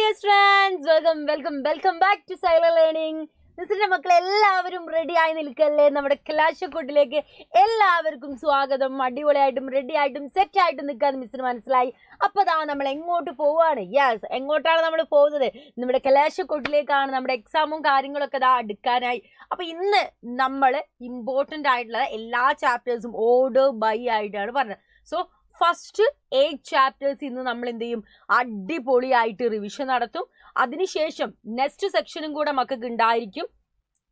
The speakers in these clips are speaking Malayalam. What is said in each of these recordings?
dear friends, welcome back to Xylem Learning. മിസ്സിന്റെ മക്കളെ എല്ലാവരും റെഡി ആയി നിൽക്കല്ലേ? നമ്മുടെ ക്ലാഷ് കൂട്ടിലേക്ക് എല്ലാവർക്കും സ്വാഗതം. അടിപൊളിയായിട്ടും റെഡി ആയിട്ടും സെറ്റ് ആയിട്ടും നിൽക്കാന്ന് മിസ്സിന് മനസ്സിലായി. അപ്പൊ ദാ നമ്മൾ എങ്ങോട്ട് പോവാണ്? യെസ്, എങ്ങോട്ടാണ് നമ്മൾ പോകുന്നത്? നമ്മുടെ ക്ലാഷ് കൂട്ടിലേക്കാണ്. നമ്മുടെ എക്സാമും കാര്യങ്ങളൊക്കെ ദാ അടുക്കാനായി. അപ്പൊ ഇന്ന് നമ്മൾ ഇമ്പോർട്ടന്റ് ആയിട്ടുള്ള എല്ലാ ചാപ്റ്റേഴ്സും ഓർഡർ ബൈ ആയിട്ടാണ് പറഞ്ഞത്. സോ ഫസ്റ്റ് 8 ചാപ്റ്റേഴ്സ് ഇന്ന് നമ്മൾ എന്ത് ചെയ്യും? അടിപൊളിയായിട്ട് റിവിഷൻ നടത്തും. അതിനുശേഷം നെക്സ്റ്റ് സെക്ഷനും കൂടെ മക്കൾക്ക് ഉണ്ടായിരിക്കും.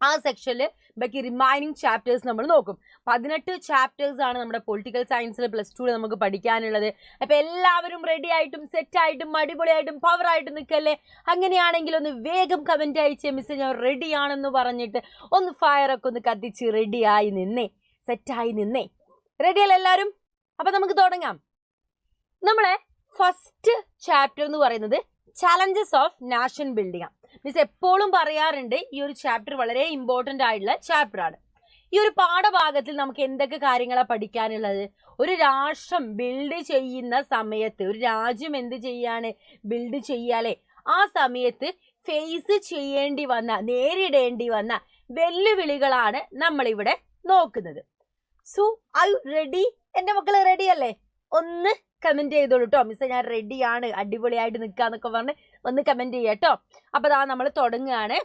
ആ സെക്ഷനിൽ ബാക്കി റിമൈനിങ് ചാപ്റ്റേഴ്സ് നമ്മൾ നോക്കും. 18 ചാപ്റ്റേഴ്സ് ആണ് നമ്മുടെ പൊളിറ്റിക്കൽ സയൻസിൽ +2 നമുക്ക് പഠിക്കാനുള്ളത്. അപ്പൊ എല്ലാവരും റെഡി ആയിട്ടും സെറ്റ് ആയിട്ടും അടിപൊളിയായിട്ടും പവർ ആയിട്ടും നിൽക്കല്ലേ? അങ്ങനെയാണെങ്കിൽ ഒന്ന് വേഗം കമന്റ് അയച്ചേ, മിസ് ഞാൻ റെഡി ആണെന്ന് പറഞ്ഞിട്ട് ഒന്ന് ഫയറൊക്കെ ഒന്ന് കത്തിച്ച് റെഡിയായി നിന്നേ, സെറ്റായി നിന്നേ. റെഡിയല്ലേ എല്ലാവരും? അപ്പൊ നമുക്ക് തുടങ്ങാം. നമ്മളെ ഫസ്റ്റ് ചാപ്റ്റർ എന്ന് പറയുന്നത് challenges of nation building. Miss എപ്പോഴും പറയാറുണ്ട് ഈ ഒരു ചാപ്റ്റർ വളരെ ഇമ്പോർട്ടന്റ് ആയിട്ടുള്ള ചാപ്റ്റർ ആണ്. ഈ ഒരു പാഠഭാഗത്തിൽ നമുക്ക് എന്തൊക്കെ കാര്യങ്ങളാണ് പഠിക്കാനുള്ളത്? ഒരു രാഷ്ട്രം ബിൽഡ് ചെയ്യുന്ന സമയത്ത്, ഒരു രാജ്യം എന്ത് ചെയ്യാണ്? ബിൽഡ് ചെയ്യാലേ, ആ സമയത്ത് ഫേസ് ചെയ്യേണ്ടി വന്ന, നേരിടേണ്ടി വന്ന വെല്ലുവിളികളാണ് നമ്മളിവിടെ നോക്കുന്നത്. So I ready? എന്റെ മക്കള് റെഡി അല്ലേ? ഒന്ന് കമന്റ് ചെയ്തോളൂ കേട്ടോ. മിസ് ഞാൻ റെഡിയാണ്, അടിപൊളിയായിട്ട് നിൽക്കാന്നൊക്കെ പറഞ്ഞ് ഒന്ന് കമന്റ് ചെയ്യാട്ടോ. അപ്പൊ ദാ നമ്മൾ തുടങ്ങുകയാണ്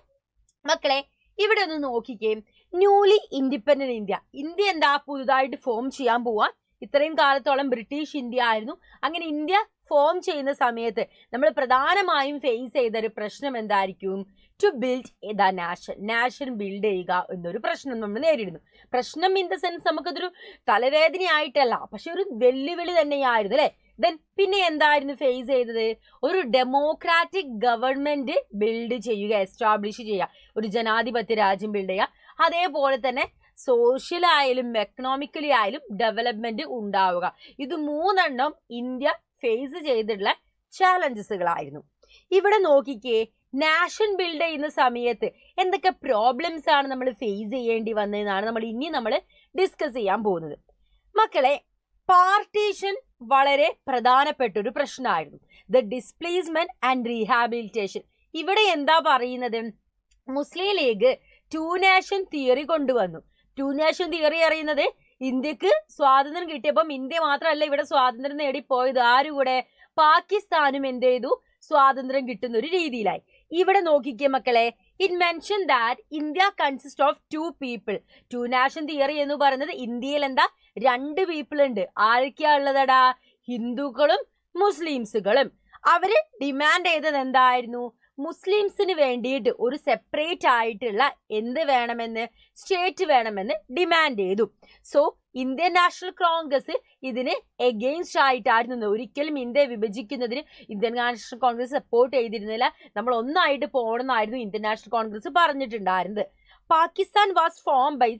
മക്കളെ. ഇവിടെ ഒന്ന് നോക്കിക്കേ, ന്യൂലി ഇൻഡിപെൻഡന്റ് ഇന്ത്യ. ഇന്ത്യ എന്താ പുതുതായിട്ട് ഫോം ചെയ്യാൻ പോവാ. ഇത്രയും കാലത്തോളം ബ്രിട്ടീഷ് ഇന്ത്യ ആയിരുന്നു. അങ്ങനെ ഇന്ത്യ ഫോം ചെയ്യുന്ന സമയത്ത് നമ്മൾ പ്രധാനമായും ഫേസ് ചെയ്തൊരു പ്രശ്നം എന്തായിരിക്കും? To build the nation build ചെയ്യുക എന്നൊരു പ്രശ്നം നമ്മൾ നേരിടുന്നു. പ്രശ്നം ഇൻ ദ സെൻസ് നമുക്കതൊരു തലവേദനയായിട്ടല്ല, പക്ഷെ ഒരു വെല്ലുവിളി തന്നെയായിരുന്നു അല്ലെ. ദെൻ പിന്നെ എന്തായിരുന്നു ഫേസ് ചെയ്തത്? ഒരു ഡെമോക്രാറ്റിക് ഗവൺമെന്റ് ബിൽഡ് ചെയ്യുക, എസ്റ്റാബ്ലിഷ് ചെയ്യുക, ഒരു ജനാധിപത്യ രാജ്യം ബിൽഡ് ചെയ്യുക. അതേപോലെ തന്നെ സോഷ്യൽ ആയാലും എക്കണോമിക്കലി ആയാലും ഡെവലപ്മെന്റ് ഉണ്ടാവുക. ഇത് 3 ഇന്ത്യ ഫേസ് ചെയ്തിട്ടുള്ള ചാലഞ്ചസുകളായിരുന്നു. ഇവിടെ നോക്കിക്കേ, നാഷൻ ബിൽഡ് ചെയ്യുന്ന സമയത്ത് എന്തൊക്കെ പ്രോബ്ലംസ് ആണ് നമ്മൾ ഫേസ് ചെയ്യേണ്ടി വന്നതെന്നാണ് നമ്മൾ ഡിസ്കസ് ചെയ്യാൻ പോകുന്നത്. മക്കളെ, പാർട്ടീഷൻ വളരെ പ്രധാനപ്പെട്ട ഒരു പ്രശ്നമായിരുന്നു. The displacement and rehabilitation. ഇവിടെ എന്താ പറയുന്നത്? മുസ്ലിം ലീഗ് 2 നേഷൻ തിയറി കൊണ്ടുവന്നു. 2 നേഷൻ തിയറി അറിയുന്നത് ഇന്ത്യക്ക് സ്വാതന്ത്ര്യം കിട്ടിയപ്പം ഇന്ത്യ മാത്രമല്ല ഇവിടെ സ്വാതന്ത്ര്യം നേടിപ്പോയത്, ആരുകൂടെ? പാകിസ്ഥാനും എന്ത് ചെയ്തു? സ്വാതന്ത്ര്യം കിട്ടുന്ന ഒരു രീതിയിലായി. ഇവിടെ നോക്കിക്കേ മക്കളെ, it mention that India consist of 2 people. 2 nation theory എന്ന് പറയുന്നത് ഇന്ത്യയിൽ എന്താ 2 പീപ്പിൾ ഉണ്ട്. ആരൊക്കെയാ ഉള്ളതടാ? ഹിന്ദുക്കളും മുസ്ലിംസുകളും. അവര് ഡിമാൻഡ് ചെയ്തത് എന്തായിരുന്നു? മുസ്ലിംസിന് വേണ്ടിയിട്ട് ഒരു സെപ്പറേറ്റ് ആയിട്ടുള്ള എന്ത് വേണമെന്ന്? സ്റ്റേറ്റ് വേണമെന്ന് ഡിമാൻഡ് ചെയ്തു. സോ ഇന്ത്യൻ നാഷണൽ കോൺഗ്രസ് ഇതിന് എഗെയിൻസ്റ്റ് ആയിട്ടായിരുന്നു. ഒരിക്കലും ഇന്ത്യ വിഭജിക്കുന്നതിന് ഇന്ത്യൻ നാഷണൽ കോൺഗ്രസ് സപ്പോർട്ട് ചെയ്തിരുന്നില്ല. നമ്മൾ ഒന്നായിട്ട് പോകണമെന്നായിരുന്നു ഇന്ത്യൻ നാഷണൽ കോൺഗ്രസ് പറഞ്ഞിട്ടുണ്ടായിരുന്നത്. Pakistan was form by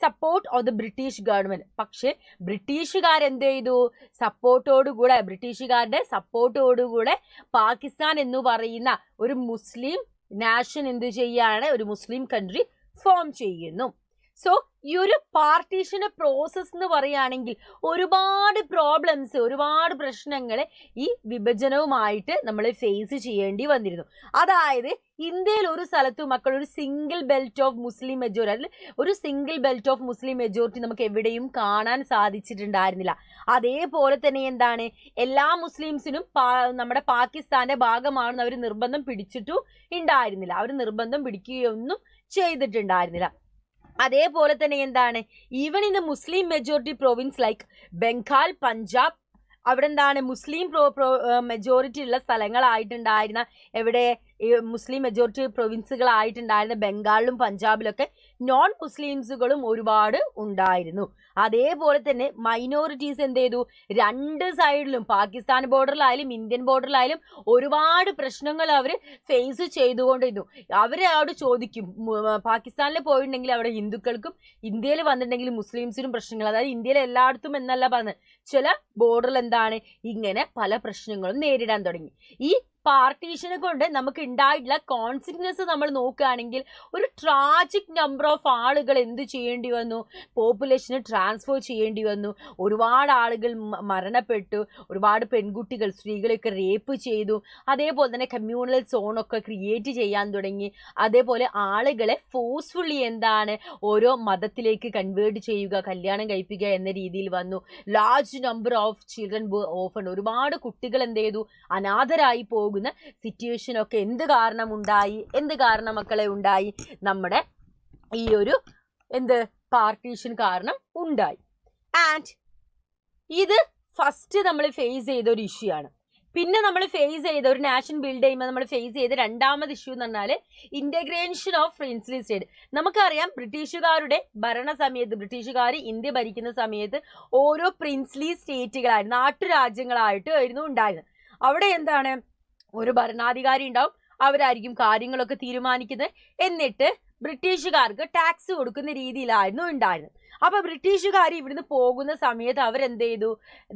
support of the British government. പക്ഷെ ബ്രിട്ടീഷുകാരെന്ത് ചെയ്തു? ബ്രിട്ടീഷുകാരുടെ സപ്പോർട്ടോടുകൂടെ പാകിസ്ഥാൻ എന്ന് പറയുന്ന ഒരു മുസ്ലിം നാഷൻ എന്ത് ചെയ്യാണ്? ഒരു മുസ്ലിം കൺട്രി ഫോം ചെയ്യുന്നു. സോ ഈ ഒരു പാർട്ടീഷന് പ്രോസസ് എന്ന് പറയുകയാണെങ്കിൽ ഒരുപാട് പ്രോബ്ലംസ്, ഒരുപാട് പ്രശ്നങ്ങൾ ഈ വിഭജനവുമായിട്ട് നമ്മൾ ഫേസ് ചെയ്യേണ്ടി വന്നിരുന്നു. അതായത് ഇന്ത്യയിൽ ഒരു സ്ഥലത്തും മക്കൾ ഒരു single belt of Muslim majority, അതിൽ ഒരു single belt of Muslim majority നമുക്ക് എവിടെയും കാണാൻ സാധിച്ചിട്ടുണ്ടായിരുന്നില്ല. അതേപോലെ തന്നെ എന്താണ്, എല്ലാ മുസ്ലിംസിനും നമ്മുടെ പാകിസ്ഥാന്റെ ഭാഗമാണെന്ന് അവർ നിർബന്ധം പിടിച്ചിട്ടും ഉണ്ടായിരുന്നില്ല. അവർ നിർബന്ധം പിടിക്കുകയൊന്നും ചെയ്തിട്ടുണ്ടായിരുന്നില്ല. അതേപോലെ തന്നെ എന്താണ്, even in the Muslim majority province like Bengal, Punjab, അവിടെ എന്താണ് മുസ്ലിം മെജോറിറ്റി ഉള്ള സ്ഥലങ്ങളായിട്ടുണ്ടായിരുന്ന, എവിടെ മുസ്ലിം മെജോറിറ്റി പ്രൊവിൻസുകളായിട്ടുണ്ടായിരുന്ന ബംഗാളിലും പഞ്ചാബിലൊക്കെ നോൺ മുസ്ലിംസുകളും ഒരുപാട് ഉണ്ടായിരുന്നു. അതേപോലെ തന്നെ മൈനോറിറ്റീസ് എന്ത് ചെയ്തു? 2 സൈഡിലും, പാകിസ്ഥാൻ ബോർഡറിലായാലും ഇന്ത്യൻ ബോർഡറിലായാലും ഒരുപാട് പ്രശ്നങ്ങൾ അവർ ഫേസ് ചെയ്തുകൊണ്ടിരുന്നു. അവരോട് ചോദിക്കും, പാകിസ്ഥാനിൽ പോയിട്ടുണ്ടെങ്കിൽ അവിടെ ഹിന്ദുക്കൾക്കും, ഇന്ത്യയിൽ വന്നിട്ടുണ്ടെങ്കിൽ മുസ്ലിംസിനും പ്രശ്നങ്ങൾ. അതായത് ഇന്ത്യയിൽ എല്ലായിടത്തും എന്നല്ല പറഞ്ഞത്, ചില ബോർഡറിൽ എന്താണ് ഇങ്ങനെ പല പ്രശ്നങ്ങളും നേരിടാൻ തുടങ്ങി. ഈ പാർട്ടീഷനെ കൊണ്ട് നമുക്ക് ഉണ്ടായിട്ടുള്ള കോൺസിക്വൻസ് നമ്മൾ നോക്കുകയാണെങ്കിൽ ഒരു ട്രാജിക് നമ്പർ ഓഫ് ആളുകൾ എന്ത് ചെയ്യേണ്ടി വന്നു, പോപ്പുലേഷന് ട്രാൻസ്ഫർ ചെയ്യേണ്ടി വന്നു. ഒരുപാട് ആളുകൾ മരണപ്പെട്ടു, ഒരുപാട് പെൺകുട്ടികൾ സ്ത്രീകളെയൊക്കെ റേപ്പ് ചെയ്തു. അതേപോലെ തന്നെ കമ്മ്യൂണൽ സോണൊക്കെ ക്രിയേറ്റ് ചെയ്യാൻ തുടങ്ങി. അതേപോലെ ആളുകളെ ഫോഴ്സ്ഫുള്ളി എന്താണ് ഓരോ മതത്തിലേക്ക് കൺവേർട്ട് ചെയ്യുക, കല്യാണം കഴിപ്പിക്കുക എന്ന രീതിയിൽ വന്നു. Large number of children often, ഒരുപാട് കുട്ടികൾ എന്ത് ചെയ്തു, അനാഥരായി പോകുന്ന സിറ്റുവേഷൻ ഒക്കെ എന്ത് കാരണം ഉണ്ടായി, എന്ത് കാരണം മക്കളെ ഉണ്ടായി, നമ്മുടെ ഈ ഒരു പാർട്ടീഷൻ കാരണം ഉണ്ടായി. ആൻഡ് ഇത് ഫസ്റ്റ് നമ്മൾ ഫേസ് ചെയ്ത ഒരു ഇഷ്യൂ ആണ്. പിന്നെ നമ്മൾ ഫേസ് ചെയ്ത ഒരു നാഷൻ ബിൽഡ് ചെയ്യുമ്പോൾ നമ്മൾ ഫേസ് ചെയ്ത രണ്ടാമത് ഇഷ്യൂ എന്ന് പറഞ്ഞാൽ ഇന്റഗ്രേഷൻ ഓഫ് പ്രിൻസ്ലി സ്റ്റേറ്റ്. നമുക്കറിയാം ബ്രിട്ടീഷുകാരുടെ ഭരണ സമയത്ത്, ബ്രിട്ടീഷുകാർ ഇന്ത്യ ഭരിക്കുന്ന സമയത്ത് ഓരോ പ്രിൻസ്ലി സ്റ്റേറ്റുകളായിരുന്നു, നാട്ടുരാജ്യങ്ങളായിട്ട് ആയിരുന്നു ഉണ്ടായിരുന്നത്. അവിടെ എന്താണ്, ഒരു ഭരണാധികാരി ഉണ്ടാവും, അവരായിരിക്കും കാര്യങ്ങളൊക്കെ തീരുമാനിക്കുന്നത്. എന്നിട്ട് ബ്രിട്ടീഷുകാർക്ക് ടാക്സ് കൊടുക്കുന്ന രീതിയിലായിരുന്നു ഉണ്ടായിരുന്നത്. അപ്പൊ ബ്രിട്ടീഷുകാർ ഇവിടുന്ന് പോകുന്ന സമയത്ത് അവരെന്ത് ചെയ്തു,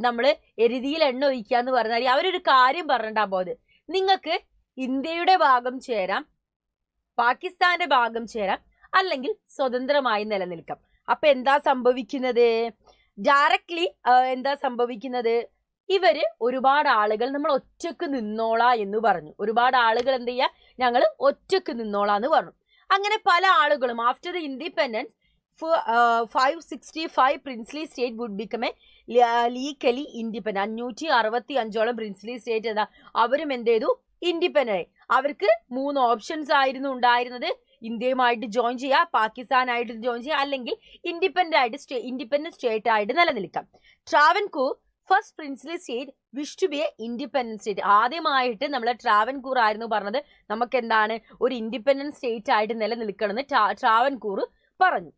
നമ്മൾ എരുതിയിൽ എണ്ണ ഒഴിക്കുക എന്ന് പറഞ്ഞാൽ അവരൊരു കാര്യം പറഞ്ഞിട്ടാ പോയത്, നിങ്ങൾക്ക് ഇന്ത്യയുടെ ഭാഗം ചേരാം, പാകിസ്ഥാന്റെ ഭാഗം ചേരാം, അല്ലെങ്കിൽ സ്വതന്ത്രമായി നിലനിൽക്കാം. അപ്പൊ എന്താ സംഭവിക്കുന്നത്, ഡയറക്ട്ലി എന്താ സംഭവിക്കുന്നത്, ഇവര് ഒരുപാട് ആളുകൾ നമ്മൾ ഒറ്റക്ക് നിന്നോളാ എന്ന് പറഞ്ഞു. ഒരുപാട് ആളുകൾ എന്ത് ചെയ്യാ, ഞങ്ങൾ ഒറ്റക്ക് നിന്നോളാന്ന് പറഞ്ഞു. അങ്ങനെ പല ആളുകളും after the independence 565 princely state would become a legally independent. 565ഓളം പ്രിൻസ്ലി സ്റ്റേറ്റ് എന്താ, അവരും എന്ത് ചെയ്തു, ഇൻഡിപെൻഡന്റ്. അവർക്ക് 3 ഓപ്ഷൻസ് ആയിരുന്നു ഉണ്ടായിരുന്നത്. ഇന്ത്യയുമായിട്ട് ജോയിൻ ചെയ്യുക, പാകിസ്ഥാനായിട്ട് ജോയിൻ ചെയ്യുക, അല്ലെങ്കിൽ ഇൻഡിപെൻഡന്റ് സ്റ്റേറ്റ് ആയിട്ട് നിലനിൽക്കാം. Travancore first princely state wish to be a independent state. ആദ്യമായിട്ട് നമ്മളെ ട്രാവൻകൂർ ആയിരുന്നു പറഞ്ഞത് നമുക്ക് എന്താണ് ഒരു ഇൻഡിപെൻഡന്റ് സ്റ്റേറ്റ് ആയിട്ട് നിലനിൽക്കണമെന്ന് ട്രാവൻകൂർ പറഞ്ഞു.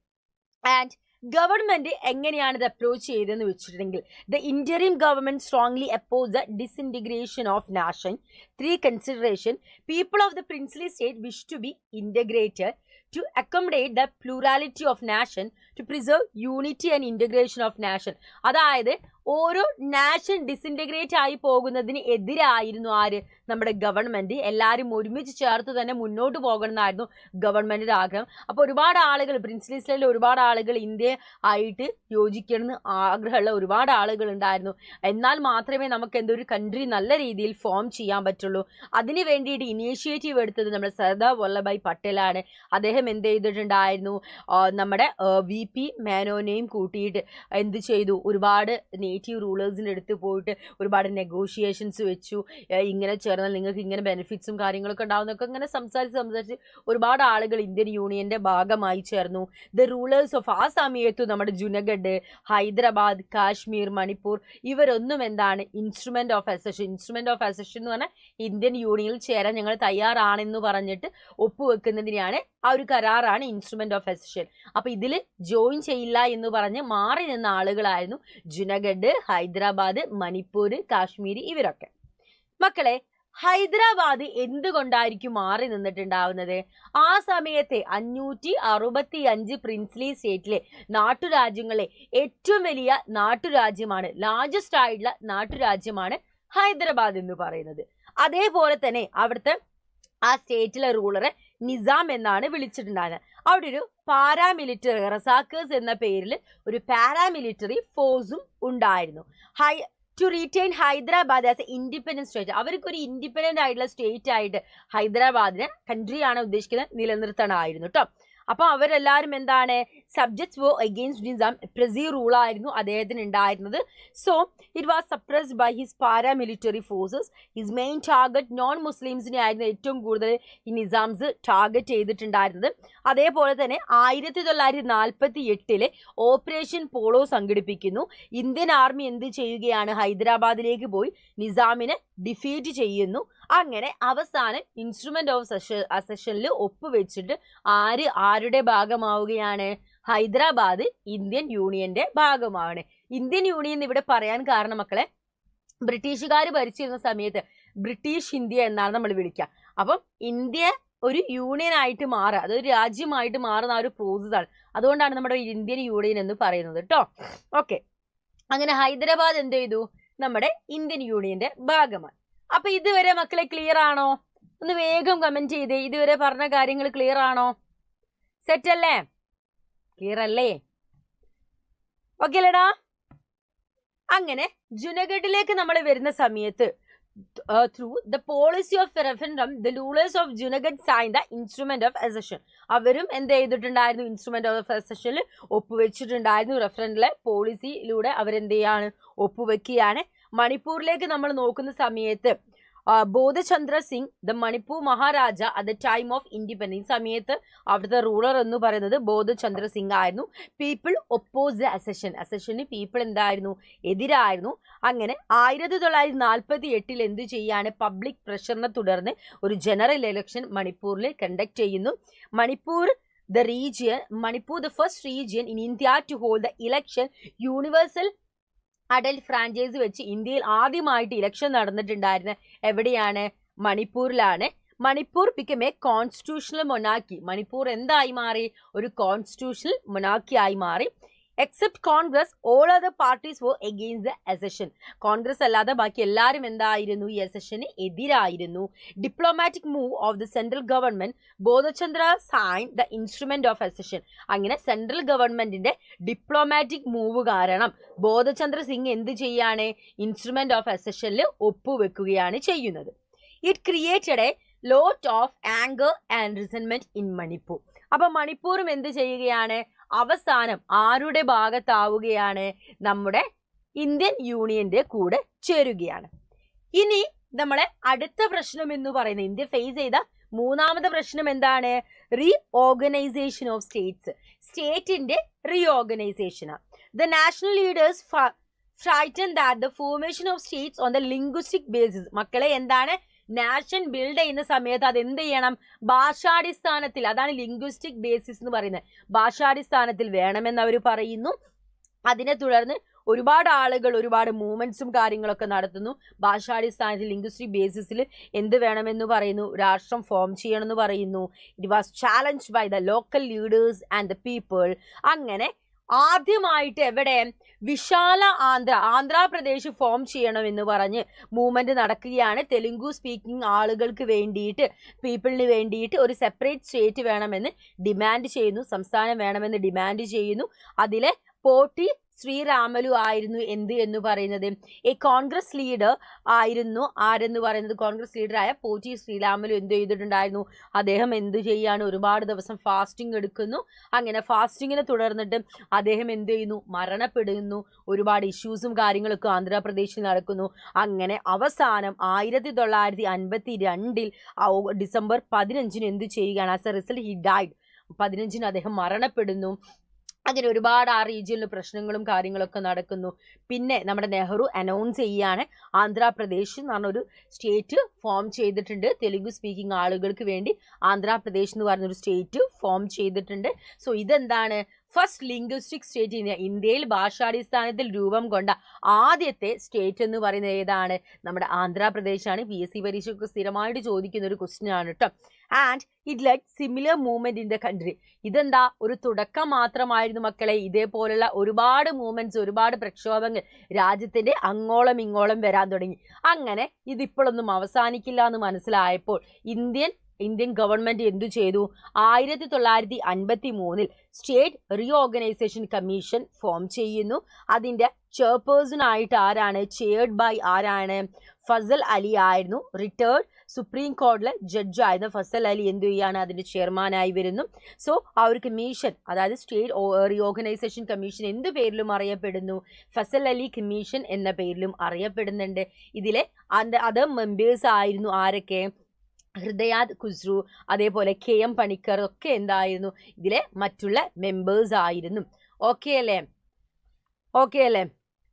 ആൻഡ് ഗവൺമെന്റ് എങ്ങനെയാണ് ഇത് അപ്രോച്ച് ചെയ്തതെന്ന് വെച്ചിട്ടുണ്ടെങ്കിൽ, the interim government strongly oppose the disintegration of nation. 3 consideration. People of the princely state wish to be integrated to accommodate the plurality of nation, to preserve unity and integration of nation. അതായത് ഓരോ നാഷൻ ഡിസിൻറ്റഗ്രേറ്റ് ആയി പോകുന്നതിന് എതിരായിരുന്നു ആര്, നമ്മുടെ ഗവൺമെന്റ്. എല്ലാവരും ഒരുമിച്ച് ചേർത്ത് തന്നെ മുന്നോട്ട് പോകണം എന്നായിരുന്നു ഗവൺമെന്റിന്റെ ആഗ്രഹം. അപ്പോൾ ഒരുപാട് ആളുകൾ പ്രിൻസ്ലി സ്റ്റേറ്റിൽ ഒരുപാട് ആളുകൾ ഇന്ത്യ ആയിട്ട് യോജിക്കണമെന്ന് ആഗ്രഹമുള്ള ഒരുപാട് ആളുകൾ ഉണ്ടായിരുന്നു. എന്നാൽ മാത്രമേ നമുക്ക് എന്തൊരു കൺട്രി നല്ല രീതിയിൽ ഫോം ചെയ്യാൻ പറ്റുള്ളൂ. അതിന് വേണ്ടിയിട്ട് ഇനീഷ്യേറ്റീവ് എടുത്തത് നമ്മുടെ സർദാർ വല്ലഭായ് പട്ടേലാണ്. അദ്ദേഹം എന്ത് ചെയ്തിട്ടുണ്ടായിരുന്നു, നമ്മുടെ VP മേനോനെയും കൂട്ടിയിട്ട് എന്ത് ചെയ്തു, ഒരുപാട് നേറ്റീവ് റൂളേഴ്സിൻ്റെ അടുത്ത് പോയിട്ട് ഒരുപാട് നെഗോഷിയേഷൻസ് വെച്ചു. ഇങ്ങനെ ചേർന്നാൽ നിങ്ങൾക്ക് ഇങ്ങനെ ബെനിഫിറ്റ്സും കാര്യങ്ങളൊക്കെ ഉണ്ടാവുന്നൊക്കെ ഇങ്ങനെ സംസാരിച്ച് ഒരുപാട് ആളുകൾ ഇന്ത്യൻ യൂണിയന്റെ ഭാഗമായി ചേർന്നു. ദ റൂളേഴ്സ് ഓഫ് ആ സമയത്ത് നമ്മുടെ ജുനഗഡ്, ഹൈദരാബാദ്, കാശ്മീർ, മണിപ്പൂർ ഇവരൊന്നും എന്താണ് ഇൻസ്ട്രുമെന്റ് ഓഫ് അസഷൻ എന്ന് പറഞ്ഞാൽ ഇന്ത്യൻ യൂണിയനിൽ ചേരാൻ ഞങ്ങൾ തയ്യാറാണെന്ന് പറഞ്ഞിട്ട് ഒപ്പുവെക്കുന്നതിനാണ് ആ ഒരു കരാറാണ് ഇൻസ്ട്രുമെന്റ് ഓഫ് അസഷൻ. അപ്പൊ ഇതിൽ ജോയിൻ ചെയ്യില്ല എന്ന് പറഞ്ഞ് മാറി നിന്ന ആളുകളായിരുന്നു ജുനഗഡ്, ഹൈദരാബാദ്, മണിപ്പൂർ, കാശ്മീർ ഇവരൊക്കെ. മക്കളെ, ഹൈദരാബാദ് എന്തുകൊണ്ടായിരിക്കും മാറി നിന്നിട്ടുണ്ടാവുന്നത്? ആ സമയത്തെ 565 പ്രിൻസ്ലി സ്റ്റേറ്റിലെ നാട്ടുരാജ്യങ്ങളിലെ ഏറ്റവും വലിയ നാട്ടുരാജ്യമാണ്, ലാർജസ്റ്റ് ആയിട്ടുള്ള നാട്ടുരാജ്യമാണ് ഹൈദരാബാദ് എന്ന് പറയുന്നത്. അതേപോലെ തന്നെ അവിടുത്തെ ആ സ്റ്റേറ്റിലെ റൂളറെ നിസാം എന്നാണ് വിളിച്ചിട്ടുണ്ടായിരുന്നത്. അവിടെ ഒരു പാരാമിലിറ്ററി റസാക്കേഴ്സ് എന്ന പേരിൽ ഒരു പാരാമിലിറ്ററി ഫോഴ്സും ഉണ്ടായിരുന്നു. To retain Hyderabad as a independent state. അവർക്കൊരു ഇൻഡിപെൻഡന്റ് ആയിട്ടുള്ള സ്റ്റേറ്റ് ആയിട്ട് ഹൈദരാബാദിനെ, കൺട്രിയാണ് ഉദ്ദേശിക്കുന്നത്, നിലനിർത്തണമായിരുന്നു കേട്ടോ. അപ്പൊ അവരെല്ലാവരും എന്താണ്, സബ്ജക്ട്സ് വോ അഗെയിൻസ്റ്റ് നിസാം. പ്രസി റൂൾ ആയിരുന്നു അദ്ദേഹത്തിന് ഉണ്ടായിരുന്നത്. So it was suppressed by his paramilitary forces. His main target non മുസ്ലിംസിനെ ആയിരുന്നു ഏറ്റവും കൂടുതൽ ഈ നിസാംസ് ടാർഗറ്റ് ചെയ്തിട്ടുണ്ടായിരുന്നത്. അതേപോലെ തന്നെ 1948 ഓപ്പറേഷൻ പോളോ സംഘടിപ്പിക്കുന്നു. ഇന്ത്യൻ ആർമി എന്ത് ചെയ്യുകയാണ്, ഹൈദരാബാദിലേക്ക് പോയി നിസാമിനെ ഡിഫീറ്റ് ചെയ്യുന്നു. അങ്ങനെ അവസാനം ഇൻസ്ട്രുമെന്റ് ഓഫ് അസഷനിൽ ഒപ്പുവെച്ചിട്ട് ആരുടെ ഭാഗമാവുകയാണ്, ഹൈദരാബാദ് ഇന്ത്യൻ യൂണിയന്റെ ഭാഗമാണ്. ഇന്ത്യൻ യൂണിയൻ ഇവിടെ പറയാൻ കാരണം മക്കളെ, ബ്രിട്ടീഷുകാർ ഭരിച്ചിരുന്ന സമയത്ത് ബ്രിട്ടീഷ് ഇന്ത്യ എന്നാണ് നമ്മൾ വിളിക്കുക. അപ്പം ഇന്ത്യ ഒരു യൂണിയൻ ആയിട്ട് മാറുക, അതൊരു രാജ്യമായിട്ട് മാറുന്ന ആ ഒരു പ്രോസസ്സാണ്. അതുകൊണ്ടാണ് നമ്മുടെ ഇന്ത്യൻ യൂണിയൻ എന്ന് പറയുന്നത് കേട്ടോ. ഓക്കെ, അങ്ങനെ ഹൈദരാബാദ് എന്ത് ചെയ്തു, നമ്മുടെ ഇന്ത്യൻ യൂണിയന്റെ ഭാഗമായി. അപ്പൊ ഇതുവരെ മക്കളെ ക്ലിയർ ആണോ? ഒന്ന് വേഗം കമന്റ് ചെയ്തേ. ഇതുവരെ പറഞ്ഞ കാര്യങ്ങൾ ക്ലിയർ ആണോ? സെറ്റ് അല്ലേ? ക്ലിയർ അല്ലേ? ഓക്കെ അല്ലേടാ? അങ്ങനെ ജുനഗഡിലേക്ക് നമ്മൾ വരുന്ന സമയത്ത് through the policy of referendum, the rulers of Junagadh signed the instrument of accession. അവരും എന്ത് ചെയ്തിട്ടുണ്ടായിരുന്നു? Instrument of അസെഷനിൽ ഒപ്പുവെച്ചിട്ടുണ്ടായിരുന്നു. റെഫറൻഡിലെ പോളിസിയിലൂടെ അവരെന്ത് ചെയ്യാണ്? ഒപ്പുവെക്കുകയാണ്. മണിപ്പൂരിലേക്ക് നമ്മൾ നോക്കുന്ന സമയത്ത് Bodhachandra Singh the Manipur maharaja at the time of independence സമയത്ത് അവിടുത്തെ റൂളർ എന്ന് പറയുന്നത് ബോധചന്ദ്ര സിംഗ് ആയിരുന്നു. പീപ്പിൾ ഒപ്പോസ് ദ അസെഷന് പീപ്പിൾ എന്തായിരുന്നു? എതിരായിരുന്നു. അങ്ങനെ 1948 എന്ത് ചെയ്യാണ്? പബ്ലിക് പ്രഷറിനെ തുടർന്ന് ഒരു ജനറൽ ഇലക്ഷൻ മണിപ്പൂരിൽ കണ്ടക്ട് ചെയ്യുന്നു. Manipur the first region in India to hold the election universal adult franchise വെച്ച് ഇന്ത്യയിൽ ആദ്യമായിട്ട് ഇലക്ഷൻ നടന്നിട്ടുണ്ടായിരുന്ന എവിടെയാണ്? മണിപ്പൂരിലാണ്. Manipur become a constitutional monarchy. Manipur എന്തായി മാറി? ഒരു കോൺസ്റ്റിറ്റ്യൂഷണൽ മൊനാർക്കി ആയി മാറി. Except Congress all other parties were against the accession. Congress അല്ലാതെ ബാക്കി എല്ലാവരും എന്തായിരുന്നു? ഈ അസെഷന് എതിരായിരുന്നു. Diplomatic move of the central government Bodhachandra sign the instrument of accession. അങ്ങനെ സെൻട്രൽ ഗവൺമെന്റിന്റെ ഡിപ്ലോമാറ്റിക് മൂവ് കാരണം ബോധചന്ദ്ര സിംഗ് എന്ത് ചെയ്യാണ്? ഇൻസ്ട്രുമെന്റ് ഓഫ് അസെഷനിൽ ഒപ്പുവെക്കുകയാണ് ചെയ്യുന്നത്. It created a lot of anger and resentment in Manipur. അപ്പൊ മണിപ്പൂരും എന്ത് ചെയ്യുകയാണ്? അവസാനം ആരുടെ ഭാഗത്താവുകയാണ്? നമ്മുടെ ഇന്ത്യൻ യൂണിയന്റെ കൂടെ ചേരുകയാണ്. ഇനി നമ്മളെ അടുത്ത പ്രശ്നം എന്ന് പറയുന്നത്, ഇന്ത്യ ഫേസ് ചെയ്ത മൂന്നാമത്തെ പ്രശ്നം എന്താണ്? Reorganisation of states. സ്റ്റേറ്റിന്റെ റീഓർഗനൈസേഷനാണ്. The national leaders frightened that the formation of states on the linguistic basis. മക്കളെ എന്താണ്? നാഷൻ ബിൽഡ് ചെയ്യുന്ന സമയത്ത് അത് എന്ത് ചെയ്യണം? ഭാഷാടിസ്ഥാനത്തിൽ. അതാണ് ലിംഗ്വിസ്റ്റിക് ബേസിസ് എന്ന് പറയുന്നത്. ഭാഷാടിസ്ഥാനത്തിൽ വേണമെന്ന് അവർ പറയുന്നു. അതിനെ തുടർന്ന് ഒരുപാട് ആളുകൾ ഒരുപാട് മൂവ്മെന്റ്സും കാര്യങ്ങളൊക്കെ നടത്തുന്നു. ഭാഷാടിസ്ഥാനത്തിൽ ലിംഗ്വിസ്റ്റിക് ബേസിസിൽ എന്ത് വേണമെന്ന് പറയുന്നു? രാഷ്ട്രം ഫോം ചെയ്യണമെന്ന് പറയുന്നു. It was challenged by the local leaders and the people. അങ്ങനെ ആദ്യമായിട്ട് എവിടെ? വിശാല ആന്ധ്രാപ്രദേശ് ഫോം ചെയ്യണമെന്ന് പറഞ്ഞ് മൂവ്മെന്റ് നടക്കുകയാണ്. തെലുങ്കു സ്പീക്കിംഗ് ആളുകൾക്ക് വേണ്ടിയിട്ട്, പീപ്പിളിന് വേണ്ടിയിട്ട് ഒരു സെപ്പറേറ്റ് സ്റ്റേറ്റ് വേണമെന്ന് ഡിമാൻഡ് ചെയ്യുന്നു. സംസ്ഥാനം വേണമെന്ന് ഡിമാൻഡ് ചെയ്യുന്നു. അതിലെ പോട്ടി ശ്രീരാമലു ആയിരുന്നു എന്ന് പറയുന്നത് ഈ കോൺഗ്രസ് ലീഡർ ആയിരുന്നു. ആരെന്ന് പറയുന്നത്? കോൺഗ്രസ് ലീഡറായ പോറ്റി ശ്രീരാമലു എന്ത് ചെയ്തിട്ടുണ്ടായിരുന്നു? അദ്ദേഹം എന്ത് ചെയ്യാണ്? ഒരുപാട് ദിവസം ഫാസ്റ്റിംഗ് എടുക്കുന്നു. അങ്ങനെ ഫാസ്റ്റിങ്ങിനെ തുടർന്നിട്ട് അദ്ദേഹം എന്ത് ചെയ്യുന്നു? മരണപ്പെടുന്നു. ഒരുപാട് ഇഷ്യൂസും കാര്യങ്ങളൊക്കെ ആന്ധ്രാപ്രദേശിൽ നടക്കുന്നു. അങ്ങനെ അവസാനം 1952 ഡിസംബർ 15 എന്ത് ചെയ്യുകയാണ്? As A result he died. 15 അദ്ദേഹം മരണപ്പെടുന്നു. അങ്ങനെ ഒരുപാട് ആ റീജിയനിൽ പ്രശ്നങ്ങളും കാര്യങ്ങളൊക്കെ നടക്കുന്നു. പിന്നെ നമ്മുടെ നെഹ്റു അനൗൺസ് ചെയ്യാണ് ആന്ധ്രാപ്രദേശ് എന്ന് പറഞ്ഞൊരു സ്റ്റേറ്റ് ഫോം ചെയ്തിട്ടുണ്ട്. തെലുങ്കു സ്പീക്കിംഗ് ആളുകൾക്ക് വേണ്ടി ആന്ധ്രാപ്രദേശ് എന്ന് പറഞ്ഞൊരു സ്റ്റേറ്റ് ഫോം ചെയ്തിട്ടുണ്ട്. സോ ഇതെന്താണ്? ഫസ്റ്റ് ലിംഗ്വിസ്റ്റിക് സ്റ്റേറ്റ് ഇന്ത്യയിൽ ഭാഷാടിസ്ഥാനത്തിൽ രൂപം കൊണ്ട ആദ്യത്തെ സ്റ്റേറ്റ് എന്ന് പറയുന്നത് ഏതാണ്? നമ്മുടെ ആന്ധ്രാപ്രദേശാണ്. PSC പരീക്ഷയ്ക്ക് സ്ഥിരമായിട്ട് ചോദിക്കുന്ന ഒരു ക്വസ്റ്റ്യൻ ആണ് കേട്ടോ. And it let similar movement in the country. ഇതെന്താ? ഒരു തുടക്കം മാത്രമായിരുന്നു മക്കളെ. ഇതേപോലുള്ള ഒരുപാട് മൂവ്മെന്റ്സ്, ഒരുപാട് പ്രക്ഷോഭങ്ങൾ രാജ്യത്തിന്റെ അങ്ങോളം ഇങ്ങോളം വരാൻ തുടങ്ങി. അങ്ങനെ ഇതിപ്പോഴൊന്നും അവസാനിക്കില്ല എന്ന് മനസ്സിലായപ്പോൾ ഇന്ത്യൻ ഗവൺമെന്റ് എന്തു ചെയ്തു? 1953 സ്റ്റേറ്റ് റീഓർഗനൈസേഷൻ കമ്മീഷൻ ഫോം ചെയ്യുന്നു. അതിന്റെ ചെയർപേഴ്സൺ ആയിട്ട് ആരാണ്? ചെയർഡ് ബൈ ആരാണ്? ഫസൽ അലി ആയിരുന്നു. റിട്ടയർഡ് സുപ്രീം കോടതിയിലെ ജഡ്ജായിരുന്ന ഫസൽ അലി എന്ത് ചെയ്യാണ്? അതിന്റെ ചെയർമാനായി വരുന്നു. സോ ആ ഒരു കമ്മീഷൻ, അതായത് സ്റ്റേറ്റ് റീഓർഗനൈസേഷൻ കമ്മീഷൻ എന്ത് പേരിലും അറിയപ്പെടുന്നു? ഫസൽ അലി കമ്മീഷൻ എന്ന പേരിലും അറിയപ്പെടുന്നുണ്ട്. ഇതിലെ അതർ മെമ്പേഴ്സ് ആയിരുന്നു ആരൊക്കെ? ഹൃദയാദ് ഖുസ്രു, അതേപോലെ KM പണിക്കർ ഒക്കെ എന്തായിരുന്നു? ഇതിലെ മറ്റുള്ള മെമ്പേഴ്സ് ആയിരുന്നു. ഓക്കെ അല്ലേ?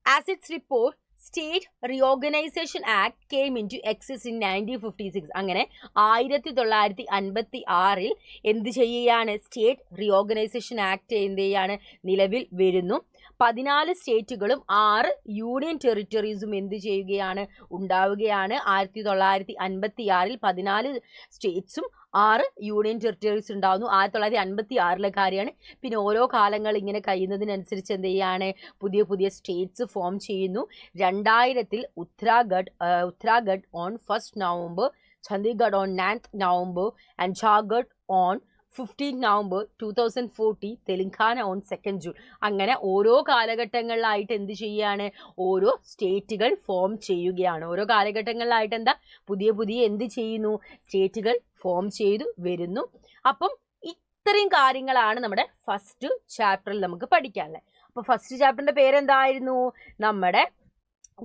As its report state reorganisation act came in to exist in 1956. അങ്ങനെ 1956 എന്ത് ചെയ്യുകയാണ്? സ്റ്റേറ്റ് റീഓർഗനൈസേഷൻ ആക്ട് എന്ത് ചെയ്യാണ്? നിലവിൽ വരുന്നു. 14 സ്റ്റേറ്റുകളും 6 യൂണിയൻ ടെറിട്ടറീസും എന്ത് ചെയ്യുകയാണ്, ഉണ്ടാവുകയാണ്. 1956 14 സ്റ്റേറ്റ്സും 6 യൂണിയൻ ടെറിട്ടറീസ് ഉണ്ടാവുന്നു. 1956 കാര്യമാണ്. പിന്നെ ഓരോ കാലങ്ങൾ ഇങ്ങനെ കഴിയുന്നതിനനുസരിച്ച് എന്ത് ചെയ്യാണ്, പുതിയ പുതിയ സ്റ്റേറ്റ്സ് ഫോം ചെയ്യുന്നു. 2000 Uttarakhand on 1st November, Chandigarh on 9th November and Jharkhand on 15th November 2040, Telangana on 2nd June. അങ്ങനെ ഓരോ കാലഘട്ടങ്ങളിലായിട്ട് എന്ത് ചെയ്യുകയാണ്, ഓരോ സ്റ്റേറ്റുകൾ ഫോം ചെയ്യുകയാണ്. ഓരോ കാലഘട്ടങ്ങളിലായിട്ട് എന്താ പുതിയ പുതിയ എന്ത് ചെയ്യുന്നു, സ്റ്റേറ്റുകൾ ഫോം ചെയ്തു വരുന്നു. അപ്പം ഇത്രയും കാര്യങ്ങളാണ് നമ്മുടെ ഫസ്റ്റ് ചാപ്റ്ററിൽ നമുക്ക് പഠിക്കാനുള്ളത്. അപ്പോൾ ഫസ്റ്റ് ചാപ്റ്ററിന്റെ പേരെന്തായിരുന്നു, നമ്മുടെ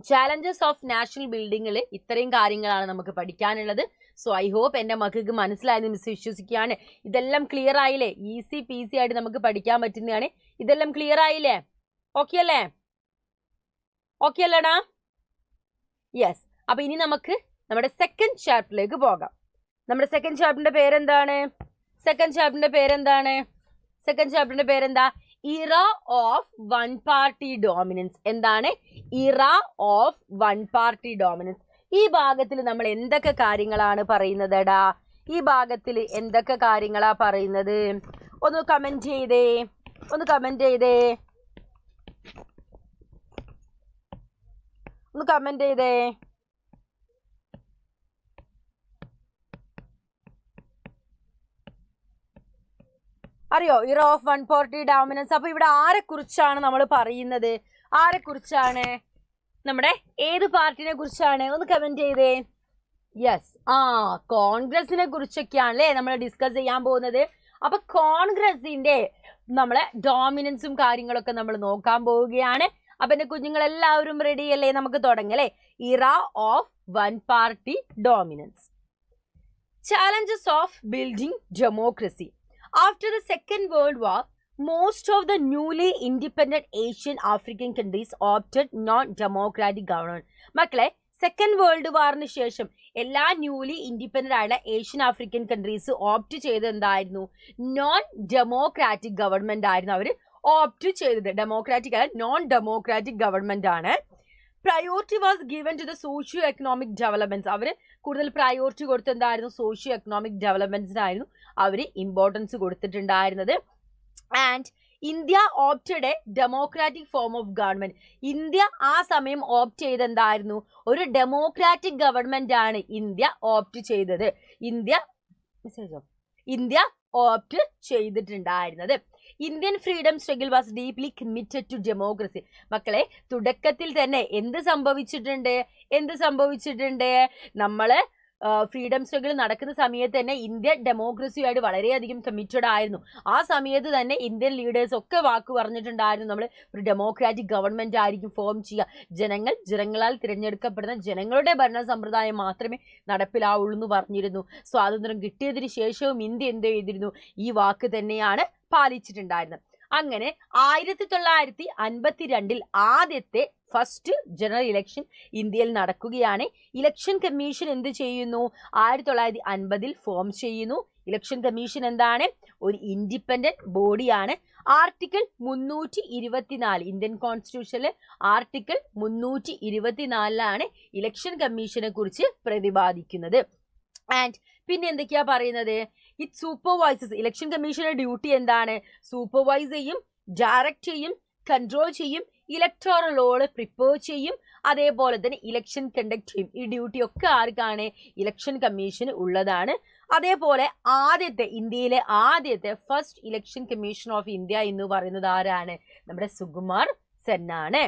ചാലഞ്ചസ് ഓഫ് നാഷണൽ ബിൽഡിങ്ങിൽ ഇത്രയും കാര്യങ്ങളാണ് നമുക്ക് പഠിക്കാനുള്ളത്. സോ ഐ ഹോപ്പ് എൻ്റെ മക്കൾക്ക് മനസ്സിലായെന്ന് മിസ് വിശ്വസിക്കുകയാണ്. ഇതെല്ലാം ക്ലിയർ ആയില്ലേ? ഈസി പീസി ആയിട്ട് നമുക്ക് പഠിക്കാൻ പറ്റുന്നതാണ്. ഇതെല്ലാം ക്ലിയർ ആയില്ലേ? ഓക്കെ അല്ലേ? ഓക്കെ അല്ലേടാ? യെസ്. അപ്പൊ ഇനി നമുക്ക് നമ്മുടെ സെക്കൻഡ് ചാപ്റ്ററിലേക്ക് പോകാം. നമ്മുടെ സെക്കൻഡ് ചാപ്റ്ററിന്റെ പേരെന്താണ്? സെക്കൻഡ് ചാപ്റ്ററിന്റെ പേരെന്താ? ഇറ ഓഫ് വൺ പാർട്ടി ഡോമിനൻസ്. എന്താണ്? ഇറ ഓഫ് വൺ പാർട്ടി ഡോമിനൻസ്. ഈ ഭാഗത്തിൽ നമ്മൾ എന്തൊക്കെ കാര്യങ്ങളാണ് പറയുന്നതെടാ? ഈ ഭാഗത്തിൽ എന്തൊക്കെ കാര്യങ്ങളാ പറയുന്നത്? ഒന്ന് കമന്റ് ചെയ്തേ. അറിയോ ഇറ ഓഫ് വൺ പാർട്ടി ഡോമിനൻസ്? അപ്പൊ ഇവിടെ ആരെ കുറിച്ചാണ് നമ്മൾ പറയുന്നത്? നമ്മുടെ ഏത് പാർട്ടിനെ കുറിച്ചാണ്? ഒന്ന് കമന്റ് ചെയ്തേ. യെസ്, കോൺഗ്രസിനെ കുറിച്ചൊക്കെയാണ് അല്ലേ നമ്മൾ ഡിസ്കസ് ചെയ്യാൻ പോകുന്നത്. അപ്പൊ കോൺഗ്രസിന്റെ നമ്മളെ ഡോമിനൻസും കാര്യങ്ങളൊക്കെ നമ്മൾ നോക്കാൻ പോവുകയാണ്. അപ്പൊ എന്റെ കുഞ്ഞുങ്ങളെല്ലാവരും റെഡി അല്ലേ? നമുക്ക് തുടങ്ങല്ലേ. Era of one party dominance. Challenges of building democracy. After the Second World War, most of the newly independent Asian African countries opted non-democratic government. മക്കളെ, സെക്കൻഡ് വേൾഡ് വാറിന് ശേഷം എല്ലാ ന്യൂലി ഇൻഡിപെൻഡന്റ് ആയുള്ള ഏഷ്യൻ ആഫ്രിക്കൻ കൺട്രീസ് ഓപ്റ്റ് ചെയ്തത് എന്തായിരുന്നു? നോൺ ഡെമോക്രാറ്റിക് ഗവൺമെന്റ് ആയിരുന്നു അവർ ഓപ്റ്റ് ചെയ്തത്. ഡെമോക്രാറ്റിക് അല്ല, നോൺ ഡെമോക്രാറ്റിക് ഗവൺമെന്റ് ആണ്. Priority was given to the socio economic developments. അവർ കൂടുതൽ പ്രയോറിറ്റി കൊടുത്ത് എന്തായിരുന്നു? സോഷ്യോ എക്കണോമിക് ഡെവലപ്മെന്റ്സിനായിരുന്നു അവർ ഇമ്പോർട്ടൻസ് കൊടുത്തിട്ടുണ്ടായിരുന്നത്. And India opted a democratic form of government. India ആ സമയം ഓപ്റ്റ് ചെയ്ത് എന്തായിരുന്നു? ഒരു ഡെമോക്രാറ്റിക് ഗവൺമെന്റ് ആണ് ഇന്ത്യ ഓപ്റ്റ് ചെയ്തത്. ഇന്ത്യ ഓപ്റ്റ് ചെയ്തിട്ടുണ്ടായിരുന്നത്. Indian freedom struggle was deeply committed to democracy. മക്കളെ, തുടക്കത്തിൽ തന്നെ എന്ത് സംഭവിച്ചിട്ടുണ്ട്? നമ്മള് ഫ്രീഡം സ്ട്രഗിൾ നടക്കുന്ന സമയത്ത് തന്നെ ഇന്ത്യ ഡെമോക്രസിയുമായിട്ട് വളരെയധികം കമ്മിറ്റഡ് ആയിരുന്നു. ആ സമയത്ത് തന്നെ ഇന്ത്യൻ ലീഡേഴ്സ് ഒക്കെ വാക്ക് പറഞ്ഞിട്ടുണ്ടായിരുന്നു, നമ്മൾ ഒരു ഡെമോക്രാറ്റിക് ഗവൺമെന്റ് ആയിരിക്കും ഫോം ചെയ്യുക. ജനങ്ങളാൽ തിരഞ്ഞെടുക്കപ്പെടുന്ന ജനങ്ങളുടെ ഭരണ സമ്പ്രദായം മാത്രമേ നടപ്പിലാവുള്ളൂ എന്ന് പറഞ്ഞിരുന്നു. സ്വാതന്ത്ര്യം കിട്ടിയതിന് ശേഷവും ഇന്ത്യ എന്ത് ചെയ്തിരുന്നു? ഈ വാക്ക് തന്നെയാണ് പാലിച്ചിട്ടുണ്ടായിരുന്നത്. അങ്ങനെ 1952 ആദ്യത്തെ ഫസ്റ്റ് ജനറൽ ഇലക്ഷൻ ഇന്ത്യയിൽ നടക്കുകയാണ്. ഇലക്ഷൻ കമ്മീഷൻ എന്ത് ചെയ്യുന്നു? 1950 ഫോം ചെയ്യുന്നു. ഇലക്ഷൻ കമ്മീഷൻ എന്താണ്? ഒരു ഇൻഡിപെൻഡന്റ് ബോഡിയാണ്. ആർട്ടിക്കിൾ 324 ഇന്ത്യൻ കോൺസ്റ്റിറ്റ്യൂഷനിലെ ആർട്ടിക്കിൾ 324 ഇലക്ഷൻ കമ്മീഷനെ കുറിച്ച് പ്രതിപാദിക്കുന്നത്. ആൻഡ് പിന്നെ എന്തൊക്കെയാ പറയുന്നത്? It supervises. ഇലക്ഷൻ കമ്മീഷന്റെ ഡ്യൂട്ടി എന്താണ്? സൂപ്പർവൈസ് ചെയ്യും, ഡയറക്റ്റ് ചെയ്യും, കൺട്രോൾ ചെയ്യും, ഇലക്ടോറൽ ലോൾ പ്രിപ്പയർ ചെയ്യും, അതേപോലെ തന്നെ ഇലക്ഷൻ കണ്ടക്ട് ചെയ്യും. ഈ ഡ്യൂട്ടി ഒക്കെ ആർക്കാണ്? ഇലക്ഷൻ കമ്മീഷന് ഉള്ളതാണ്. അതേപോലെ ഇന്ത്യയിലെ ആദ്യത്തെ first election commission of India എന്ന് പറയുന്നത് ആരാണ്? നമ്മുടെ സുകുമാർ സെൻ ആണ്.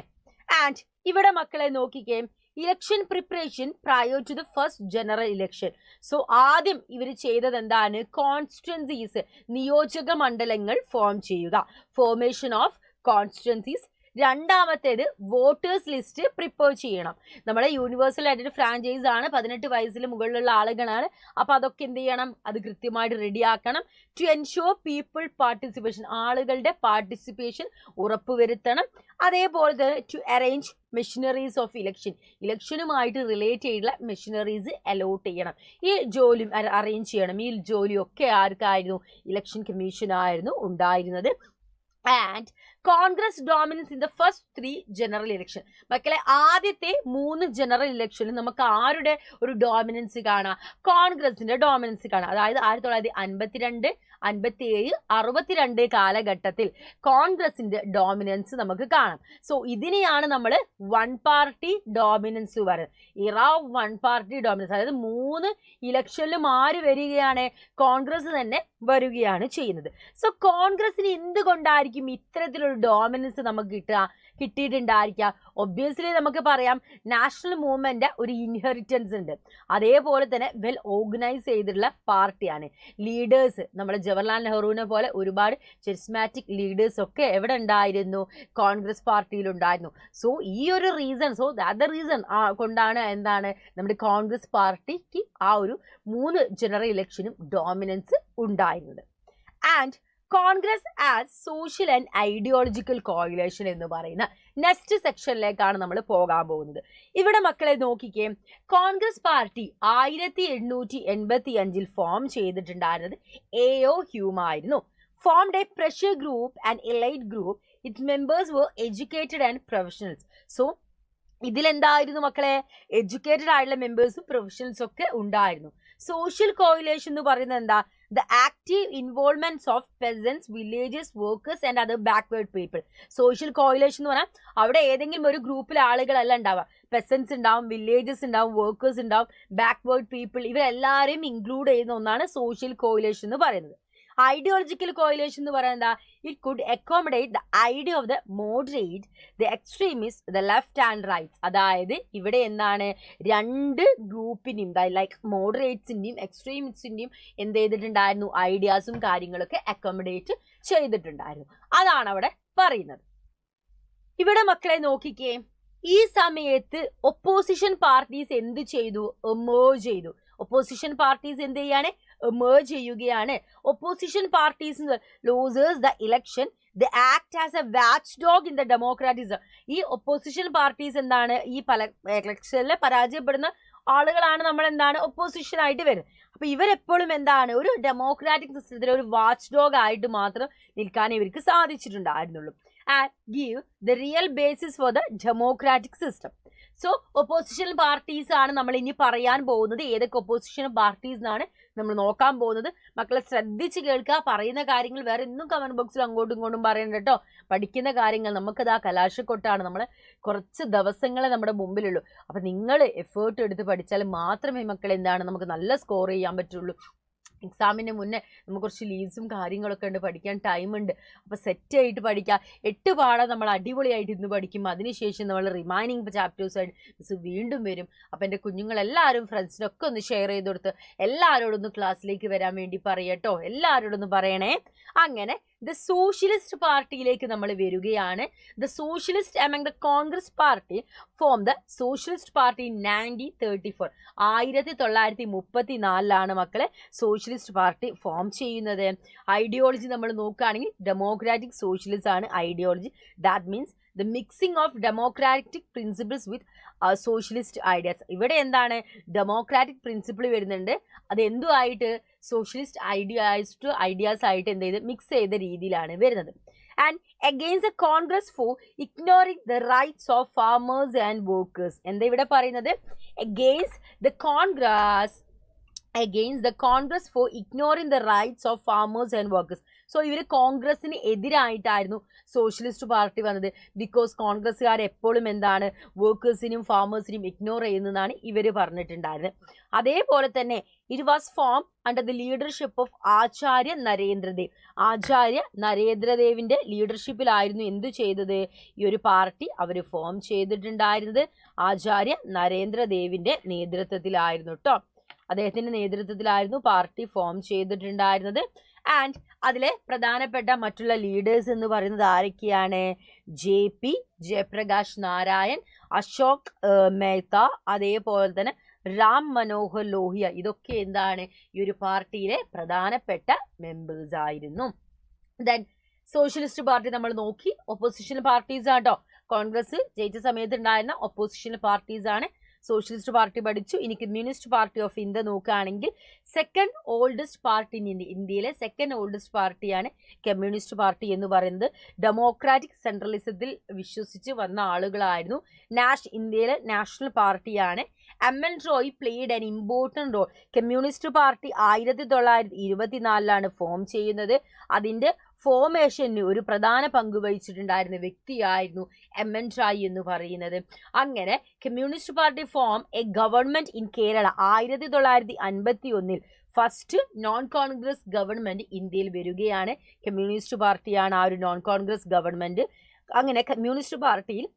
ആൻഡ് ഇവിടെ മക്കളെ നോക്കിക്കേ, election preparation prior to the first general election. So ആദ്യം ഇവർ ചെയ്തത് എന്താണ്? കോൺസ്റ്റിറ്റ്യുവൻസീസ്, നിയോജക മണ്ഡലങ്ങൾ ഫോം ചെയ്യുക, ഫോർമേഷൻ ഓഫ് കോൺസ്റ്റിറ്റ്യുവൻസീസ്. രണ്ടാമത്തേത് വോട്ടേഴ്സ് ലിസ്റ്റ് പ്രിപ്പയർ ചെയ്യണം. നമ്മുടെ യൂണിവേഴ്സൽ ആയിട്ട് ഫ്രാഞ്ചൈസ് ആണ്, 18 വയസ്സിന് മുകളിലുള്ള ആളുകളാണ്. അപ്പൊ അതൊക്കെ എന്ത് ചെയ്യണം? അത് കൃത്യമായിട്ട് റെഡിയാക്കണം. ടു എൻഷുർ പീപ്പിൾ പാർട്ടിസിപ്പേഷൻ, ആളുകളുടെ പാർട്ടിസിപ്പേഷൻ ഉറപ്പുവരുത്തണം. അതേപോലെ തന്നെ ടു അറേഞ്ച് മെഷീനറീസ് ഓഫ് ഇലക്ഷനുമായിട്ട് റിലേറ്റ് ചെയ്തുള്ള മെഷീനറീസ് അലോട്ട് ചെയ്യണം. ഈ ജോലി അറേഞ്ച് ചെയ്യണം. ഈ ജോലിയൊക്കെ ആർക്കായിരുന്നു? ഇലക്ഷൻ കമ്മീഷൻ ആയിരുന്നു ഉണ്ടായിരുന്നത്. And Congress dominance in the first 3 general election. മക്കളെ ആദ്യത്തെ 3 ജനറൽ ഇലക്ഷനിൽ നമുക്ക് ആരുടെ ഒരു ഡോമിനൻസ് കാണാം? കോൺഗ്രസിന്റെ ഡോമിനൻസ് കാണാം. അതായത് 1952, 57, 62 കാലഘട്ടത്തിൽ കോൺഗ്രസിന്റെ ഡോമിനൻസ് നമുക്ക് കാണാം. സോ ഇതിനെയാണ് നമ്മൾ വൺ പാർട്ടി ഡോമിനൻസ് പറയുന്നത്. ഇറ ഓഫ് വൺ പാർട്ടി ഡോമിനൻസ്. അതായത് 3 ഇലക്ഷനിലും ആര് വരികയാണ്? കോൺഗ്രസ് തന്നെ വരികയാണ് ചെയ്യുന്നത്. സോ കോൺഗ്രസിന് എന്തുകൊണ്ടായിരിക്കും ഇത്തരത്തിലൊരു ഡോമിനൻസ് നമുക്ക് കിട്ടിയിട്ടുണ്ടായിരിക്കാം? ഒബ്വിയസ്ലി നമുക്ക് പറയാം നാഷണൽ മൂവ്മെന്റ് ഒരു ഇൻഹെറിറ്റൻസ് ഉണ്ട്. അതേപോലെ തന്നെ വെൽ ഓർഗനൈസ് ചെയ്തിട്ടുള്ള പാർട്ടിയാണ്. ലീഡേഴ്സ് നമ്മുടെ ജവഹർലാൽ നെഹ്റുവിനെ പോലെ ഒരുപാട് ചെറിസ്മാറ്റിക് ലീഡേഴ്സ് ഒക്കെ എവിടെ ഉണ്ടായിരുന്നു? കോൺഗ്രസ് പാർട്ടിയിൽ ഉണ്ടായിരുന്നു. സോ ഈ ഒരു റീസൺ, സോ ദാറ്റ് റീസൺ കൊണ്ടാണ് എന്താണ് നമ്മുടെ കോൺഗ്രസ് പാർട്ടിക്ക് ആ ഒരു 3 ജനറൽ ഇലക്ഷനും ഡോമിനൻസ് ഉണ്ടായിരുന്നത്. And Congress as social and ideological coalition എന്ന് പറയുന്ന നെക്സ്റ്റ് സെക്ഷനിലേക്കാണ് നമ്മൾ പോകാൻ പോകുന്നത്. ഇവിടെ മക്കളെ നോക്കിക്കേ, കോൺഗ്രസ് പാർട്ടി 1885 ഫോം ചെയ്തിട്ടുണ്ടായിരുന്നത് AO ഹ്യൂം ആയിരുന്നു. Formed a pressure group and elite group. Its members were educated and professionals. So ഇതിലെന്തായിരുന്നു മക്കളെ? എഡ്യൂക്കേറ്റഡ് ആയിട്ടുള്ള മെമ്പേഴ്സും പ്രൊഫഷണൽസും ഒക്കെ ഉണ്ടായിരുന്നു. സോഷ്യൽ കോയിലേഷൻ എന്ന് പറയുന്നത് എന്താ? The active involvements of peasants, villages, workers and other backward people. Social coalition എന്ന് പറഞ്ഞാൽ അവിടെ ഏതെങ്കിലും ഒരു ഗ്രൂപ്പിലെ ആളുകളല്ല ഉണ്ടാവുക. പെസൻസ് ഉണ്ടാവും, വില്ലേജസ് ഉണ്ടാവും, വർക്കേഴ്സ് ഉണ്ടാവും, ബാക്ക്വേർഡ് പീപ്പിൾ, ഇവരെല്ലാവരെയും ഇൻക്ലൂഡ് ചെയ്യുന്ന ഒന്നാണ് സോഷ്യൽ കോയിലേഷൻ എന്ന് പറയുന്നത്. ഐഡിയോളജിക്കൽ കോയിലേഷൻ എന്ന് പറയുന്നത് it could accommodate the idea of the moderate, the extremist, the left and right. അതായത് ഇവിടെ എന്താണ്? 2 ഗ്രൂപ്പിനെയും ലൈക്ക് മോഡറേറ്റ്സിന്റെയും എക്സ്ട്രീമിസ്റ്റിന്റെയും എന്ത് ചെയ്തിട്ടുണ്ടായിരുന്നു? ഐഡിയാസും കാര്യങ്ങളൊക്കെ അക്കോമഡേറ്റ് ചെയ്തിട്ടുണ്ടായിരുന്നു. അതാണ് അവിടെ പറയുന്നത്. ഇവിടെ മക്കളെ നോക്കിക്കേ, ഈ സമയത്ത് ഒപ്പോസിഷൻ പാർട്ടീസ് എന്ത് ചെയ്തു? എമേർജ് ചെയ്തു. ഒപ്പോസിഷൻ പാർട്ടീസ് എന്ത് ചെയ്യാണ്? എമേർജ് ചെയ്യുകയാണ്. Opposition parties losers the election, the act as a watch dog in the democratism. ഈ ഒപ്പോസിഷൻ പാർട്ടീസ് എന്താണ്? ഈ പല ഇലക്ഷനിൽ പരാജയപ്പെടുന്ന ആളുകളാണ് നമ്മൾ എന്താണ്? ഒപ്പോസിഷൻ ആയിട്ട് വരുന്നത്. അപ്പൊ ഇവരെപ്പോഴും എന്താണ്? ഒരു ഡെമോക്രാറ്റിക് സിസ്റ്റത്തിൽ ഒരു വാച്ച് ഡോഗ് ആയിട്ട് മാത്രം നിൽക്കാൻ ഇവർക്ക് സാധിച്ചിട്ടുണ്ടായിരുന്നുള്ളൂ. And give the real basis for the democratic system. So opposition parties ആണ് നമ്മൾ ഇനി പറയാൻ പോകുന്നത്. ഏതൊക്കെ ഒപ്പോസിഷൻ പാർട്ടീസ് എന്നാണ് നമ്മൾ നോക്കാൻ പോകുന്നത്. മക്കളെ ശ്രദ്ധിച്ച് കേൾക്കുക. പറയുന്ന കാര്യങ്ങൾ വേറെ ഇന്നും കമന്റ് ബോക്സിൽ അങ്ങോട്ടും ഇങ്ങോട്ടും പറയണ്ട കേട്ടോ. പഠിക്കുന്ന കാര്യങ്ങൾ നമുക്കത് ആ കലാശക്കൊട്ടാണ്. നമ്മൾ കുറച്ച് ദിവസങ്ങളെ നമ്മുടെ മുമ്പിലുള്ളൂ. അപ്പൊ നിങ്ങൾ എഫേർട്ട് എടുത്ത് പഠിച്ചാൽ മാത്രമേ മക്കളെ എന്താണ് നമുക്ക് നല്ല സ്കോർ ചെയ്യാൻ പറ്റുള്ളൂ. എക്സാമിന് മുന്നേ നമുക്ക് കുറച്ച് ലീവ്സും കാര്യങ്ങളൊക്കെ ഉണ്ട്, പഠിക്കാൻ ടൈം ഉണ്ട്. അപ്പോൾ സെറ്റായിട്ട് പഠിക്കുക. 8 പാഠം നമ്മൾ അടിപൊളിയായിട്ട് ഇന്ന് പഠിക്കും. അതിനുശേഷം നമ്മൾ റിമൈനിങ് ചാപ്റ്റേഴ്സായിട്ട് മിസ് വീണ്ടും വരും. അപ്പോൾ എൻ്റെ കുഞ്ഞുങ്ങളെല്ലാവരും ഫ്രണ്ട്സിനൊക്കെ ഒന്ന് ഷെയർ ചെയ്ത് കൊടുത്ത് എല്ലാവരോടും ഒന്ന് ക്ലാസ്സിലേക്ക് വരാൻ വേണ്ടി പറയട്ടോ. എല്ലാവരോടൊന്ന് പറയണേ. അങ്ങനെ ദ സോഷ്യലിസ്റ്റ് പാർട്ടിയിലേക്ക് നമ്മൾ വരികയാണ്. The socialist among the Congress party form the socialist party in 1934. 1934 മക്കളെ സോഷ്യലിസ്റ്റ് പാർട്ടി ഫോം ചെയ്യുന്നത്. ഐഡിയോളജി നമ്മൾ നോക്കുകയാണെങ്കിൽ ഡെമോക്രാറ്റിക് സോഷ്യലിസ്റ്റ് ആണ് ideology. That means the mixing of democratic principles with socialist ideas. ഇവിടെ എന്താണ്? ഡെമോക്രാറ്റിക് പ്രിൻസിപ്പിൾ വരുന്നുണ്ട്. അത് എന്തുമായിട്ട്? സോഷ്യലിസ്റ്റ് ഐഡിയാസ് ആയിട്ട് എന്ത് ചെയ്ത് മിക്സ് ചെയ്ത രീതിയിലാണ് വരുന്നത്. And against the Congress for ignoring the rights of farmers and workers. എന്താ ഇവിടെ പറയുന്നത്? Against the Congress for ignoring the rights of farmers and workers. So ഇവർ കോൺഗ്രസിന് എതിരായിട്ടായിരുന്നു സോഷ്യലിസ്റ്റ് പാർട്ടി വന്നത്. ബിക്കോസ് കോൺഗ്രസ്സുകാർ എപ്പോഴും എന്താണ്? വർക്കേഴ്സിനും ഫാമേഴ്സിനും ഇഗ്നോർ ചെയ്യുന്നതാണ് ഇവർ പറഞ്ഞിട്ടുണ്ടായിരുന്നത്. അതേപോലെ തന്നെ it was form under the leadership of ആചാര്യ നരേന്ദ്രദേവ്. ആചാര്യ നരേന്ദ്രദേവിന്റെ ലീഡർഷിപ്പിലായിരുന്നു എന്തു ചെയ്തത്? ഈ ഒരു പാർട്ടി അവർ ഫോം ചെയ്തിട്ടുണ്ടായിരുന്നത്. ആചാര്യ നരേന്ദ്രദേവിന്റെ നേതൃത്വത്തിലായിരുന്നു കേട്ടോ. അദ്ദേഹത്തിന്റെ നേതൃത്വത്തിലായിരുന്നു പാർട്ടി ഫോം ചെയ്തിട്ടുണ്ടായിരുന്നത്. ആൻഡ് അതിലെ പ്രധാനപ്പെട്ട മറ്റുള്ള ലീഡേഴ്സ് എന്ന് പറയുന്നത് ആരൊക്കെയാണ്? JP ജയപ്രകാശ് നാരായൺ, അശോക് മേത്ത, അതേപോലെ തന്നെ റാം മനോഹർ ലോഹിയ. ഇതൊക്കെ എന്താണ്? ഈ ഒരു പാർട്ടിയിലെ പ്രധാനപ്പെട്ട മെമ്പേഴ്സ് ആയിരുന്നു. ദെൻ സോഷ്യലിസ്റ്റ് പാർട്ടി നമ്മൾ നോക്കി. ഒപ്പോസിഷൻ പാർട്ടീസ് ആട്ടോ. കോൺഗ്രസ് ജയിച്ച സമയത്ത് ഉണ്ടായിരുന്ന ഒപ്പോസിഷൻ പാർട്ടീസ് ആണ് സോഷ്യലിസ്റ്റ് പാർട്ടി പഠിച്ചു. ഇനി കമ്മ്യൂണിസ്റ്റ് പാർട്ടി ഓഫ് ഇന്ത്യ നോക്കുകയാണെങ്കിൽ second oldest party in India, ഇന്ത്യയിലെ സെക്കൻഡ് ഓൾഡസ്റ്റ് പാർട്ടിയാണ് കമ്മ്യൂണിസ്റ്റ് പാർട്ടി എന്ന് പറയുന്നത്. ഡെമോക്രാറ്റിക് സെൻട്രലിസത്തിൽ വിശ്വസിച്ച് വന്ന ആളുകളായിരുന്നു. ഇന്ത്യയിലെ നാഷണൽ പാർട്ടിയാണ്. M N. Roy played an important role. Communist party 1924 form ചെയ്യുന്നത്. അതിൻ്റെ ഫോർമേഷന് ഒരു പ്രധാന പങ്ക് വഹിച്ചിട്ടുണ്ടായിരുന്ന വ്യക്തിയായിരുന്നു എം.എൻ. റോയ് എന്ന് പറയുന്നത്. അങ്ങനെ communist party form A government in Kerala 1951 first non Congress government ഇന്ത്യയിൽ വരികയാണ്. കമ്മ്യൂണിസ്റ്റ് പാർട്ടിയാണ് ആ ഒരു നോൺ കോൺഗ്രസ് ഗവൺമെന്റ്. അങ്ങനെ കമ്മ്യൂണിസ്റ്റ് പാർട്ടിയിൽ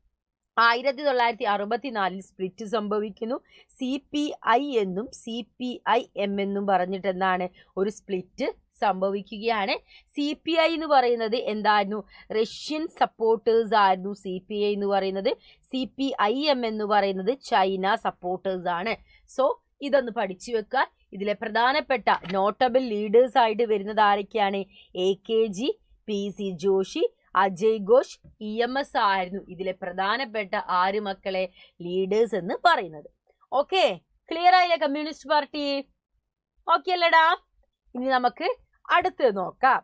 1964 സ്പ്ലിറ്റ് സംഭവിക്കുന്നു. CPI എന്നും CPIM എന്നും പറഞ്ഞിട്ട് എന്താണ് ഒരു സ്പ്ലിറ്റ് സംഭവിക്കുകയാണ്. CPI എന്ന് പറയുന്നത് എന്തായിരുന്നു? റഷ്യൻ സപ്പോർട്ടേഴ്സ് ആയിരുന്നു CPI എന്ന് പറയുന്നത്. CPIM എന്ന് പറയുന്നത് ചൈന സപ്പോർട്ടേഴ്സ് ആണ്. സോ ഇതൊന്ന് പഠിച്ചു വെക്കുക. ഇതിലെ പ്രധാനപ്പെട്ട നോട്ടബിൾ ലീഡേഴ്സ് ആയിട്ട് വരുന്നത് ആരൊക്കെയാണ്? AKG, PC Joshi, Ajay Ghosh, EMS ആയിരുന്നു ഇതിലെ പ്രധാനപ്പെട്ട ആര് മക്കളെ ലീഡേഴ്സ് എന്ന് പറയുന്നത്. ഓക്കെ, ക്ലിയർ ആയില്ലേ കമ്മ്യൂണിസ്റ്റ് പാർട്ടി? ഓക്കെ അല്ലടാ? ഇനി നമുക്ക് അടുത്ത് നോക്കാം.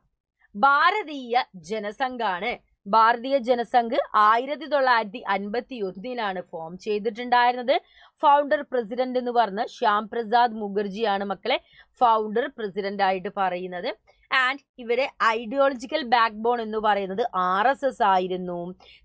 ഭാരതീയ ജനസംഘാണ്. ഭാരതീയ ജനസംഘ് 1951 ഫോം ചെയ്തിട്ടുണ്ടായിരുന്നത്. ഫൗണ്ടർ പ്രസിഡന്റ് എന്ന് പറഞ്ഞ ശ്യാം പ്രസാദ് മുഖർജിയാണ് മക്കളെ ഫൗണ്ടർ പ്രസിഡന്റ് ആയിട്ട് പറയുന്നത്. ആൻഡ് ഇവരെ ഐഡിയോളജിക്കൽ ബാക്ക് ബോൺ എന്ന് പറയുന്നത് RSS ആയിരുന്നു.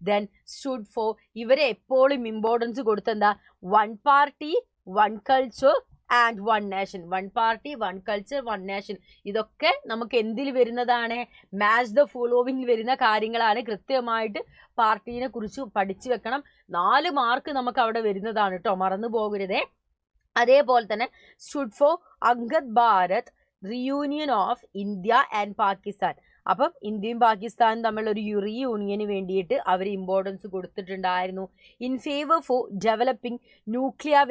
ദെൻ സ്റ്റുഡ് ഫോർ, ഇവരെ എപ്പോഴും ഇമ്പോർട്ടൻസ് കൊടുത്തെന്താ? One party, one culture and one nation. One party, one culture, one nation. ഇതൊക്കെ നമുക്ക് എന്തിൽ വരുന്നതാണ്? മാച്ച് ദ ഫോളോവിംഗ് വരുന്ന കാര്യങ്ങളാണ്. കൃത്യമായിട്ട് പാർട്ടീനെ കുറിച്ച് പഠിച്ചു വെക്കണം. 4 മാർക്ക് നമുക്ക് അവിടെ വരുന്നതാണ് കേട്ടോ, മറന്നു പോകരുതേ. അതേപോലെ തന്നെ സ്റ്റുഡ് ഫോർ അംഗദ് Bharat reunion of India and Pakistan. അപ്പം ഇന്ത്യയും പാകിസ്ഥാനും തമ്മിലൊരു റീയൂണിയന് വേണ്ടിയിട്ട് അവർ ഇമ്പോർട്ടൻസ് കൊടുത്തിട്ടുണ്ടായിരുന്നു. In favour for developing nuclear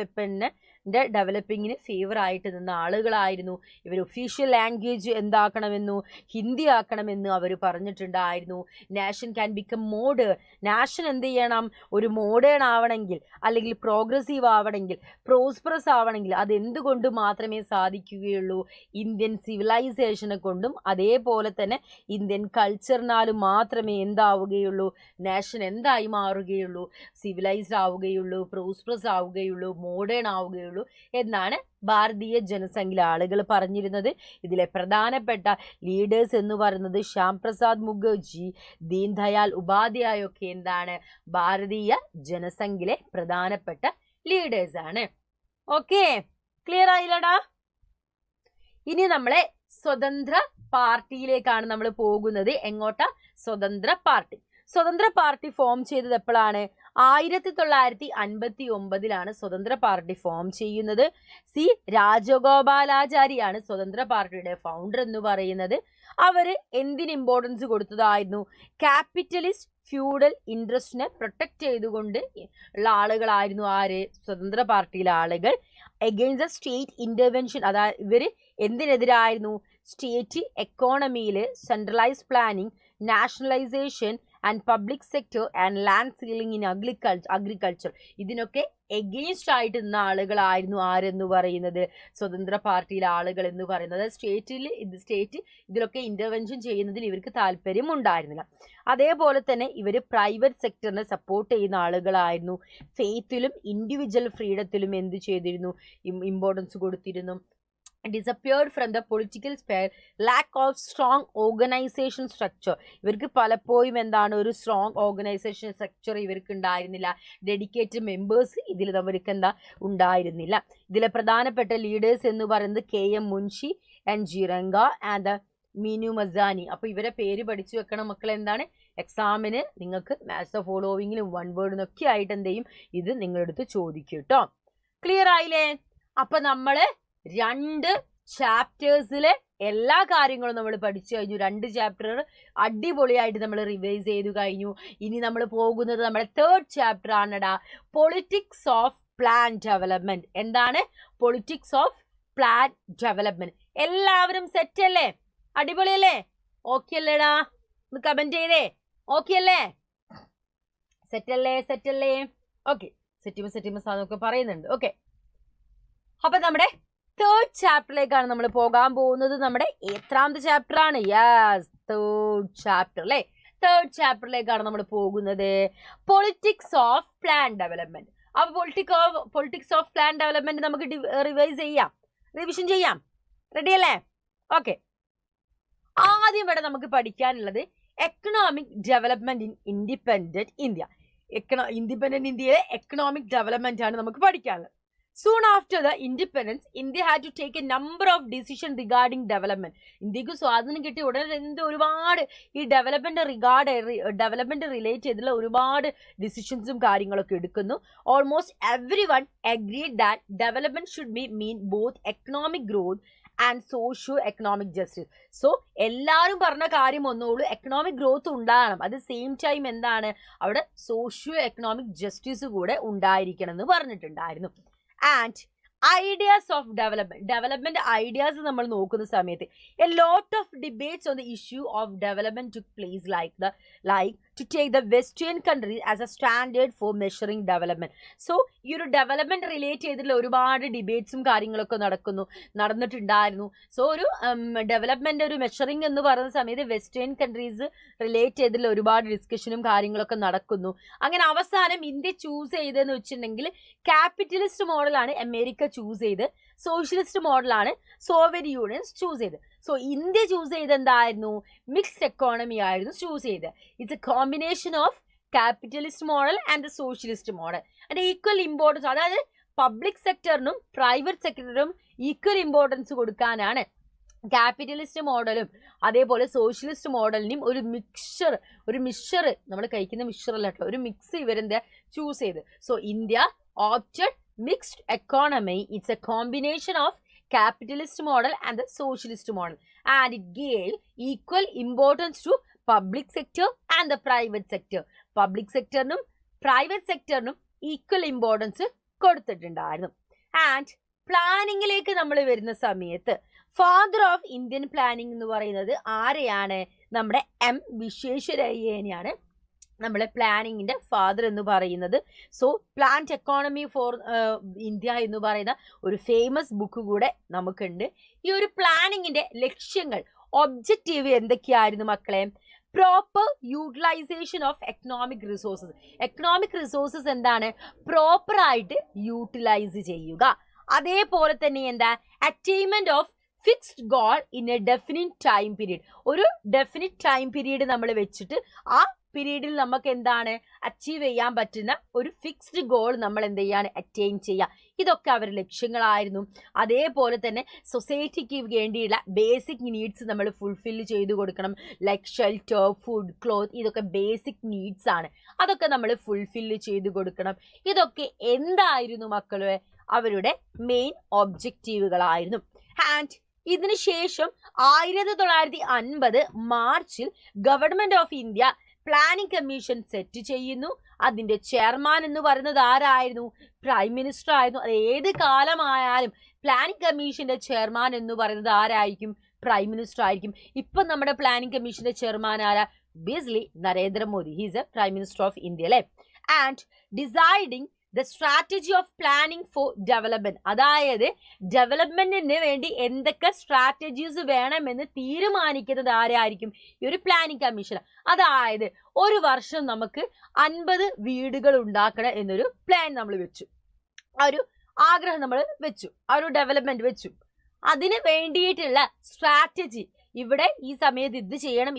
വെപ്പണിന് ഡെവലപ്പിങ്ങിന് ഫേവർ ആയിട്ട് നിന്ന ആളുകളായിരുന്നു ഇവർ. ഒഫീഷ്യൽ ലാംഗ്വേജ് എന്താക്കണമെന്നു? ഹിന്ദി ആക്കണമെന്ന് അവർ പറഞ്ഞിട്ടുണ്ടായിരുന്നു. Nation can become modern. Nation എന്ത് ചെയ്യണം? ഒരു മോഡേൺ ആവണമെങ്കിൽ, അല്ലെങ്കിൽ പ്രോഗ്രസീവ് ആവണമെങ്കിൽ, പ്രോസ്പറസ് ആവണമെങ്കിൽ അതെന്തുകൊണ്ട് മാത്രമേ സാധിക്കുകയുള്ളൂ? ഇന്ത്യൻ സിവിലൈസേഷനെ കൊണ്ടും അതേപോലെ തന്നെ ഇന്ത്യൻ കൾച്ചറിനാലും മാത്രമേ എന്താവുകയുള്ളൂ? നാഷൻ എന്തായി മാറുകയുള്ളൂ? സിവിലൈസ്ഡ് ആവുകയുള്ളൂ, പ്രോസ്പറസ് ആവുകയുള്ളൂ, മോഡേൺ ആവുകയുള്ളൂ എന്നാണ് ഭാരതീയ ജനസംഘിലെ ആളുകൾ പറഞ്ഞിരുന്നത്. ഇതിലെ പ്രധാനപ്പെട്ട ലീഡേഴ്സ് എന്ന് പറയുന്നത് ശ്യാം പ്രസാദ് മുഖർജി, ദീൻ ദയാൽ ഉപാധ്യായ ഒക്കെ എന്താണ് ഭാരതീയ ജനസംഘിലെ പ്രധാനപ്പെട്ട ലീഡേഴ്സ് ആണ്. ഓക്കെ, ക്ലിയർ ആയില്ലടാ? ഇനി നമ്മളെ സ്വതന്ത്ര പാർട്ടിയിലേക്കാണ് നമ്മൾ പോകുന്നത്. എങ്ങോട്ടാ? സ്വതന്ത്ര പാർട്ടി. സ്വതന്ത്ര പാർട്ടി ഫോം ചെയ്തത് എപ്പോഴാണ്? 1959 സ്വതന്ത്ര പാർട്ടി ഫോം ചെയ്യുന്നത്. രാജഗോപാലാചാരിയാണ് സ്വതന്ത്ര പാർട്ടിയുടെ ഫൗണ്ടർ എന്ന് പറയുന്നത്. അവര് എന്തിന് ഇമ്പോർട്ടൻസ് കൊടുത്തതായിരുന്നു? ക്യാപിറ്റലിസ്റ്റ് ഫ്യൂഡൽ ഇൻട്രസ്റ്റിനെ പ്രൊട്ടക്ട് ചെയ്തുകൊണ്ട് ഉള്ള ആളുകളായിരുന്നു ആര്? സ്വതന്ത്ര പാർട്ടിയിലെ ആളുകൾ. എഗെയിൻസ്റ്റ് ദ സ്റ്റേറ്റ് ഇന്റർവെൻഷൻ, അതായത് ഇവര് എന്തിനെതിരായിരുന്നു? സ്റ്റേറ്റ് എക്കോണമിയിൽ centralised planning, nationalisation and public sector and land ceiling in agriculture. ഇതിനൊക്കെ എഗെയിൻസ്റ്റ് ആയിട്ട് നിന്ന ആളുകളായിരുന്നു ആരെന്ന് പറയുന്നത്? സ്വതന്ത്ര പാർട്ടിയിലെ ആളുകൾ എന്ന് പറയുന്നത്. സ്റ്റേറ്റ് ഇതിലൊക്കെ ഇന്റർവെൻഷൻ ചെയ്യുന്നതിൽ ഇവർക്ക് താല്പര്യം ഉണ്ടായിരുന്നില്ല. അതേപോലെ തന്നെ ഇവർ പ്രൈവറ്റ് സെക്ടറിനെ സപ്പോർട്ട് ചെയ്യുന്ന ആളുകളായിരുന്നു. ഫെയ്ത്തിലും ഇൻഡിവിജ്വൽ ഫ്രീഡത്തിലും എന്ത് ചെയ്തിരുന്നു? ഇമ്പോർട്ടൻസ് കൊടുത്തിരുന്നു. disappeared from the political sphere, lack of strong organization structure. ഇവർക്ക് പലപ്പോഴും എന്താണ്? ഒരു സ്ട്രോങ് ഓർഗനൈസേഷൻ സ്ട്രക്ചർ ഇവർക്ക് ഉണ്ടായിരുന്നില്ല. ഡെഡിക്കേറ്റഡ് മെമ്പേഴ്സ് ഇതിൽ അവർക്ക് എന്താ ഉണ്ടായിരുന്നില്ല. ഇതിലെ പ്രധാനപ്പെട്ട ലീഡേഴ്സ് എന്ന് പറയുന്നത് KM Munshi and ജിറംഗ and Meenu Masani. അപ്പൊ ഇവരെ പേര് പഠിച്ചു വെക്കണം മക്കളെ. എന്താണ്? എക്സാമിന് നിങ്ങൾക്ക് മാച്ച് ദ ഫോളോവിങ്ങിലും വൺ വേർഡിനൊക്കെ ആയിട്ട് എന്ത് ചെയ്യും? ഇത് നിങ്ങളെടുത്ത് ചോദിക്കും കേട്ടോ. ക്ലിയർ ആയില്ലേ? അപ്പൊ നമ്മള് 2 ചാപ്റ്റേഴ്സിലെ എല്ലാ കാര്യങ്ങളും നമ്മൾ പഠിച്ചു കഴിഞ്ഞു. 2 ചാപ്റ്റർ അടിപൊളിയായിട്ട് നമ്മൾ റിവൈസ് ചെയ്തു കഴിഞ്ഞു. ഇനി നമ്മൾ പോകുന്നത് നമ്മുടെ 3rd ചാപ്റ്റർ ആണടാ, പൊളിറ്റിക്സ് ഓഫ് പ്ലാൻ ഡെവലപ്മെന്റ്. എന്താണ്? Politics of plan development. എല്ലാവരും സെറ്റ് അല്ലേ? അടിപൊളിയല്ലേ? ഓക്കെ അല്ലേടാ? ഒന്ന് കമന്റ് ചെയ്തേ. ഓക്കെ അല്ലേ? സെറ്റല്ലേ? ഓക്കെ, സെറ്റിമസ് എന്നൊക്കെ പറയുന്നുണ്ട്. ഓക്കെ, അപ്പൊ നമ്മുടെ തേർഡ് ചാപ്റ്ററിലേക്കാണ് നമ്മൾ പോകാൻ പോകുന്നത്. നമ്മുടെ എത്രാമത്തെ ചാപ്റ്റർ ആണ്? യെസ്, തേർഡ് ചാപ്റ്റർ അല്ലേ. തേർഡ് ചാപ്റ്ററിലേക്കാണ് നമ്മൾ പോകുന്നത്. Politics of plan development. അപ്പൊ പൊളിറ്റിക്സ് ഓഫ് പ്ലാൻ ഡെവലപ്മെന്റ് നമുക്ക് റിവിഷൻ ചെയ്യാം. റെഡി അല്ലേ? ഓക്കെ, ആദ്യം ഇവിടെ നമുക്ക് പഠിക്കാനുള്ളത് economic development in independent India. Independent ഇന്ത്യയിലെ എക്കണോമിക് ഡെവലപ്മെന്റ് ആണ് നമുക്ക് പഠിക്കാനുള്ളത്. Soon after the independence, India had to take a number of decisions regarding development. ഇന്ത്യക്ക് സ്വാതന്ത്ര്യം കിട്ടിയ ഉടനെ ഒരുപാട് ഈ ഡെവലപ്മെന്റ് റിലേറ്റ് ചെയ്തുള്ള ഒരുപാട് ഡിസിഷൻസും കാര്യങ്ങളൊക്കെ എടുക്കുന്നു. Almost every one agreed that development should be mean both economic growth and socio economic justice. So എല്ലാവരും പറഞ്ഞ കാര്യം ഒന്നുള്ളൂ, എക്കണോമിക് ഗ്രോത്ത് ഉണ്ടാകണം, അത് സെയിം ടൈം എന്താണ് അവിടെ സോഷ്യോ എക്കണോമിക് ജസ്റ്റിസ് കൂടെ ഉണ്ടായിരിക്കണം എന്ന് പറഞ്ഞിട്ടുണ്ടായിരുന്നു. And ideas of development ideas നമ്മൾ നോക്കുന്ന സമയത്ത് a lot of debates on the issue of development took place, like to take the western countries as a standard for measuring development. So ഈ ഒരു ഡെവലപ്മെന്റ് റിലേറ്റ് ചെയ്തിട്ടുള്ള ഒരുപാട് ഡിബേറ്റ്സും കാര്യങ്ങളൊക്കെ നടന്നിട്ടുണ്ടായിരുന്നു. സോ ഒരു ഡെവലപ്മെന്റ് ഒരു മെഷറിംഗ് എന്ന് പറയുന്ന സമയത്ത് വെസ്റ്റേൺ കൺട്രീസ് റിലേറ്റ് ചെയ്തിട്ടുള്ള ഒരുപാട് ഡിസ്കഷനും കാര്യങ്ങളൊക്കെ നടക്കുന്നു. അങ്ങനെ അവസാനം ഇന്ത്യ ചൂസ് ചെയ്തതെന്ന് വെച്ചിട്ടുണ്ടെങ്കിൽ ക്യാപിറ്റലിസ്റ്റ് മോഡലാണ് അമേരിക്ക ചൂസ് ചെയ്ത്, സോഷ്യലിസ്റ്റ് മോഡലാണ് സോവിയറ്റ് യൂണിയൻ ചൂസ് ചെയ്ത്. സോ ഇന്ത്യ ചൂസ് ചെയ്ത് എന്തായിരുന്നു? മിക്സ്ഡ് എക്കോണമി ആയിരുന്നു ചൂസ് ചെയ്ത്. It's A combination of capitalist model and the socialist model. അതിന്റെ ഈക്വൽ ഇമ്പോർട്ടൻസ്, അതായത് പബ്ലിക് സെക്ടറിനും പ്രൈവറ്റ് സെക്ടറിനും ഈക്വൽ ഇമ്പോർട്ടൻസ് കൊടുക്കാനാണ് ക്യാപിറ്റലിസ്റ്റ് മോഡലും അതേപോലെ സോഷ്യലിസ്റ്റ് മോഡലിനും ഒരു മിക്സർ നമ്മൾ കഴിക്കുന്ന മിക്സർ അല്ല കേട്ടോ, ഒരു മിക്സ് ഇവരെന്താ ചൂസ് ചെയ്ത്. So India opted mixed economy. It's a combination of capitalist model and the socialist model, and it gave equal importance to public sector and the private sector. Public sector num private sector num equal importance കൊടുത്തിട്ടുണ്ടായിരുന്നു. ആൻഡ് പ്ലാനിങ്ങിലേക്ക് നമ്മൾ വരുന്ന സമയത്ത് ഫാദർ ഓഫ് ഇന്ത്യൻ പ്ലാനിങ് എന്ന് പറയുന്നത് ആരെയാണ്? നമ്മുടെ എം വിശ്വേശ്വരയ്യനെയാണ് നമ്മളെ പ്ലാനിങ്ങിന്റെ ഫാദർ എന്ന് പറയുന്നത്. So plant economy for India എന്ന് പറയുന്ന ഒരു ഫേമസ് ബുക്ക് കൂടെ നമുക്കുണ്ട്. ഈ ഒരു പ്ലാനിങ്ങിന്റെ ലക്ഷ്യങ്ങൾ, ഒബ്ജക്റ്റീവ് എന്തൊക്കെയായിരുന്നു മക്കളെ? Proper utilisation of economic resources. Economic resources എന്താണ്? പ്രോപ്പർ ആയിട്ട് യൂട്ടിലൈസ് ചെയ്യുക. അതേപോലെ തന്നെ എന്താ? Attainment of fixed goal in a definite time period. ഒരു ഡെഫിനിറ്റ് ടൈം പീരീഡ് നമ്മൾ വെച്ചിട്ട് ആ പീരീഡിൽ നമുക്ക് എന്താണ് അച്ചീവ് ചെയ്യാൻ പറ്റുന്ന ഒരു ഫിക്സ്ഡ് ഗോൾ നമ്മൾ എന്ത് ചെയ്യാണ്? അറ്റൈൻ ചെയ്യുക. ഇതൊക്കെ അവരുടെ ലക്ഷ്യങ്ങളായിരുന്നു. അതേപോലെ തന്നെ സൊസൈറ്റിക്ക് വേണ്ടിയുള്ള ബേസിക് നീഡ്സ് നമ്മൾ ഫുൾഫില്ല് ചെയ്തു കൊടുക്കണം. ലൈക്ക് ഷെൽട്ടർ, ഫുഡ്, ക്ലോത്ത്, ഇതൊക്കെ ബേസിക് നീഡ്സ് ആണ്. അതൊക്കെ നമ്മൾ ഫുൾഫില്ല് ചെയ്തു കൊടുക്കണം. ഇതൊക്കെ എന്തായിരുന്നു മക്കളെ? അവരുടെ മെയിൻ ഒബ്ജക്റ്റീവുകളായിരുന്നു. ആൻഡ് ഇതിനു ശേഷം 1950 മാർച്ചിൽ government of India planning commission set ചെയ്യുന്നു. അതിന്റെ ചെയർമാൻ എന്ന് പറയുന്നത് ആരായിരുന്നു? പ്രൈം മിനിസ്റ്റർ ആയിരുന്നു. അത് ഏത് കാലമായാലും പ്ലാനിംഗ് കമ്മീഷന്റെ ചെയർമാൻ എന്ന് പറയുന്നത് ആരായിരിക്കും? പ്രൈം മിനിസ്റ്റർ ആയിരിക്കും. ഇപ്പൊ നമ്മുടെ പ്ലാനിംഗ് കമ്മീഷന്റെ ചെയർമാൻ ആരാ? Obviously Narendra Modi. He is A prime minister of India അല്ലേ. And deciding the strategy of planning for development. അതായത് ഡെവലപ്മെന്റിന് വേണ്ടി എന്തൊക്കെ സ്ട്രാറ്റജീസ് വേണമെന്ന് തീരുമാനിക്കുന്നത് ആരായിരിക്കും? ഈ ഒരു പ്ലാനിംഗ് കമ്മീഷൻ. അതായത് ഒരു വർഷം നമുക്ക് 50 വീടുകൾ ഉണ്ടാക്കണം എന്നൊരു പ്ലാൻ നമ്മൾ വെച്ചു, ആ ഒരു ആഗ്രഹം നമ്മൾ വെച്ചു, ആ ഒരു ഡെവലപ്മെന്റ് വെച്ചു. അതിന് വേണ്ടിയിട്ടുള്ള സ്ട്രാറ്റജി, ഇവിടെ ഈ സമയത്ത് ഇത് ചെയ്യണം,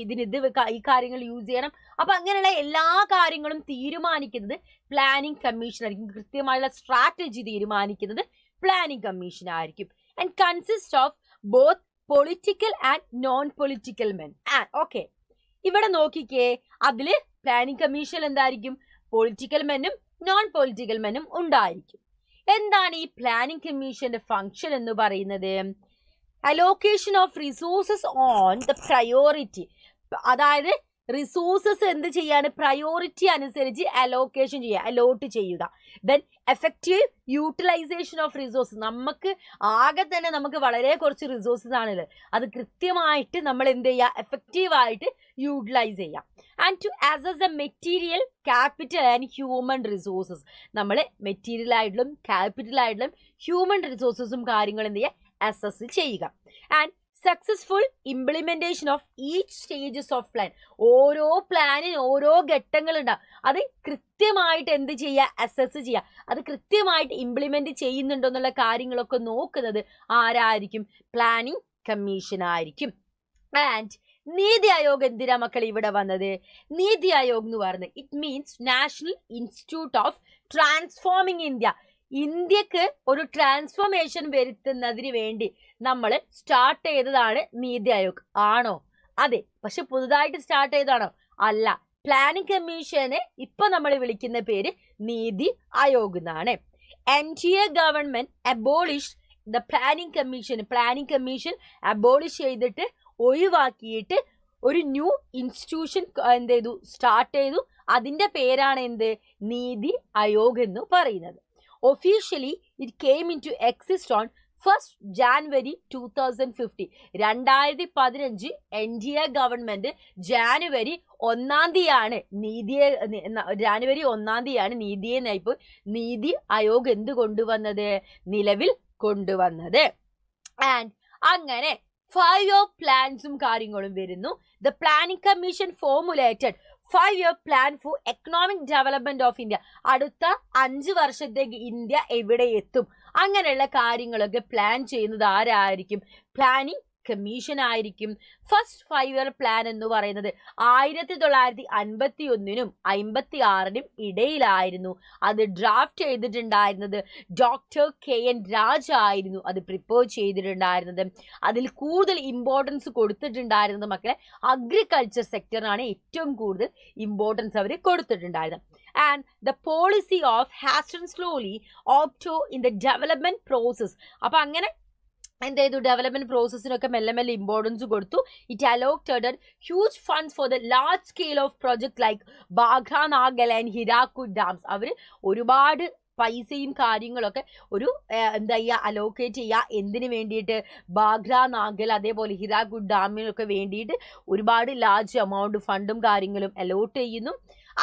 ഈ കാര്യങ്ങൾ യൂസ് ചെയ്യണം. അപ്പൊ അങ്ങനെയുള്ള എല്ലാ കാര്യങ്ങളും തീരുമാനിക്കുന്നത് പ്ലാനിംഗ് കമ്മീഷൻ ആയിരിക്കും. കൃത്യമായുള്ള സ്ട്രാറ്റജി തീരുമാനിക്കുന്നത് പ്ലാനിംഗ് കമ്മീഷൻ ആയിരിക്കും. And consist of both political and non political men. Okay, ഇവിടെ നോക്കിക്കേ, അതില് പ്ലാനിംഗ് കമ്മീഷൻ എന്തായിരിക്കും? പൊളിറ്റിക്കൽ മെന്നും നോൺ പൊളിറ്റിക്കൽ മെന്നും ഉണ്ടായിരിക്കും. എന്താണ് ഈ പ്ലാനിംഗ് കമ്മീഷന്റെ ഫംഗ്ഷൻ എന്ന് പറയുന്നത്? Allocation of resources on the priority. അതായത് റിസോഴ്സസ് എന്ത് ചെയ്യാണ്, പ്രയോറിറ്റി അനുസരിച്ച് അലോക്കേഷൻ ചെയ്യുക, അലോട്ട് ചെയ്യുക. Then effective utilisation of resource, നമുക്ക് ആകെ തന്നെ നമുക്ക് വളരെ കുറച്ച് റിസോഴ്സസ് ആണുള്ളത്, അത് കൃത്യമായിട്ട് നമ്മൾ എന്ത് ചെയ്യുക, എഫക്റ്റീവായിട്ട് യൂട്ടിലൈസ് ചെയ്യാം. And to assess a material, capital and human resources, നമ്മൾ മെറ്റീരിയൽ ആയിട്ടുള്ള ക്യാപിറ്റൽ ആയിട്ടുള്ള ഹ്യൂമൻ റിസോഴ്സസും കാര്യങ്ങളും എന്ത് ചെയ്യുക, അസസ് ചെയ്യുക. And successful implementation of each stages of plan, ഓരോ പ്ലാനിന് ഓരോ ഘട്ടങ്ങളുണ്ടാവും, അത് കൃത്യമായിട്ട് എന്ത് ചെയ്യുക, അസസ് ചെയ്യുക, അത് കൃത്യമായിട്ട് ഇംപ്ലിമെന്റ് ചെയ്യുന്നുണ്ടോ എന്നുള്ള കാര്യങ്ങളൊക്കെ നോക്കുന്നത് ആരായിരിക്കും, പ്ലാനിംഗ് കമ്മീഷൻ ആയിരിക്കും. ആൻഡ് നീതി ആയോഗ് എന്തിനാ മക്കൾ ഇവിടെ വന്നത്, നീതി ആയോഗ് എന്ന് പറയുന്നത് it means national institute of transforming India. ഇന്ത്യക്ക് ഒരു ട്രാൻസ്ഫോർമേഷൻ വരുത്തുന്നതിന് വേണ്ടി നമ്മൾ സ്റ്റാർട്ട് ചെയ്തതാണ് നീതി ആയോഗ്. ആണോ? അതെ. പക്ഷെ പുതുതായിട്ട് സ്റ്റാർട്ട് ചെയ്തതാണോ? അല്ല. പ്ലാനിംഗ് കമ്മീഷനെ ഇപ്പൊ നമ്മൾ വിളിക്കുന്ന പേര് നീതി ആയോഗ് എന്നാണ്. NDA government abolish the planning commission. Planning commission abolish ചെയ്തിട്ട് ഒഴിവാക്കിയിട്ട് ഒരു ന്യൂ ഇൻസ്റ്റിറ്റ്യൂഷൻ എന്ത് ചെയ്തു, സ്റ്റാർട്ട് ചെയ്തു. അതിന്റെ പേരാണ് എന്ത്, നീതി ആയോഗ് എന്ന് പറയുന്നത്. Officially, it came into existence on 1st January 2015. 2015 NDA government January 1 നീതിയെ നയിപ്പ് നീതി ആയോഗ് എന്ത് കൊണ്ടുവന്നത്, നിലവിൽ കൊണ്ടുവന്നത്. ആൻഡ് അങ്ങനെ 5-year പ്ലാൻസും കാര്യങ്ങളും വരുന്നു. The planning commission formulated 5-year plan for economic development of India. അടുത്ത 5 വർഷത്തേക്ക് ഇന്ത്യ എവിടെ എത്തും, അങ്ങനെയുള്ള കാര്യങ്ങളൊക്കെ പ്ലാൻ ചെയ്യുന്നത് ആരായിരിക്കും, പ്ലാനിംഗ് കമ്മീഷൻ ആയിരിക്കും. ഫസ്റ്റ് 5-year പ്ലാൻ എന്ന് പറയുന്നത് 1951 56 ഇടയിലായിരുന്നു. അത് ഡ്രാഫ്റ്റ് ചെയ്തിട്ടുണ്ടായിരുന്നത് ഡോക്ടർ KN രാജ ആയിരുന്നു അത് പ്രിപ്പയർ ചെയ്തിട്ടുണ്ടായിരുന്നത്. അതിൽ കൂടുതൽ ഇമ്പോർട്ടൻസ് കൊടുത്തിട്ടുണ്ടായിരുന്നത് മക്കളെ അഗ്രികൾച്ചർ സെക്ടറിനാണ് ഏറ്റവും കൂടുതൽ ഇമ്പോർട്ടൻസ് അവർ കൊടുത്തിട്ടുണ്ടായിരുന്നത്. And the policy of hasten slowly opto in the development process. അപ്പൊ അങ്ങനെ എന്ത് ചെയ്തു, ഡെവലപ്മെന്റ് പ്രോസസ്സിനൊക്കെ മെല്ലെ മെല്ലെ ഇമ്പോർട്ടൻസ് കൊടുത്തു. It allocated huge funds for the large scale of project like Bhakra Nangal and Hirakud dams. അവർ ഒരുപാട് പൈസയും കാര്യങ്ങളൊക്കെ ഒരു എന്താ ചെയ്യുക, അലോക്കേറ്റ് ചെയ്യുക. എന്തിനു വേണ്ടിയിട്ട്, ബാഗ്ര നാഗൽ അതേപോലെ ഹിരാക്കുഡ് ഡാമിനൊക്കെ വേണ്ടിയിട്ട് ഒരുപാട് ലാർജ് എമൗണ്ട് ഫണ്ടും കാര്യങ്ങളും അലോട്ട് ചെയ്യുന്നു.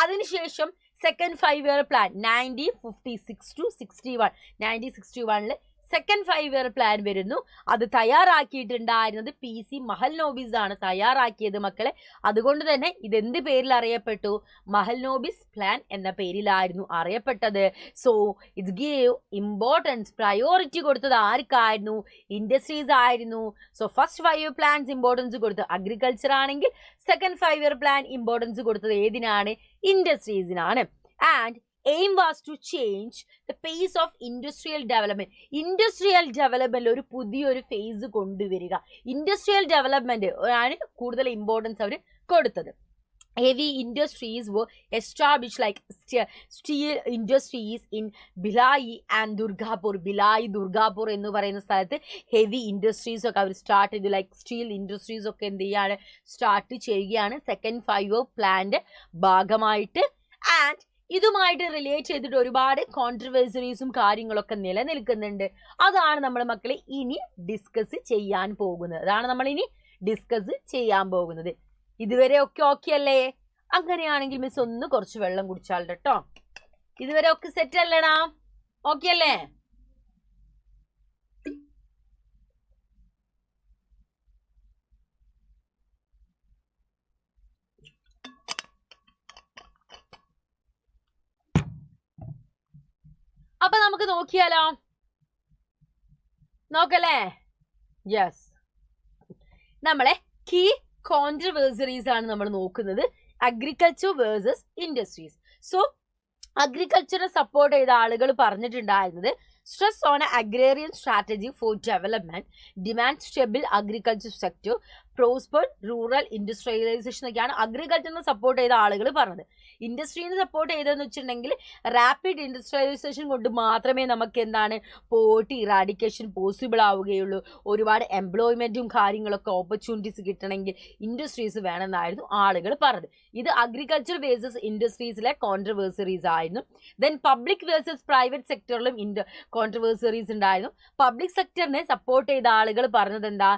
അതിനുശേഷം second 5-year plan 1956 to 61 1961 second 5-year plan വരുന്നു. അത് തയ്യാറാക്കിയിട്ടുണ്ടായിരുന്നത് PC മഹൽനോബിസ് ആണ് തയ്യാറാക്കിയത് മക്കളെ. അതുകൊണ്ട് തന്നെ ഇതെന്ത് പേരിൽ അറിയപ്പെട്ടു, മഹൽനോബിസ് പ്ലാൻ എന്ന പേരിലായിരുന്നു അറിയപ്പെട്ടത്. So it's give importance, priority കൊടുത്തത് ആർക്കായിരുന്നു, ഇൻഡസ്ട്രീസ് ആയിരുന്നു. So first 5-year plans importance കൊടുത്തത് അഗ്രികൾച്ചർ ആണെങ്കിൽ സെക്കൻഡ് 5-year പ്ലാൻ ഇമ്പോർട്ടൻസ് കൊടുത്തത് ഏതിനാണ്, ഇൻഡസ്ട്രീസിനാണ്. And aim was to change the pace of industrial development. Industrial development ഒരു പുതിയൊരു ഫേസ് കൊണ്ടുവരിക. ഇൻഡസ്ട്രിയൽ ഡെവലപ്മെന്റ് ആണ് കൂടുതൽ ഇമ്പോർട്ടൻസ് അവർ കൊടുത്തത്. Heavy industries were established like steel industries in Bhilai and Durgapur. Bhilai, Durgapur എന്ന് പറയുന്ന സ്ഥലത്ത് ഹെവി ഇൻഡസ്ട്രീസ് ഒക്കെ അവർ സ്റ്റാർട്ട് ചെയ്തു. ലൈക്ക് സ്റ്റീൽ ഇൻഡസ്ട്രീസ് ഒക്കെ എന്ത് ചെയ്യാണ്, സ്റ്റാർട്ട് ചെയ്യുകയാണ് സെക്കൻഡ് 5-year പ്ലാന്റെ ഭാഗമായിട്ട്. ആൻഡ് ഇതുമായിട്ട് റിലേറ്റ് ചെയ്തിട്ട് ഒരുപാട് കോൺട്രവേഴ്സറീസും കാര്യങ്ങളൊക്കെ നിലനിൽക്കുന്നുണ്ട്. അതാണ് നമ്മൾ മക്കളെ ഇനി ഡിസ്കസ് ചെയ്യാൻ പോകുന്നത്. ഇതുവരെ ഒക്കെ ഓക്കെ അല്ലേ? അങ്ങനെയാണെങ്കിൽ മിസ് ഒന്ന് കുറച്ച് വെള്ളം കുടിച്ചാൽ കേട്ടോ. ഇതുവരെ ഒക്കെ സെറ്റ് അല്ലേടാ? ഓക്കെ അല്ലേ? അപ്പൊ നമുക്ക് നോക്കിയാലോ? നോക്കല്ലേ? യെസ്, നമ്മളെ കീ കോൺട്രവേഴ്സറീസ് ആണ് നമ്മൾ നോക്കുന്നത്. Agriculture versus industries. സോ അഗ്രികൾച്ചറെ സപ്പോർട്ട് ചെയ്ത ആളുകൾ പറഞ്ഞിട്ടുണ്ടായിരുന്നത് stress on agrarian strategy for development, demand stable agriculture sector, prospered rural industrialisation ഒക്കെയാണ് അഗ്രികൾച്ചറിനെ സപ്പോർട്ട് ചെയ്ത ആളുകൾ പറഞ്ഞത്. ഇൻഡസ്ട്രീനെ സപ്പോർട്ട് ചെയ്തതെന്ന് വെച്ചിട്ടുണ്ടെങ്കിൽ റാപ്പിഡ് ഇൻഡസ്ട്രിയലൈസേഷൻ കൊണ്ട് മാത്രമേ നമുക്ക് എന്താണ് പോവർട്ടി ഇറാഡിക്കേഷൻ പോസിബിൾ ആവുകയുള്ളൂ. ഒരുപാട് എംപ്ലോയ്മെന്റും കാര്യങ്ങളൊക്കെ ഓപ്പർച്യൂണിറ്റീസ് കിട്ടണമെങ്കിൽ ഇൻഡസ്ട്രീസ് വേണമെന്നായിരുന്നു ആളുകൾ പറഞ്ഞത്. ഇത് അഗ്രികൾച്ചർ വേഴ്സസ് ഇൻഡസ്ട്രീസിലെ കോൺട്രവേഴ്സറീസ് ആയിരുന്നു. ദെൻ പബ്ലിക് വേഴ്സസ് പ്രൈവറ്റ് സെക്ടറിലും കോൺട്രവേഴ്സറീസ് ഉണ്ടായിരുന്നു. പബ്ലിക് സെക്ടറിനെ സപ്പോർട്ട് ചെയ്ത ആളുകൾ പറഞ്ഞത് എന്താ,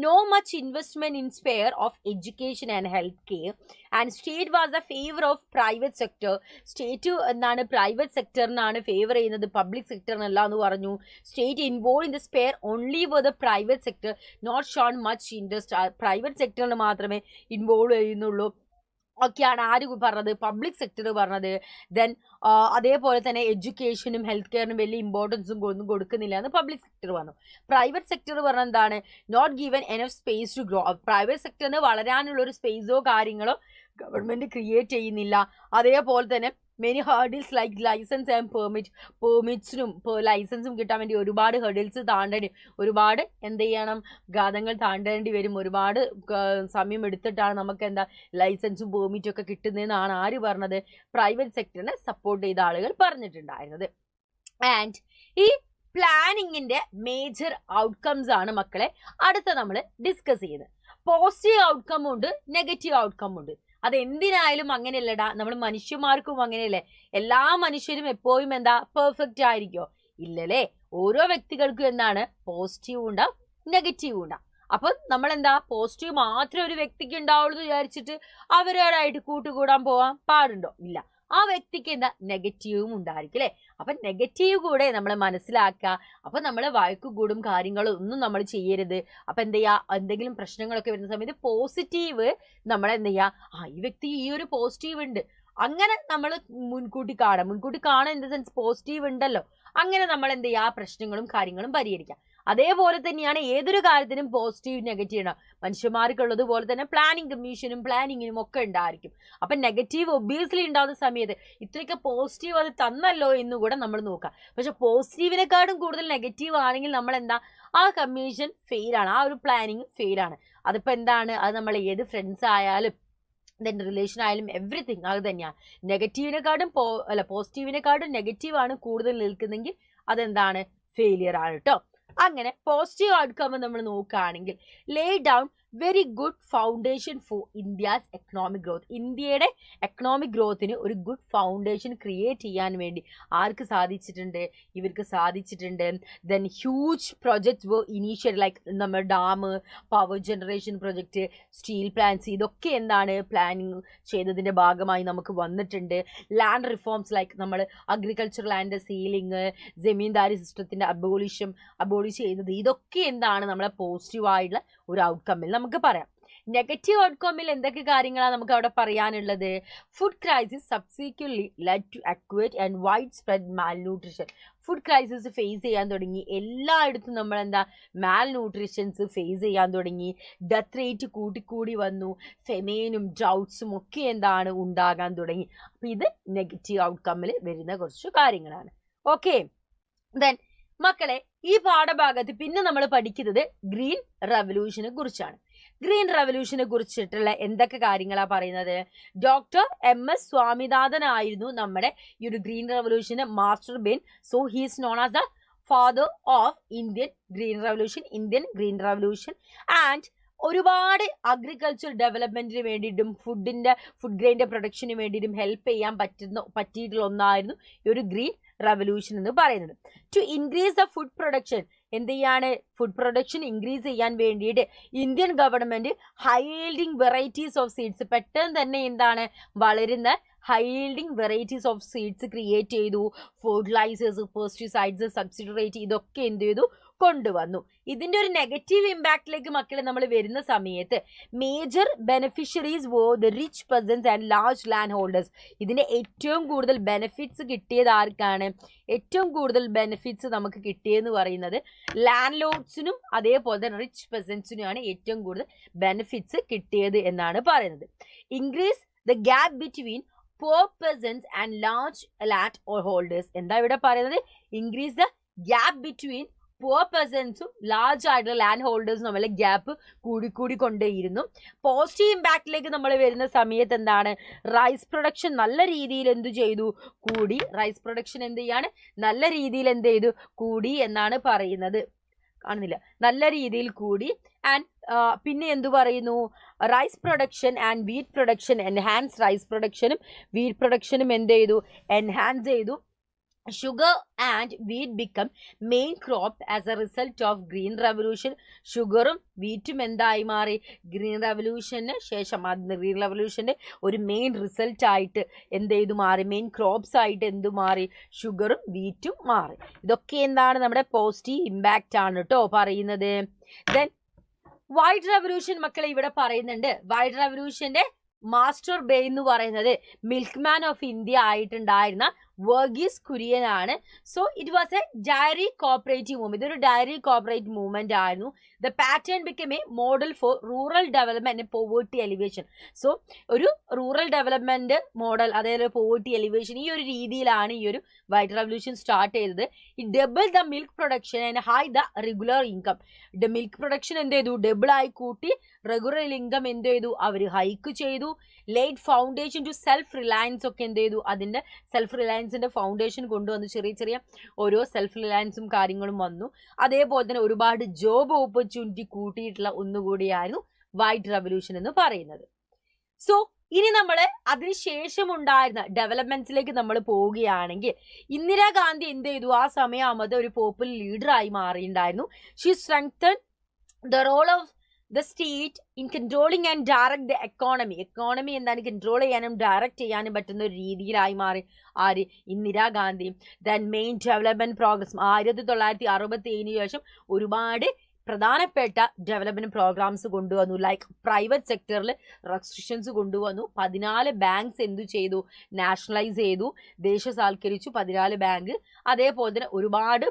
no much investment in sphere of education and health care and state was a favour of private sector. State എന്താണ് പ്രൈവറ്റ് സെക്ടറിനാണ് ഫേവർ ചെയ്യുന്നത്, പബ്ലിക് സെക്ടറിനല്ല എന്ന് പറഞ്ഞു. State involve in the sphere only for the private sector not shown much interest. Private സെക്ടറിന് മാത്രമേ ഇൻവോൾവ് ചെയ്യുന്നുള്ളൂ ഒക്കെയാണ് ആര് പറഞ്ഞത്, പബ്ലിക് സെക്ടർ പറഞ്ഞത്. ദെൻ അതേപോലെ തന്നെ എഡ്യൂക്കേഷനും ഹെൽത്ത് കെയറിനും വലിയ ഇമ്പോർട്ടൻസും ഒന്നും കൊടുക്കുന്നില്ല എന്ന് പബ്ലിക് സെക്ടർ പറഞ്ഞു. പ്രൈവറ്റ് സെക്ടർ പറഞ്ഞ എന്താണ്, not given enough space to grow. Private സെക്ടറിന് വളരാനുള്ള ഒരു സ്പേസോ കാര്യങ്ങളോ ഗവൺമെന്റ് ക്രിയേറ്റ് ചെയ്യുന്നില്ല. അതേപോലെ തന്നെ many hurdles like licence and പെർമിറ്റ്സിനും ലൈസൻസും കിട്ടാൻ വേണ്ടി ഒരുപാട് ഹേർഡിൽസ് താണ്ടേണ്ടി, ഒരുപാട് എന്ത് ചെയ്യണം, ഘാതങ്ങൾ താണ്ടേണ്ടി വരും. ഒരുപാട് സമയം എടുത്തിട്ടാണ് നമുക്ക് എന്താ ലൈസൻസും പെർമിറ്റും ഒക്കെ കിട്ടുന്നതെന്നാണ് ആര് പറഞ്ഞത്, പ്രൈവറ്റ് സെക്ടറിനെ സപ്പോർട്ട് ചെയ്ത ആളുകൾ പറഞ്ഞിട്ടുണ്ടായിരുന്നത്. ആൻഡ് ഈ പ്ലാനിങ്ങിന്റെ മേജർ ഔട്ട്കംസ് ആണ് മക്കളെ അടുത്ത നമ്മൾ ഡിസ്കസ് ചെയ്യുന്നത്. പോസിറ്റീവ് ഔട്ട്കം ഉണ്ട്, നെഗറ്റീവ് ഔട്ട്കം ഉണ്ട്. അതെന്തിനായാലും അങ്ങനെയല്ലടാ, നമ്മൾ മനുഷ്യന്മാർക്കും അങ്ങനെയല്ലേ. എല്ലാ മനുഷ്യരും എപ്പോഴും എന്താ പെർഫെക്റ്റ് ആയിരിക്കോ? ഇല്ലല്ലേ. ഓരോ വ്യക്തികൾക്കും എന്താണ് പോസിറ്റീവ് ഉണ്ടാവും, നെഗറ്റീവ് ഉണ്ടാവും. അപ്പൊ നമ്മൾ എന്താ പോസിറ്റീവ് മാത്രമേ ഒരു വ്യക്തിക്ക് ഉണ്ടാവുള്ളൂ എന്ന് വിചാരിച്ചിട്ട് അവരോടായിട്ട് കൂട്ടുകൂടാൻ പോവാൻ പാടുണ്ടോ? ഇല്ല. ആ വ്യക്തിക്ക് എന്താ നെഗറ്റീവും ഉണ്ടായിരിക്കും അല്ലെ. അപ്പൊ നെഗറ്റീവ് കൂടെ നമ്മൾ മനസ്സിലാക്കുക. അപ്പൊ നമ്മൾ വഴക്കു കൂടും കാര്യങ്ങളും ഒന്നും നമ്മൾ ചെയ്യരുത്. അപ്പൊ എന്ത് ചെയ്യാ, എന്തെങ്കിലും പ്രശ്നങ്ങളൊക്കെ വരുന്ന സമയത്ത് പോസിറ്റീവ് നമ്മൾ എന്ത് ചെയ്യാ, ഈ വ്യക്തി ഈ ഒരു പോസിറ്റീവ് ഉണ്ട്, അങ്ങനെ നമ്മൾ മുൻകൂട്ടി കാണാം ഇൻ ദ സെൻസ് പോസിറ്റീവ് ഉണ്ടല്ലോ, അങ്ങനെ നമ്മൾ എന്ത് ചെയ്യുക, ആ പ്രശ്നങ്ങളും കാര്യങ്ങളും പരിഹരിക്കാം. അതേപോലെ തന്നെയാണ് ഏതൊരു കാര്യത്തിനും പോസിറ്റീവ് നെഗറ്റീവ് ഉണ്ടാവും. മനുഷ്യന്മാർക്കുള്ളതുപോലെ തന്നെ പ്ലാനിങ്ങിനും ഒക്കെ ഉണ്ടായിരിക്കും. അപ്പൊ നെഗറ്റീവ് ഒബ്വിയസ്ലി ഉണ്ടാകുന്ന സമയത്ത് ഇത്രയൊക്കെ പോസിറ്റീവ് അത് തന്നല്ലോ എന്ന് കൂടെ നമ്മൾ നോക്കാം. പക്ഷെ പോസിറ്റീവിനെക്കാളും കൂടുതൽ നെഗറ്റീവ് ആണെങ്കിൽ നമ്മൾ എന്താ, ആ കമ്മീഷൻ ഫെയിലാണ്, ആ ഒരു പ്ലാനിങ് ഫെയിലാണ്. അതിപ്പോ എന്താണ്, അത് നമ്മൾ ഏത് ഫ്രണ്ട്സ് ആയാലും റിലേഷൻ ആയാലും എവറിത്തിങ് അത് തന്നെയാണ്. നെഗറ്റീവിനെക്കാളും പോസിറ്റീവിനെക്കാളും നെഗറ്റീവ് ആണ് കൂടുതൽ നിൽക്കുന്നെങ്കിൽ അതെന്താണ്, ഫെയിലിയർ ആണ് കേട്ടോ. അങ്ങനെ പോസിറ്റീവ് ഔട്ട്കം നമ്മൾ നോക്കുകയാണെങ്കിൽ ലേ down very good foundation four India's economic growth. ഇന്ത്യയുടെ എക്കണോമിക് ഗ്രോത്തിന് ഒരു ഗുഡ് ഫൗണ്ടേഷൻ ക്രിയേറ്റ് ചെയ്യാൻ വേണ്ടി ആർക്ക് സാധിച്ചിട്ടുണ്ട്, ഇവർക്ക് സാധിച്ചിട്ടുണ്ട്. ദെൻ ഹ്യൂജ് പ്രൊജക്ട്സ് വർ ഇനീഷ്യേറ്റ് ലൈക്ക് നമ്മൾ dam, power generation project, steel plants, ഇതൊക്കെ എന്താണ് പ്ലാനിങ് ചെയ്തതിൻ്റെ ഭാഗമായി നമുക്ക് വന്നിട്ടുണ്ട്. ലാൻഡ് റിഫോംസ് ലൈക്ക് നമ്മൾ അഗ്രികൾച്ചർ ലാൻഡ് സീലിംഗ്, ജമീന്ദാരി സിസ്റ്റത്തിൻ്റെ അബോളിഷ് ചെയ്യുന്നത്, ഇതൊക്കെ എന്താണ് നമ്മളെ പോസിറ്റീവായിട്ടുള്ള ഒരു ഔട്ട്കമ്മിൽ നമുക്ക് പറയാം. നെഗറ്റീവ് ഔട്ട്കമ്മിൽ എന്തൊക്കെ കാര്യങ്ങളാണ് നമുക്ക് അവിടെ പറയാനുള്ളത്? Food crisis subsequently led to acute and wide spread malnutrition. Food crisis face ചെയ്യാൻ തുടങ്ങി. എല്ലായിടത്തും നമ്മൾ എന്താ മാൽന്യൂട്രീഷൻസ് ഫേസ് ചെയ്യാൻ തുടങ്ങി. ഡെത്ത് റേറ്റ് കൂടിക്കൂടി വന്നു. ഫെമൈനും ഡ്രൗട്ട്സും ഒക്കെ എന്താണ് ഉണ്ടാകാൻ തുടങ്ങി. അപ്പം ഇത് നെഗറ്റീവ് ഔട്ട്കമ്മിൽ വരുന്ന കുറച്ച് കാര്യങ്ങളാണ്. ഓക്കെ, ദെൻ മക്കളെ ഈ പാഠഭാഗത്ത് പിന്നെ നമ്മൾ പഠിക്കുന്നത് ഗ്രീൻ റവല്യൂഷനെ കുറിച്ചാണ്. ഗ്രീൻ റവല്യൂഷനെ കുറിച്ചിട്ടുള്ള എന്തൊക്കെ കാര്യങ്ങളാണ് പറയുന്നത്? ഡോക്ടർ MS സ്വാമിനാഥൻ ആയിരുന്നു നമ്മുടെ ഈ ഒരു ഗ്രീൻ റവല്യൂഷന് master brain. So he's known as the father of Indian green revolution. And ഒരുപാട് അഗ്രികൾച്ചർ ഡെവലപ്മെന്റിന് വേണ്ടിയിട്ടും ഫുഡ് ഗ്രെയിൻ്റെ പ്രൊഡക്ഷന് വേണ്ടിയിട്ടും ഹെൽപ്പ് ചെയ്യാൻ പറ്റിയിട്ടുള്ള ഒന്നായിരുന്നു ഈ ഒരു ഗ്രീൻ റവല്യൂഷൻ എന്ന് പറയുന്നത്. To increase the food production, എന്ത് ചെയ്യാണ്, ഫുഡ് പ്രൊഡക്ഷൻ ഇൻക്രീസ് ചെയ്യാൻ വേണ്ടിയിട്ട് Indian government high yielding varieties of seeds, പെട്ടെന്ന് തന്നെ എന്താണ് വളരുന്ന high yielding varieties of seeds create ചെയ്തു. ഫെർട്ടിലൈസേഴ്സ്, പെസ്റ്റിസൈഡ്സ്, സബ്സിഡി റേറ്റ്, ഇതൊക്കെ എന്ത് ചെയ്തു, കൊണ്ടുവന്നു. ഇതിന്റെ ഒരു നെഗറ്റീവ് ഇമ്പാക്റ്റിലേക്ക് മക്കളെ നമ്മൾ വരുന്ന സമയത്ത് major beneficiaries were the rich peasants and large land holders. ഇതിന്റെ ഏറ്റവും കൂടുതൽ ബെനിഫിറ്റ്സ് കിട്ടിയത് ആർക്കാണ്? ഏറ്റവും കൂടുതൽ ബെനിഫിറ്റ്സ് നമുക്ക് കിട്ടിയെന്ന് പറയുന്നത് ലാൻഡ് ലോഡ്സിനും അതേപോലെ തന്നെ റിച്ച് പെസൻസിനുമാണ് ഏറ്റവും കൂടുതൽ ബെനിഫിറ്റ്സ് കിട്ടിയത് എന്നാണ് പറയുന്നത്. Increase the gap between poor peasants and large land holders. എന്താ ഇവിടെ പറയുന്നത്? Increase the gap between poor പെസൻസും ലാർജ് ആയിട്ടുള്ള ലാൻഡ് ഹോൾഡേഴ്സും തമ്മിലെ ഗ്യാപ്പ് കൂടിക്കൊണ്ടേയിരുന്നു. പോസിറ്റീവ് ഇമ്പാക്റ്റിലേക്ക് നമ്മൾ വരുന്ന സമയത്ത് എന്താണ്, റൈസ് പ്രൊഡക്ഷൻ നല്ല രീതിയിൽ എന്ത് ചെയ്തു, കൂടി. റൈസ് പ്രൊഡക്ഷൻ എന്ത് ചെയ്യാണ്, നല്ല രീതിയിൽ എന്ത് ചെയ്തു, കൂടി എന്നാണ് പറയുന്നത്. കാണുന്നില്ല, നല്ല രീതിയിൽ കൂടി. ആൻഡ് പിന്നെ എന്തു പറയുന്നു, rice production and wheat production enhance. Rice പ്രൊഡക്ഷനും വീറ്റ് പ്രൊഡക്ഷനും എന്ത് ചെയ്തു, എൻഹാൻസ് ചെയ്തു. Sugar and wheat become main crop as a result of Green Revolution. ഷുഗറും വീറ്റും എന്തായി മാറി, ഗ്രീൻ റെവല്യൂഷന് ശേഷം, ഗ്രീൻ റെവല്യൂഷൻ്റെ ഒരു മെയിൻ റിസൾട്ട് ആയിട്ട് എന്ത് ചെയ്തു മാറി, മെയിൻ ക്രോപ്സ് ആയിട്ട് എന്തു മാറി, ഷുഗറും വീറ്റും മാറി. ഇതൊക്കെ എന്താണ്, നമ്മുടെ പോസിറ്റീവ് ഇമ്പാക്റ്റ് ആണ് കേട്ടോ പറയുന്നത്. ദെൻ വൈറ്റ് റെവല്യൂഷൻ മക്കളെ ഇവിടെ പറയുന്നുണ്ട്. വൈറ്റ് റെവല്യൂഷന്റെ മാസ്റ്റർ ബേ എന്ന് പറയുന്നത് മിൽക്ക്മാൻ ഓഫ് ഇന്ത്യ ആയിട്ടുണ്ടായിരുന്ന വർഗീസ് കുര്യൻ ആണ്. So it was a dairy cooperative movement. ഇതൊരു ഡയറി കോപ്പറേറ്റീവ് മൂവ്മെന്റ് ആയിരുന്നു. The pattern become a model for rural development and poverty alleviation. സോ ഒരു റൂറൽ ഡെവലപ്മെന്റ് മോഡൽ, അതായത് പോവേർട്ടി എലിവേഷൻ, ഈ ഒരു രീതിയിലാണ് ഈ ഒരു വൈറ്റ് റെവല്യൂഷൻ സ്റ്റാർട്ട് ചെയ്തത്. It double the milk production and high the regular income. The milk production എന്ത് ചെയ്തു, ഡബിൾ ആയി കൂട്ടി. റെഗുലർ ഇൻകം എന്ത് ചെയ്തു, അവർ ഹൈക്ക് ചെയ്തു. Laid foundation to self reliance ഒക്കെ എന്ത് ചെയ്തു, അതിൻ്റെ സെൽഫ് റിലയൻസിന്റെ ഫൗണ്ടേഷൻ കൊണ്ടുവന്നു. ചെറിയ ചെറിയ ഓരോ സെൽഫ് റിലയൻസും കാര്യങ്ങളും വന്നു. അതേപോലെ തന്നെ ഒരുപാട് ജോബ് ഓപ്പർച്യൂണിറ്റി കൂട്ടിയിട്ടുള്ള ഒന്നുകൂടിയായിരുന്നു വൈറ്റ് റെവല്യൂഷൻ എന്ന് പറയുന്നത്. സോ ഇനി നമ്മൾ അതിനുശേഷം ഉണ്ടായിരുന്ന ഡെവലപ്മെന്റ്സിലേക്ക് നമ്മൾ പോവുകയാണെങ്കിൽ, ഇന്ദിരാഗാന്ധി എന്ത് ചെയ്തു, ആ സമയമാകുമ്പോൾ ഒരു popular ലീഡറായി മാറിയിട്ടുണ്ടായിരുന്നു. She strengthen the role of the state in controlling and direct the economy. Economy എന്താണ്, കൺട്രോൾ ചെയ്യാനും ഡയറക്റ്റ് ചെയ്യാനും പറ്റുന്ന ഒരു രീതിയിലായി മാറി ആര്, Indira Gandhi. Then main development progress 1967 ശേഷം ഒരുപാട് പ്രധാനപ്പെട്ട ഡെവലപ്മെന്റ് പ്രോഗ്രാംസ് കൊണ്ടുവന്നു. ലൈക്ക് പ്രൈവറ്റ് സെക്ടറിൽ റെസ്ട്രിക്ഷൻസ് കൊണ്ടുവന്നു. 14 ബാങ്ക്സ് എന്തു ചെയ്തു, നാഷണലൈസ് ചെയ്തു, ദേശസാൽക്കരിച്ചു 14 ബാങ്ക്. അതേപോലെ തന്നെ ഒരുപാട്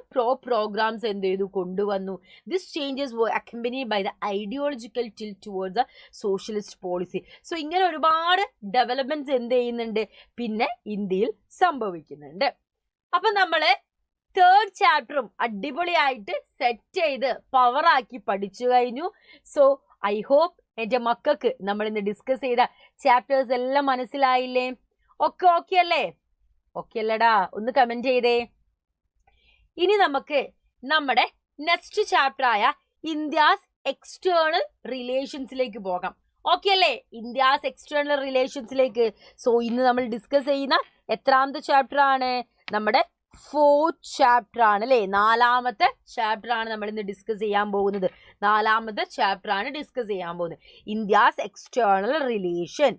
പ്രോഗ്രാംസ് എന്ത് ചെയ്തു, കൊണ്ടുവന്നു. This changes were accompanied by the ideological tilt towards the socialist policy. So ഇങ്ങനെ ഒരുപാട് ഡെവലപ്മെന്റ്സ് എന്ത് ചെയ്യുന്നുണ്ട്, പിന്നെ ഇന്ത്യയിൽ സംഭവിക്കുന്നുണ്ട്. അപ്പൊ നമ്മള് തേർഡ് ചാപ്റ്ററും അടിപൊളിയായിട്ട് സെറ്റ് ചെയ്ത് പവറാക്കി പഠിച്ചു കഴിഞ്ഞു. സോ ഐ ഹോപ്പ് എൻ്റെ മക്കൾക്ക് നമ്മൾ ഇന്ന് ഡിസ്കസ് ചെയ്ത ചാപ്റ്റേഴ്സ് എല്ലാം മനസ്സിലായില്ലേ? ഓക്കെ അല്ലേ? ഓക്കെ അല്ലടാ, ഒന്ന് കമന്റ് ചെയ്തേ. ഇനി നമുക്ക് നമ്മുടെ നെക്സ്റ്റ് ചാപ്റ്റർ ആയ ഇന്ത്യാസ് എക്സ്റ്റേണൽ റിലേഷൻസിലേക്ക് പോകാം. ഓക്കെ അല്ലേ? India's external റിലേഷൻസിലേക്ക്. സോ ഇന്ന് നമ്മൾ ഡിസ്കസ് ചെയ്യുന്ന എത്രാമത്തെ ചാപ്റ്റർ ആണ്? നമ്മുടെ 4th ചാപ്റ്റർ ആണ് അല്ലേ? 4ാമത്തെ ചാപ്റ്റർ ആണ് നമ്മൾ ഇന്ന് ഡിസ്കസ് ചെയ്യാൻ പോകുന്നത്. 4ാമത്തെ ചാപ്റ്റർ ആണ് ഡിസ്കസ് ചെയ്യാൻ പോകുന്നത്, ഇന്ത്യാസ് എക്സ്റ്റേണൽ റിലേഷൻ.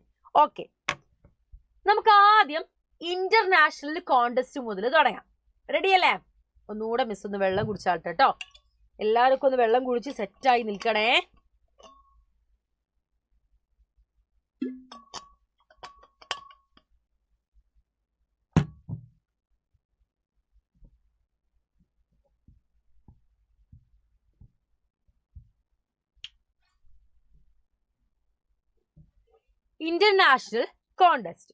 ഓക്കെ, നമുക്ക് ആദ്യം ഇന്റർനാഷണൽ കോണ്ടസ്റ്റ് മുതൽ തുടങ്ങാം. റെഡി അല്ലേ? ഒന്നുകൂടെ മിസ് ഒന്ന് വെള്ളം കുടിച്ചാട്ടെ കേട്ടോ. എല്ലാവർക്കും ഒന്ന് വെള്ളം കുടിച്ച് സെറ്റായി നിൽക്കണേ. International contest.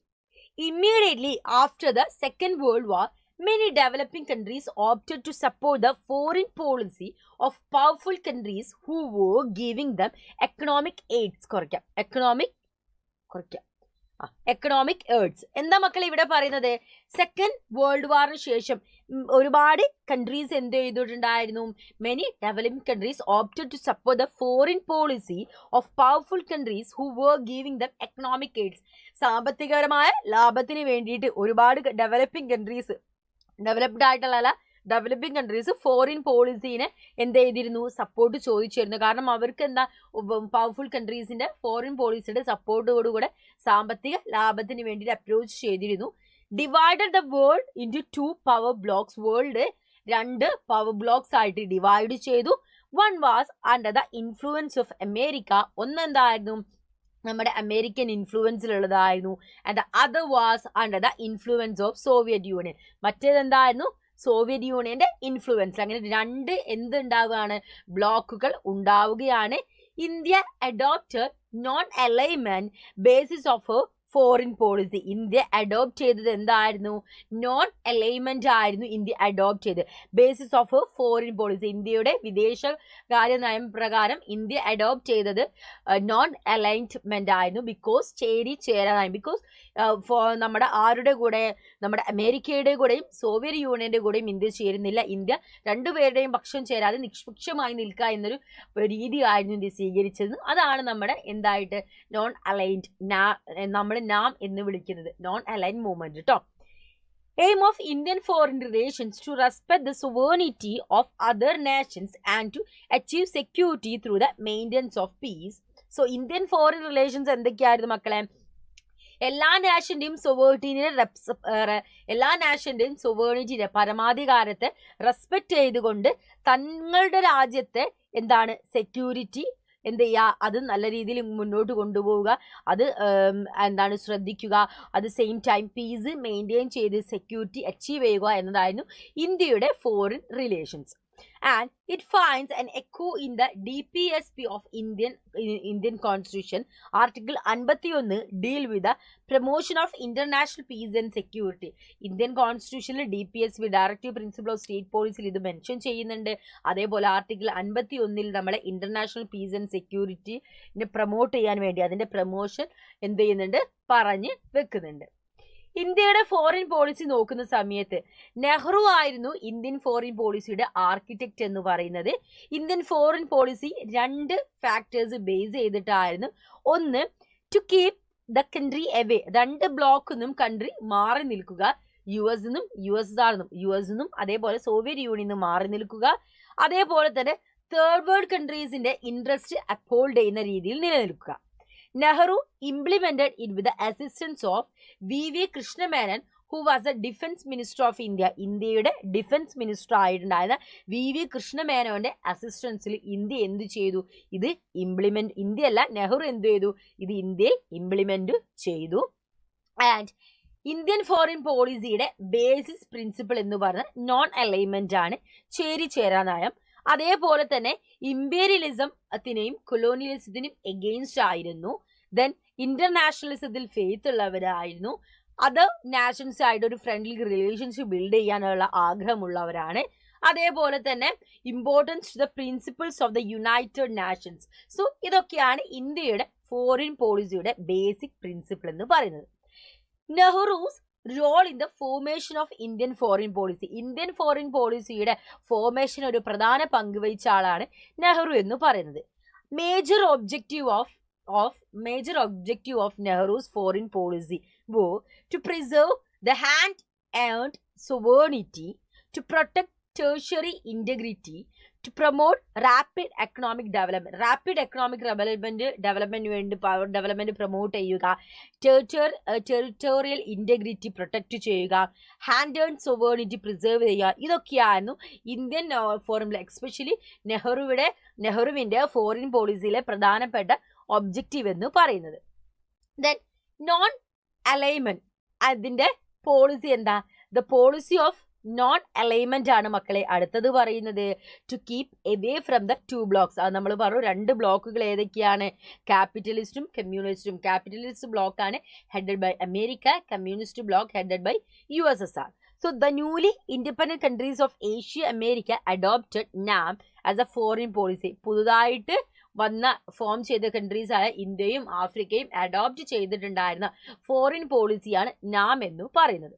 Immediately after the Second World War, many developing countries opted to support the foreign policy of powerful countries who were giving them economic aids. Economic AIDS. എന്താ മക്കളെ ഇവിടെ പറയുന്നത്? സെക്കൻഡ് വേൾഡ് വാറിന് ശേഷം ഒരുപാട് കൺട്രീസ് എന്ത് ചെയ്തിട്ടുണ്ടായിരുന്നു? Many developing countries opted to support the foreign policy of powerful countries who were giving them economic aids. സാമ്പത്തികപരമായ ലാഭത്തിന് വേണ്ടിയിട്ട് ഒരുപാട് ഡെവലപ്പിംഗ് കൺട്രീസ്, ഡെവലപ്ഡ് ആയിട്ടുള്ള ഡെവലപ്പിംഗ് കൺട്രീസ് ഫോറിൻ പോളിസീനെ എന്ത് ചെയ്തിരുന്നു? സപ്പോർട്ട് ചോദിച്ചിരുന്നു. കാരണം അവർക്ക് എന്താ, പവർഫുൾ കൺട്രീസിന്റെ ഫോറിൻ പോളിസിയുടെ സപ്പോർട്ടോടുകൂടെ സാമ്പത്തിക ലാഭത്തിന് വേണ്ടിയിട്ട് അപ്രോച്ച് ചെയ്തിരുന്നു. Divided the world into 2 power blocs. World 2 power blocs ആയിട്ട് ഡിവൈഡ് ചെയ്തു. One was under the influence of America. ഒന്നെന്തായിരുന്നു? നമ്മുടെ അമേരിക്കൻ ഇൻഫ്ലുവൻസിലുള്ളതായിരുന്നു. And the other was under the influence of Soviet Union. മറ്റേതെന്തായിരുന്നു? സോവിയറ്റ് യൂണിയന്റെ ഇൻഫ്ലുവൻസ്. അങ്ങനെ 2 എന്തുണ്ടാവുകയാണ്? ബ്ലോക്കുകൾ ഉണ്ടാവുകയാണ്. India adopted non alignment basis of foreign policy. India adopt ചെയ്തത് എന്തായിരുന്നു? നോൺ അലൈൻമെന്റ് ആയിരുന്നു ഇന്ത്യ അഡോപ്റ്റ് ചെയ്തത്. ബേസിസ് ഓഫ് ഫോറിൻ പോളിസി, ഇന്ത്യയുടെ വിദേശകാര്യ നയം പ്രകാരം ഇന്ത്യ അഡോപ്റ്റ് ചെയ്തത് നോൺ അലൈൻമെന്റ് ആയിരുന്നു. ബിക്കോസ് ചേരാനായി. ബിക്കോസ് നമ്മുടെ ആരുടെ കൂടെ? നമ്മുടെ അമേരിക്കയുടെ കൂടെയും സോവിയറ്റ് യൂണിയന്റെ കൂടെയും ഇന്ത്യ ചേരുന്നില്ല. ഇന്ത്യ രണ്ടുപേരുടെയും പക്ഷം ചേരാതെ നിഷ്പക്ഷമായി നിൽക്കുക എന്നൊരു രീതിയായിരുന്നു ഇന്ത്യ സ്വീകരിച്ചത്. അതാണ് നമ്മുടെ എന്തായിട്ട് നോൺ അലൈൻഡ്, നമ്മൾ നാം എന്ന് വിളിക്കുന്നത് നോൺ അലൈൻഡ് മൂവ്മെന്റ് കേട്ടോ. Aim of Indian foreign relations to respect the sovereignty of other nations and to achieve security through the maintenance of peace. So Indian foreign relations എന്തൊക്കെയായിരുന്നു മക്കളെ? എല്ലാ നാഷന്റെയും സൊവേണിറ്റിയുടെ പരമാധികാരത്തെ റെസ്പെക്ട് ചെയ്തുകൊണ്ട് തങ്ങളുടെ രാജ്യത്തെ എന്താണ് സെക്യൂരിറ്റി എന്ത് ചെയ്യുക, അത് നല്ല രീതിയിൽ മുന്നോട്ട് കൊണ്ടുപോവുക, അത് എന്താണ് ശ്രദ്ധിക്കുക, അത് സെയിം ടൈം പീസ് മെയിൻറ്റെയിൻ ചെയ്ത് സെക്യൂരിറ്റി അച്ചീവ് ചെയ്യുക എന്നതായിരുന്നു ഇന്ത്യയുടെ foreign relations. And it finds an echo in the DPSP of Indian Constitution. Article 51 deal with the promotion of international peace and security. Indian Constitution DPSP Directive Principle of State Policy ഇത് മെൻഷൻ ചെയ്യുന്നുണ്ട്. അതേപോലെ ആർട്ടിക്കിൾ 51 നമ്മുടെ international piece and security promote ചെയ്യാൻ വേണ്ടി അതിന്റെ പ്രൊമോഷൻ എന്ത് ചെയ്യുന്നുണ്ട്? പറഞ്ഞ് വെക്കുന്നുണ്ട്. ഇന്ത്യയുടെ ഫോറിൻ പോളിസി നോക്കുന്ന സമയത്ത് നെഹ്റു ആയിരുന്നു ഇന്ത്യൻ ഫോറിൻ പോളിസിയുടെ ആർക്കിടെക്റ്റ് എന്ന് പറയുന്നത്. Indian foreign policy 2 factors base ചെയ്തിട്ടായിരുന്നു. ഒന്ന്, to keep the country away, 2 ബ്ലോക്കിൽ നിന്നും കൺട്രി മാറി നിൽക്കുക. യുഎസ് അതേപോലെ സോവിയറ്റ് യൂണിയനും മാറി നിൽക്കുക. അതേപോലെ തന്നെ തേർഡ് വേൾഡ് കൺട്രീസിന്റെ ഇൻട്രസ്റ്റ് അപ്ഹോൾഡ് ചെയ്യുന്ന രീതിയിൽ നിലനിൽക്കുക. Nehru implemented it with the assistance of V.V. Krishna Menon, who was the defense minister of India. ഇന്ത്യയുടെ ഡിഫൻസ് മിനിസ്റ്റർ ആയിട്ടുണ്ടായിരുന്ന V.V. കൃഷ്ണ മേനോന്റെ അസിസ്റ്റൻസിൽ ഇന്ത്യ എന്ത് ചെയ്തു? ഇത് ഇംപ്ലിമെന്റ്, ഇന്ത്യയല്ല നെഹ്റു എന്ത് ചെയ്തു? ഇത് ഇന്ത്യയിൽ ഇംപ്ലിമെന്റ് ചെയ്തു. ആൻഡ് ഇന്ത്യൻ ഫോറിൻ പോളിസിയുടെ ബേസിസ് പ്രിൻസിപ്പിൾ എന്ന് പറഞ്ഞാൽ നോൺ അലൈൻമെന്റ് ആണ്, ചേരാ നയം. അതേപോലെ തന്നെ ഇമ്പീരിയലിസത്തിനെയും കൊളോണിയലിസത്തിനും എഗെയിൻസ്റ്റ് ആയിരുന്നു. ദെൻ ഇന്റർനാഷണലിസത്തിൽ ഫെയ്ത്ത് ഉള്ളവരായിരുന്നു. അതർ നാഷൻസ് ആയിട്ട് ഒരു ഫ്രണ്ട്ലി റിലേഷൻഷിപ്പ് ബിൽഡ് ചെയ്യാനുള്ള ആഗ്രഹമുള്ളവരാണ്. അതേപോലെ തന്നെ importance to the principles of the United Nations. So ഇതൊക്കെയാണ് ഇന്ത്യയുടെ ഫോറിൻ പോളിസിയുടെ ബേസിക് പ്രിൻസിപ്പിൾ എന്ന് പറയുന്നത്. Nehru's role in the formation of Indian foreign policy. Indian foreign പോളിസിയുടെ ഫോർമേഷൻ ഒരു പ്രധാന പങ്ക് വഹിച്ച ആളാണ് നെഹ്റു എന്ന് പറയുന്നത്. Major objective of Nehru's foreign policy was to preserve the hand-earned sovereignty, to protect tertiary integrity, to promote rapid economic development. Rapid economic development വേണ്ടി പവർ ഡെവലപ്മെന്റ് പ്രൊമോട്ട് ചെയ്യുക, ടെറിട്ടോറിയൽ ഇന്റഗ്രിറ്റി പ്രൊട്ടക്ട് ചെയ്യുക, ഹാൻഡ് ഏൺഡ് സൊവേണിറ്റി പ്രിസർവ് ചെയ്യുക. ഇതൊക്കെയായിരുന്നു ഇന്ത്യൻ ഫോറിൻ, എക്സ്പെഷ്യലി നെഹ്റുവിന്റെ ഫോറിൻ പോളിസിയിലെ പ്രധാനപ്പെട്ട ഒബ്ജക്റ്റീവ് എന്ന് പറയുന്നത്. ദെൻ നോൺ അലൈൻമെന്റ്, അതിന്റെ പോളിസി എന്താ? The policy of non alignment ആണ് മക്കളെ അടുത്തത് പറയുന്നത്. To keep away from the 2 blocs. അത് നമ്മൾ പറഞ്ഞു 2 ബ്ലോക്കുകൾ ഏതൊക്കെയാണ്? ക്യാപിറ്റലിസ്റ്റും കമ്മ്യൂണിസ്റ്റും. ക്യാപിറ്റലിസ്റ്റ് ബ്ലോക്ക് ആണ് headed by America, communist bloc headed by USSR. So the newly independent countries of Asia America adopted NAM as a foreign policy. പുതുതായിട്ട് ഫോം ചെയ്ത കൺട്രീസ് ആയ ഇന്ത്യയും ആഫ്രിക്കയും അഡോപ്റ്റ് ചെയ്തിട്ടുണ്ടായിരുന്ന ഫോറിൻ പോളിസിയാണ് നാം എന്ന് പറയുന്നത്.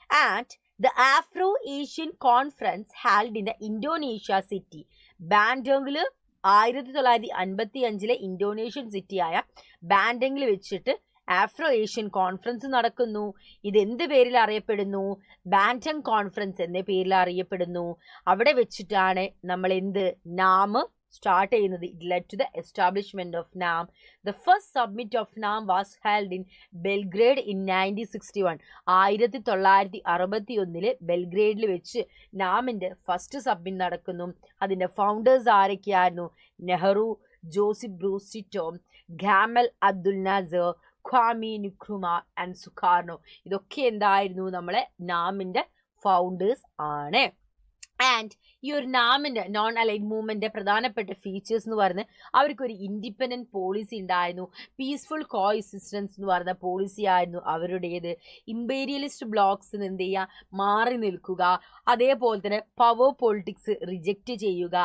And the Afro Asian conference held in the Indonesia city ബാൻഡോങ്ങിൽ 1955 ഇന്തോനേഷ്യൻ സിറ്റിയായ ബാൻഡോങ്ങിൽ വെച്ചിട്ട് ആഫ്രോ ഏഷ്യൻ കോൺഫറൻസ് നടക്കുന്നു. ഇത് എന്ത് പേരിൽ അറിയപ്പെടുന്നു? ബാൻഡോങ് കോൺഫറൻസ് എന്ന പേരിൽ അറിയപ്പെടുന്നു. അവിടെ വെച്ചിട്ടാണ് നമ്മൾ നാം start ചെയ്യുന്നത്. It led to the establishment of NAM. The first summit of NAM was held in Belgrade in 1961. 1961 ബെൽഗ്രേഡിൽ വെച്ച് നാമിന്റെ ഫസ്റ്റ് സബ്മിറ്റ് നടക്കുന്നു. അതിന്റെ ഫൗണ്ടേഴ്സ് ആരൊക്കെയായിരുന്നു? Nehru, Josip Broz Tito, Gamal Abdel Nasser, Kwame Nkrumah and Sukarno. ഇതൊക്കെ എന്തായിരുന്നു? നമ്മളെ നാമിന്റെ ഫൗണ്ടേഴ്സ് ആണ്. ആൻഡ് ഈ ഒരു നാമിന്റെ നോൺ അലൈഡ് മൂവ്മെന്റ് പ്രധാനപ്പെട്ട ഫീച്ചേഴ്സ് എന്ന് പറയുന്നത് അവർക്കൊരു ഇൻഡിപെൻഡന്റ് പോളിസി ഉണ്ടായിരുന്നു. പീസ്ഫുൾ കോ എക്സിസ്റ്റൻസ് എന്ന് പറയുന്ന പോളിസി ആയിരുന്നു അവരുടേത്. ഇമ്പീരിയലിസ്റ്റ് ബ്ലോക്സ് എന്ത് ചെയ്യുക, മാറി നിൽക്കുക. അതേപോലെ തന്നെ പവർ പൊളിറ്റിക്സ് റിജക്റ്റ് ചെയ്യുക.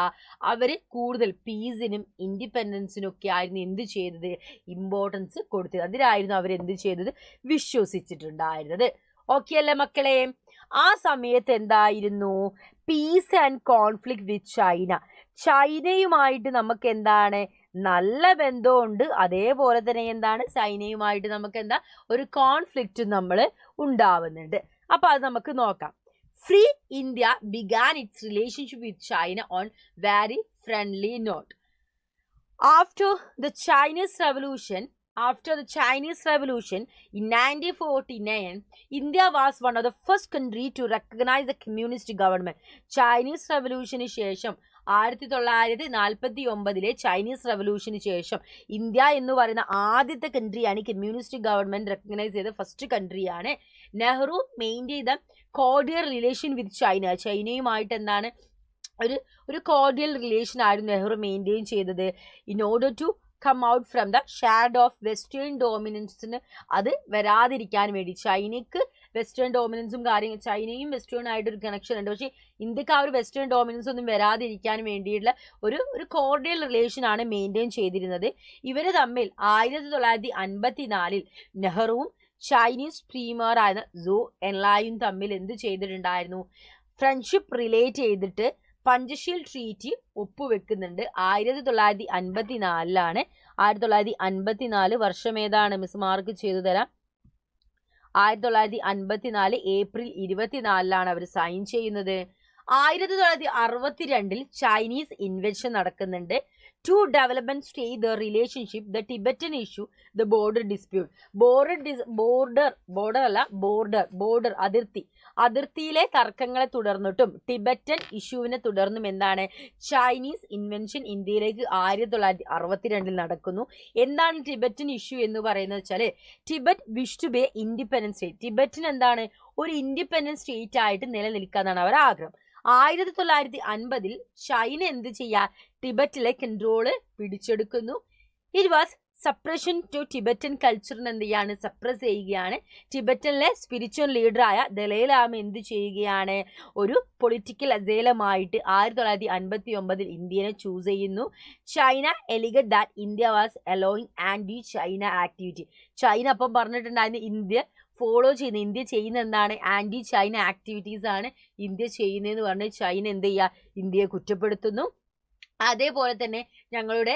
അവർ കൂടുതൽ പീസിനും ഇൻഡിപെൻഡൻസിനും ഒക്കെ ആയിരുന്നു എന്ത് ചെയ്തത്, ഇമ്പോർട്ടൻസ് കൊടുത്തത്. അതിലായിരുന്നു അവരെന്ത് ചെയ്തത്, വിശ്വസിച്ചിട്ടുണ്ടായിരുന്നത്. ഓക്കെ അല്ലേ മക്കളെ? ആ സമയത്ത് എന്തായിരുന്നു, peace and conflict with China. ചൈനയുമായിട്ട് നമുക്ക് എന്താണ്, നല്ല ബന്ധമുണ്ട്. അതേപോലെ തന്നെ എന്താണ്, ചൈനയുമായിട്ട് നമുക്ക് എന്താ, ഒരു കോൺഫ്ലിക്റ്റ് നമ്മൾ ഉണ്ടാവുന്നുണ്ട്. അപ്പൊ അത് നമുക്ക് നോക്കാം. Free India began its relationship with China on very friendly note. After the Chinese Revolution, in 1949, India was one of the first countries to recognize the communist government. Chinese Revolution ശേഷം 1949 ചൈനീസ് റെവല്യൂഷന് ശേഷം ഇന്ത്യ എന്ന് പറയുന്ന ആദ്യത്തെ കൺട്രിയാണ് കമ്മ്യൂണിസ്റ്റ് ഗവൺമെന്റ് റെക്കഗ്നൈസ് ചെയ്ത ഫസ്റ്റ് കൺട്രിയാണ്. Nehru maintain the cordial relation with China. ചൈനയുമായിട്ട് എന്താണ്, ഒരു കോർഡിയൽ റിലേഷൻ ആയിരുന്നു നെഹ്റു മെയിൻറ്റെയിൻ ചെയ്തത്. In order to come out from the shadow of western ഡോമിനൻസിന്, അത് വരാതിരിക്കാൻ വേണ്ടി. ചൈനയ്ക്ക് വെസ്റ്റേൺ ഡോമിനൻസും കാര്യങ്ങളും, ചൈനയും വെസ്റ്റേൺ ആയിട്ടൊരു കണക്ഷൻ ഉണ്ട്. പക്ഷേ ഇന്ത്യക്ക് ആ ഒരു വെസ്റ്റേൺ ഡോമിനൻസ് ഒന്നും വരാതിരിക്കാൻ വേണ്ടിയിട്ടുള്ള ഒരു കോർഡിയൽ റിലേഷൻ ആണ് മെയിൻറ്റെയിൻ ചെയ്തിരുന്നത്. ഇവർ തമ്മിൽ 1954 നെഹ്റുവും ചൈനീസ് പ്രീമിയർ ആയിരുന്ന സോ എൻലായും തമ്മിൽ എന്ത് ചെയ്തിട്ടുണ്ടായിരുന്നു, ഫ്രണ്ട്ഷിപ്പ് റിലേറ്റ് ചെയ്തിട്ട് പഞ്ചശീൽ ട്രീറ്റി ഒപ്പുവെക്കുന്നുണ്ട്. 1954 1954 വർഷം ഏതാണ്, മിസ് മാർക്ക് ചെയ്തു തരാം. 1954 ഏപ്രിൽ 24 അവർ സൈൻ ചെയ്യുന്നത്. 1962 ചൈനീസ് ഇൻവെൻഷൻ നടക്കുന്നുണ്ട്. Two development stay the relationship, the Tibetan issue, the border dispute. Border അതിർത്തിയിലെ തർക്കങ്ങളെ തുടർന്നിട്ടും ടിബറ്റൻ ഇഷ്യൂവിനെ തുടർന്നും എന്താണ്, ചൈനീസ് ഇൻവെൻഷൻ ഇന്ത്യയിലേക്ക് 1962 നടക്കുന്നു. എന്താണ് ടിബറ്റൻ ഇഷ്യൂ എന്ന് പറയുന്നത് വെച്ചാൽ, Tibet wish to be independent state. ടിബറ്റിന് എന്താണ്, ഒരു ഇൻഡിപെൻഡന്റ് സ്റ്റേറ്റ് ആയിട്ട് നിലനിൽക്കാന്നാണ് അവർ ആഗ്രഹം. 1950 ചൈന എന്ത് ചെയ്യുക, ടിബറ്റിലെ കൺട്രോള് പിടിച്ചെടുക്കുന്നു. It was suppression to Tibetan കൾച്ചറിന് എന്ത് ചെയ്യാണ്, സപ്രസ് ചെയ്യുകയാണ്. ടിബറ്റനിലെ സ്പിരിച്വൽ ലീഡറായ ദലൈലാമ എന്ത് ചെയ്യുകയാണ്, ഒരു പൊളിറ്റിക്കൽ അസൈലമായിട്ട് 1959 ഇന്ത്യനെ ചൂസ് ചെയ്യുന്നു. China alleged that India was allowing anti China activity. China അപ്പം പറഞ്ഞിട്ടുണ്ടായിരുന്നു, ഇന്ത്യ ചെയ്യുന്ന എന്താണ്, ആന്റി ചൈന ആക്ടിവിറ്റീസ് ആണ് ഇന്ത്യ ചെയ്യുന്നതെന്ന് പറഞ്ഞ് ചൈന എന്ത് ചെയ്യുക, ഇന്ത്യയെ കുറ്റപ്പെടുത്തുന്നു. അതേപോലെ തന്നെ ഞങ്ങളുടെ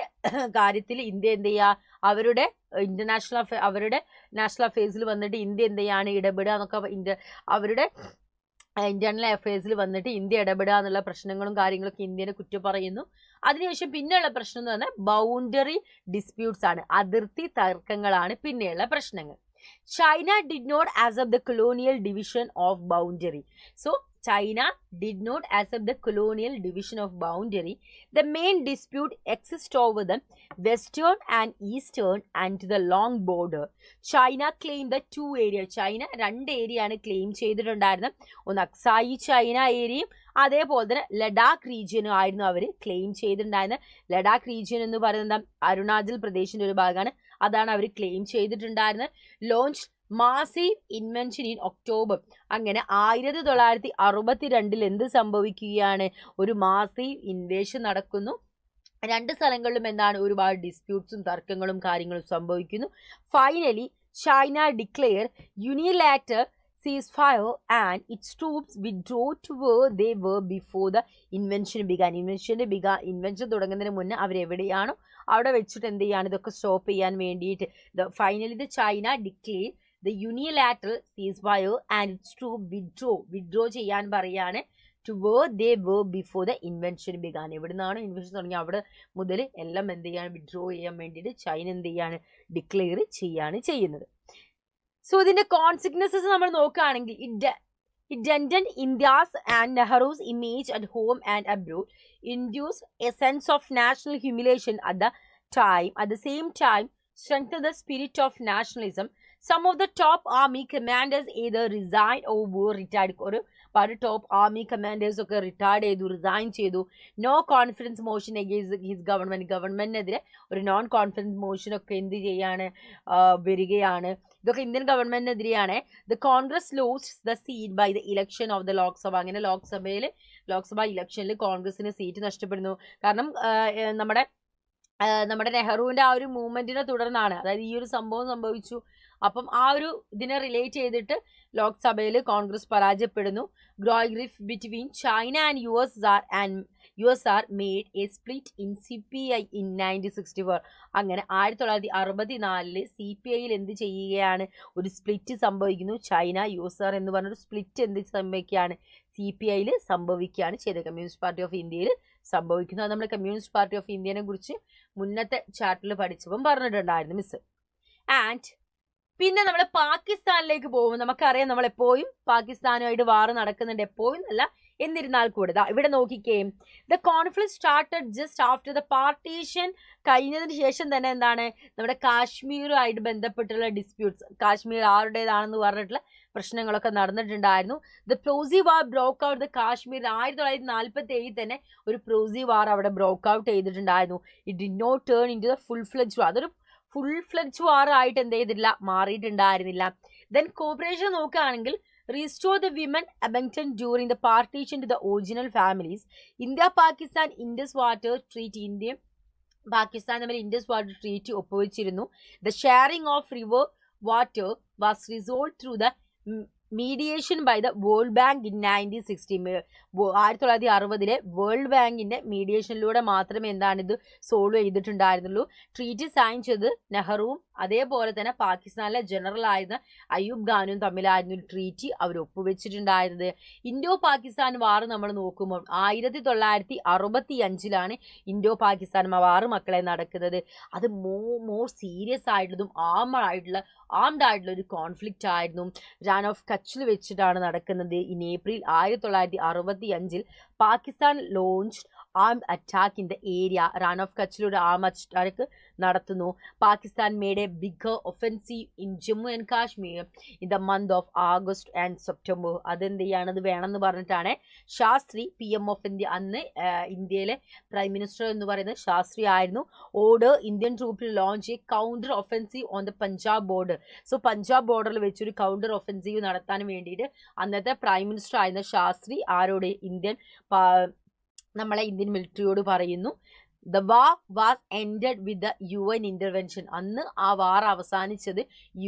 കാര്യത്തിൽ ഇന്ത്യ എന്ത് ചെയ്യുക, അവരുടെ അവരുടെ നാഷണൽ അഫയേഴ്സിൽ വന്നിട്ട് ഇന്ത്യ എന്ത് ചെയ്യാണ്, ഇടപെടുക എന്നൊക്കെ, അവരുടെ ഇന്റേണൽ അഫയേഴ്സിൽ വന്നിട്ട് ഇന്ത്യ ഇടപെടുക എന്നുള്ള പ്രശ്നങ്ങളും കാര്യങ്ങളൊക്കെ ഇന്ത്യനെ കുറ്റം പറയുന്നു. അതിനുശേഷം പിന്നെയുള്ള പ്രശ്നം എന്ന് പറഞ്ഞാൽ ബൗണ്ടറി ഡിസ്പ്യൂട്ട്സ് ആണ്, അതിർത്തി തർക്കങ്ങളാണ് പിന്നെയുള്ള പ്രശ്നങ്ങൾ. China did not accept the colonial division of boundary. So China did not accept the colonial division of boundary. The main dispute exists over the western and eastern and the long border. China claimed the two areas. China രണ്ട് ഏരിയ ആണ് ക്ലെയിം ചെയ്തിട്ടുണ്ടായിരുന്നത്. ഒന്ന് അക്സായി ചൈന ഏരിയയും അതേപോലെ തന്നെ ലഡാക്ക് റീജിയനും ആയിരുന്നു അവർ ക്ലെയിം ചെയ്തിട്ടുണ്ടായിരുന്നത്. ലഡാക്ക് റീജിയൻ എന്ന് പറയുന്നത് അരുണാചൽ പ്രദേശിന്റെ ഒരു ഭാഗമാണ്. അതാണ് അവർ ക്ലെയിം ചെയ്തിട്ടുണ്ടായിരുന്നത്. Launch massive invention in October. അങ്ങനെ 1962 എന്ത് സംഭവിക്കുകയാണ്, ഒരു മാസീവ് ഇൻവേഷൻ നടക്കുന്നു. രണ്ട് സ്ഥലങ്ങളിലും എന്താണ്, ഒരുപാട് ഡിസ്പ്യൂട്ട്സും തർക്കങ്ങളും കാര്യങ്ങളും സംഭവിക്കുന്നു. Finally China declare unilateral ceasefire and its troops withdraw to where they were before the invention began. Invention തുടങ്ങുന്നതിന് മുന്നേ അവരെവിടെയാണോ അവിടെ വെച്ചിട്ട് എന്ത് ചെയ്യാണ്, ഇതൊക്കെ സ്റ്റോപ്പ് ചെയ്യാൻ വേണ്ടിയിട്ട് finally the China declare the unilateral ceasefire and its troops withdraw ചെയ്യാൻ പറയാണ് to where they were before the invention began. എവിടെ നിന്നാണ് ഇൻവെൻഷൻ തുടങ്ങി അവിടെ മുതൽ എല്ലാം എന്ത് ചെയ്യാണ്, വിഡ്രോ ചെയ്യാൻ വേണ്ടിയിട്ട് ചൈന എന്ത് ചെയ്യാണ്, ഡിക്ലെയർ ചെയ്യാണ് ചെയ്യുന്നത്. സോ ഇതിന്റെ കോൺസിക്വൻസസ് നമ്മൾ നോക്കുകയാണെങ്കിൽ, it dented India's and Nehru's image at home and abroad, induced a sense of national humiliation at the same time strengthened the spirit of nationalism. Some of the top army commanders either resigned or were retired. ഒരു അപ്പോൾ ടോപ്പ് ആർമി കമാൻഡേഴ്സ് ഒക്കെ റിട്ടയർഡ് ചെയ്തു, റിസൈൻ ചെയ്തു. No confidence motion against his ഗവൺമെന്റിനെതിരെ ഒരു നോൺ കോൺഫിഡൻസ് മോഷൻ ഒക്കെ എന്ത് ചെയ്യാണ്, വരികയാണ്. ഇതൊക്കെ ഇന്ത്യൻ ഗവൺമെന്റിനെതിരെയാണ്. The Congress lost the seat by the election of the Lok Sabha. അങ്ങനെ ലോക്സഭ ഇലക്ഷനിൽ കോൺഗ്രസിന് സീറ്റ് നഷ്ടപ്പെടുന്നു. കാരണം നമ്മുടെ നെഹ്റുവിന്റെ ആ ഒരു മൂവ്മെന്റിനെ തുടർന്നാണ്, അതായത് ഈ ഒരു സംഭവം സംഭവിച്ചു. അപ്പം ആ ഒരു ഇതിനെ റിലേറ്റ് ചെയ്തിട്ട് ലോക്സഭയിൽ കോൺഗ്രസ് പരാജയപ്പെടുന്നു. Growing rift between China and USSR made a split in CPI in 1964. അങ്ങനെ 1964 CPIയിൽ എന്ത് ചെയ്യുകയാണ്, ഒരു സ്പ്ലിറ്റ് സംഭവിക്കുന്നു. ചൈന USSR എന്ന് പറഞ്ഞൊരു സ്പ്ലിറ്റ് എന്ത് സംഭവിക്കുകയാണ്, CPIയിൽ സംഭവിക്കുകയാണ് ചെയ്തത്. കമ്മ്യൂണിസ്റ്റ് പാർട്ടി ഓഫ് ഇന്ത്യയിൽ സംഭവിക്കുന്നു. അത് നമ്മൾ കമ്മ്യൂണിസ്റ്റ് പാർട്ടി ഓഫ് ഇന്ത്യനെ കുറിച്ച് മുന്നത്തെ ചാപ്റ്ററിൽ പഠിച്ചപ്പം പറഞ്ഞിട്ടുണ്ടായിരുന്നു മിസ്. ആൻഡ് പിന്നെ നമ്മൾ പാകിസ്ഥാനിലേക്ക് പോകുമ്പോൾ നമുക്കറിയാം, നമ്മളെപ്പോഴും പാകിസ്ഥാനുമായിട്ട് വാർ നടക്കുന്നുണ്ട്, എപ്പോഴും അല്ല എന്നിരുന്നാൽ കൂടെ. ഇവിടെ നോക്കിക്കേ, the conflict started just after the partition. കഴിഞ്ഞതിന് ശേഷം തന്നെ എന്താണ്, നമ്മുടെ കാശ്മീരുമായിട്ട് ബന്ധപ്പെട്ടുള്ള ഡിസ്പ്യൂട്ട്സ്, കാശ്മീർ ആരുടേതാണെന്ന് പറഞ്ഞിട്ടുള്ള പ്രശ്നങ്ങളൊക്കെ നടന്നിട്ടുണ്ടായിരുന്നു. The proxy war broke out the Kashmir. 1947 തന്നെ ഒരു പ്രോസി വാർ അവിടെ ബ്രോക്ക് ഔട്ട് ചെയ്തിട്ടുണ്ടായിരുന്നു. It did not turn in to the full fledge war. അതൊരു ഫുൾ ഫ്ലെഡ്ജ് വാർ ആയിട്ട് എന്ത് ചെയ്തിട്ടില്ല, മാറിയിട്ടുണ്ടായിരുന്നില്ല. ദെൻ കോപ്പറേഷൻ നോക്കുകയാണെങ്കിൽ, restore the women abandoned during the partition to the original families. India-Pakistan Indus Water Treaty. ഇന്ത്യയും പാകിസ്ഥാൻ തമ്മിൽ ഇൻഡസ് വാട്ടർ ട്രീറ്റി ഒപ്പുവെച്ചിരുന്നു. The sharing of river water was resolved through the mediation by the World Bank in 1960. 1960 World ബാങ്കിന്റെ മീഡിയേഷനിലൂടെ മാത്രമേ എന്താണിത് സോൾവ് ചെയ്തിട്ടുണ്ടായിരുന്നുള്ളൂ. ട്രീറ്റി സൈൻ ചെയ്ത് നെഹ്റുവും അതേപോലെ തന്നെ പാകിസ്ഥാനിലെ ജനറൽ ആയിരുന്ന അയ്യൂബ് ഖാനും തമ്മിലായിരുന്നു ഒരു ട്രീറ്റി അവർ ഒപ്പുവെച്ചിട്ടുണ്ടായിരുന്നത്. ഇൻഡോ പാകിസ്ഥാൻ വാർ നമ്മൾ നോക്കുമ്പോൾ 1965 ഇൻഡോ പാകിസ്ഥാൻ വാർ മക്കളെ നടക്കുന്നത്. അത് മോർ സീരിയസ് ആയിട്ടുള്ളതും ആംഡ് ആയിട്ടുള്ള ഒരു കോൺഫ്ലിക്റ്റ് ആയിരുന്നു. റാൻ ഓഫ് കച്ചിൽ വെച്ചിട്ടാണ് നടക്കുന്നത്. In April 1965 Pakistan launch armed attack in the area. Rann of കച്ചിലൂടെ ആം അറ്റാക്ക് നടത്തുന്നു. Pakistan made a bigger offensive in Jammu and Kashmir in the month of August and September. അതെന്ത് ചെയ്യാണത് വേണമെന്ന് പറഞ്ഞിട്ടാണ് ശാസ്ത്രി PM ഓഫ് ഇന്ത്യ, അന്ന് ഇന്ത്യയിലെ പ്രൈം മിനിസ്റ്റർ എന്ന് പറയുന്നത് ശാസ്ത്രി ആയിരുന്നു, ഓർഡർ ഇന്ത്യൻ ട്രൂപ്പിൽ launch a counter offensive on the Punjab border. So Punjab ബോർഡറിൽ വെച്ചൊരു കൗണ്ടർ ഒഫൻസീവ് നടത്താൻ വേണ്ടിയിട്ട് അന്നത്തെ പ്രൈം മിനിസ്റ്റർ ആയിരുന്ന ശാസ്ത്രി ആരോട്, നമ്മളെ ഇന്ത്യൻ മിലിറ്ററിയോട് പറയുന്നു. The war was ended with the UN intervention. അന്ന് ആ വാർ അവസാനിച്ചത്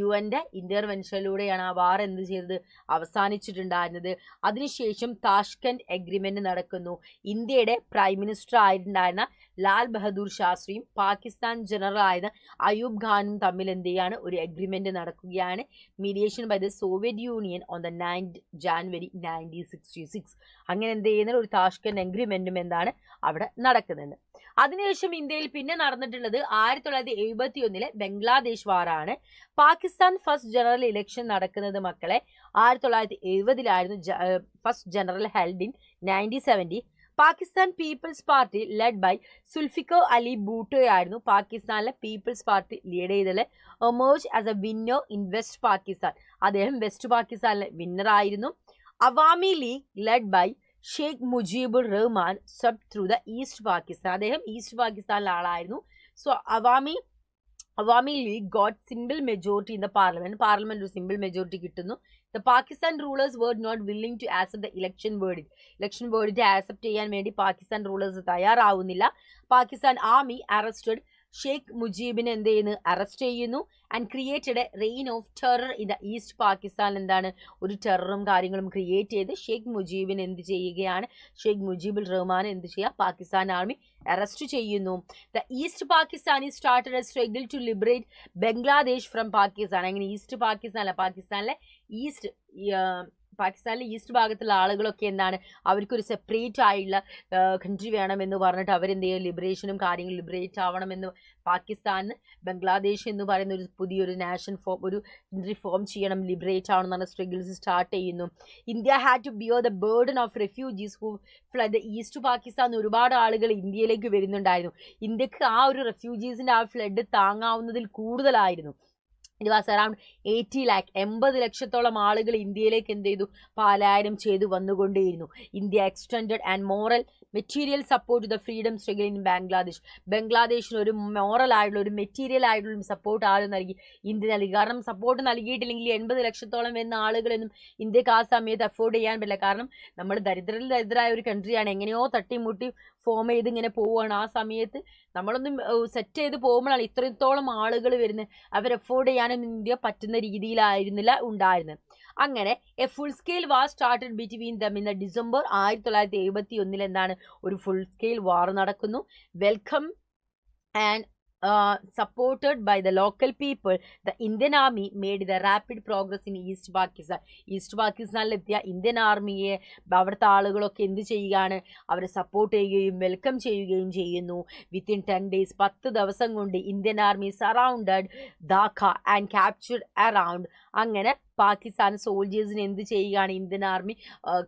UN ഇന്റർവെൻഷനിലൂടെയാണ് ആ വാർ എന്ത് ചെയ്തത്, അവസാനിച്ചിട്ടുണ്ടായിരുന്നത്. അതിനുശേഷം താഷ്കന്റ് എഗ്രിമെന്റ് നടക്കുന്നു. ഇന്ത്യയുടെ പ്രൈം മിനിസ്റ്റർ ആയിട്ടുണ്ടായിരുന്ന ലാൽ ബഹദൂർ ശാസ്ത്രിയും പാകിസ്ഥാൻ ജനറൽ ആയിരുന്ന അയ്യൂബ് ഖാനും തമ്മിൽ എന്ത് ചെയ്യാണ്, ഒരു എഗ്രിമെന്റ് നടക്കുകയാണ്. Mediation by the Soviet Union on the 9th January 1966. അങ്ങനെ എന്ത് ചെയ്യുന്ന ഒരു താഷ്കന്റ് എഗ്രിമെന്റും എന്താണ് അവിടെ നടക്കുന്നുണ്ട്. അതിനുശേഷം ഇന്ത്യയിൽ പിന്നെ നടന്നിട്ടുള്ളത് 1971 ബംഗ്ലാദേശ് വാറാണ്. പാകിസ്ഥാൻ ഫസ്റ്റ് ജനറൽ ഇലക്ഷൻ നടക്കുന്നത് മക്കളെ 1970 first general held in 1970. Pakistan Peoples Party led by Zulfikar Ali Bhutto ആയിരുന്നു പാകിസ്ഥാനിലെ പീപ്പിൾസ് പാർട്ടി ലീഡ് ചെയ്തത്. Emerge as a winner in West Pakistan. അദ്ദേഹം വെസ്റ്റ് പാകിസ്ഥാനിലെ വിന്നർ ആയിരുന്നു. Awami League led by Sheikh Mujibur Rahman swept through the East Pakistan. അദ്ദേഹം ഈസ്റ്റ് പാകിസ്ഥാനിലെ ആളായിരുന്നു. So Awami League got simple majority in the parliament ഒരു സിമ്പിൾ മെജോറിറ്റി കിട്ടുന്നു. The Pakistan rulers were not willing to accept the election verdict accept ചെയ്യാൻ വേണ്ടി പാകിസ്ഥാൻ റൂളേഴ്സ് തയ്യാറാവുന്നില്ല. പാകിസ്ഥാൻ ആർമി അറസ്റ്റഡ് ഷെയ്ഖ് മുജീബിനെ എന്ത് ചെയ്യുന്നു, അറസ്റ്റ് ചെയ്യുന്നു. And created a reign of terror in the East Pakistan. എന്താണ്, ഒരു ടെററും കാര്യങ്ങളും ക്രിയേറ്റ് ചെയ്ത് ഷെയ്ഖ് മുജീബിനെ എന്ത് ചെയ്യുകയാണ്, ഷെയ്ഖ് മുജീബുർ റഹ്മാൻ എന്ത് ചെയ്യുക, പാകിസ്ഥാൻ ആർമി അറസ്റ്റ് ചെയ്യുന്നു. The East Pakistani started a struggle to liberate Bangladesh from Pakistan. അങ്ങനെ ഈസ്റ്റ് പാകിസ്ഥാനിലെ ഈസ്റ്റ് ഭാഗത്തുള്ള ആളുകളൊക്കെ എന്താണ്, അവർക്കൊരു സെപ്പറേറ്റ് ആയിട്ടുള്ള കൺട്രി വേണമെന്ന് പറഞ്ഞിട്ട് അവരെന്ത് ചെയ്യുക, ലിബറേറ്റ് ആവണമെന്ന് പാകിസ്ഥാന് ബംഗ്ലാദേശ് എന്ന് പറയുന്ന ഒരു പുതിയൊരു ഒരു കൺട്രി ഫോം ചെയ്യണം, ലിബറേറ്റ് ആവണം എന്നുള്ള സ്ട്രഗിൾസ് സ്റ്റാർട്ട് ചെയ്യുന്നു. India had to bear the burden of refugees who flood East Pakistan. ഒരുപാട് ആളുകൾ ഇന്ത്യയിലേക്ക് വരുന്നുണ്ടായിരുന്നു. ഇന്ത്യക്ക് ആ ഒരു റെഫ്യൂജീസിന്റെ ആ ഫ്ലഡ് താങ്ങാവുന്നതിൽ കൂടുതലായിരുന്നു. ഇറ്റ് വാസ് അറൌണ്ട് 80 lakh 80 ലക്ഷത്തോളം ആളുകൾ ഇന്ത്യയിലേക്ക് എന്ത് ചെയ്തു പലായനം ചെയ്തു വന്നുകൊണ്ടേയിരുന്നു. India extended and moral material support the freedom struggle in Bangladesh. ബംഗ്ലാദേശിന് ഒരു മോറൽ ആയിട്ടുള്ള ഒരു മെറ്റീരിയൽ ആയിട്ടുള്ള സപ്പോർട്ട് ആരും നൽകി? ഇന്ത്യ നൽകി. കാരണം സപ്പോർട്ട് നൽകിയിട്ടില്ലെങ്കിൽ 80 ലക്ഷത്തോളം വരുന്ന ആളുകളൊന്നും ഇന്ത്യക്ക് ആ സമയത്ത് അഫോർഡ് ചെയ്യാൻ പറ്റില്ല. കാരണം നമ്മൾ ദരിദ്രരിൽ ദരിദ്രരായ ഒരു കൺട്രിയാണ്. എങ്ങനെയോ തട്ടിമുട്ടി ഫോം ചെയ്ത് ഇങ്ങനെ പോവുകയാണ്. ആ സമയത്ത് നമ്മളൊന്നും സെറ്റ് ചെയ്ത് പോകുമ്പോഴാണ് ഇത്രത്തോളം ആളുകൾ വരുന്നത്. അവർ അഫോർഡ് ചെയ്യാനൊന്നും ഇന്ത്യ പറ്റുന്ന രീതിയിലായിരുന്നില്ല ഉണ്ടായിരുന്നത്. അങ്ങനെ A full scale war started between them in December 1971 എന്താണ് ഒരു ഫുൾ സ്കെയിൽ വാർ നടക്കുന്നു. Welcome and supported by the local people, the Indian army made the rapid progress in East Pakistan. East പാകിസ്ഥാനിലെത്തിയ ഇന്ത്യൻ ആർമിയെ അവിടുത്തെ ആളുകളൊക്കെ എന്ത് ചെയ്യുകയാണ്? അവരെ സപ്പോർട്ട് ചെയ്യുകയും വെൽക്കം ചെയ്യുകയും ചെയ്യുന്നു. വിത്തിൻ 10 days 10 ദിവസം കൊണ്ട് Indian army surrounded Dhaka and captured around. അങ്ങനെ പാകിസ്ഥാൻ സോൾജേഴ്സിന് എന്ത് ചെയ്യുകയാണ്? ഇന്ത്യൻ ആർമി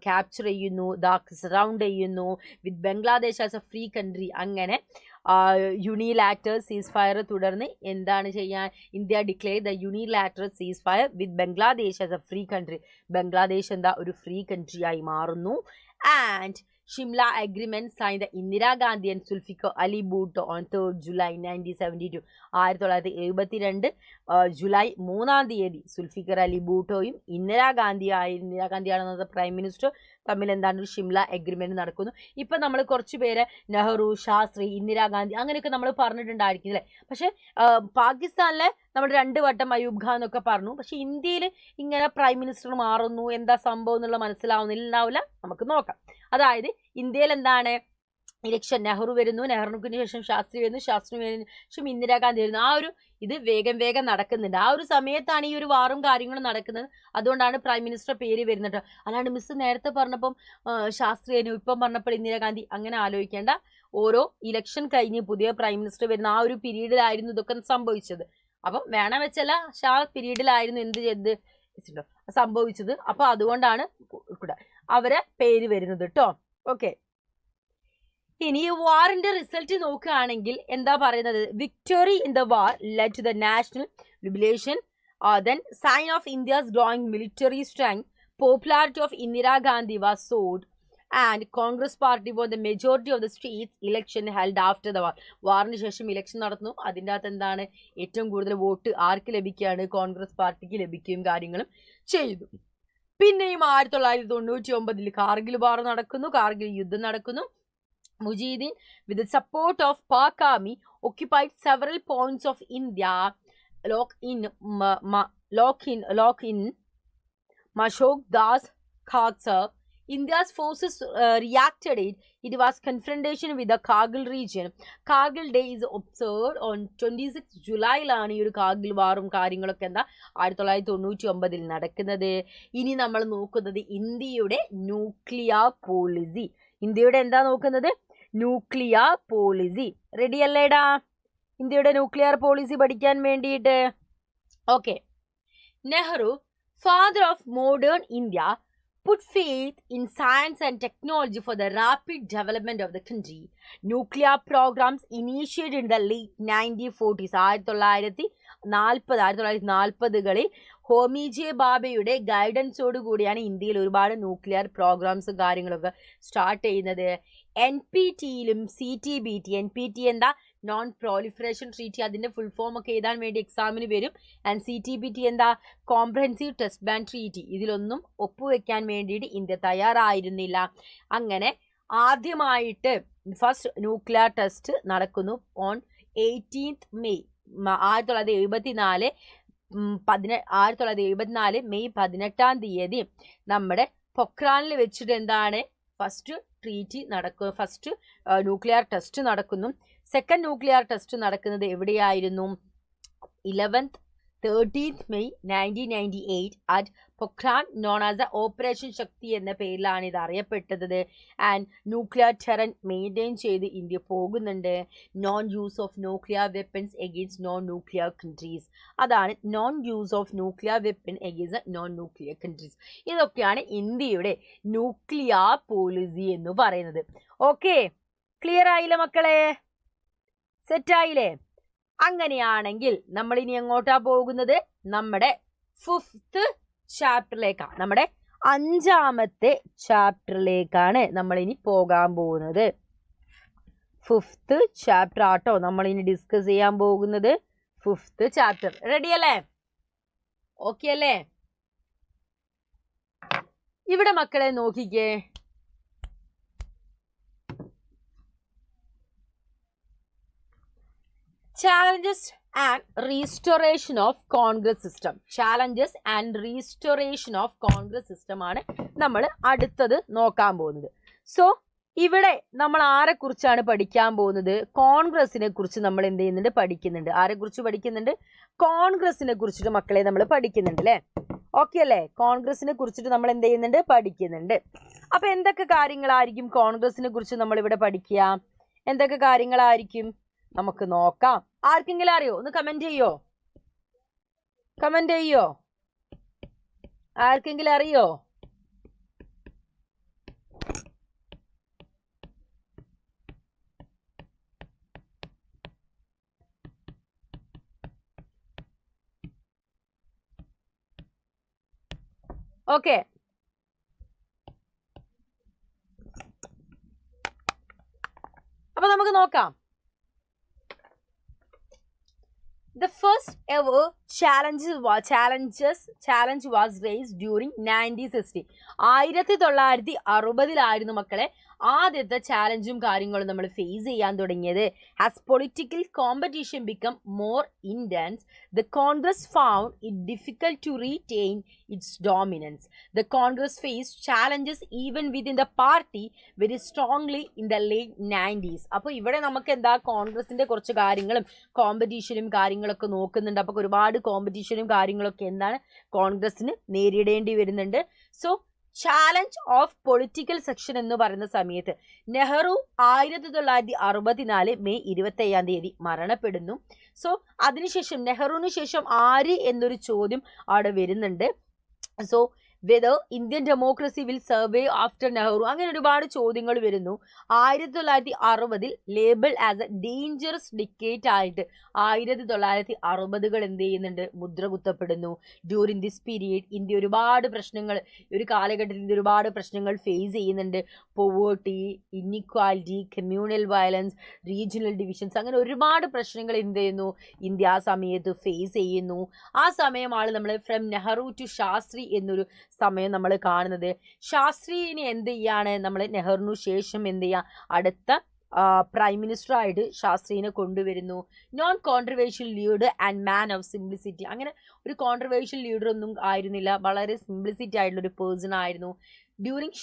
ക്യാപ്ചർ ചെയ്യുന്നു, ധാക്ക സറൗണ്ട് ചെയ്യുന്നു with Bangladesh as a free country. അങ്ങനെ യൂണിലാറ്ററൽ സീസ് ഫയർ തുടർന്ന് എന്താണ് ചെയ്യാൻ? India declare the unilateral ceasefire with Bangladesh as a free country. Bangladesh എന്താ ഒരു ഫ്രീ കൺട്രി ആയി മാറുന്നു. And Shimla agreement sign the Indira Gandhi and Zulfikar Ali Bhutto on 3rd July 1972. 1972 July 3 Zulfikar Ali ഭൂട്ടോയും ഇന്ദിരാഗാന്ധിയാണെന്നത് പ്രൈം മിനിസ്റ്റർ തമ്മിൽ എന്താണ് ഒരു ഷിംല അഗ്രിമെന്റ് നടക്കുന്നു. ഇപ്പം നമ്മൾ കുറച്ച് പേരെ നെഹ്റു, ശാസ്ത്രി, ഇന്ദിരാഗാന്ധി അങ്ങനെയൊക്കെ നമ്മൾ പറഞ്ഞിട്ടുണ്ടായിരിക്കും അല്ലേ. പക്ഷെ പാകിസ്ഥാനിലെ നമ്മൾ 2 വട്ടം അയൂബ് ഖാൻ എന്നൊക്കെ പറഞ്ഞു. പക്ഷെ ഇന്ത്യയിൽ ഇങ്ങനെ പ്രൈം മിനിസ്റ്റർ മാറുന്നു, എന്താ സംഭവം എന്നുള്ള മനസ്സിലാവുന്നില്ല. നമുക്ക് നോക്കാം. അതായത് ഇന്ത്യയിൽ എന്താണ് ഇലക്ഷൻ, നെഹ്റു വരുന്നു, നെഹ്റുവിന് ശേഷം ശാസ്ത്രി വരുന്നു, ശാസ്ത്രിന് ശേഷം ഇന്ദിരാഗാന്ധി വരുന്നു. ആ ഒരു ഇത് വേഗം നടക്കുന്നുണ്ട്. ആ ഒരു സമയത്താണ് ഈ ഒരു വാറും കാര്യങ്ങളും നടക്കുന്നത്. അതുകൊണ്ടാണ് പ്രൈം മിനിസ്റ്റർ പേര് വരുന്നത്. അല്ലാണ്ട് മിസ് നേരത്തെ പറഞ്ഞപ്പം ശാസ്ത്രിയനും ഇപ്പം പറഞ്ഞപ്പോൾ ഇന്ദിരാഗാന്ധി അങ്ങനെ ആലോചിക്കേണ്ട. ഓരോ ഇലക്ഷൻ കഴിഞ്ഞ് പുതിയ പ്രൈം മിനിസ്റ്റർ വരുന്ന ആ ഒരു പീരീഡിലായിരുന്നു ഇതൊക്കെ സംഭവിച്ചത്. അപ്പം വേണം വെച്ചല്ല ആ പീരീഡിലായിരുന്നു എന്ത് ചെയ്ത് സംഭവിച്ചത്. അപ്പൊ അതുകൊണ്ടാണ് അവരെ പേര് വരുന്നത് കേട്ടോ. ഓക്കെ, ഇനി വാറിന്റെ റിസൾട്ട് നോക്കുകയാണെങ്കിൽ എന്താ പറയുന്നത്? Victory in the war led to the national liberation, then sign of India's growing military strength, popularity of Indira Gandhi was showed and Congress party won the majority of the states election held after the war. വാറിന് ശേഷം ഇലക്ഷൻ നടന്നു. അതിൻ്റെ അകത്ത് എന്താണ് ഏറ്റവും കൂടുതൽ വോട്ട് ആർക്ക് ലഭിക്കുകയാണ്? കോൺഗ്രസ് പാർട്ടിക്ക് ലഭിക്കുകയും കാര്യങ്ങളും ചെയ്തു. പിന്നെയും 1999 കാർഗിൽ വാർ നടക്കുന്നു, കാർഗിൽ യുദ്ധം നടക്കുന്നു. Mujahideen, with the support of Pak Army, occupied several points of India. Lock in Mashok Das Khaksar. India's forces reacted it. It was confrontation with the Kargil region. Kargil Day is observed on 26 July. ലാണ് ഈ ഒരു കാർഗിൽ വാറും കാര്യങ്ങളൊക്കെ എന്താ 1999 നടക്കുന്നത്. ഇനി നമ്മൾ നോക്കുന്നത് ഇന്ത്യയുടെ ന്യൂക്ലിയർ പോളിസി. ഇന്ത്യയുടെ എന്താ നോക്കുന്നത്? Nuclear policy. റെഡി അല്ലേടാ ഇന്ത്യയുടെ ന്യൂക്ലിയർ പോളിസി പഠിക്കാൻ വേണ്ടിയിട്ട്? Okay, Nehru, father of modern India, put faith in science and technology for the rapid development of the country. Nuclear programs initiated in the late 1940s. 1940കളിൽ ഹോമി ജെ ബാബയുടെ ഗൈഡൻസോട് കൂടിയാണ് ഇന്ത്യയിൽ ഒരുപാട് ന്യൂക്ലിയർ പ്രോഗ്രാംസ് കാര്യങ്ങളൊക്കെ സ്റ്റാർട്ട് ചെയ്യുന്നത്. NPTയിലും CTBT, NPT എന്താ? Non proliferation treaty. അതിൻ്റെ ഫുൾ ഫോം ഒക്കെ എഴുതാൻ വേണ്ടി എക്സാമിന് വരും. ആൻഡ് CTBT എന്താ? Comprehensive test ban treaty. ഇതിലൊന്നും ഒപ്പുവെക്കാൻ വേണ്ടിയിട്ട് ഇന്ത്യ തയ്യാറായിരുന്നില്ല. അങ്ങനെ ആദ്യമായിട്ട് ഫസ്റ്റ് ന്യൂക്ലിയർ ടെസ്റ്റ് നടക്കുന്നു ഓൺ 18th May 1974. 1974 മെയ് 18 നമ്മുടെ പൊക്രാനിൽ വെച്ചിട്ട് എന്താണ് ഫസ്റ്റ് ട്രീറ്റി നടക്കുക, ഫസ്റ്റ് ന്യൂക്ലിയർ ടെസ്റ്റ് നടക്കുന്നു. സെക്കൻഡ് ന്യൂക്ലിയർ ടെസ്റ്റ് നടക്കുന്നത് എവിടെയായിരുന്നു? 13th May 1998 at Pokhran, known as A operation ശക്തി എന്ന പേരിലാണ് ഇത് അറിയപ്പെട്ടത്. ആൻഡ് ന്യൂക്ലിയർ ടെറൻ മെയിൻറ്റെയിൻ ചെയ്ത് ഇന്ത്യ പോകുന്നുണ്ട്. Non use of nuclear weapons against non nuclear countries. അതാണ് non use of nuclear weapon against non nuclear countries. ഇതൊക്കെയാണ് ഇന്ത്യയുടെ ന്യൂക്ലിയർ പോളിസി എന്ന് പറയുന്നത്. ഓക്കെ, ക്ലിയർ ആയില്ലേ മക്കളെ? സെറ്റായില്ലേ? അങ്ങനെയാണെങ്കിൽ നമ്മൾ ഇനി എങ്ങോട്ടാ പോകുന്നത്? നമ്മുടെ 5th ചാപ്റ്ററിലേക്കാണ്, നമ്മുടെ 5ാമത്തെ ചാപ്റ്ററിലേക്കാണ് നമ്മൾ ഇനി പോകാൻ പോകുന്നത്. 5th ചാപ്റ്റർ ആട്ടോ നമ്മൾ ഇനി ഡിസ്കസ് ചെയ്യാൻ പോകുന്നത്. 5th ചാപ്റ്റർ റെഡി അല്ലേ? ഓക്കെ അല്ലേ? ഇവിടെ മക്കളെ നോക്കിക്കേ, challenges and restoration of Congress system. Challenges and restoration of Congress system ആണ് നമ്മൾ അടുത്തത് നോക്കാൻ പോകുന്നത്. സോ ഇവിടെ നമ്മൾ ആരെ കുറിച്ചാണ് പഠിക്കാൻ പോകുന്നത്? കോൺഗ്രസിനെ കുറിച്ച് നമ്മൾ എന്ത് ചെയ്യുന്നുണ്ട്? പഠിക്കുന്നുണ്ട്. ആരെ കുറിച്ച് പഠിക്കുന്നുണ്ട്? കോൺഗ്രസിനെ കുറിച്ചിട്ട് മക്കളെ നമ്മൾ പഠിക്കുന്നുണ്ട് അല്ലേ? ഓക്കെ അല്ലേ? കോൺഗ്രസിനെ കുറിച്ചിട്ട് നമ്മൾ എന്ത് ചെയ്യുന്നുണ്ട്? പഠിക്കുന്നുണ്ട്. അപ്പൊ എന്തൊക്കെ കാര്യങ്ങളായിരിക്കും കോൺഗ്രസിനെ കുറിച്ച് നമ്മൾ ഇവിടെ പഠിക്കുക? എന്തൊക്കെ കാര്യങ്ങളായിരിക്കും നമുക്ക് നോക്കാം. ആർക്കെങ്കിലും അറിയോ? ഒന്ന് കമന്റ് ചെയ്യോ? ആർക്കെങ്കിലും അറിയോ? ഓക്കെ, അപ്പൊ നമുക്ക് നോക്കാം. The first ever challenge was raised during 1960. 1960 മക്കളെ ആദ്യത്തെ ചാലഞ്ചും കാര്യങ്ങളും നമ്മൾ ഫേസ് ചെയ്യാൻ തുടങ്ങിയത്. As political competition become more intense, the Congress found it difficult to retain its dominance. The Congress faced challenges even within the party very strongly in the late 90s. അപ്പോൾ ഇവിടെ നമുക്ക് എന്താ, കോൺഗ്രസിന്റെ കുറച്ച് കാര്യങ്ങളും കോമ്പറ്റീഷനും കാര്യങ്ങളൊക്കെ നോക്കുന്നുണ്ട്. അപ്പോൾ ഒരുപാട് കോമ്പറ്റീഷനും കാര്യങ്ങളൊക്കെ എന്താണ് കോൺഗ്രസിന് നേരിടേണ്ടി വരുന്നുണ്ട്. So challenge of political section എന്ന് പറയുന്ന സമയത്ത് നെഹ്റു 1964 മെയ് 21 മരണപ്പെടുന്നു. സോ അതിനുശേഷം നെഹ്റുവിന് ശേഷം ആര് എന്നൊരു ചോദ്യം അവിടെ വരുന്നുണ്ട്. So whether Indian democracy will survive after Nehru, അങ്ങനെ ഒരുപാട് ചോദ്യങ്ങൾ വരുന്നു. 1960 ലേബിൾ ആസ് എ ഡേഞ്ചറസ് ഡിക്കേറ്റ് ആയിട്ട് 1960 എന്ത് ചെയ്യുന്നുണ്ട്? മുദ്ര കുത്തപ്പെടുന്നു. ഡ്യൂറിങ് ദിസ് പീരീഡ് ഇന്ത്യ ഒരുപാട് പ്രശ്നങ്ങൾ, ഒരു കാലഘട്ടത്തിൽ ഇന്ത്യ ഒരുപാട് പ്രശ്നങ്ങൾ ഫേസ് ചെയ്യുന്നുണ്ട്. Poverty, inequality, communal violence, regional divisions, അങ്ങനെ ഒരുപാട് പ്രശ്നങ്ങൾ എന്ത് ചെയ്യുന്നു? ഇന്ത്യ ആ സമയത്ത് ഫേസ് ചെയ്യുന്നു. ആ സമയമാണ് നമ്മൾ ഫ്രം നെഹ്റു ടു ശാസ്ത്രി എന്നൊരു സമയം നമ്മൾ കാണുന്നത്. ശാസ്ത്രീനെ എന്ത് ചെയ്യാണ് നമ്മൾ നെഹ്റുവിനു ശേഷം എന്ത് ചെയ്യാം? അടുത്ത പ്രൈം മിനിസ്റ്റർ ആയിട്ട് ശാസ്ത്രീനെ കൊണ്ടുവരുന്നു. Non controversial leader and man of simplicity. അങ്ങനെ ഒരു കോൺട്രവേഴ്ഷ്യൽ ലീഡർ ഒന്നും ആയിരുന്നില്ല, വളരെ സിംപ്ലിസിറ്റി ആയിട്ടുള്ള ഒരു പേഴ്സൺ ആയിരുന്നു. During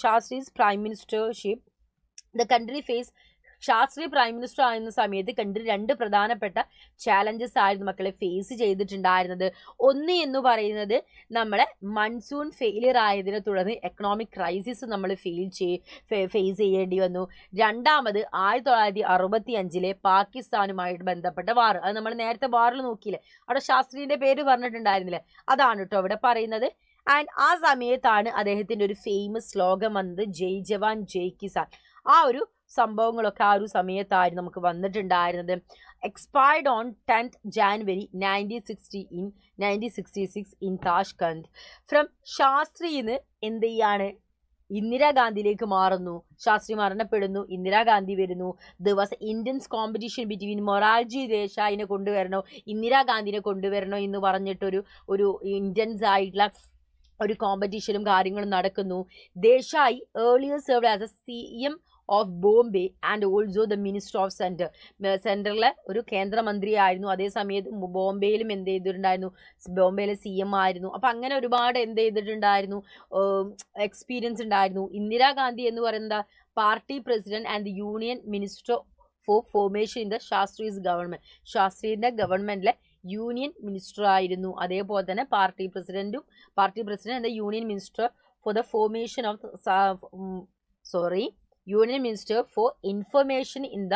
Shastri's prime ministership the country face, Shastri prime minister ആയിരുന്ന സമയത്ത് കൺട്രി 2 പ്രധാനപ്പെട്ട ചാലഞ്ചസ് ആയിരുന്നു മക്കളെ ഫേസ് ചെയ്തിട്ടുണ്ടായിരുന്നത്. ഒന്ന് എന്ന് പറയുന്നത് നമ്മളെ മൺസൂൺ ഫെയിലിയർ ആയതിനെ തുടർന്ന് എക്കണോമിക് ക്രൈസിസ് നമ്മൾ ഫേസ് ചെയ്യേണ്ടി വന്നു. രണ്ടാമത് 1965 പാകിസ്ഥാനുമായിട്ട് ബന്ധപ്പെട്ട വാർ. അത് നമ്മൾ നേരത്തെ വാറിൽ നോക്കിയില്ലേ, അവിടെ ശാസ്ത്രീന്റെ പേര് പറഞ്ഞിട്ടുണ്ടായിരുന്നില്ലേ, അതാണ് കേട്ടോ ഇവിടെ പറയുന്നത്. ആൻഡ് ആ സമയത്താണ് അദ്ദേഹത്തിന്റെ ഒരു ഫേമസ് സ്ലോഗൻ വന്നത്, ജയ് ജവാൻ ജയ് കിസാൻ. ആ ഒരു സംഭവങ്ങളൊക്കെ ആ ഒരു സമയത്തായിരുന്നു നമുക്ക് വന്നിട്ടുണ്ടായിരുന്നത്. Expired on 10th January 1966 in Tashkent. From ശാസ്ത്രിന്ന് എന്ത് ചെയ്യാണ്? ഇന്ദിരാഗാന്ധിയിലേക്ക് മാറുന്നു. ശാസ്ത്രി മരണപ്പെടുന്നു, ഇന്ദിരാഗാന്ധി വരുന്നു. ദിവസം ഇന്ത്യൻസ് കോമ്പറ്റീഷൻ ബിറ്റ്വീൻ മൊറാർജി ദേശായിനെ കൊണ്ടുവരണോ ഇന്ദിരാഗാന്ധിനെ കൊണ്ടുവരണോ എന്ന് പറഞ്ഞിട്ടൊരു ഇന്ത്യൻസ് ആയിട്ടുള്ള ഒരു കോമ്പറ്റീഷനും കാര്യങ്ങളും നടക്കുന്നു. Desai earlier served as a CM of Bombay and also the minister of സെൻറ്ററിലെ ഒരു കേന്ദ്രമന്ത്രിയായിരുന്നു. അതേ സമയത്ത് ബോംബെയിലും എന്ത് ചെയ്തിട്ടുണ്ടായിരുന്നു? ബോംബെയിലെ CM ആയിരുന്നു. അപ്പം അങ്ങനെ ഒരുപാട് എന്ത് ചെയ്തിട്ടുണ്ടായിരുന്നു? എക്സ്പീരിയൻസ് ഉണ്ടായിരുന്നു. ഇന്ദിരാഗാന്ധി എന്ന് പറയുന്നത് party president and the union minister for formation in the Shastri's government. ശാസ്ത്രീയുടെ ഗവൺമെന്റിലെ യൂണിയൻ മിനിസ്റ്റർ ആയിരുന്നു. അതേപോലെ തന്നെ party president and the union minister for the formation of union minister for information in the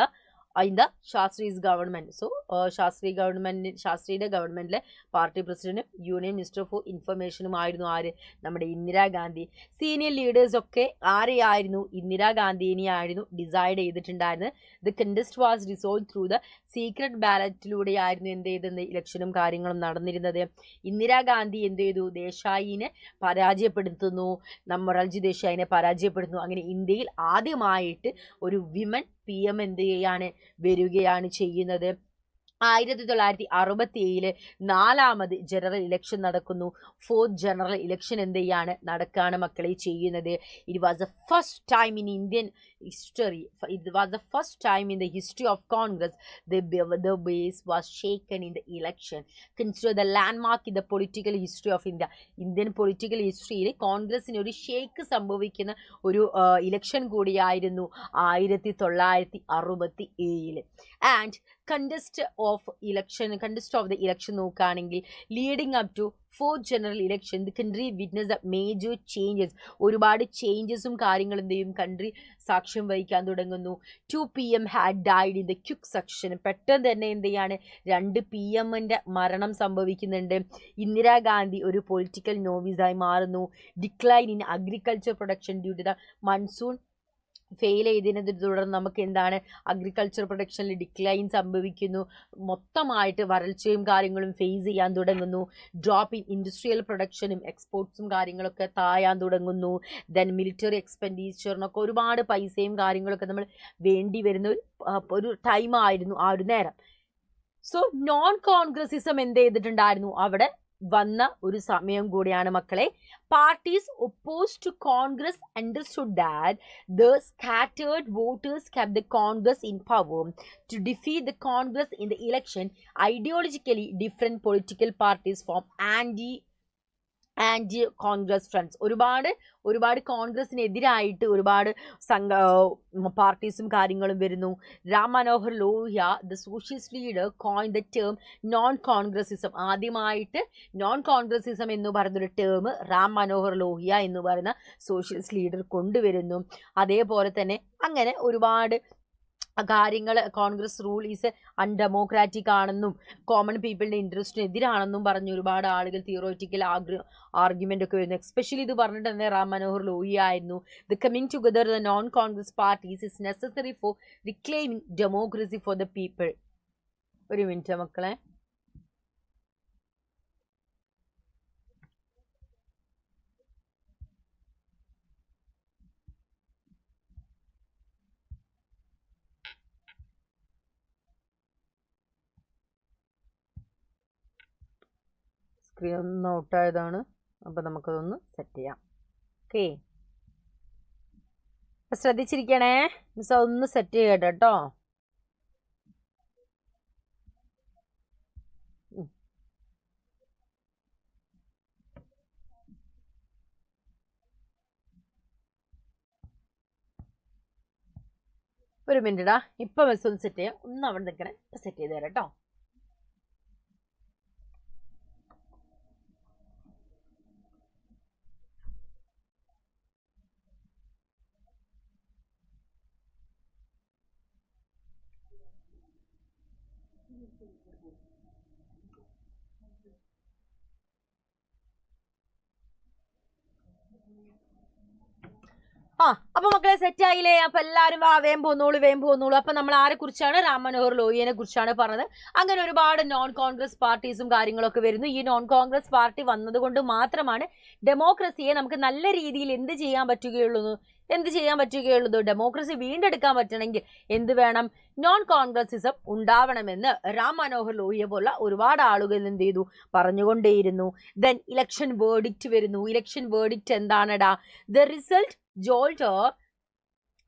in the Shastri's government. So ശാസ്ത്രിയുടെ ഗവൺമെന്റിലെ പാർട്ടി പ്രസിഡന്റും യൂണിയൻ മിനിസ്റ്റർ ഫോർ ഇൻഫർമേഷനും ആയിരുന്നു ആര്? നമ്മുടെ ഇന്ദിരാഗാന്ധി. സീനിയർ ലീഡേഴ്സ് ഒക്കെ ആരെയായിരുന്നു? ഇന്ദിരാഗാന്ധിനെയായിരുന്നു ഡിസൈഡ് ചെയ്തിട്ടുണ്ടായിരുന്നത്. The contest was resolve through the secret ബാലറ്റിലൂടെയായിരുന്നു എന്ത് ചെയ്തത്? ഇലക്ഷനും കാര്യങ്ങളും നടന്നിരുന്നത്. ഇന്ദിരാഗാന്ധി എന്ത് ചെയ്തു? ദേശായിനെ പരാജയപ്പെടുത്തുന്നു. മൊറാർജി ദേശായിനെ പരാജയപ്പെടുത്തുന്നു. അങ്ങനെ ഇന്ത്യയിൽ ആദ്യമായിട്ട് ഒരു വിമൻ PM എന്ത് ചെയ്യാണ്? വരികയാണ് ചെയ്യുന്നത്. 1967 4ാമത് ജനറൽ ഇലക്ഷൻ നടക്കുന്നു. 4th ജനറൽ ഇലക്ഷൻ എന്ത് ചെയ്യാണ്? നടക്കാണ് മക്കളെ ചെയ്യുന്നത്. It was the first time in Indian history, it was the first time in the history of Congress the base was shaken in the election. Consider the landmark in the political history of India. Indian political historyയിൽ കോൺഗ്രസിന് ഒരു ഷേക്ക് സംഭവിക്കുന്ന ഒരു ഇലക്ഷൻ കൂടിയായിരുന്നു 1967. And contest of the election നോക്കുകയാണെങ്കിൽ leading up to 4th general election the country witness the major changes. ഒരുപാട് ചേഞ്ചസും കാര്യങ്ങളും എന്ത് ചെയ്യും? കൺട്രി സാക്ഷ്യം വഹിക്കാൻ തുടങ്ങുന്നു. 2 PM had died in the quick suction. പെട്ടെന്ന് തന്നെ എന്ത് ചെയ്യാണ്? 2 PMന്റെ മരണം സംഭവിക്കുന്നുണ്ട്. ഇന്ദിരാഗാന്ധി ഒരു പൊളിറ്റിക്കൽ നോവീസായി മാറുന്നു. Decline in agriculture production due to the monsoon fail ചെയ്തതിനെ തുടർന്ന് നമുക്ക് എന്താണ്? അഗ്രികൾച്ചർ പ്രൊഡക്ഷനിൽ ഡിക്ലൈൻ സംഭവിക്കുന്നു. മൊത്തമായിട്ട് വരൾച്ചയും കാര്യങ്ങളും ഫേസ് ചെയ്യാൻ തുടങ്ങുന്നു. ഡ്രോപ്പ് ഇൻ ഇൻഡസ്ട്രിയൽ പ്രൊഡക്ഷനും എക്സ്പോർട്ട്സും കാര്യങ്ങളൊക്കെ താഴാൻ തുടങ്ങുന്നു. ദെൻ മിലിറ്ററി എക്സ്പെൻഡിച്ചറിനൊക്കെ ഒരുപാട് പൈസയും കാര്യങ്ങളൊക്കെ നമ്മൾ വേണ്ടി വരുന്ന ഒരു ടൈമായിരുന്നു ആ ഒരു നേരം. സോ നോൺ കോൺഗ്രസിസം എന്ത് ചെയ്തിട്ടുണ്ടായിരുന്നു? അവിടെ വന്ന ഒരു സമയം കൂടിയാണ് മക്കളെ. Parties opposed to Congress understood that the scattered voters kept the Congress in power. To defeat the Congress in the election, ideologically different political parties formed anti Congress fronts. ഒരുപാട് കോൺഗ്രസിനെതിരായിട്ട് ഒരുപാട് പാർട്ടീസും കാര്യങ്ങളും വരുന്നു. Ram Manohar Lohia the socialist leader coin the term non Congressism. ആദ്യമായിട്ട് നോൺ കോൺഗ്രസിസം എന്ന് പറയുന്നൊരു ടേം രാം മനോഹർ ലോഹ്യ എന്ന് പറയുന്ന സോഷ്യലിസ്റ്റ് ലീഡർ കൊണ്ടുവരുന്നു. അതേപോലെ തന്നെ അങ്ങനെ ഒരുപാട് കാര്യങ്ങൾ കോൺഗ്രസ് റൂൾ ഈസ് അൺഡെമോക്രാറ്റിക് ആണെന്നും കോമൺ പീപ്പിളിൻ്റെ ഇൻട്രസ്റ്റിന് എതിരാണെന്നും പറഞ്ഞ് ഒരുപാട് ആളുകൾ തിയോറിറ്റിക്കൽ ആർഗ്യുമെൻ്റ് ഒക്കെ വരുന്നു. എസ്പെഷ്യലി ഇത് പറഞ്ഞിട്ട് തന്നെ റാം മനോഹർ ലോഹ്യ ആയിരുന്നു. The coming together the non Congress parties is necessary for reclaiming democracy for the people. ഒരു മിനിറ്റ് മക്കളെ. സ്ക്രീൻ ഒന്ന് ഔട്ടായതാണ്. അപ്പോൾ നമുക്കതൊന്ന് സെറ്റ് ചെയ്യാം. ഓക്കെ, ശ്രദ്ധിച്ചിരിക്കണേ മിസ്. അതൊന്ന് സെറ്റ് ചെയ്യട്ടെ കേട്ടോ. ഒരു മിനിറ്റാ, ഇപ്പം മിസ് ഒന്ന് സെറ്റ് ചെയ്യാം. ഒന്ന് അവിടെ നിൽക്കണേ, സെറ്റ് ചെയ്ത് തരാം കേട്ടോ. അപ്പൊ മക്കളെ സെറ്റ് ആയില്ലേ? അപ്പൊ എല്ലാവരും വേഗം പോന്നോളൂ. അപ്പൊ നമ്മൾ ആരെ കുറിച്ചാണ്? രാം മനോഹർ ലോഹ്യനെ കുറിച്ചാണ് പറഞ്ഞത്. അങ്ങനെ ഒരുപാട് നോൺ കോൺഗ്രസ് പാർട്ടീസും കാര്യങ്ങളൊക്കെ വരുന്നു. ഈ നോൺ കോൺഗ്രസ് പാർട്ടി വന്നത് കൊണ്ട് മാത്രമാണ് ഡെമോക്രസിയെ നമുക്ക് നല്ല രീതിയിൽ എന്ത് ചെയ്യാൻ പറ്റുകയുള്ളൂ. ഡെമോക്രസി വീണ്ടെടുക്കാൻ പറ്റണമെങ്കിൽ എന്ത് വേണം? നോൺ കോൺഗ്രസിസം ഉണ്ടാവണമെന്ന് രാം മനോഹർ ലോഹ്യ പോലുള്ള ഒരുപാട് ആളുകൾ എന്ത് ചെയ്തു? പറഞ്ഞുകൊണ്ടേയിരുന്നു. ദെൻ ഇലക്ഷൻ വേർഡിക്റ്റ് വരുന്നു. ഇലക്ഷൻ വേർഡിക്റ്റ് എന്താണെടാ? The result jolter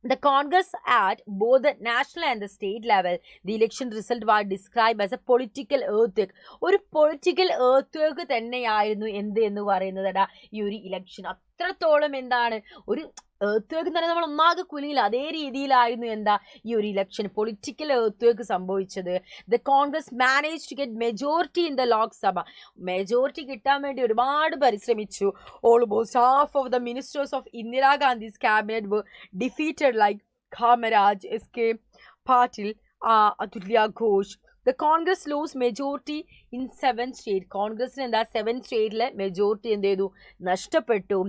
the Congress at both the national and the state level. The election result was described as a political earthquake. ഒരു പൊളിറ്റിക്കൽ earthquake തന്നെയായിരുന്നു എന്ത് എന്ന് പറയുന്നതടാ ഈ ഒരു ഇലക്ഷൻ. അത്രത്തോളം എന്താണ് ഒരു earthquake തന്നെ നമ്മൾ ഒന്നാകെ കുലിയില്ല. അതേ രീതിയിലായിരുന്നു എന്താ ഈ ഒരു ഇലക്ഷൻ, പൊളിറ്റിക്കൽ earthquake സംഭവിച്ചത്. The Congress manage to get majority in the Lok Sabha. Majority കിട്ടാൻ വേണ്ടി ഒരുപാട് പരിശ്രമിച്ചു. Almost half of the ministers of Indira Gandhi's cabinet were defeated like Kamaraj, SK Patil, Atulya Ghosh. The Congress lose majority in 7 states. കോൺഗ്രസിന് എന്താ 7 സ്റ്റേറ്റിലെ മെജോറിറ്റി എന്ത് ചെയ്തു, നഷ്ടപ്പെട്ടു.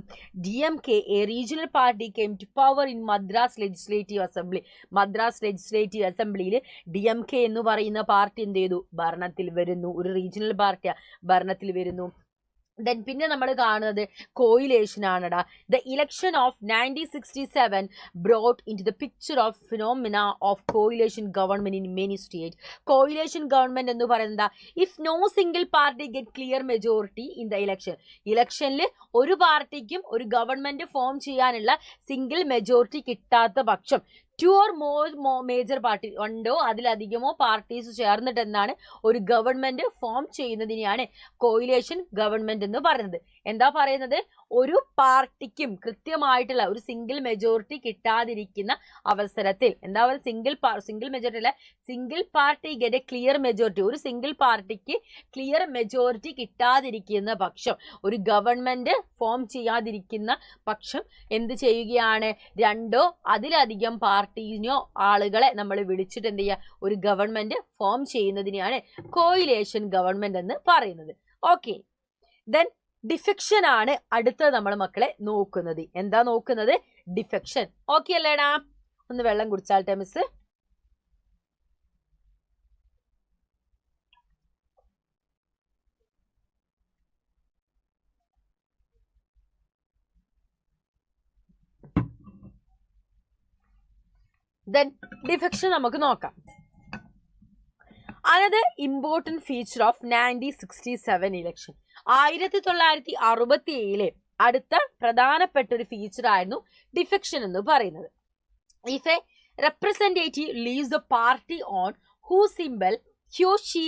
DMK, a regional party, came to power in Madras Legislative Assembly. Madras legislative അസംബ്ലിയിൽ DMK എന്ന് പറയുന്ന പാർട്ടി എന്ത് ചെയ്തു, ഭരണത്തിൽ വരുന്നു. ഒരു റീജിയണൽ പാർട്ടി ഭരണത്തിൽ വരുന്നു. ദെൻ പിന്നെ നമ്മൾ കാണുന്നത് കോയിലേഷൻ ആണടാ. The election of 1967 brought in to the picture of phenomena of coalition government in many state. Coalition government എന്ന് പറയുന്നത്, if no single party get clear majority in the ഇലക്ഷനിൽ ഒരു പാർട്ടിക്കും ഒരു ഗവൺമെന്റ് ഫോം ചെയ്യാനുള്ള സിംഗിൾ മെജോറിറ്റി കിട്ടാത്ത പക്ഷം 2 or more മേജർ പാർട്ടി, ഉണ്ടോ അതിലധികമോ പാർട്ടീസ് ചേർന്നിട്ട് എന്താണ് ഒരു ഗവൺമെന്റ് ഫോം ചെയ്യുന്നതിനെയാണ് കോയിലേഷൻ ഗവൺമെന്റ് എന്ന് പറയുന്നത്. എന്താ പറയുന്നത്, ഒരു പാർട്ടിക്കും കൃത്യമായിട്ടുള്ള ഒരു സിംഗിൾ മെജോറിറ്റി കിട്ടാതിരിക്കുന്ന അവസരത്തിൽ, എന്താ പറയുക, സിംഗിൾ മെജോറിറ്റി അല്ല, single party get A clear majority, ഒരു സിംഗിൾ പാർട്ടിക്ക് ക്ലിയർ മെജോറിറ്റി കിട്ടാതിരിക്കുന്ന പക്ഷം, ഒരു ഗവൺമെന്റ് ഫോം ചെയ്യാതിരിക്കുന്ന പക്ഷം എന്ത് ചെയ്യുകയാണ്, 2 or അതിലധികം പാർട്ടീസിനോ ആളുകളെ നമ്മൾ വിളിച്ചിട്ട് എന്ത് ചെയ്യുക, ഒരു ഗവൺമെന്റ് ഫോം ചെയ്യുന്നതിനെയാണ് കോയിലേഷൻ ഗവൺമെന്റ് എന്ന് പറയുന്നത്. ഓക്കെ, ദെൻ ഡിഫെക്ഷൻ ആണ് അടുത്ത നമ്മൾ മക്കളെ നോക്കുന്നത്. എന്താ നോക്കുന്നത്, ഡിഫെക്ഷൻ. ഓക്കെ അല്ലേടാ? ഒന്ന് വെള്ളം കുടിച്ചാട്ടെ മിസ്. ദെൻ ഡിഫെക്ഷൻ നമുക്ക് നോക്കാം. Another important feature of 1967 election. 1967 അടുത്ത പ്രധാനപ്പെട്ട ഒരു ഫീച്ചർ ആയിരുന്നു ഡിഫെക്ഷൻ എന്ന് പറയുന്നത്. If a representative leaves the party on who symbol he or she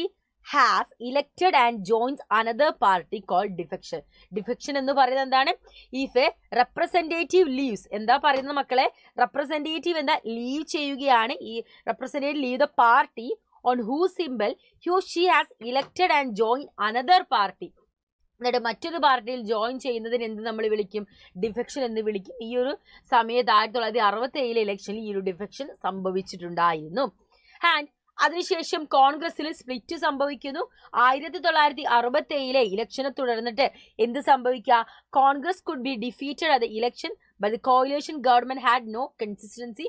has elected and joins another party called defection. Defection എന്ന് പറയുന്നത് എന്താണ്, ഇഫ് എ റെപ്രസെന്റേറ്റീവ് ലീവ്സ്, എന്താ പറയുന്നത് മക്കളെ, റെപ്രസെന്റേറ്റീവ് എന്താ ലീവ് ചെയ്യുകയാണ്, ഈ representative leave the party on whose symbol he or she has elected and joined another party. എന്നിട്ട് മറ്റൊരു പാർട്ടിയിൽ ജോയിൻ ചെയ്യുന്നതിന് എന്ത് നമ്മൾ വിളിക്കും, ഡിഫെക്ഷൻ എന്ന് വിളിക്കും. ഈ ഒരു സമയത്ത് 1967 ഇലക്ഷനിൽ ഈ ഒരു ഡിഫെക്ഷൻ സംഭവിച്ചിട്ടുണ്ടായിരുന്നു. ആൻഡ് അതിനുശേഷം കോൺഗ്രസിൽ സ്പ്ലിറ്റ് സംഭവിക്കുന്നു. 1967 ഇലക്ഷനെ തുടർന്നിട്ട് എന്ത് സംഭവിക്കുക, Congress could be defeated at the election but the coalition government had no consistency.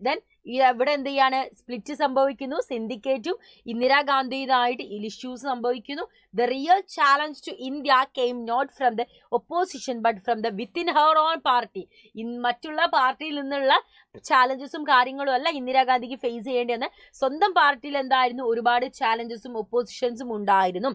Then ഇവിടെ എന്ത് ചെയ്യാണ്, സ്പ്ലിറ്റ് സംഭവിക്കുന്നു. സിൻഡിക്കേറ്റും ഇന്ദിരാഗാന്ധിയുമായിട്ട് ഇഷ്യൂസ് സംഭവിക്കുന്നു. The real challenge to India came not from the opposition but from the within her own party. മറ്റുള്ള പാർട്ടിയിൽ നിന്നുള്ള ചാലഞ്ചസും കാര്യങ്ങളും അല്ല ഇന്ദിരാഗാന്ധിക്ക് ഫേസ് ചെയ്യേണ്ടി വന്ന, സ്വന്തം പാർട്ടിയിൽ എന്തായിരുന്നു, ഒരുപാട് ചാലഞ്ചസും ഒപ്പോസിഷൻസും ഉണ്ടായിരുന്നു.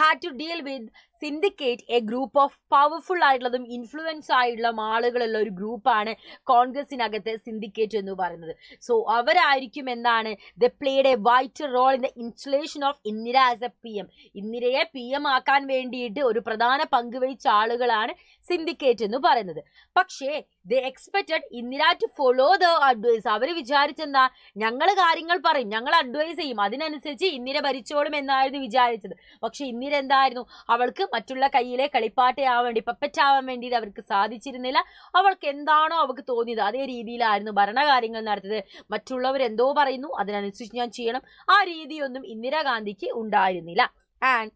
Had to deal with syndicate, a group of powerful ആയിട്ടുള്ളതും ഇൻഫ്ലുവൻസ് ആയിട്ടുള്ള ആളുകളുള്ള ഒരു ഗ്രൂപ്പാണ് കോൺഗ്രസിനകത്തെ സിൻഡിക്കേറ്റ് എന്ന് പറയുന്നത്. സോ അവരായിരിക്കും എന്താണ്, the played a vital role in the installation of Indira as a PM. ഇന്ദിരയെ PM ആക്കാൻ വേണ്ടിയിട്ട് ഒരു പ്രധാന പങ്ക് വഹിച്ച ആളുകളാണ് സിൻഡിക്കേറ്റ് എന്ന് പറയുന്നത്. പക്ഷേ they expected Indira to follow the advice. അവർ വിചാരിച്ചെന്താ, ഞങ്ങൾ കാര്യങ്ങൾ പറയും, ഞങ്ങൾ അഡ്വൈസ് ചെയ്യും, അതിനനുസരിച്ച് ഇന്ദിര ഭരിച്ചോളും എന്നായിരുന്നു വിചാരിച്ചത്. പക്ഷെ ഇന്ദിര എന്തായിരുന്നു, അവൾക്ക് മറ്റുള്ള കയ്യിലെ കളിപ്പാട്ടയാവാൻ വേണ്ടി, പപ്പറ്റാവാൻ വേണ്ടിയിട്ട് അവർക്ക് സാധിച്ചിരുന്നില്ല. അവൾക്ക് എന്താണോ അവൾക്ക് തോന്നിയത് അതേ രീതിയിലായിരുന്നു ഭരണകാര്യങ്ങൾ നടത്തിയത്. മറ്റുള്ളവർ എന്തോ പറയുന്നു അതിനനുസരിച്ച് ഞാൻ ചെയ്യണം, ആ രീതിയൊന്നും ഇന്ദിരാഗാന്ധിക്ക് ഉണ്ടായിരുന്നില്ല. ആൻഡ്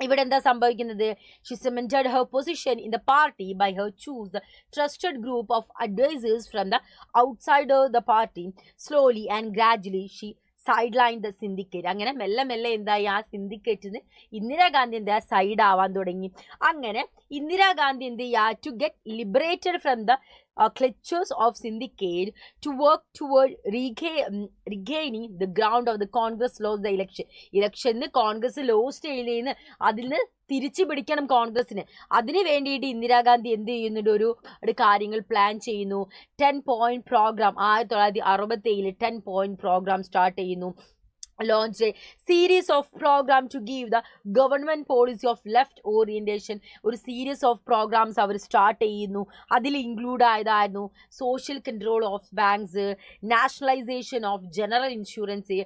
ഇവിടെ എന്താ സംഭവിക്കുന്നത്, Xi cemented her position in the party by her choose the trusted group of advisors from the outside of the party. Slowly and gradually she sidelined the syndicate. അങ്ങനെ മെല്ലെ മെല്ലെ എന്തായി, ആ സിൻഡിക്കേറ്റിന് ഇന്ദിരാഗാന്ധി എന്താ സൈഡ് ആവാൻ തുടങ്ങി. അങ്ങനെ ഇന്ദിരാഗാന്ധി എന്ത് ചെയ്യുക, to get liberated from the clutches of syndicate to work toward regaining the ground of the Congress lost the election. ഇലക്ഷന് കോൺഗ്രസ് ലോസ്റ്റ് ചെയ്യുന്ന അതിൽ നിന്ന് തിരിച്ചു പിടിക്കണം കോൺഗ്രസിന്. അതിന് വേണ്ടിയിട്ട് ഇന്ദിരാഗാന്ധി എന്ത് ചെയ്യുന്നുണ്ട്, ഒരു കാര്യങ്ങൾ പ്ലാൻ ചെയ്യുന്നു. 10-point programme 1967 10-point programme start ചെയ്യുന്നു. launched a series of program to give the government policy of left orientation. ഒരു സീരീസ് ഓഫ് പ്രോഗ്രാംസ് അവർ സ്റ്റാർട്ട് ചെയ്യുന്നു. അതിൽ ഇൻക്ലൂഡ് ആയതായിരുന്നു social control of banks, nationalisation of general insurance,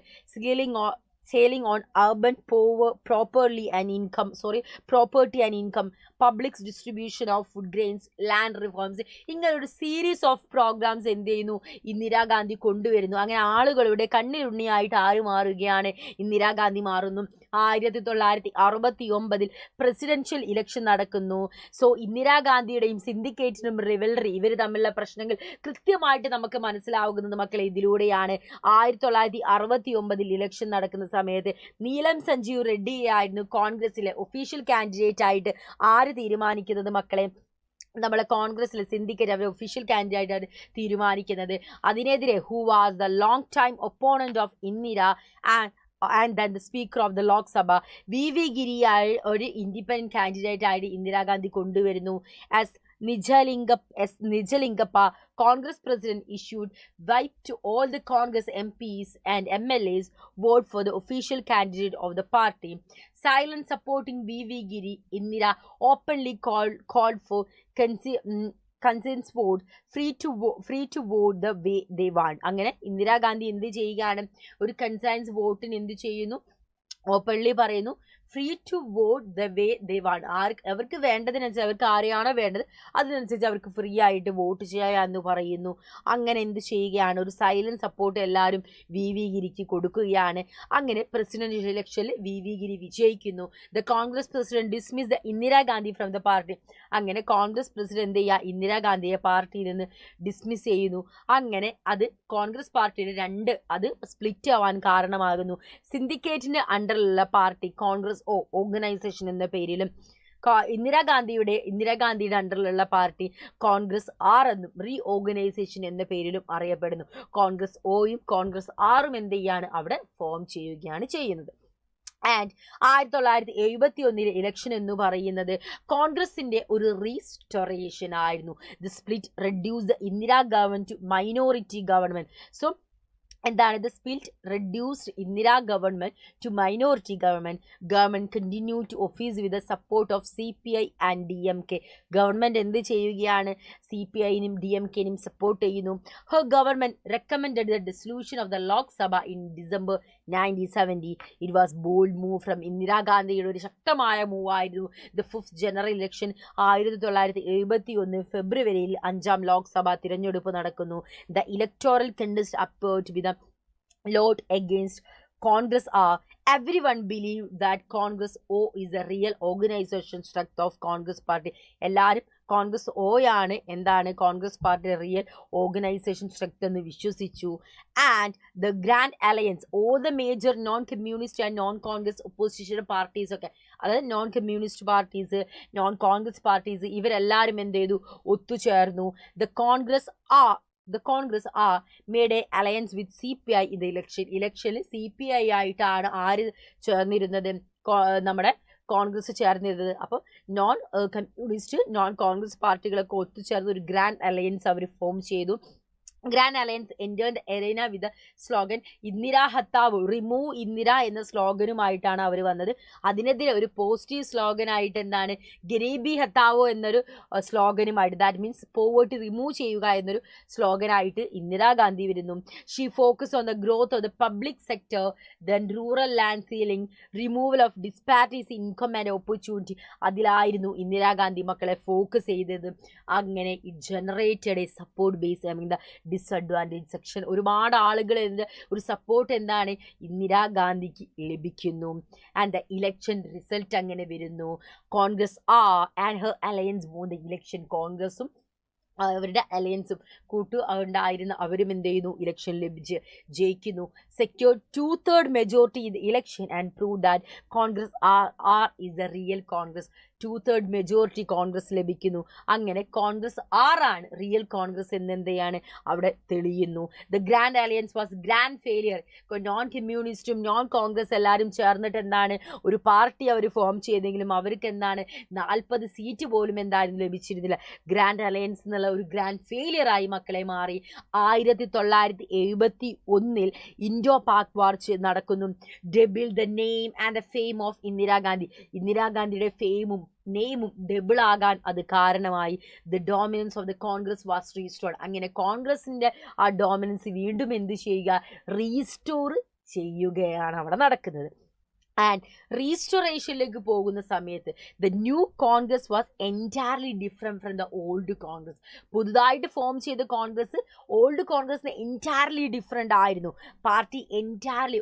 sailing on urban property and income, public distribution of food grains, land reforms. ഇങ്ങനെ ഒരു സീരീസ് ഓഫ് പ്രോഗ്രാംസ് എന്ത് ചെയ്യുന്നു, ഇന്ദിരാഗാന്ധി കൊണ്ടുവരുന്നു. അങ്ങനെ ആളുകളുടെ കണ്ണിലുണ്ണിയായിട്ട് ആര് മാറുകയാണ്, ഇന്ദിരാഗാന്ധി മാറുന്നു. 1969 പ്രസിഡൻഷ്യൽ ഇലക്ഷൻ നടക്കുന്നു. സോ ഇന്ദിരാഗാന്ധിയുടെയും സിൻഡിക്കേറ്റിനും റിവൽറി, ഇവർ തമ്മിലുള്ള പ്രശ്നങ്ങൾ കൃത്യമായിട്ട് നമുക്ക് മനസ്സിലാവുന്നത് മക്കളെ ഇതിലൂടെയാണ്. 1969 ഇലക്ഷൻ നടക്കുന്ന സമയത്ത് നീലം സഞ്ജീവ് റെഡ്ഡി ആയിരുന്നു കോൺഗ്രസിലെ ഒഫീഷ്യൽ കാൻഡിഡേറ്റ് ആയിട്ട് ആര് തീരുമാനിക്കുന്നത് മക്കളെ, നമ്മളെ കോൺഗ്രസിലെ സിൻഡിക്കേറ്റ് അവർ ഒഫീഷ്യൽ കാൻഡിഡേറ്റ് ആയിട്ട് തീരുമാനിക്കുന്നത്. അതിനെതിരെ who was the long time opponent of Indira and then the speaker of the Lok Sabha, V.V. Giri ഒരു ഇൻഡിപെൻഡന്റ് കാൻഡിഡേറ്റ് ആയിട്ട് ഇന്ദിരാഗാന്ധി കൊണ്ടുവരുന്നു. as Nijalingappa, Congress president, issued whip to all the Congress MPs and MLAs vote for the official candidate of the party. Silent supporting V.V. Giri, Indira openly called for consent vote, free to vote the way they want. അങ്ങനെ ഇന്ദിരാഗാന്ധി എന്ത് ചെയ്യുകയാണ്, ഒരു കൺസെൻസ് വോട്ടിന് എന്ത് ചെയ്യുന്നു, ഓപ്പൺലി പറയുന്നു, free to vote the way they want. അവർക്ക് വേണ്ടതിനനുസരിച്ച്, അവർക്ക് ആരെയാണോ വേണ്ടത് അതിനനുസരിച്ച് അവർക്ക് ഫ്രീ ആയിട്ട് വോട്ട് ചെയ്യാമെന്ന് പറയുന്നു. അങ്ങനെ എന്ത് ചെയ്യുകയാണ്, ഒരു സൈലന്റ് സപ്പോർട്ട് എല്ലാവരും V.V. ഗിരിക്ക് കൊടുക്കുകയാണ്. അങ്ങനെ പ്രസിഡന്റ് ഇലക്ഷനിൽ V.V. ഗിരി വിജയിക്കുന്നു. The Congress president dismiss the Indira Gandhi from the party. അങ്ങനെ കോൺഗ്രസ് പ്രസിഡന്റ് എന്ത് ചെയ്യുക, ഇന്ദിരാഗാന്ധിയെ പാർട്ടിയിൽ നിന്ന് ഡിസ്മിസ് ചെയ്യുന്നു. അങ്ങനെ അത് കോൺഗ്രസ് പാർട്ടിയുടെ അത് സ്പ്ലിറ്റ് ആവാൻ കാരണമാകുന്നു. സിൻഡിക്കേറ്റിന്റെ അണ്ടറിലുള്ള പാർട്ടി കോൺഗ്രസ് ഓർഗനൈസേഷൻ എന്ന പേരിലും, ഇന്ദിരാഗാന്ധിയുടെ അണ്ടറിലുള്ള പാർട്ടി കോൺഗ്രസ് എന്നും റീ ഓർഗനൈസേഷൻ എന്ന പേരിലും അറിയപ്പെടുന്നു. കോൺഗ്രസ് ഓയും കോൺഗ്രസ് ആറും എന്ത് ചെയ്യാണ്, അവിടെ ഫോം ചെയ്യുകയാണ് ചെയ്യുന്നത്. ആൻഡ് 1971 ഇലക്ഷൻ എന്ന് പറയുന്നത് കോൺഗ്രസിന്റെ ഒരു റീസ്റ്റോറേഷൻ ആയിരുന്നു. The split reduce the Indira government to minority government. So എന്താണ്, the split reduced Indira government to minority government continue to office with the support of CPI and DMK. Government എന്ത് ചെയ്യുകയാണ്, CPIനും DMKനും സപ്പോർട്ട് ചെയ്യുന്നു. Her government recommended the dissolution of the Lok Sabha in December 1970. It was bold move from ഇന്ദിരാഗാന്ധിയുടെ ഒരു ശക്തമായ മൂവായിരുന്നു. ദ 5th ജനറൽ ഇലക്ഷൻ 1971 ഫെബ്രുവരിയിൽ 5ാം ലോക്സഭ തിരഞ്ഞെടുപ്പ് നടക്കുന്നു. The electoral contest appeared to B the lot against Congress are. Everyone believe that Congress O is a real organization strength of Congress party. എല്ലാവരും കോൺഗ്രസ് ഓയാണ് എന്താണ് കോൺഗ്രസ് പാർട്ടിയുടെ റിയൽ ഓർഗനൈസേഷൻ സ്ട്രക്ചർ എന്ന് വിശ്വസിച്ചു. And the grand alliance, all the major non communist and non Congress opposition parties ഒക്കെ, അതായത് non communist parties, non Congress parties, ഇവരെല്ലാവരും എന്ത് ചെയ്തു, ഒത്തുചേർന്നു. The Congress made a alliance with CPI in the election. ഇലക്ഷനിൽ CPI ആയിട്ടാണ് ആര് ചേർന്നിരുന്നത്, നമ്മുടെ കോൺഗ്രസ് ചേർന്നിരുന്നത്. അപ്പോൾ നോൺ കമ്മ്യൂണിസ്റ്റ് നോൺ കോൺഗ്രസ് പാർട്ടികളൊക്കെ ഒത്തുചേർന്ന് ഒരു ഗ്രാൻഡ് അലയൻസ് അവർ ഫോം ചെയ്തു. Grand alliance entered the arena with the slogan Indira ഹത്താവു, റിമൂവ് ഇന്ദിര എന്ന സ്ലോഗനുമായിട്ടാണ് അവർ വന്നത്. അതിനെതിരെ ഒരു പോസിറ്റീവ് സ്ലോഗനായിട്ട് എന്താണ്, ഗരീബി ഹത്താവോ എന്നൊരു സ്ലോഗനുമായിട്ട്, ദാറ്റ് മീൻസ് പോവേർട്ടി റിമൂവ് ചെയ്യുക എന്നൊരു സ്ലോഗനായിട്ട് ഇന്ദിരാഗാന്ധി വരുന്നു. She focus on the growth of the public sector, then rural land ceiling, removal of disparities income and opportunity. അതിലായിരുന്നു ഇന്ദിരാഗാന്ധി മക്കളെ ഫോക്കസ് ചെയ്തത്. അങ്ങനെ it generated a support base. I mean the disadvantage section, ഒരുപാട് ആളുകൾ ഒരു സപ്പോർട്ട് എന്താണ് ഇന്ദിരാഗാന്ധിക്ക് ലഭിക്കുന്നു. ആൻഡ് ദ ഇലക്ഷൻ റിസൾട്ട് അങ്ങനെ വരുന്നു. Congress and her alliance won the election. കോൺഗ്രസും അവരുടെ അലയൻസും ഉണ്ടായിരുന്ന അവരും എന്ത് ചെയ്യുന്നു, ഇലക്ഷൻ ലഭിച്ച് ജയിക്കുന്നു. Secure 2/3 majority in the election and prove that Congress is A real Congress. 2/3 majority Congress ലഭിക്കുന്നു. അങ്ങനെ കോൺഗ്രസ് ആണ് റിയൽ കോൺഗ്രസ് എന്നെന്ത് ചെയ്യാണ് അവിടെ തെളിയുന്നു. The grand alliance was grand failure. Non കമ്മ്യൂണിസ്റ്റും നോൺ കോൺഗ്രസ് എല്ലാവരും ചേർന്നിട്ട് എന്താണ് ഒരു പാർട്ടി അവർ ഫോം ചെയ്തെങ്കിലും അവർക്ക് എന്താണ് 40 സീറ്റ് പോലും എന്തായാലും ലഭിച്ചിരുന്നില്ല. ഗ്രാൻഡ് അലയൻസ് എന്നുള്ള ഒരു ഗ്രാൻഡ് ഫെയിലിയർ ആയി മക്കളെ മാറി. 1971 ഇൻഡോ പാക് വാർ നടക്കുന്നു. Double the name and the fame of Indira Gandhi. ഇന്ദിരാഗാന്ധിയുടെ ഫെയിമും നെയിമും ഡബിൾ ആകാൻ അത് കാരണമായി. The dominance of the Congress was restored. അങ്ങനെ കോൺഗ്രസിന്റെ ആ ഡോമിനൻസ് വീണ്ടും എന്ത് ചെയ്യുക, റീസ്റ്റോർ ചെയ്യുകയാണ് അവിടെ നടക്കുന്നത്. ആൻഡ് റീസ്റ്റോറേഷനിലേക്ക് പോകുന്ന സമയത്ത് the new Congress was entirely different from the old Congress. പുതുതായിട്ട് ഫോം ചെയ്ത കോൺഗ്രസ് ഓൾഡ് കോൺഗ്രസിന് എൻറ്റയർലി ഡിഫറെൻ്റ് ആയിരുന്നു. പാർട്ടി എൻറ്റയർലി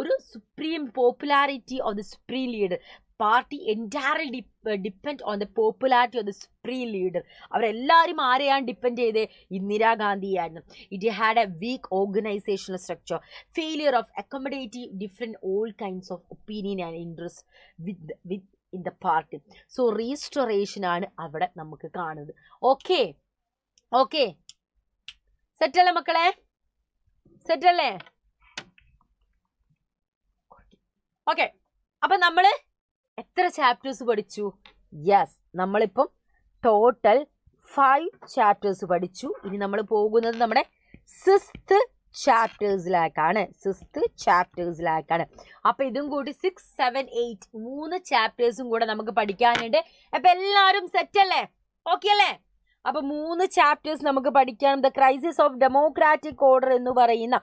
ഒരു supreme popularity of the supreme leader. Party entirely depend on the popularity of the supreme leader. അവരെല്ലാവരും ആരെയാണ് ഡിപ്പെൻഡ് ചെയ്തത്? ഇന്ദിരാഗാന്ധിയായിരുന്നു. It had a weak organisational structure, failure of accommodative different all kinds of opinion and interest within the party. So restoration ആണ് അവിടെ നമുക്ക് കാണുന്നത്. ഓക്കെ ഓക്കെ, സെറ്റല്ലേ മക്കളെ? സെറ്റല്ലേ? ഓക്കെ, അപ്പൊ നമ്മള് എത്ര ചാപ്റ്റേഴ്സ് പഠിച്ചു? യെസ്, നമ്മളിപ്പം ടോട്ടൽ 5 ചാപ്റ്റേഴ്സ് പഠിച്ചു. ഇനി നമ്മൾ പോകുന്നത് നമ്മുടെ 6th ചാപ്റ്റേഴ്സിലേക്കാണ്. അപ്പൊ ഇതും കൂടി 6, 7, 8 3 ചാപ്റ്റേഴ്സും കൂടെ നമുക്ക് പഠിക്കാനുണ്ട്. അപ്പൊ എല്ലാവരും സെറ്റ് അല്ലേ? ഓക്കെ അല്ലേ? അപ്പൊ 3 ചാപ്റ്റേഴ്സ് നമുക്ക് പഠിക്കണം. The crisis of democratic order എന്ന് പറയുന്ന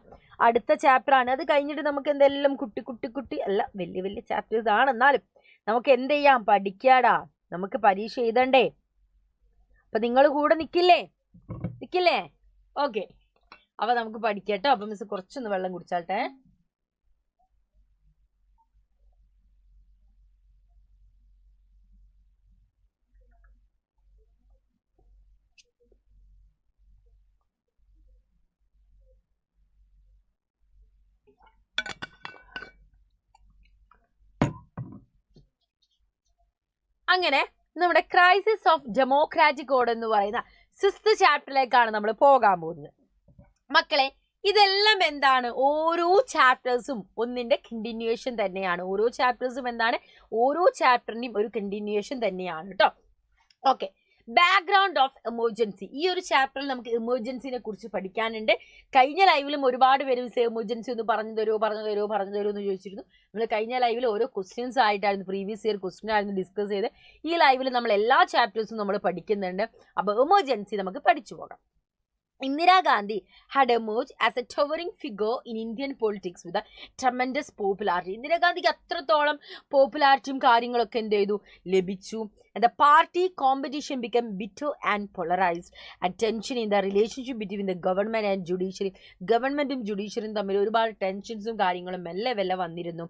അടുത്ത ചാപ്റ്റർ ആണ്. അത് കഴിഞ്ഞിട്ട് നമുക്ക് എന്തെല്ലാം കുട്ടി അല്ല, വലിയ ചാപ്റ്റേഴ്സ് ആണ്. എന്നാലും നമുക്ക് എന്ത് ചെയ്യാം? പഠിക്കാടാ, നമുക്ക് പരീക്ഷ എഴുതണ്ടേ? അപ്പൊ നിങ്ങൾ കൂടെ നിക്കില്ലേ? ഓക്കെ, അപ്പൊ നമുക്ക് പഠിക്കട്ടോ. അപ്പൊ മിസ് കുറച്ചൊന്ന് വെള്ളം കുടിച്ചാട്ടെ. അങ്ങനെ നമ്മുടെ ക്രൈസിസ് ഓഫ് ഡെമോക്രാറ്റിക് ഓർഡർ എന്ന് പറയുന്ന 6th ചാപ്റ്ററിലേക്കാണ് നമ്മൾ പോകാൻ പോകുന്നത്. മക്കളെ, ഇതെല്ലാം എന്താണ്? ഓരോ ചാപ്റ്റേഴ്സും ഒന്നിന്റെ കണ്ടിന്യൂവേഷൻ തന്നെയാണ്. ഓരോ ചാപ്റ്ററിന്റെയും ഒരു കണ്ടിന്യൂവേഷൻ തന്നെയാണ് കേട്ടോ. Okay, background of emergency. ഈ ഒരു ചാപ്റ്ററിൽ നമുക്ക് എമർജൻസിനെ കുറിച്ച് പഠിക്കാനുണ്ട്. കഴിഞ്ഞ ലൈവിലും ഒരുപാട് പേര് എമർജൻസി ഒന്ന് പറഞ്ഞു തരുമോ എന്ന് ചോദിച്ചിരുന്നു. നമ്മൾ കഴിഞ്ഞ ലൈവിൽ ഓരോ ക്വസ്റ്റ്യൻസ് ആയിട്ടായിരുന്നു, പ്രീവിയസ് ഇയർ ക്വസ്റ്റ്യൻ ആയിരുന്നു ഡിസ്കസ് ചെയ്ത്. ഈ ലൈവിൽ നമ്മൾ എല്ലാ ചാപ്റ്റേഴ്സും നമ്മൾ പഠിക്കുന്നുണ്ട്. അപ്പോൾ എമർജൻസി നമുക്ക് പഠിച്ചു പോകാം. Indira Gandhi had emerged as a towering figure in Indian politics with a tremendous popularity. Indira Gandhiക്ക് അത്രത്തോളം പോപ്പുലാരിറ്റിയും കാര്യങ്ങളൊക്കെ എന്ത് ചെയ്തു? ലഭിച്ചു. And the party competition became bitter and polarized, and tension in the relationship between the government and judiciary. ഗവൺമെന്റും ജുഡീഷ്യറിയും തമ്മിൽ ഒരുപാട് ടെൻഷൻസും കാര്യങ്ങളും മെല്ലെ വന്നിരുന്നു.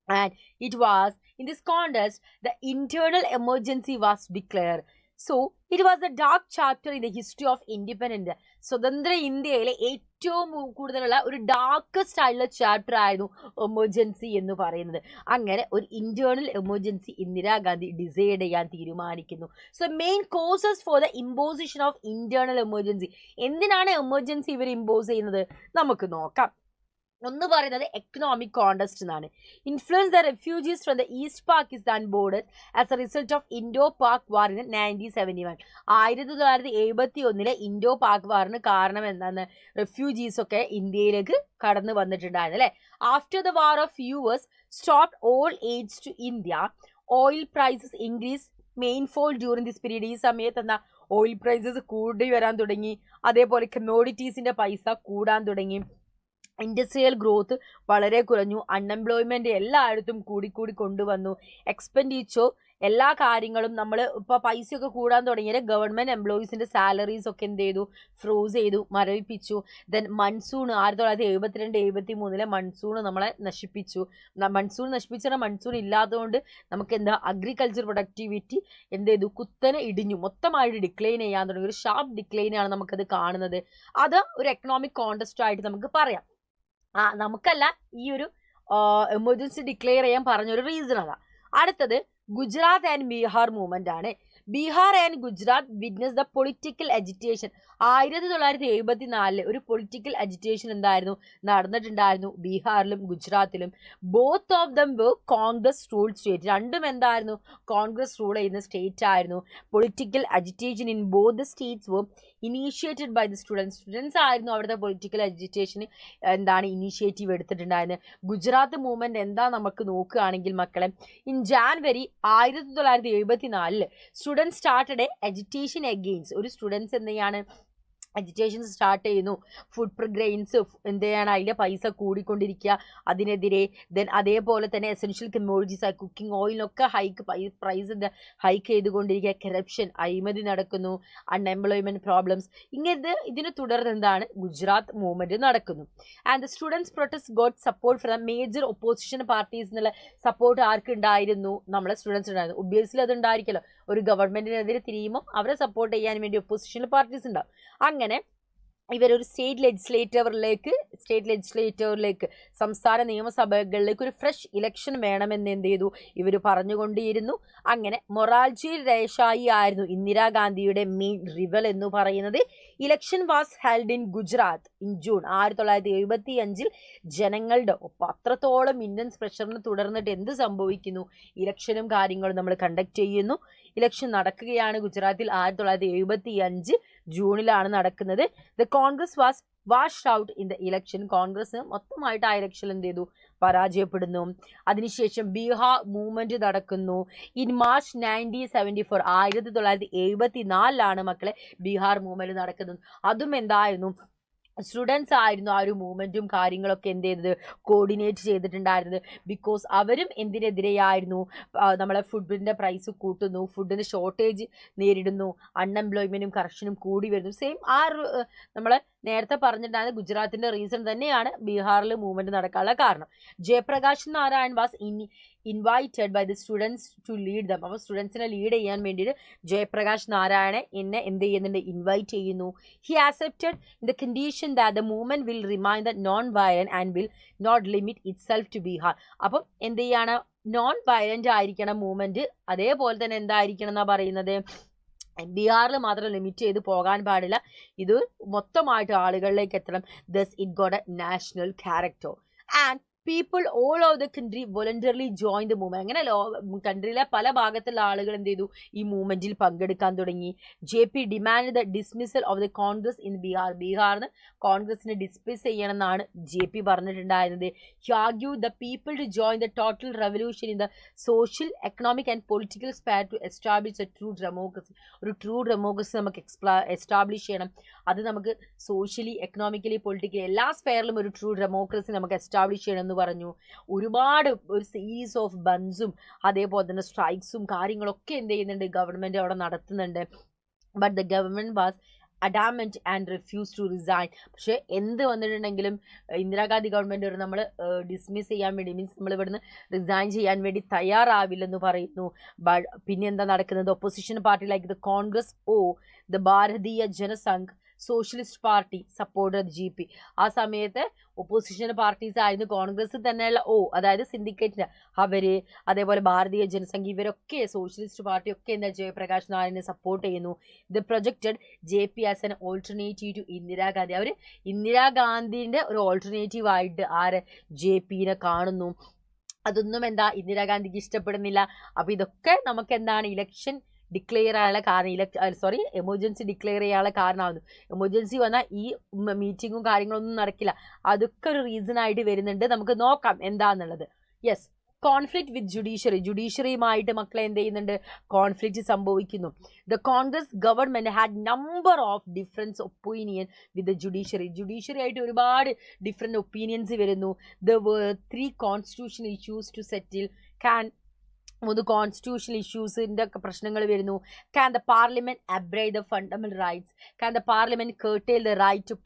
And it was in this context the internal emergency was declared. So it was a dark chapter in the history of independent. സ്വതന്ത്ര ഇന്ത്യയിലെ ഏറ്റവും കൂടുതലുള്ള ഒരു ഡാർക്കസ്റ്റ് ആയിട്ടുള്ള ചാപ്റ്റർ ആയിരുന്നു എമർജൻസി എന്ന് പറയുന്നത്. അങ്ങനെ ഒരു ഇന്റേണൽ എമർജൻസി ഇന്ദിരാഗാന്ധി ഡിസൈഡ് ചെയ്യാൻ തീരുമാനിക്കുന്നു. So main causes for the imposition of internal emergency. എന്തിനാണ് എമർജൻസി ഇവർ ഇമ്പോസ് ചെയ്യുന്നത്? നമുക്ക് നോക്കാം. ഒന്ന് പറയുന്നത് എക്കണോമിക് കോണ്ടസ്റ്റ് എന്നാണ്. Influence the refugees from the East Pakistan border as A result of Indo Pak war in 1971. 1971 Indo Pak വാറിന് കാരണം എന്താണ്? റെഫ്യൂജീസ് ഒക്കെ ഇന്ത്യയിലേക്ക് കടന്നു വന്നിട്ടുണ്ടായിരുന്നു അല്ലെ. After the war of US stop all AIDS to India. Oil prices increase main fall during this period. ഈ സമയത്ത് എന്താ? ഓയിൽ പ്രൈസസ് കൂടി വരാൻ തുടങ്ങി. അതേപോലെ കമ്മോഡിറ്റീസിന്റെ പൈസ കൂടാൻ തുടങ്ങി. ഇൻഡസ്ട്രിയൽ ഗ്രോത്ത് വളരെ കുറഞ്ഞു. അൺഎംപ്ലോയ്മെന്റ് എല്ലായിടത്തും കൂടി കൊണ്ടുവന്നു. എക്സ്പെൻഡിച്ചർ എല്ലാ കാര്യങ്ങളും നമ്മൾ ഇപ്പോൾ പൈസയൊക്കെ കൂടാൻ തുടങ്ങിയത് ഗവൺമെന്റ് എംപ്ലോയീസിന്റെ സാലറീസ് ഒക്കെ എന്ത് ചെയ്തു? ഫ്രോസ് ചെയ്തു, മരവിപ്പിച്ചു. ദെൻ മൺസൂൺ 1972-73 മൺസൂൺ നമ്മളെ നശിപ്പിച്ചു. മൺസൂൺ ഇല്ലാത്തതുകൊണ്ട് നമുക്ക് എന്താ? അഗ്രികൾച്ചർ പ്രൊഡക്ടിവിറ്റി എന്ത് ചെയ്തു? കുത്തനെ ഇടിഞ്ഞു, മൊത്തമായിട്ട് ഡിക്ലൈൻ ചെയ്യാൻ തുടങ്ങി. ഒരു ഷാർപ്പ് ഡിക്ലൈനാണ് നമുക്കത് കാണുന്നത്. അത് ഒരു എക്കണോമിക് കോണ്ടസ്റ്റ് ആയിട്ട് നമുക്ക് പറയാം. നമുക്കല്ല, ഈ ഒരു എമർജൻസി ഡിക്ലെയർ ചെയ്യാൻ പറഞ്ഞൊരു റീസൺ അതാ. അടുത്തത് ഗുജറാത്ത് ആൻഡ് ബീഹാർ മൂവ്മെന്റ് ആണ്. Bihar and Gujarat witness the political agitation. 1974 ഒരു പൊളിറ്റിക്കൽ അജിറ്റേഷൻ എന്തായിരുന്നു? നടന്നിട്ടുണ്ടായിരുന്നു ബീഹാറിലും ഗുജറാത്തിലും. Both of them were Congress rule state. രണ്ടും എന്തായിരുന്നു? കോൺഗ്രസ് റൂൾ ചെയ്യുന്ന സ്റ്റേറ്റ് ആയിരുന്നു. Political agitation in both the states were initiated by the students ആയിരുന്നു അവിടുത്തെ പൊളിറ്റിക്കൽ അജിറ്റേഷന് എന്താണ് ഇനീഷ്യേറ്റീവ് എടുത്തിട്ടുണ്ടായിരുന്നത്. ഗുജറാത്ത് മൂവ്മെന്റ് എന്താ നമുക്ക് നോക്കുകയാണെങ്കിൽ മക്കളെ, in January 1974 students started A agitation against. ഒരു സ്റ്റുഡൻസ് എന്തെയാണ്? അജിറ്റേഷൻസ് സ്റ്റാർട്ട് ചെയ്യുന്നു. ഫുഡ് ഗ്രെയിൻസ് എന്ത് ചെയ്യണം, അതിൻ്റെ പൈസ കൂടിക്കൊണ്ടിരിക്കുക, അതിനെതിരെ. ദെൻ അതേപോലെ തന്നെ എസെൻഷ്യൽ കമ്മോഡിറ്റീസ് ആയി കുക്കിംഗ് ഓയിലിനൊക്കെ പ്രൈസ് ഹൈക്ക് ചെയ്തുകൊണ്ടിരിക്കുക. കറപ്ഷൻ, അഴിമതി നടക്കുന്നു, അൺഎംപ്ലോയ്മെൻറ്റ് പ്രോബ്ലംസ്. ഇതിനെ തുടർന്ന് എന്താണ്, ഗുജറാത്ത് മൂവ്മെൻറ്റ് നടക്കുന്നു. And the students protest got support from major opposition parties എന്നുള്ള സപ്പോർട്ട് ആർക്ക് ഉണ്ടായിരുന്നു, നമ്മളെ സ്റ്റുഡൻസ് ഉണ്ടായിരുന്നു. ഒബ്വിയസ്ലി അത് ഉണ്ടായിരിക്കല്ലോ, ഒരു ഗവൺമെൻറ്റിനെതിരെ തിരിയുമ്പോൾ അവരെ സപ്പോർട്ട് ചെയ്യാൻ വേണ്ടി ഒപ്പോസിഷണൽ പാർട്ടീസ് ഉണ്ടാവും. അങ്ങനെ ഇവരൊരു സ്റ്റേറ്റ് ലെജിസ്ലേറ്ററിലേക്ക് സംസ്ഥാന നിയമസഭകളിലേക്ക് ഒരു ഫ്രഷ് ഇലക്ഷൻ വേണമെന്ന് എന്ത് ചെയ്തു, ഇവർ പറഞ്ഞുകൊണ്ടിരുന്നു. അങ്ങനെ മൊറാർജി ദേശായി ആയിരുന്നു ഇന്ദിരാഗാന്ധിയുടെ മെയിൻ റിവൽ എന്ന് പറയുന്നത്. Election was held in Gujarat in June 1975. ജനങ്ങളുടെ ഒപ്പം അത്രത്തോളം ഇന്ത്യൻസ് പ്രഷറിന് തുടർന്നിട്ട് എന്ത് സംഭവിക്കുന്നു, ഇലക്ഷനും കാര്യങ്ങളും നമ്മൾ കണ്ടക്ട് ചെയ്യുന്നു. ഇലക്ഷൻ നടക്കുകയാണ് ഗുജറാത്തിൽ 1975 ജൂണിലാണ് നടക്കുന്നത്. The Congress was washed out in the election. Congress മൊത്തമായിട്ട് ആ ഇലക്ഷൻ എന്ത് ചെയ്തു, പരാജയപ്പെടുന്നു. അതിനുശേഷം ബീഹാർ മൂവ്മെന്റ് നടക്കുന്നു. ഇൻ മാർച്ച് 1974 1974 മക്കളെ ബീഹാർ മൂവ്മെന്റ് നടക്കുന്നത്. അതും എന്തായിരുന്നു, സ്റ്റുഡൻസ് ആയിരുന്നു ആ ഒരു മൂവ്മെൻറ്റും കാര്യങ്ങളൊക്കെ എന്ത് ചെയ്തത്, കോർഡിനേറ്റ് ചെയ്തിട്ടുണ്ടായിരുന്നത്. ബിക്കോസ് അവരും എന്തിനെതിരെയായിരുന്നു, നമ്മളെ ഫുഡിൻ്റെ പ്രൈസ് കൂട്ടുന്നു, ഫുഡിന് ഷോർട്ടേജ് നേരിടുന്നു, അൺഎംപ്ലോയ്മെൻറ്റും കറപ്ഷനും കൂടി വരുന്നു. സെയിം ആ നമ്മൾ നേരത്തെ പറഞ്ഞിട്ടുണ്ടായിരുന്ന ഗുജറാത്തിൻ്റെ റീസൺ തന്നെയാണ് ബീഹാറിൽ മൂവ്മെൻറ്റ് നടക്കാനുള്ള കാരണം. Jayaprakash Narayan was invited by the students to lead them. അപ്പോൾ സ്റ്റുഡൻസിനെ ലീഡ് ചെയ്യാൻ വേണ്ടിയിട്ട് ജയപ്രകാശ് നാരായണെ എന്ത് ചെയ്യുന്നുണ്ട്, ഇൻവൈറ്റ് ചെയ്യുന്നു. He accepted in the condition that the movement will remain the non violent and will not limit itself to Bihar. അപ്പം എന്ത് ചെയ്യാണ്, നോൺ വയലന്റ് ആയിരിക്കണം മൂവ്മെന്റ്, അതേപോലെ തന്നെ എന്തായിരിക്കണം എന്നാ പറയുന്നത്, ബീഹാറിൽ മാത്രം ലിമിറ്റ് ചെയ്ത് പോകാൻ പാടില്ല, ഇത് മൊത്തമായിട്ട് ആളുകളിലേക്ക് എത്തണം. Thus it got a national character and people all over the country voluntarily join the movement. അങ്ങനെ കൺട്രിയിലെ പല ഭാഗത്തുള്ള ആളുകൾ എന്ത് ചെയ്തു, ഈ മൂവ്മെന്റിൽ പങ്കെടുക്കാൻ തുടങ്ങി. JP demand the dismissal of the Congress in Bihar. ബീഹാറിന് കോൺഗ്രസിനെ ഡിസ്മിസ് ചെയ്യണമെന്നാണ് JP പറഞ്ഞിട്ടുണ്ടായിരുന്നത്. He argue the people to join the total revolution in the social economic and political sphere to establish a true democracy. ഒരു ട്രൂ ഡെമോക്രസി നമുക്ക് എസ്റ്റാബ്ലിഷ് ചെയ്യണം. അത് നമുക്ക് സോഷ്യലി, എക്കണോമിക്കലി, പൊളിറ്റിക്കലി എല്ലാ സ്പെയറിലും ഒരു ട്രൂ ഡെമോക്രസി നമുക്ക് എസ്റ്റാബ്ലിഷ് ചെയ്യണം പറഞ്ഞു. ഒരുപാട് ഒരു സീരീസ് ഓഫ് ബൺസും അതേപോലെ തന്നെ സ്ട്രൈക്സും കാര്യങ്ങളൊക്കെ എന്ത് ചെയ്യുന്നുണ്ട്, ഗവൺമെന്റ് അവിടെ നടത്തുന്നുണ്ട്. But the government was adamant and refuse to resign. പക്ഷെ എന്ത് വന്നിട്ടുണ്ടെങ്കിലും ഇന്ദിരാഗാന്ധി ഗവൺമെന്റ് ഒരു നമ്മൾ ഡിസ്മിസ് ചെയ്യാൻ വേണ്ടി, മീൻസ് നമ്മൾ ഇവിടുന്ന് റിസൈൻ ചെയ്യാൻ വേണ്ടി തയ്യാറാവില്ലെന്ന് പറയുന്നു. പിന്നെ എന്താ നടക്കുന്നത്, opposition party like the Congress the Bharatiya Jana Sangh socialist party supported JP. ആ സമയത്ത് ഒപ്പോസിഷൻ പാർട്ടീസ് ആയിരുന്നു കോൺഗ്രസ് തന്നെയുള്ള അതായത് സിൻഡിക്കേറ്റിന് അവര്, അതേപോലെ ഭാരതീയ ജനസംഘ്, ഇവരൊക്കെ സോഷ്യലിസ്റ്റ് പാർട്ടി ഒക്കെ എന്താ ജയപ്രകാശ് നാരായണനെ സപ്പോർട്ട് ചെയ്യുന്നു. The projected JP as an alternative to Indira Gandhi. അവർ ഇന്ദിരാഗാന്ധിന്റെ ഒരു ഓൾട്ടർനേറ്റീവ് ആയിട്ട് JP കാണുന്നു. അതൊന്നും എന്താ ഇന്ദിരാഗാന്ധിക്ക് ഇഷ്ടപ്പെടുന്നില്ല. അപ്പൊ ഇതൊക്കെ നമുക്ക് എന്താണ്, ഇലക്ഷൻ ഡിക്ലെയർ ചെയ്യാനുള്ള കാരണം, എമർജൻസി ഡിക്ലെയർ ചെയ്യാനുള്ള കാരണമാകുന്നു. എമർജൻസി വന്നാൽ ഈ മീറ്റിങ്ങും കാര്യങ്ങളൊന്നും നടക്കില്ല. അതൊക്കെ ഒരു റീസൺ ആയിട്ട് വരുന്നുണ്ട്. നമുക്ക് നോക്കാം എന്താന്നുള്ളത്. യെസ്, കോൺഫ്ലിക്റ്റ് വിത്ത് ജുഡീഷ്യറിയുമായിട്ട് മക്കളെ എന്ത് ചെയ്യുന്നുണ്ട്, കോൺഫ്ലിക്റ്റ് സംഭവിക്കുന്നു. The Congress government had number of difference opinion with the judiciary ആയിട്ട് ഒരുപാട് ഡിഫറെന്റ് ഒപ്പീനിയൻസ് വരുന്നു. The 3 constitutional issues to settle. Constitutional ഇഷ്യൂസിന്റെ പ്രശ്നങ്ങൾ വരുന്നു. Can the parliament abrogate the fundamental rights? Can the parliament curtail the right to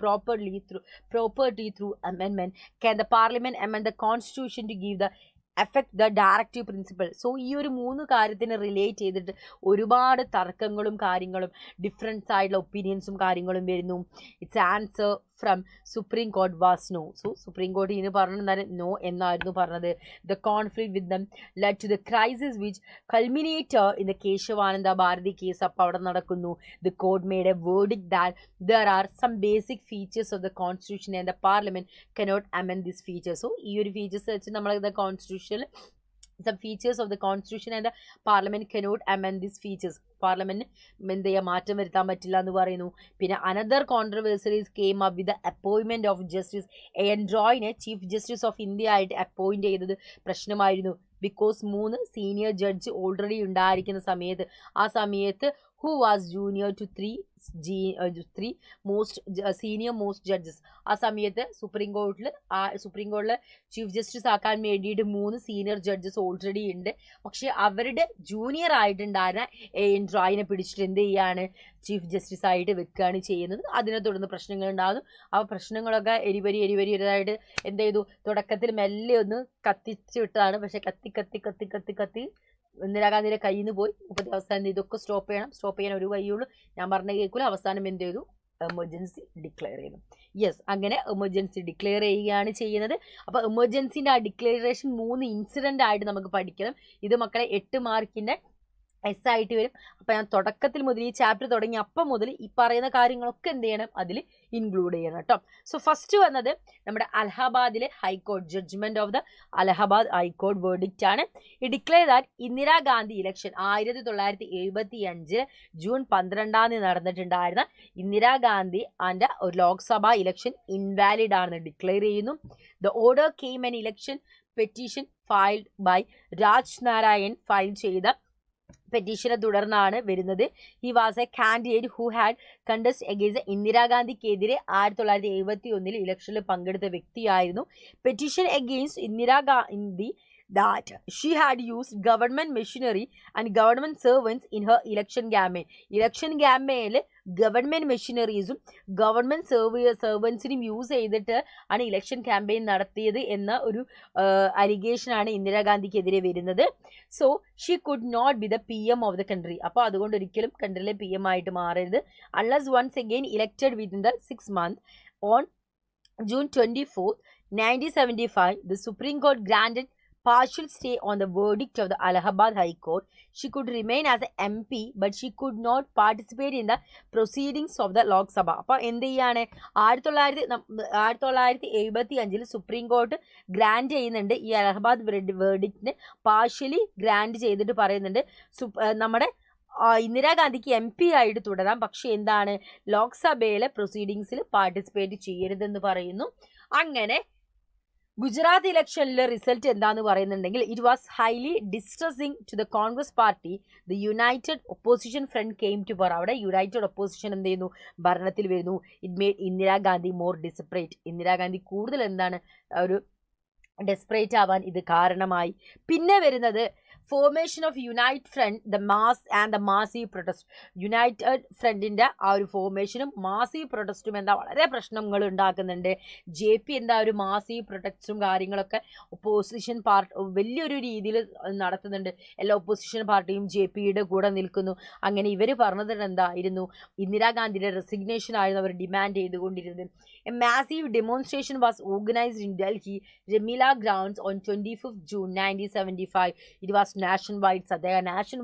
property through amendment? Can the parliament amend the constitution to give the affect the directive principle? So ഈ ഒരു 3 കാര്യത്തിന് റിലേറ്റ് ചെയ്തിട്ട് ഒരുപാട് തർക്കങ്ങളും കാര്യങ്ങളും ഡിഫറൻസ് ആയിട്ടുള്ള ഒപ്പീനിയൻസും കാര്യങ്ങളും വരുന്നു. Its answer from supreme court was no. So supreme court ഇതിന് പറഞ്ഞത് നോ എന്നായിരുന്നു പറഞ്ഞത്. The conflict with them led to the crisis which culminated in the Kesavananda Bharati case. അപ്പോൾ അവിടെ നടക്കുന്നു. The court made a verdict that there are some basic features of the constitution and the parliament cannot amend this features. So ഈ ഒരു ഫീച്ചേഴ്സ് വെച്ച് നമ്മൾ the constitution, some features of the constitution and the parliament cannot amend these features. Parliament എന്ത് ചെയ്യാൻ, മാറ്റം വരുത്താൻ പറ്റില്ല എന്ന് പറയുന്നു. പിന്നെ another controversies came up with the അപ്പോയിൻമെന്റ് ഓഫ് ജസ്റ്റിസ് എൻഡ്രോയിനെ ചീഫ് ജസ്റ്റിസ് ഓഫ് ഇന്ത്യ ആയിട്ട് അപ്പോയിന്റ് ചെയ്തത് പ്രശ്നമായിരുന്നു. ബിക്കോസ് 3 സീനിയർ ജഡ്ജ് ഓൾറെഡി ഉണ്ടായിരിക്കുന്ന സമയത്ത്, ആ സമയത്ത് who was junior to 3 three senior most judges. ആ സമയത്ത് സുപ്രീം കോർട്ടിൽ ചീഫ് ജസ്റ്റിസ് ആക്കാൻ വേണ്ടിയിട്ട് 3 സീനിയർ ജഡ്ജസ് ഓൾറെഡി ഉണ്ട്. പക്ഷെ അവരുടെ ജൂനിയർ ആയിട്ടുണ്ടായിരുന്ന എൻ റോയിനെ പിടിച്ചിട്ട് എന്ത് ചെയ്യാണ്, ചീഫ് ജസ്റ്റിസ് ആയിട്ട് വെക്കുകയാണ് ചെയ്യുന്നത്. അതിനെ തുടർന്ന് പ്രശ്നങ്ങൾ ഉണ്ടാകുന്നു. ആ പ്രശ്നങ്ങളൊക്കെ എരിവരിയായിട്ട് എന്ത് ചെയ്തു, തുടക്കത്തിൽ മെല്ലെ ഒന്ന് കത്തിച്ചു വിട്ടതാണ്. പക്ഷെ കത്തി ഇന്ദിരാഗാന്ധിയുടെ കയ്യിൽ നിന്ന് പോയി. അവസാനം ഇതൊക്കെ സ്റ്റോപ്പ് ചെയ്യാൻ ഒരു വഴിയുള്ളൂ. ഞാൻ പറഞ്ഞ കേൾക്കൂല. അവസാനം എന്ത് ചെയ്തു, എമർജൻസി ഡിക്ലെയർ ചെയ്തു. യെസ്, അങ്ങനെ എമർജൻസി ഡിക്ലെയർ ചെയ്യുകയാണ് ചെയ്യുന്നത്. അപ്പോൾ എമർജൻസിൻ്റെ ആ ഡിക്ലറേഷൻ 3 ഇൻസിഡൻ്റ് ആയിട്ട് നമുക്ക് പഠിക്കണം. ഇത് മക്കളെ 8 മാർക്കിൻ്റെ എസ് ആയിട്ട് വരും. അപ്പം ഞാൻ തുടക്കത്തിൽ മുതൽ ഈ ചാപ്റ്റർ തുടങ്ങി അപ്പം മുതൽ ഈ പറയുന്ന കാര്യങ്ങളൊക്കെ എന്ത് ചെയ്യണം, അതിൽ ഇൻക്ലൂഡ് ചെയ്യണം കേട്ടോ. സോ ഫസ്റ്റ് വന്നത് നമ്മുടെ അലഹബാദിലെ high court judgement of the Allahabad high court verdict ആണ്. ഈ declare that Indira Gandhi election 1975 June 12 നടന്നിട്ടുണ്ടായിരുന്ന Indira Gandhi and ഒരു ലോക്സഭ ഇലക്ഷൻ ഇൻവാലിഡ് ആണെന്ന് ഡിക്ലെയർ ചെയ്യുന്നു. The order came an election petition filed by Raj Narayan file ചെയ്ത പെറ്റീഷനെ തുടർന്നാണ് വരുന്നത്. He was A candidate who had contest against ഇന്ദിരാഗാന്ധിക്കെതിരെ 1971 ഇലക്ഷനിൽ പങ്കെടുത്ത വ്യക്തിയായിരുന്നു. Petition against Indira Gandhi that she had used government machinery and government servants in her election campaign. Election campaign government മെഷീനറീസും ഗവൺമെൻറ് സെർവൻസിനും യൂസ് ചെയ്തിട്ട് ആണ് ഇലക്ഷൻ ക്യാമ്പയിൻ നടത്തിയത് എന്ന ഒരു അലിഗേഷനാണ് ഇന്ദിരാഗാന്ധിക്കെതിരെ വരുന്നത്. So she could not be the PM of the country. അപ്പോൾ അതുകൊണ്ട് ഒരിക്കലും കൺട്രിയിലെ PM ആയിട്ട് മാറരുത്. Unless once again elected within the 6 months on June 24, 1975 the Supreme Court granted partial stay on the verdict of the Allahabad High Court. She could remain as an MP, but she could not participate in the proceedings of the Lok Sabha. അപ്പോൾ എന്ത് ചെയ്യാണ്, 1975 സുപ്രീം കോർട്ട് ഗ്രാൻഡ് ചെയ്യുന്നുണ്ട് ഈ അലഹബാദ് വേർഡിക്റ്റിന് പാർഷ്യലി ഗ്രാൻഡ് ചെയ്തിട്ട് പറയുന്നുണ്ട് നമ്മുടെ ഇന്ദിരാഗാന്ധിക്ക് MP ആയിട്ട് തുടരാം, പക്ഷെ എന്താണ് ലോക്സഭയിലെ പ്രൊസീഡിങ്സിൽ പാർട്ടിസിപ്പേറ്റ് ചെയ്യരുതെന്ന് പറയുന്നു. അങ്ങനെ ഗുജറാത്ത് ഇലക്ഷനിലെ റിസൾട്ട് എന്താന്ന് പറയുന്നുണ്ടെങ്കിൽ it was highly distressing to the Congress party. The United opposition front came to power. അവിടെ യുണൈറ്റഡ് ഒപ്പോസിഷൻ എന്ത് ചെയ്യുന്നു, ഭരണത്തിൽ വരുന്നു. It made Indira Gandhi more ഡിസ്പറേറ്റ്. Indira Gandhi കൂടുതൽ എന്താണ് ഒരു ഡെസ്പറേറ്റ് ആവാൻ ഇത് കാരണമായി. പിന്നെ വരുന്നത് formation of unite front the mass and the massive protest. United ഫ്രണ്ടിൻ്റെ ആ ഒരു ഫോർമേഷനും മാസീവ് പ്രൊട്ടസ്റ്റും എന്താ വളരെ പ്രശ്നങ്ങൾ ഉണ്ടാക്കുന്നുണ്ട്. JP എന്താ ഒരു മാസീവ് പ്രൊട്ടസ്റ്റും കാര്യങ്ങളൊക്കെ ഒപ്പോസിഷൻ പാർട്ടി വലിയൊരു രീതിയിൽ നടത്തുന്നുണ്ട്. എല്ലാ ഒപ്പോസിഷൻ പാർട്ടിയും JPയുടെ കൂടെ നിൽക്കുന്നു. അങ്ങനെ ഇവർ പറഞ്ഞത് എന്തായിരുന്നു, ഇന്ദിരാഗാന്ധിയുടെ റെസിഗ്നേഷൻ ആയിരുന്നു അവർ ഡിമാൻഡ് ചെയ്തുകൊണ്ടിരുന്നത്. A massive demonstration was organised in Delhi Ramlila grounds on 25 June 1975. It was nation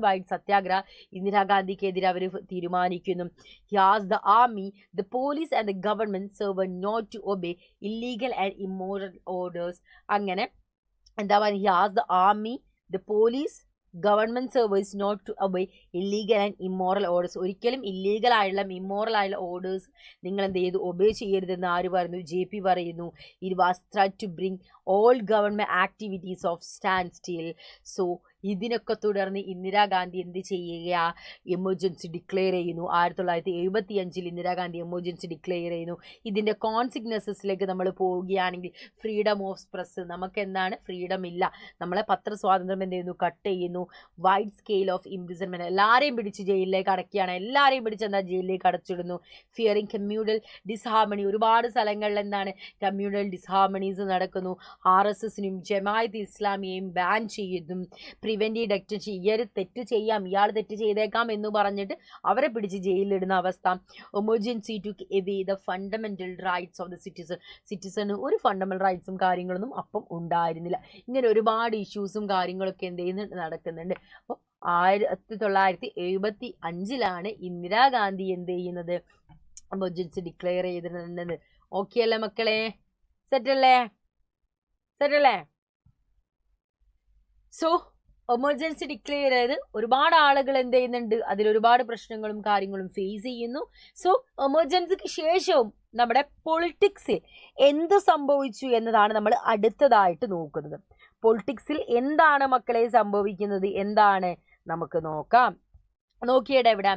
wide satyagraha ഇന്ദിരാഗാന്ധിക്കെതിരെ അവർ തീരുമാനിക്കുന്നു. He asked the army, the police and the government servant not to obey illegal and immoral orders. അങ്ങനെ എന്താ പറയുക, he asked the army, the police, government service not to obey illegal and immoral orders. ഒരിക്കലും ഇല്ലീഗൽ ആയുള്ള ഇമ്മോറൽ ആയുള്ള ഓർഡേഴ്സ് നിങ്ങൾ എന്ത് ചെയ്തു, ഒബേ ചെയ്യരുതെന്ന് ആര് പറയുന്നു, JP പറയുന്നു. It was threat to bring all government activities of stand still. So ഇതിനൊക്കെ തുടർന്ന് ഇന്ദിരാഗാന്ധി എന്ത് ചെയ്യുക, എമർജൻസി ഡിക്ലെയർ ചെയ്യുന്നു. 1975 ഇന്ദിരാഗാന്ധി എമർജൻസി ഡിക്ലെയർ ചെയ്യുന്നു. ഇതിൻ്റെ കോൺസിക്വൻസസിലേക്ക് നമ്മൾ പോവുകയാണെങ്കിൽ ഫ്രീഡം ഓഫ് പ്രസ്, നമുക്ക് എന്താണ് ഫ്രീഡം ഇല്ല, നമ്മളെ പത്രസ്വാതന്ത്ര്യം എന്ത് ചെയ്യുന്നു, കട്ട് ചെയ്യുന്നു. വൈഡ് സ്കെയിൽ ഓഫ് ഇംപ്രിസൺമെൻറ്റ്, എല്ലാവരെയും പിടിച്ച് ജയിലിലേക്ക് അടക്കുകയാണ്, എല്ലാവരെയും പിടിച്ച് എന്താ ജയിലിലേക്ക് അടച്ചിടുന്നു. ഫിയറിങ് കമ്മ്യൂണൽ ഡിസ്ഹാർമണി, ഒരുപാട് സ്ഥലങ്ങളിൽ എന്താണ് കമ്മ്യൂണൽ ഡിസ്ഹാർമണീസ് നടക്കുന്നു. RSSനും ജമാഅത്ത് ഇസ്ലാമിയെയും ബാൻ ചെയ്യുന്നു. പ്രിവെൻറ്റീവ് ഡെറ്റൻഷൻ, ഇയാൾ തെറ്റ് ചെയ്യാം, ഇയാൾ തെറ്റ് ചെയ്തേക്കാം എന്ന് പറഞ്ഞിട്ട് അവരെ പിടിച്ച് ജയിലിലിടുന്ന അവസ്ഥ. Emergency to away the fundamental rights of the citizen ഒരു ഫണ്ടമെൻ്റൽ റൈറ്റ്സും കാര്യങ്ങളൊന്നും അപ്പം ഉണ്ടായിരുന്നില്ല. ഇങ്ങനെ ഒരുപാട് ഇഷ്യൂസും കാര്യങ്ങളൊക്കെ എന്ത് ചെയ്യുന്നുണ്ട്, നടക്കുന്നുണ്ട്. അപ്പോൾ 1975 ഇന്ദിരാഗാന്ധി എന്ത് ചെയ്യുന്നത്, എമർജൻസി ഡിക്ലെയർ ചെയ്തിട്ടുണ്ട്. ഓക്കെ അല്ലേ മക്കളെ, സെറ്റല്ലേ? സോ എമർജൻസി ഡിക്ലെയർ ചെയ്ത് ഒരുപാട് ആളുകൾ എന്ത് ചെയ്യുന്നുണ്ട്, അതിലൊരുപാട് പ്രശ്നങ്ങളും കാര്യങ്ങളും ഫേസ് ചെയ്യുന്നു. സോ എമർജൻസിക്ക് ശേഷവും നമ്മുടെ പൊളിറ്റിക്സിൽ എന്ത് സംഭവിച്ചു എന്നതാണ് നമ്മൾ അടുത്തതായിട്ട് നോക്കുന്നത്. പൊളിറ്റിക്സിൽ എന്താണ് മക്കളെ സംഭവിക്കുന്നത്, എന്താണ് നമുക്ക് നോക്കാം. നോക്കിയുടെ ഇവിടെ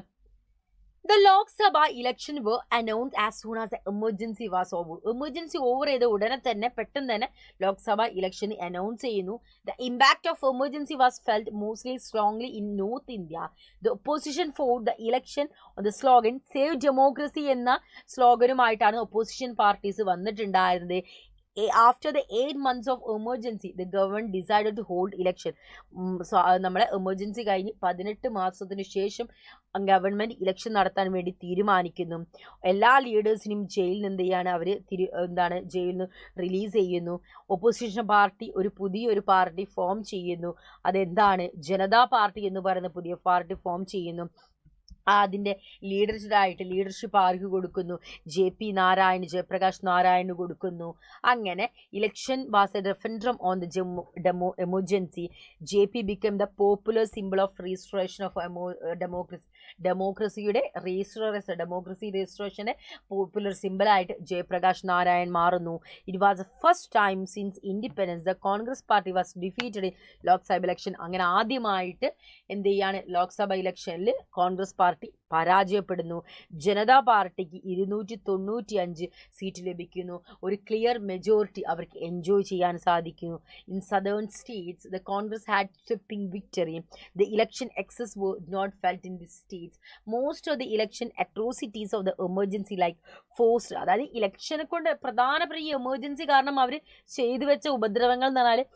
The Lok Sabha election were announced as soon as the emergency was over. Emergency over ചെയ്ത ഉടനെ തന്നെ പെട്ടെന്ന് തന്നെ ലോക്സഭ ഇലക്ഷൻ അനൗൺസ് ചെയ്യുന്നു. The impact of emergency was felt mostly strongly in North India. The opposition fought the election on the slogan Save Democracy എന്ന സ്ലോഗനുമായിട്ടാണ് opposition parties വന്നിട്ടുണ്ടായിരുന്നത്. After the 8 months of emergency, the government decided to hold election. നമ്മളെ എമർജൻസി കഴിഞ്ഞ് 18 മാസത്തിന് ശേഷം ഗവൺമെന്റ് ഇലക്ഷൻ നടത്താൻ വേണ്ടി തീരുമാനിക്കുന്നു. എല്ലാ ലീഡേഴ്സിനും ജയിലിൽ നിന്ന് ചെയ്യാണ് അവർ ജയിലിൽ നിന്ന് റിലീസ് ചെയ്യുന്നു. ഒപ്പോസിഷൻ പാർട്ടി പുതിയൊരു പാർട്ടി ഫോം ചെയ്യുന്നു. അതെന്താണ്? ജനതാ പാർട്ടി എന്ന് പറയുന്ന പുതിയ പാർട്ടി ഫോം ചെയ്യുന്നു. അതിൻ്റെ ലീഡർഷിപ്പ് ആർക്ക് കൊടുക്കുന്നു? ജയപ്രകാശ് നാരായണ് കൊടുക്കുന്നു. അങ്ങനെ election was A referendum on the emergency. JP became the popular symbol of restoration of democracy. ഡെമോക്രസിയുടെ democracy രജിസ്ട്രേഷൻ്റെ പോപ്പുലർ സിമ്പിളായിട്ട് ജയപ്രകാശ് നാരായൺ മാറുന്നു. It was the first time since independence the Congress party was defeated in Lok Sabha election. അങ്ങനെ ആദ്യമായിട്ട് എന്ത് ചെയ്യാണ്? ലോക്സഭ ഇലക്ഷനിൽ കോൺഗ്രസ് പാർട്ടി പരാജയപ്പെടുന്നു. ജനതാ പാർട്ടിക്ക് 295 സീറ്റ് ലഭിക്കുന്നു. ഒരു ക്ലിയർ മെജോറിറ്റി അവർക്ക് എൻജോയ് ചെയ്യാൻ സാധിക്കുന്നു. In southern states the Congress had sweeping victory. The election excess were not felt in the states. Most of the election atrocities of the emergency like forced, അതായത് ഇലക്ഷനെ കൊണ്ട് പ്രധാനപ്പെട്ട ഈ എമർജൻസി കാരണം അവർ ചെയ്തു വെച്ച ഉപദ്രവങ്ങൾ എന്ന് പറഞ്ഞാൽ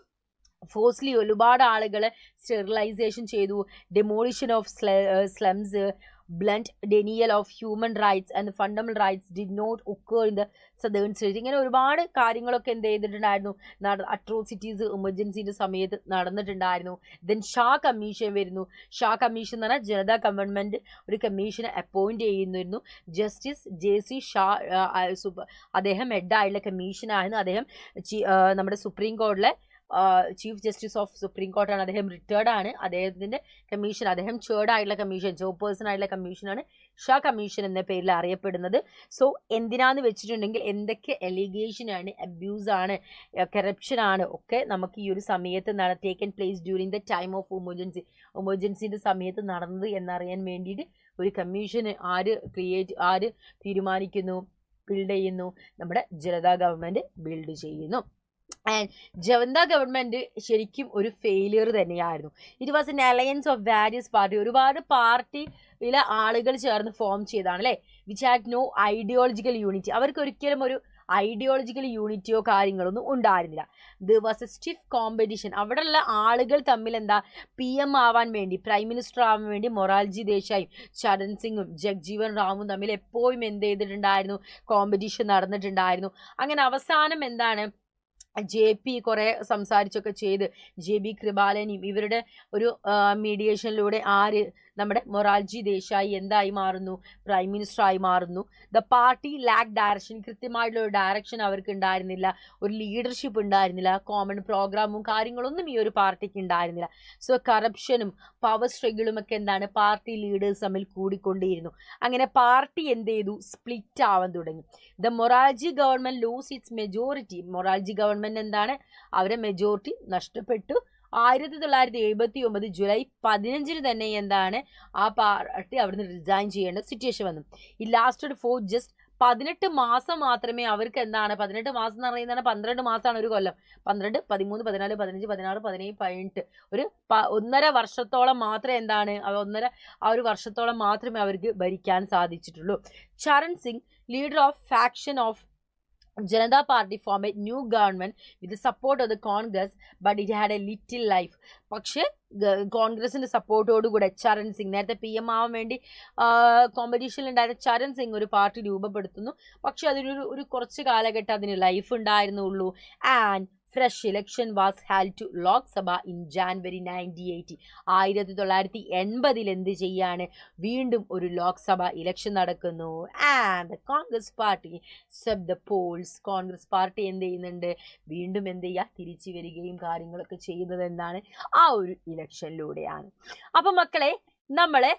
ഫോഴ്സ്ലി ഒരുപാട് ആളുകളെ സ്റ്റെറിലൈസേഷൻ ചെയ്തു. Demolition of slums, blunt denial of human rights and the fundamental rights did not occur in the southern states. ഇങ്ങനെ ഒരുപാട് കാര്യങ്ങളൊക്കെ എന്ത് ചെയ്തിട്ടുണ്ടായിരുന്നു? അട്രോസിറ്റീസ് എമർജൻസിയുടെ സമയത്ത് നടന്നിട്ടുണ്ടായിരുന്നു. ദെൻ ഷാ കമ്മീഷൻ വരുന്നു. ഷാ കമ്മീഷൻ എന്ന് പറഞ്ഞാൽ ജനതാ ഗവൺമെൻറ് ഒരു കമ്മീഷനെ അപ്പോയിൻറ്റ് ചെയ്യുന്നിരുന്നു. ജസ്റ്റിസ് JC ഷാ അദ്ദേഹം ഹെഡായിട്ടുള്ള കമ്മീഷനായിരുന്നു. അദ്ദേഹം നമ്മുടെ സുപ്രീം കോടതിയിലെ ചീഫ് ജസ്റ്റിസ് ഓഫ് സുപ്രീം കോർട്ടാണ്. അദ്ദേഹം റിട്ടയർഡ് ആണ്. അദ്ദേഹത്തിൻ്റെ കമ്മീഷൻ, അദ്ദേഹം ചെയർഡായിട്ടുള്ള കമ്മീഷൻ, ചെയർപേഴ്സൺ ആയിട്ടുള്ള കമ്മീഷനാണ് ഷാ കമ്മീഷൻ എന്ന പേരിൽ അറിയപ്പെടുന്നത്. സോ എന്തിനാന്ന് വെച്ചിട്ടുണ്ടെങ്കിൽ എന്തൊക്കെ എലിഗേഷനാണ്, അബ്യൂസാണ്, കറപ്ഷനാണ് ഒക്കെ നമുക്ക് ഈ ഒരു സമയത്ത് taken place during the time of എമർജൻസിൻ്റെ സമയത്ത് നടന്നത് എന്നറിയാൻ വേണ്ടിയിട്ട് ഒരു കമ്മീഷന് ആര് തീരുമാനിക്കുന്നു, ബിൽഡ് ചെയ്യുന്നു? നമ്മുടെ ജനതാ ഗവൺമെൻറ് ബിൽഡ് ചെയ്യുന്നു. ആൻഡ് ജനതാ ഗവൺമെൻറ് ശരിക്കും ഒരു ഫെയിലിയർ തന്നെയായിരുന്നു. It was an alliance of various party. ഒരുപാട് പാർട്ടിയിലെ ആളുകൾ ചേർന്ന് ഫോം ചെയ്താണ് അല്ലേ. Which had no ideological unity. അവർക്ക് ഒരിക്കലും ഒരു ഐഡിയോളജിക്കൽ യൂണിറ്റിയോ കാര്യങ്ങളൊന്നും ഉണ്ടായിരുന്നില്ല. There was a stiff competition. അവിടെയുള്ള ആളുകൾ തമ്മിൽ PM ആവാൻ വേണ്ടി, പ്രൈം മിനിസ്റ്റർ ആവാൻ വേണ്ടി മൊറാർജി ദേശായും ചരൺ സിംഗും ജഗ്ജീവൻ റാമും തമ്മിൽ എപ്പോഴും എന്ത് ചെയ്തിട്ടുണ്ടായിരുന്നു? കോമ്പറ്റീഷൻ നടന്നിട്ടുണ്ടായിരുന്നു. അങ്ങനെ അവസാനം JP കുറേ സംസാരിച്ചൊക്കെ ചെയ്ത് JB കൃപാലനെയും ഇവരുടെ ഒരു മീഡിയേഷനിലൂടെ നമ്മുടെ മൊറാർജി ദേശായി എന്തായി മാറുന്നു? പ്രൈം മിനിസ്റ്റർ ആയി മാറുന്നു. The party lack direction. കൃത്യമായിട്ടുള്ള ഒരു ഡയറക്ഷൻ അവർക്ക് ഉണ്ടായിരുന്നില്ല. ഒരു ലീഡർഷിപ്പ് ഉണ്ടായിരുന്നില്ല. കോമൺ പ്രോഗ്രാമും കാര്യങ്ങളൊന്നും ഈ ഒരു പാർട്ടിക്ക് ഉണ്ടായിരുന്നില്ല. സോ കറപ്ഷനും പവർ സ്ട്രഗിളും ഒക്കെ പാർട്ടി ലീഡേഴ്സ് തമ്മിൽ കൂടിക്കൊണ്ടേയിരുന്നു. അങ്ങനെ പാർട്ടി എന്ത് ചെയ്തു? സ്പ്ലിറ്റ് ആവാൻ തുടങ്ങി. The Morarji government lose its majority. Morarji government അവരെ മെജോറിറ്റി നഷ്ടപ്പെട്ടു. 1979 ജൂലൈ 15 തന്നെ ആ പാർട്ടി അവിടുന്ന് റിസൈൻ ചെയ്യേണ്ട സിറ്റുവേഷൻ വന്നു. ഈ ലാസ്റ്റഡ് ഫോർ ജസ്റ്റ് 18 മാസം മാത്രമേ അവർക്ക് 18 മാസം എന്ന് പറയുന്നത് 12 മാസമാണ് ഒരു കൊല്ലം. 12, 13, 14, 15, 16, 17, 18 ഒരു 1.5 വർഷത്തോളം മാത്രമേ ഒരു വർഷത്തോളം മാത്രമേ അവർക്ക് ഭരിക്കാൻ സാധിച്ചിട്ടുള്ളൂ. Charan Singh, leader of faction of Janata Party formed a new government with the support of the Congress, but it had a little life. പക്ഷേ കോൺഗ്രസിന്റെ സപ്പോർട്ടോടുകൂടെ ചരൺ സിംഗ്, നേരത്തെ PM ആവാൻ വേണ്ടി കോമ്പറ്റീഷനിൽ ഉണ്ടായിരുന്ന ചരൺ സിംഗ് ഒരു പാർട്ടി രൂപപ്പെടുത്തുന്നു. പക്ഷെ അതിനൊരു കുറച്ച് കാലഘട്ടം അതിന് ലൈഫ് ഉണ്ടായിരുന്നുള്ളൂ. And fresh election was held to Lok Sabha in January 1980. 1980 എന്ത് ചെയ്യാണ്? വീണ്ടും ഒരു ലോക്സഭ ഇലക്ഷൻ നടക്കുന്നു. And the Congress party swept the polls. Congress party എന്ത് ചെയ്യുന്നുണ്ട്? വീണ്ടും എന്ത് ചെയ്യുക? തിരിച്ചു വരികയും കാര്യങ്ങളൊക്കെ ചെയ്യുന്നത് ആ ഒരു ഇലക്ഷനിലൂടെയാണ്. അപ്പൊ മക്കളെ, നമ്മളെ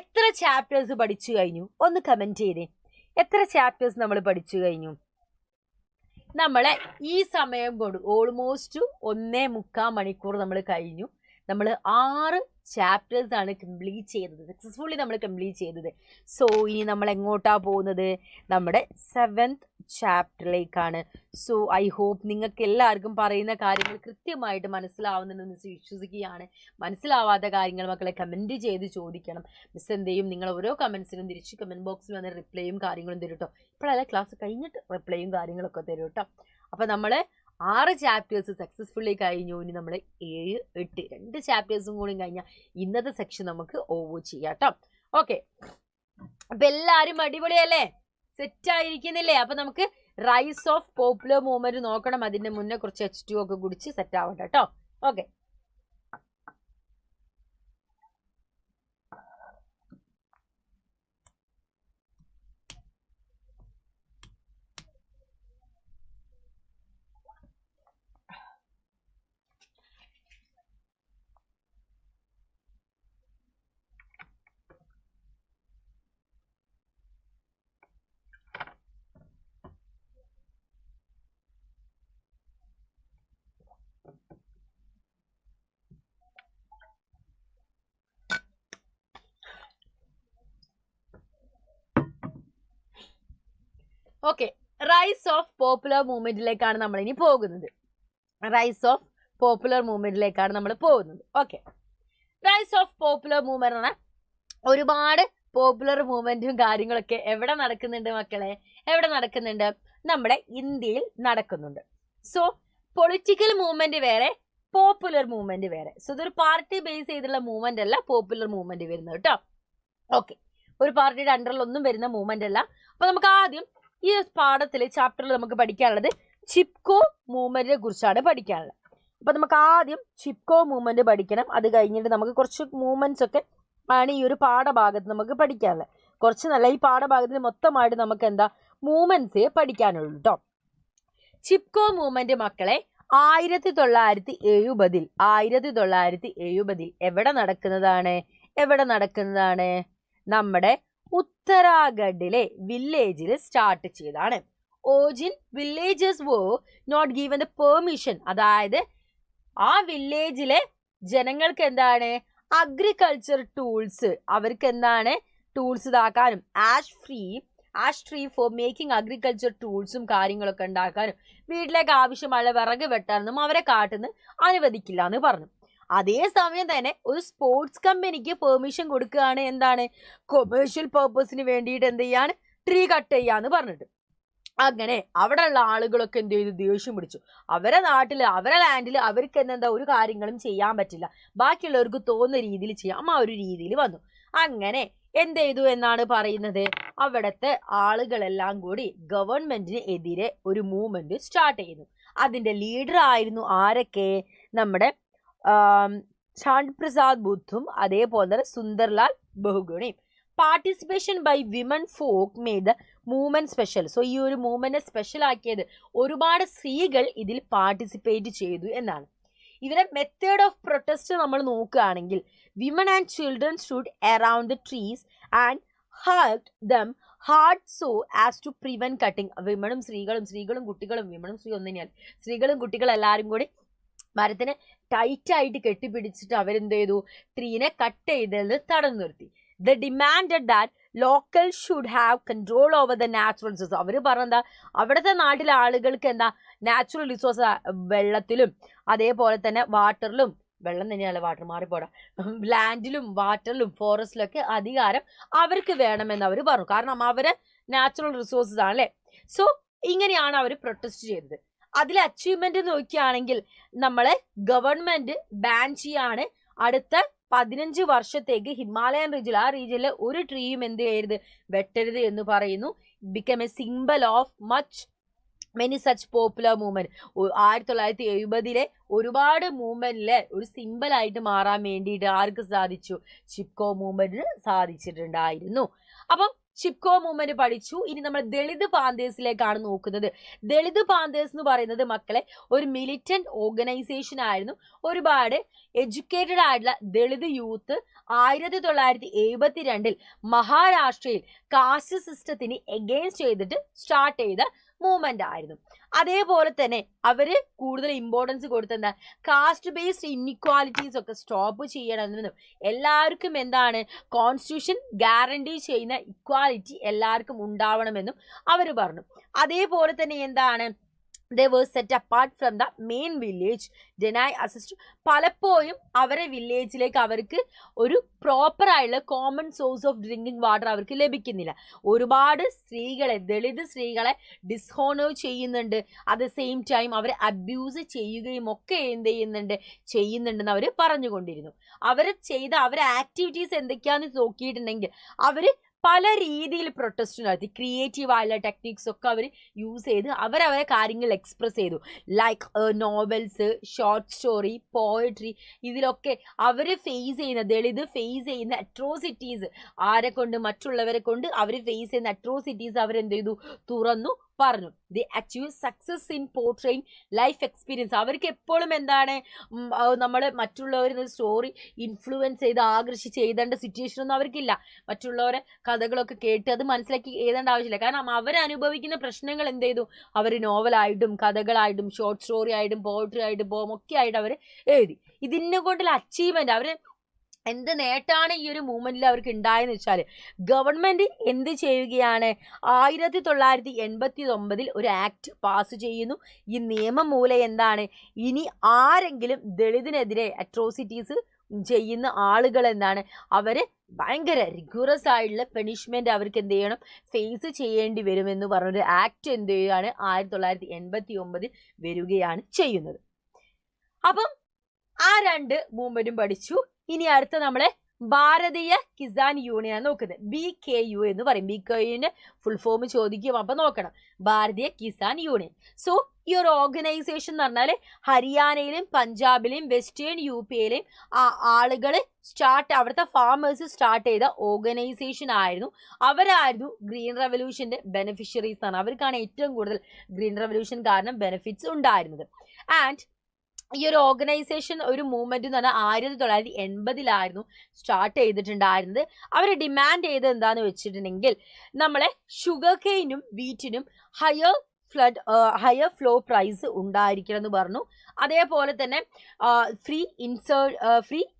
എത്ര ചാപ്റ്റേഴ്സ് പഠിച്ചു കഴിഞ്ഞു? ഒന്ന് കമന്റ് ചെയ്തേ. എത്ര ചാപ്റ്റേഴ്സ് നമ്മൾ പഠിച്ചു കഴിഞ്ഞു? നമ്മളെ ഈ സമയം കൊണ്ട് ഓൾമോസ്റ്റ് 1.25 മണിക്കൂർ നമ്മൾ കഴിഞ്ഞു. നമ്മൾ 6 ചാപ്റ്റേഴ്സ് ആണ് കംപ്ലീറ്റ് ചെയ്തത്, സക്സസ്ഫുള്ളി നമ്മൾ കംപ്ലീറ്റ് ചെയ്തത്. സോ ഇനി നമ്മൾ എങ്ങോട്ടാ പോകുന്നത്? നമ്മുടെ 7th ചാപ്റ്ററിലേക്കാണ്. സോ ഐ ഹോപ്പ് നിങ്ങൾക്ക് എല്ലാവർക്കും പറയുന്ന കാര്യങ്ങൾ കൃത്യമായിട്ട് മനസ്സിലാവുന്നുണ്ടെന്ന് വിശ്വസിക്കുകയാണ്. മനസ്സിലാവാത്ത കാര്യങ്ങൾ മക്കളെ കമൻറ്റ് ചെയ്ത് ചോദിക്കണം. മിസ് എന്ത് ചെയ്യും, നിങ്ങൾ ഓരോ കമൻസിനും തിരിച്ച് കമൻറ്റ് ബോക്സിൽ വന്ന് റിപ്ലൈയും കാര്യങ്ങളും തരും കേട്ടോ. ഇപ്പോഴല്ല, ക്ലാസ് കഴിഞ്ഞിട്ട് റിപ്ലൈയും കാര്യങ്ങളൊക്കെ തരും കേട്ടോ. അപ്പോൾ നമ്മൾ 6 ചാപ്റ്റേഴ്സ് സക്സസ്ഫുള്ളി കഴിഞ്ഞു. ഇനി നമ്മൾ 7, 8 2 ചാപ്റ്റേഴ്സും കൂടി കഴിഞ്ഞാൽ ഇന്നത്തെ സെക്ഷൻ നമുക്ക് ഓവർ ചെയ്യാം കേട്ടോ. ഓക്കെ, അപ്പം എല്ലാവരും അടിപൊളിയല്ലേ, സെറ്റായിരിക്കുന്നില്ലേ? അപ്പം നമുക്ക് റൈസ് ഓഫ് പോപ്പുലർ മൂവ്മെന്റ് നോക്കണം. അതിൻ്റെ മുന്നേ കുറച്ച് H2 ഒക്കെ കുടിച്ച് സെറ്റ് ആവട്ടെ കേട്ടോ. Okay, okay, rise of popular മൂവ്മെന്റിലേക്കാണ് നമ്മൾ ഇനി പോകുന്നത്. റൈസ് ഓഫ് പോപ്പുലർ മൂവ്മെന്റിലേക്കാണ് നമ്മൾ പോകുന്നത്. Okay, rise of popular movement പറഞ്ഞാൽ ഒരുപാട് പോപ്പുലർ മൂവ്മെന്റും കാര്യങ്ങളൊക്കെ എവിടെ നടക്കുന്നുണ്ട് മക്കളെ? എവിടെ നടക്കുന്നുണ്ട്? നമ്മുടെ ഇന്ത്യയിൽ നടക്കുന്നുണ്ട്. സോ പൊളിറ്റിക്കൽ മൂവ്മെന്റ് വേറെ, പോപ്പുലർ മൂവ്മെന്റ് വേറെ. സോ ഇതൊരു പാർട്ടി ബേസ് ചെയ്തുള്ള മൂവ്മെന്റ് അല്ല പോപ്പുലർ മൂവ്മെന്റ് വരുന്നത് കേട്ടോ. ഓക്കെ, ഒരു പാർട്ടിയുടെ അണ്ടറിലൊന്നും വരുന്ന മൂവ്മെന്റ് അല്ല. അപ്പൊ നമുക്ക് ആദ്യം ഈ പാഠത്തിൽ ചാപ്റ്ററിൽ നമുക്ക് പഠിക്കാനുള്ളത് ചിപ്കോ മൂവ്മെന്റിനെ കുറിച്ചാണ് പഠിക്കാനുള്ളത്. അപ്പൊ നമുക്ക് ആദ്യം ചിപ്കോ മൂവ്മെന്റ് പഠിക്കണം. അത് കഴിഞ്ഞിട്ട് നമുക്ക് കുറച്ച് മൂവ്മെന്റ്സ് ഒക്കെ ആണ് ഈ ഒരു പാഠഭാഗത്ത് നമുക്ക് പഠിക്കാനുള്ളത്. കുറച്ച് നല്ല ഈ പാഠഭാഗത്തിന് മൊത്തമായിട്ട് നമുക്ക് എന്താ മൂവ്മെന്റ്സ് പഠിക്കാനുള്ളൂ കേട്ടോ. ചിപ്കോ മൂവ്മെന്റ് മക്കളെ 1970 എവിടെ നടക്കുന്നതാണ്? നമ്മുടെ ഉത്തരാഖണ്ഡിലെ വില്ലേജിൽ സ്റ്റാർട്ട് ചെയ്താണ്. ഓജിൻ villages were not given the permission. അതായത് ആ വില്ലേജിലെ ജനങ്ങൾക്ക് എന്താണ്, അഗ്രികൾച്ചർ ടൂൾസ്, അവർക്ക് എന്താണ് ടൂൾസ് ഇതാക്കാനും ash tree for making agriculture ടൂൾസും കാര്യങ്ങളൊക്കെ ഉണ്ടാക്കാനും വീട്ടിലേക്ക് ആവശ്യമായ വിറക് വെട്ടാനൊന്നും അവരെ കാട്ടുന്ന് അനുവദിക്കില്ല എന്ന് പറഞ്ഞു. അതേസമയം തന്നെ ഒരു സ്പോർട്സ് കമ്പനിക്ക് പെർമിഷൻ കൊടുക്കുകയാണ്. എന്താണ്, കൊമേഴ്ഷ്യൽ പർപ്പസിന് വേണ്ടിയിട്ട് എന്ത് ചെയ്യാണ്, ട്രീ കട്ട് ചെയ്യാന്ന് പറഞ്ഞിട്ട്. അങ്ങനെ അവിടെയുള്ള ആളുകളൊക്കെ എന്ത് ചെയ്തു, ദേഷ്യം പിടിച്ചു. അവരെ നാട്ടിൽ അവരെ ലാൻഡിൽ അവർക്ക് എന്താ ഒരു കാര്യങ്ങളും ചെയ്യാൻ പറ്റില്ല, ബാക്കിയുള്ളവർക്ക് തോന്നുന്ന രീതിയിൽ ചെയ്യാം, ആ ഒരു രീതിയിൽ വന്നു. അങ്ങനെ എന്ത് ചെയ്തു എന്നാണ് പറയുന്നത്, അവിടുത്തെ ആളുകളെല്ലാം കൂടി ഗവൺമെന്റിന് എതിരെ ഒരു മൂവ്മെന്റ് സ്റ്റാർട്ട് ചെയ്യുന്നു. അതിന്റെ ലീഡർ ആയിരുന്നു ആരൊക്കെ, നമ്മുടെ ചാണ്ട് പ്രസാദ് ബുദ്ധും അതേപോലെ തന്നെ സുന്ദർലാൽ ബഹുഗുണയും. Participation by women folk made the movement special. So ഈ ഒരു മൂവ്മെന്റിനെ സ്പെഷ്യൽ ആക്കിയത് ഒരുപാട് സ്ത്രീകൾ ഇതിൽ പാർട്ടിസിപ്പേറ്റ് ചെയ്തു എന്നാണ്. ഇതിന്റെ മെത്തേഡ് ഓഫ് പ്രൊട്ടസ്റ്റ് നമ്മൾ നോക്കുകയാണെങ്കിൽ women and children stood around the trees and hugged them hard so as to prevent cutting. സ്ത്രീകളും കുട്ടികളും സ്ത്രീകളും കുട്ടികളും എല്ലാവരും കൂടി മരത്തിന് ടൈറ്റായിട്ട് കെട്ടിപ്പിടിച്ചിട്ട് അവരെന്ത് ചെയ്തു, ട്രീനെ കട്ട് ചെയ്തത് തടഞ്ഞു നിർത്തി. They demanded that local should have control over the natural resources. അവർ പറഞ്ഞെന്താ, അവിടുത്തെ നാട്ടിലെ ആളുകൾക്ക് എന്താ നാച്ചുറൽ റിസോഴ്സ്, വെള്ളത്തിലും അതേപോലെ തന്നെ വാട്ടറിലും, വെള്ളം തന്നെയല്ല വാട്ടർ മാറിപ്പോടാ, ലാൻഡിലും വാട്ടറിലും ഫോറസ്റ്റിലും ഒക്കെ അധികാരം അവർക്ക് വേണമെന്ന് അവർ പറഞ്ഞു. കാരണം അവരെ നാച്ചുറൽ റിസോഴ്സസ് ആണല്ലേ. സോ ഇങ്ങനെയാണ് അവർ പ്രൊട്ടസ്റ്റ് ചെയ്തത്. അതിലെ അച്ചീവ്മെന്റ് നോക്കുകയാണെങ്കിൽ നമ്മളെ ഗവൺമെന്റ് ബാൻ ചെയ്യാണ്. അടുത്ത 15 വർഷത്തേക്ക് ഹിമാലയൻ റീജിയൻ, ആ റീജിയനിലെ ഒരു ട്രീയും എന്ത് ചെയ്യരുത്, വെട്ടരുത് എന്ന് പറയുന്നു. Become A symbol of many such popular movement. 1970 ഒരുപാട് മൂവ്മെന്റിലെ ഒരു സിംബൽ ആയിട്ട് മാറാൻ വേണ്ടിയിട്ട് ആർക്ക് സാധിച്ചു, ചിപ്കോ മൂവ്മെന്റിന് സാധിച്ചിട്ടുണ്ടായിരുന്നു. അപ്പം ചിപ്കോ മൂവ്മെന്റ് പഠിച്ചു. ഇനി നമ്മൾ ദളിത് പാന്തേഴ്സിലേക്കാണ് നോക്കുന്നത്. ദളിത് പാന്തേഴ്സ് എന്ന് പറയുന്നത് മക്കളെ ഒരു മിലിറ്റന്റ് ഓർഗനൈസേഷൻ ആയിരുന്നു. ഒരുപാട് എഡ്യൂക്കേറ്റഡ് ആയിട്ടുള്ള ദളിത് യൂത്ത് 1972 മഹാരാഷ്ട്രയിൽ കാസ്റ്റ് സിസ്റ്റത്തിന് എഗെയിൻസ്റ്റ് ചെയ്തിട്ട് സ്റ്റാർട്ട് ചെയ്ത മൂവ്മെന്റ് ആയിരുന്നു. അതേപോലെ തന്നെ അവര് കൂടുതൽ ഇമ്പോർട്ടൻസ് കൊടുത്തെന്താ കാസ്റ്റ് ബേസ്ഡ് ഇൻഇക്വാലിറ്റീസ് ഒക്കെ സ്റ്റോപ്പ് ചെയ്യണമെന്നും എല്ലാവർക്കും എന്താണ് കോൺസ്റ്റിറ്റ്യൂഷൻ ഗ്യാരണ്ടി ചെയ്യുന്ന ഇക്വാലിറ്റി എല്ലാവർക്കും ഉണ്ടാവണമെന്നും അവർ പറഞ്ഞു. അതേപോലെ തന്നെ എന്താണ് they were set apart from the main village, deny access to പലപ്പോഴും അവരെ വില്ലേജിലേക്ക് അവർക്ക് ഒരു പ്രോപ്പർ ആയിട്ടുള്ള common source of drinking water അവർക്ക് ലഭിക്കുന്നില്ല. ഒരുപാട് സ്ത്രീകളെ ദളിത് സ്ത്രീകളെ ഡിസ്ഹോണർ ചെയ്യുന്നുണ്ട്. അറ്റ് ദ സെയിം ടൈം അവരെ അബ്യൂസ് ചെയ്യുകയും ഒക്കെ ചെയ്യുന്നുണ്ടെന്ന് അവർ പറഞ്ഞുകൊണ്ടിരുന്നു. അവർ ചെയ്ത അവരെ ആക്ടിവിറ്റീസ് എന്തൊക്കെയാണെന്ന് നോക്കിയിട്ടുണ്ടെങ്കിൽ അവർ പല രീതിയിൽ പ്രൊട്ടസ്റ്റ് നടത്തി. ക്രിയേറ്റീവ് ആയുള്ള ടെക്നിക്സ് ഒക്കെ അവർ യൂസ് ചെയ്ത് അവരവരെ കാര്യങ്ങൾ എക്സ്പ്രസ് ചെയ്തു. Like novels, short story, poetry. ഇതിലൊക്കെ അവർ ദളിത് ഫേസ് ചെയ്യുന്ന അട്രോസിറ്റീസ് ആരെ കൊണ്ട് മറ്റുള്ളവരെ കൊണ്ട് അവർ ഫേസ് ചെയ്യുന്ന അട്രോസിറ്റീസ് അവരെന്ത് ചെയ്തു തുറന്നു പറഞ്ഞു. The achieve success in portraying life experience. അവർക്ക് എപ്പോഴും എന്താണ് നമ്മൾ മറ്റുള്ളവരിൽ സ്റ്റോറി ഇൻഫ്ലുവൻസ് ചെയ്ത് ആകർഷിച്ച് എഴുതേണ്ട സിറ്റുവേഷൻ ഒന്നും അവർക്കില്ല. മറ്റുള്ളവരെ കഥകളൊക്കെ കേട്ട് അത് മനസ്സിലാക്കി എഴുതേണ്ട ആവശ്യമില്ല. കാരണം അവരനുഭവിക്കുന്ന പ്രശ്നങ്ങൾ എന്ത് ചെയ്തു അവർ നോവലായിട്ടും കഥകളായിട്ടും ഷോർട്ട് സ്റ്റോറി ആയിട്ടും പോയട്രി ആയിട്ടും പോം ഒക്കെ ആയിട്ട് അവർ എഴുതി. ഇതിനെ കൊണ്ടുള്ള അച്ചീവ്മെന്റ് അവർ എന്ത് നേട്ടാണ് ഈ ഒരു മൂവ്മെന്റിൽ അവർക്ക് ഉണ്ടായെന്ന് വെച്ചാൽ ഗവൺമെന്റ് എന്ത് ചെയ്യുകയാണ് 1989 ഒരു ആക്ട് പാസ് ചെയ്യുന്നു. ഈ നിയമം മൂലം എന്താണ് ഇനി ആരെങ്കിലും ദളിതിനെതിരെ അട്രോസിറ്റീസ് ചെയ്യുന്ന ആളുകൾ എന്താണ് അവര് ഭയങ്കര റിഗുറസ് ആയിട്ടുള്ള പണിഷ്മെന്റ് അവർക്ക് എന്ത് ചെയ്യണം ഫേസ് ചെയ്യേണ്ടി വരുമെന്ന് പറഞ്ഞൊരു ആക്ട് എന്ത് ചെയ്യുകയാണ് 1989 വരികയാണ് ചെയ്യുന്നത്. അപ്പം ആ രണ്ട് മൂവ്മെന്റും പഠിച്ചു. ഇനി അടുത്ത നമ്മളെ ഭാരതീയ കിസാൻ യൂണിയൻ നോക്കുന്നത് BKU എന്ന് പറയും. BKUവിന്റെ ഫുൾ ഫോം ചോദിക്കും, അപ്പൊ നോക്കണം. ഭാരതീയ കിസാൻ യൂണിയൻ. സോ ഈ ഒരു ഓർഗനൈസേഷൻ എന്ന് പറഞ്ഞാൽ ഹരിയാനയിലും പഞ്ചാബിലെയും വെസ്റ്റേൺ UPയിലെയും ആളുകൾ അവിടുത്തെ ഫാമേഴ്സ് സ്റ്റാർട്ട് ചെയ്ത ഓർഗനൈസേഷൻ ആയിരുന്നു. അവരായിരുന്നു ഗ്രീൻ റെവല്യൂഷന്റെ ബെനിഫിഷ്യറീസ് ആണ്. അവർക്കാണ് ഏറ്റവും കൂടുതൽ ഗ്രീൻ റെവല്യൂഷൻ കാരണം ബെനിഫിറ്റ്സ് ഉണ്ടായിരുന്നത്. ആൻഡ് ഈ ഒരു ഓർഗനൈസേഷൻ ഒരു മൂവ്മെന്റ് എന്ന് പറഞ്ഞാൽ 1980 സ്റ്റാർട്ട് ചെയ്തിട്ടുണ്ടായിരുന്നത്. അവർ ഡിമാൻഡ് ചെയ്തത് എന്താന്ന് വെച്ചിട്ടുണ്ടെങ്കിൽ നമ്മളെ ഷുഗർ കെയിനും വീറ്റിനും ഹയർ ഫ്ലോ പ്രൈസ് ഉണ്ടായിരിക്കണം എന്ന് പറഞ്ഞു. അതേപോലെ തന്നെ free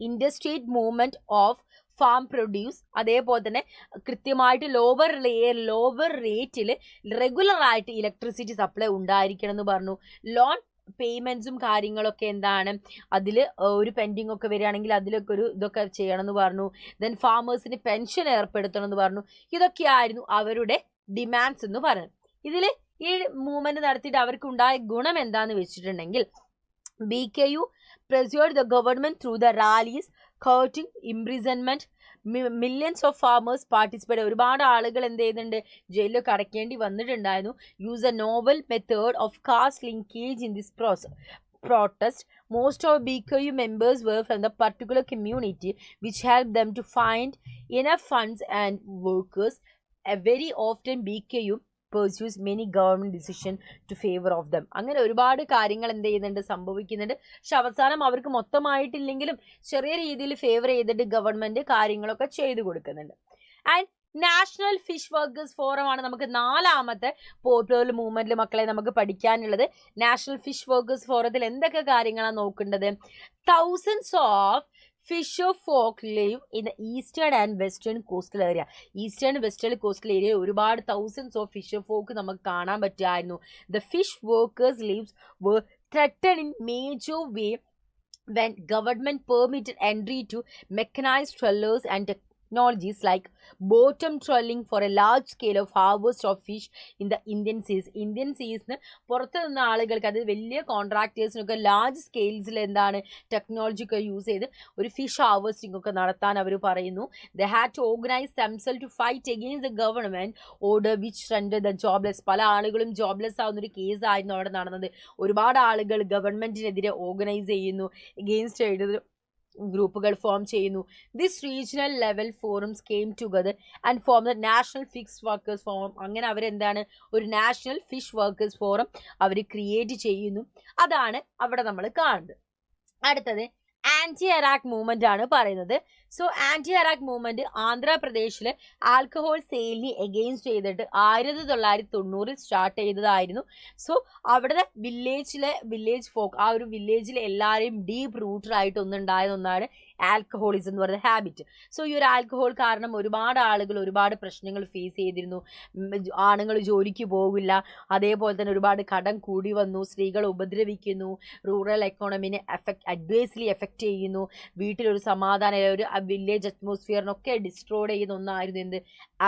interstate movement of farm produce. അതേപോലെ തന്നെ കൃത്യമായിട്ട് ലോവർ റേറ്റിൽ റെഗുലർ ആയിട്ട് ഇലക്ട്രിസിറ്റി സപ്ലൈ ഉണ്ടായിരിക്കണം എന്ന് പറഞ്ഞു. ലോൺ പേയ്മെന്റ്സും കാര്യങ്ങളൊക്കെ എന്താണ് അതിൽ ഒരു പെൻഡിങ് ഒക്കെ വരികയാണെങ്കിൽ അതിലൊക്കെ ഒരു ഇതൊക്കെ ചെയ്യണം എന്ന് പറഞ്ഞു. ദെൻ ഫാമേഴ്സിന് പെൻഷൻ ഏർപ്പെടുത്തണം എന്ന് പറഞ്ഞു. ഇതൊക്കെയായിരുന്നു അവരുടെ ഡിമാൻഡ്സ് എന്ന് പറഞ്ഞു. ഇതിൽ ഈ മൂവ്മെന്റ് നടത്തിയിട്ട് അവർക്ക് ഉണ്ടായ ഗുണം എന്താന്ന് വെച്ചിട്ടുണ്ടെങ്കിൽ BKU pressured the government through the rallies, courting imprisonment. Millions of farmers participate. ഒരുപാട് ആളുകൾ എന്ത് ചെയ്യുന്നുണ്ട് ജയിലിലൊക്കെ അടയ്ക്കേണ്ടി വന്നിട്ടുണ്ടായിരുന്നു. Use A novel method of caste linkage in this protest. Most of BKU members were from the particular community, which helped them to find enough funds and workers. Very often BKU pursues many government decision to favor of them. അങ്ങനെ ഒരുപാട് കാര്യങ്ങൾ എന്ത് ചെയ്യുന്നുണ്ട് സംഭവിക്കുന്നുണ്ട്. പക്ഷെ അവസാനം അവർക്ക് മൊത്തമായിട്ടില്ലെങ്കിലും ചെറിയ രീതിയിൽ ഫേവർ ചെയ്തിട്ട് ഗവൺമെന്റ് കാര്യങ്ങളൊക്കെ ചെയ്തു കൊടുക്കുന്നുണ്ട്. And national fish workers forum ആണ് നമുക്ക് 4ാമത്തെ പോപ്പുലർ മൂവ്മെന്റിൽ മക്കളെ നമുക്ക് പഠിക്കാനുള്ളത്. നാഷണൽ ഫിഷ് വർക്കേഴ്സ് ഫോറത്തിൽ എന്തൊക്കെ കാര്യങ്ങളാണ് നോക്കേണ്ടത്? thousands of fisher folk live in the eastern and western coastal area. Eastern western coastal area ഒരുപാട് thousands of fisher folk നമുക്ക് കാണാൻ പറ്റുമായിരുന്നു. The fish workers' lives were threatened in major way when government permitted entry to mechanized trawlers and technologies like bottom trawling for a large scale of harvest of fish in the Indian seas. Indian സീസിന് പുറത്ത് നിന്ന ആളുകൾക്ക് അത് വലിയ കോൺട്രാക്ടേഴ്സിനൊക്കെ ലാർജ് സ്കെയിൽസിൽ എന്താണ് ടെക്നോളജി ഒക്കെ യൂസ് ചെയ്ത് ഒരു ഫിഷ് ഹാർവസ്റ്റിംഗ് ഒക്കെ നടത്താൻ അവർ പറയുന്നു. They had to organize themselves to fight against the government order which rendered the jobless. പല ആളുകളും ജോബ്ലെസ് ആവുന്ന ഒരു കേസ് ആയിരുന്നു അവിടെ നടന്നത്. ഒരുപാട് ആളുകൾ ഗവൺമെന്റിനെതിരെ ഓർഗനൈസ് ചെയ്യുന്നു, എഗെയിൻസ്റ്റ് ആയിട്ട് ഗ്രൂപ്പുകൾ ഫോം ചെയ്യുന്നു. This regional level forums came together and form the national fish workers forum. അങ്ങനെ അവരെന്താണ് ഒരു നാഷണൽ ഫിഷ് വർക്കേഴ്സ് ഫോറം അവർ ക്രിയേറ്റ് ചെയ്യുന്നു. അതാണ് അവിടെ നമ്മൾ കാണുന്നത്. അടുത്തത് ആന്റി അറാക്ക് മൂവ്മെന്റ് ആണ് പറയുന്നത്. സോ ആന്റി അറാക്ക് മൂവ്മെന്റ് ആന്ധ്രാപ്രദേശിലെ ആൽക്കഹോൾ സെയിലിനെ എഗെയിൻസ്റ്റ് ചെയ്തിട്ട് 1990 സ്റ്റാർട്ട് ചെയ്തതായിരുന്നു. സോ അവിടെ വില്ലേജ് ഫോക്ക്, ആ ഒരു വില്ലേജിലെ എല്ലാവരെയും ഡീപ്പ് റൂട്ടഡ് ആയിട്ട് ഒന്നുണ്ടായ ഒന്നാണ് ആൽക്കഹോളിസം എന്ന് പറയുന്ന ഹാബിറ്റ്. സോ ഈ ഒരു ആൽക്കഹോൾ കാരണം ഒരുപാട് ആളുകൾ ഒരുപാട് പ്രശ്നങ്ങൾ ഫേസ് ചെയ്തിരുന്നു. ആണുങ്ങൾ ജോലിക്ക് പോകില്ല, അതേപോലെ തന്നെ ഒരുപാട് കടം കൂടി വന്നു, സ്ത്രീകളെ ഉപദ്രവിക്കുന്നു, റൂറൽ എക്കോണമിനെ അഡ്വേഴ്സ്ലി എഫക്റ്റ് ചെയ്യുന്നു, വീട്ടിലൊരു സമാധാനം, ഒരു വില്ലേജ് അറ്റ്മോസ്ഫിയറിനൊക്കെ ഡിസ്ട്രോയ് ചെയ്യുന്ന ഒന്നായിരുന്നു എന്ത്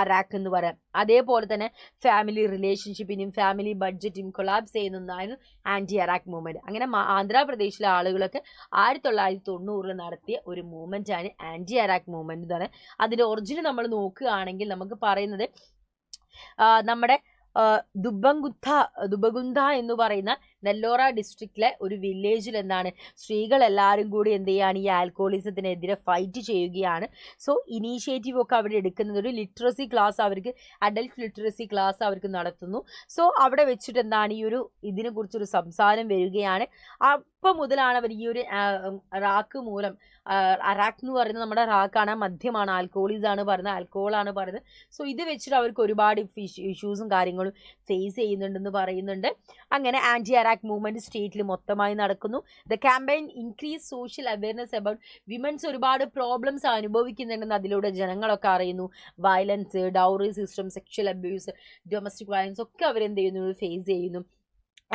അറാക്ക് എന്ന് പറയാം. അതേപോലെ തന്നെ ഫാമിലി റിലേഷൻഷിപ്പിനും ഫാമിലി ബഡ്ജറ്റും കൊളാപ്സ് ചെയ്യുന്ന ഒന്നായിരുന്നു ആന്റി അറാക്ക് മൂവ്മെന്റ്. അങ്ങനെ ആന്ധ്രാപ്രദേശിലെ ആളുകളൊക്കെ 1990 നടത്തിയ ഒരു മൂവ്മെന്റ് ആണ് ആന്റി അറാക്ക് മൂവ്മെന്റ് എന്ന് പറയുന്നത്. അതിന്റെ ഒറിജിൻ നമ്മൾ നോക്കുകയാണെങ്കിൽ നമുക്ക് പറയുന്നത് നമ്മുടെ ദുബഗുന്ത എന്ന് പറയുന്ന നെല്ലോറ ഡിസ്ട്രിക്റ്റിലെ ഒരു വില്ലേജിൽ എന്താണ് സ്ത്രീകൾ എല്ലാവരും കൂടി എന്ത് ചെയ്യാണ് ഈ ആൽക്കഹോളിസത്തിനെതിരെ ഫൈറ്റ് ചെയ്യുകയാണ്. സോ ഇനീഷ്യേറ്റീവ് ഒക്കെ അവിടെ എടുക്കുന്നത് ഒരു ലിറ്ററസി ക്ലാസ്, അവർക്ക് അഡൽട്ട് ലിറ്ററസി ക്ലാസ് അവർക്ക് നടത്തുന്നു. സോ അവിടെ വെച്ചിട്ട് എന്താണ് ഈ ഒരു ഇതിനെ കുറിച്ചൊരു സംസാരം വരികയാണ്. അപ്പം മുതലാണ് അവർ ഈ ഒരു റാക്ക് മൂലം, അറാക്ക് എന്ന് പറയുന്നത് നമ്മുടെ റാക്കാണ്, മദ്യമാണ്, ആൽക്കഹോളിസാണ് പറയുന്നത്, ആൽക്കഹോളാണ് പറയുന്നത്. സോ ഇത് വെച്ചിട്ട് അവർക്ക് ഒരുപാട് ഇഷ്യൂസും കാര്യങ്ങളും ഫേസ് ചെയ്യുന്നുണ്ടെന്ന് പറയുന്നുണ്ട്. അങ്ങനെ ആന്റി അറാക്ക് മൂവ്മെന്റ് സ്റ്റേറ്റിൽ മൊത്തമായി നടക്കുന്നു. The campaign increase social awareness about women's. ഒരുപാട് പ്രോബ്ലംസ് അനുഭവിക്കുന്നുണ്ടെന്ന് അതിലൂടെ ജനങ്ങളൊക്കെ അറിയുന്നു. Violence, dowry system, sexual abuse, domestic violence ഒക്കെ അവരെന്ത് ചെയ്യുന്നു, ഫേസ് ചെയ്യുന്നു.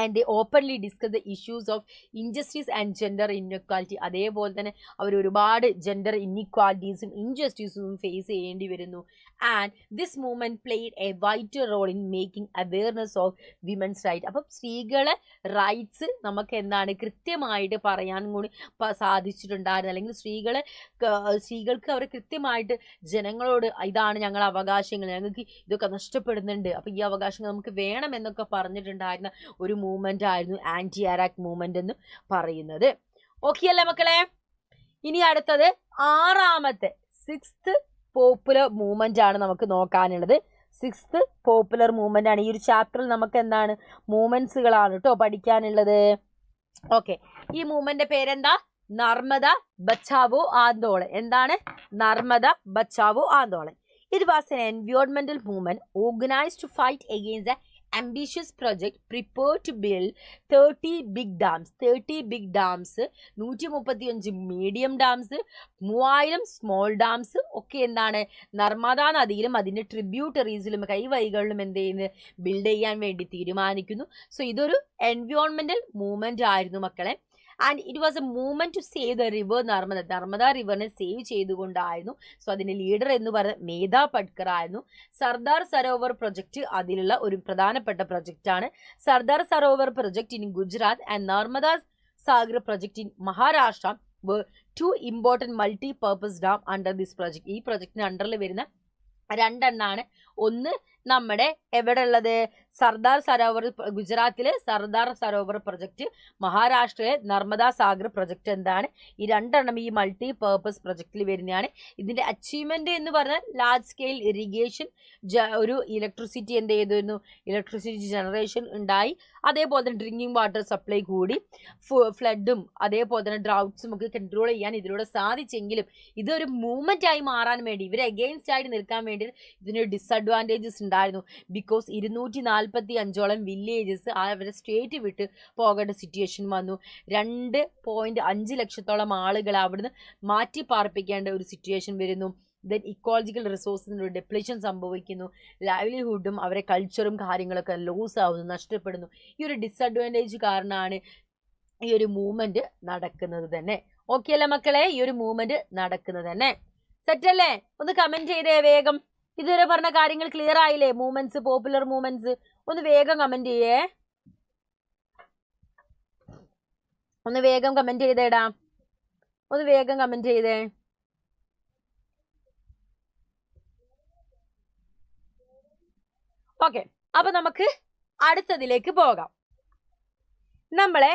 And they openly discuss the issues of injustice and gender inequality. അതേപോലെ തന്നെ അവർ ഒരുപാട് ജെൻഡർ ഇൻഇക്വാലിറ്റീസും ഇൻജസ്റ്റിസും ഫേസ് ചെയ്യേണ്ടി വരുന്നു. And this movement played a vital role in making awareness of women's right. അപ്പം സ്ത്രീകളെ റൈറ്റ്സ് നമുക്ക് എന്താണ് കൃത്യമായിട്ട് പറയാൻ കൂടി സാധിച്ചിട്ടുണ്ടായിരുന്നു. അല്ലെങ്കിൽ സ്ത്രീകൾക്ക് അവർ കൃത്യമായിട്ട് ജനങ്ങളോട് ഇതാണ് ഞങ്ങളുടെ അവകാശങ്ങൾ, ഞങ്ങൾക്ക് ഇതൊക്കെ നഷ്ടപ്പെടുന്നുണ്ട്, അപ്പം ഈ അവകാശങ്ങൾ നമുക്ക് വേണം എന്നൊക്കെ പറഞ്ഞിട്ടുണ്ടായിരുന്ന ഒരു മൂവ്മെന്റ് ആയിരുന്നു ആന്റി അറാക്ക് മൂവ്മെന്റ് എന്ന് പറയുന്നത്. ഓക്കെ അല്ലേ മക്കളെ? ഇനി അടുത്തത് 6ാമത്തെ 6th പോപ്പുലർ മൂവ്മെന്റ് ആണ് നമുക്ക് നോക്കാനുള്ളത്. 6th പോപ്പുലർ മൂവ്മെന്റ് ആണ്. ഈ ഒരു ചാപ്റ്ററിൽ നമുക്ക് എന്താണ് മൂവ്മെന്റ്സുകളാണ് കേട്ടോ പഠിക്കാനുള്ളത്. ഓക്കെ, ഈ മൂവ്മെന്റ് പേരെന്താ? നർമ്മദ ബച്ചാവോ ആന്തോളൻ. എന്താണ്? Narmada Bachao Andolan. It was an environmental movement organized to fight against the ambitious project prepared to build 30 big dams. 30 big dams, 135 medium dams, 3000 small dams ഒക്കെ എന്താണ് നർമ്മദ നദിയിലും അതിൻ്റെ ട്രിബ്യൂട്ടറീസിലും കൈവഴികളിലും എന്ത് ചെയ്യുന്നത് ബിൽഡ് ചെയ്യാൻ വേണ്ടി തീരുമാനിക്കുന്നു. സോ ഇതൊരു എൻവയോൺമെന്റൽ മൂവ്മെന്റ് ആയിരുന്നു മക്കളെ. And it was a movement to save the river Narmada. Narmada റിവറിനെ സേവ് ചെയ്തുകൊണ്ടായിരുന്നു. സോ അതിന്റെ ലീഡർ എന്ന് പറയുന്നത് മേധാ പട്കർ ആയിരുന്നു. സർദാർ സരോവർ പ്രൊജക്ട് അതിലുള്ള ഒരു പ്രധാനപ്പെട്ട പ്രൊജക്റ്റ് ആണ്. Sardar Sarovar project in Gujarat and Narmada Sagar project in Maharashtra were two important multi-purpose dam under this project. ഈ പ്രൊജക്ടിന് അണ്ടറിൽ വരുന്ന രണ്ടെണ്ണാണ്. ഒന്ന് നമ്മുടെ എവിടെ ഉള്ളത്? സർദാർ സരോവർ ഗുജറാത്തിലെ സർദാർ സരോവർ പ്രൊജക്ട്, മഹാരാഷ്ട്രയിലെ നർമ്മദ സാഗർ പ്രൊജക്ട്. എന്താണ് ഈ രണ്ടെണ്ണം ഈ മൾട്ടി പേർപ്പസ് പ്രൊജക്റ്റിൽ വരുന്നതാണ്. ഇതിന്റെ അച്ചീവ്മെന്റ് എന്ന് പറഞ്ഞാൽ ലാർജ് സ്കെയിൽ ഇറിഗേഷൻ, ഒരു ഇലക്ട്രിസിറ്റി എന്ത് ചെയ്തിരുന്നു, ഇലക്ട്രിസിറ്റി ജനറേഷൻ ഉണ്ടായി. അതേപോലെ തന്നെ ഡ്രിങ്കിങ് വാട്ടർ സപ്ലൈ കൂടി, ഫ്ലഡും അതേപോലെ തന്നെ ഡ്രൗട്ട്സും ഒക്കെ കൺട്രോൾ ചെയ്യാൻ ഇതിലൂടെ സാധിച്ചെങ്കിലും ഇതൊരു മൂവ്മെന്റ് ആയി മാറാൻ വേണ്ടി, ഇവരെ അഗെയിൻസ്റ്റ് ആയിട്ട് നിൽക്കാൻ വേണ്ടി ഇതിനൊരു ഡിസഡ്വാൻറ്റേജസ് ഉണ്ടായിരുന്നു. ബിക്കോസ് 245ഓളം വില്ലേജസ് അവരെ സ്റ്റേറ്റ് വിട്ട് പോകേണ്ട സിറ്റുവേഷൻ വന്നു. 2.5 ലക്ഷത്തോളം ആളുകൾ അവിടുന്ന് മാറ്റി പാർപ്പിക്കേണ്ട ഒരു സിറ്റുവേഷൻ വരുന്നു. ദെൻ ഇക്കോളജിക്കൽ റിസോഴ്സിന് ഒരു ഡെപ്ലീഷൻ സംഭവിക്കുന്നു. ലൈവ്ലിഹുഡും അവരെ കൾച്ചറും കാര്യങ്ങളൊക്കെ ലോസ് ആവുന്നു, നഷ്ടപ്പെടുന്നു. ഈ ഒരു ഡിസഡ്വാൻറ്റേജ് കാരണമാണ് ഈ ഒരു മൂവ്മെന്റ് നടക്കുന്നത് തന്നെ. ഓക്കെ അല്ലേ മക്കളെ? ഈ ഒരു മൂവ്മെന്റ് നടക്കുന്നത് തന്നെ. സെറ്റല്ലേ? ഒന്ന് കമന്റ് ചെയ്തേ വേഗം. ഇതുവരെ പറഞ്ഞ കാര്യങ്ങൾ ക്ലിയർ ആയില്ലേ? മൂവ്മെന്റ്സ്, പോപ്പുലർ മൂവ്മെന്റ്സ് ഒന്ന് വേഗം കമന്റ് ചെയ്യേ. ഒന്ന് വേഗം കമന്റ് ചെയ്തേടാ. ഒന്ന് വേഗം കമന്റ് ചെയ്തേ. ഓക്കെ, അപ്പൊ നമുക്ക് അടുത്തതിലേക്ക് പോകാം. നമ്മളെ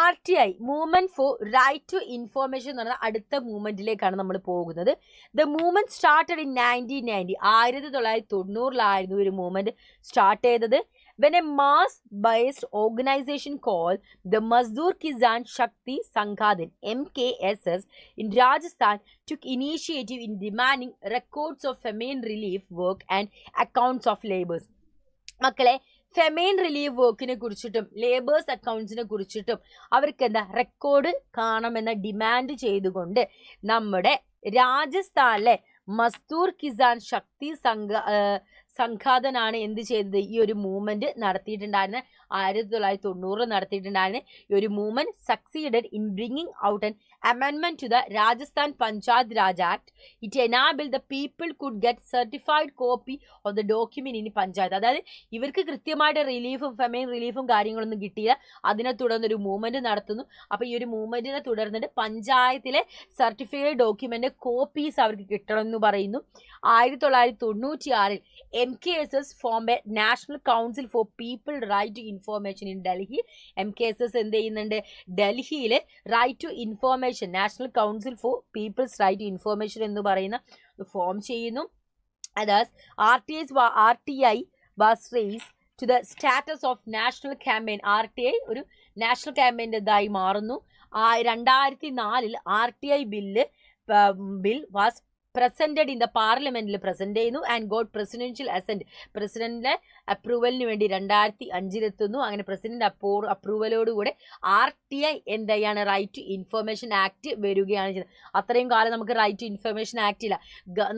RTI movement for right to information എന്ന് പറഞ്ഞ അടുത്ത മൂവ്മെന്റിലേക്കാണ് നമ്മൾ പോകുന്നത്. The movement started in 1990. 1990 ഒരു മൂവ്മെന്റ് സ്റ്റാർട്ട് ചെയ്തത്. when a mass-based organization called the Mazdoor Kisan Shakti Sanghadan (MKSS) in Rajasthan took initiative in demanding records of famine relief work and accounts of labours. മക്കളെ, ഫെമൈൻ റിലീഫ് വർക്കിനെ കുറിച്ചിട്ടും ലേബേഴ്സ് അക്കൗണ്ട്സിനെ കുറിച്ചിട്ടും അവർക്ക് എന്താ റെക്കോർഡ് കാണണമെന്ന ഡിമാൻഡ് ചെയ്തുകൊണ്ട് നമ്മുടെ രാജസ്ഥാനിലെ മസ്ദൂർ കിസാൻ ശക്തി സംഘാതനാണ് എന്ത് ചെയ്തത്, ഈ ഒരു മൂവ്മെന്റ് നടത്തിയിട്ടുണ്ടായിരുന്നത്. 1990 നടത്തിയിട്ടുണ്ടായിരുന്നത്. ഈ ഒരു movement succeeded in bringing out an amendment to the Rajasthan Panchayat Raj Act. It enabled the people could get certified copy of the document in Panchayat. അതായത് ഇവർക്ക് കൃത്യമായിട്ട് റിലീഫും ഫെമൈൻ റിലീഫും കാര്യങ്ങളൊന്നും കിട്ടിയില്ല. അതിനെ തുടർന്നൊരു മൂവ്മെന്റ് നടത്തുന്നു. അപ്പോൾ ഈ ഒരു മൂവ്മെന്റിനെ തുടർന്നിട്ട് പഞ്ചായത്തിലെ സർട്ടിഫൈഡ് ഡോക്യുമെന്റ് കോപ്പീസ് അവർക്ക് കിട്ടണം എന്ന് പറയുന്നു. 1996 MKSS formed a National Council for People Right to Information in Delhi. MKSS എന്ത് ചെയ്യുന്നുണ്ട്, ഡൽഹിയിൽ right to information national council four people's right to information എന്ന് പറയുന്ന ഫോം ചെയ്യുന്നു. അതായത് RTI was raised to the status of national campaign. RTI ഒരു നാഷണൽ ക്യാമ്പയിൻ്റെതായി മാറുന്നു. 2004 RTI bill was presented in the പാർലമെന്റിൽ പ്രസന്റ് ചെയ്യുന്നു ആൻഡ് ഗോട്ട് പ്രസിഡൻഷ്യൽ അസെന്റ്. പ്രസിഡന്റിന്റെ അപ്രൂവലിന് വേണ്ടി 2005 എത്തുന്നു. അങ്ങനെ പ്രസിഡന്റ് അപ്രൂവലോടുകൂടെ RTI എന്ത് ചെയ്യാണ്, റൈറ്റ് ടു ഇൻഫർമേഷൻ ആക്ട് വരികയാണ് ചെയ്തത്. അത്രയും കാലം നമുക്ക് റൈറ്റ് ടു ഇൻഫർമേഷൻ ആക്ട് ഇല്ല.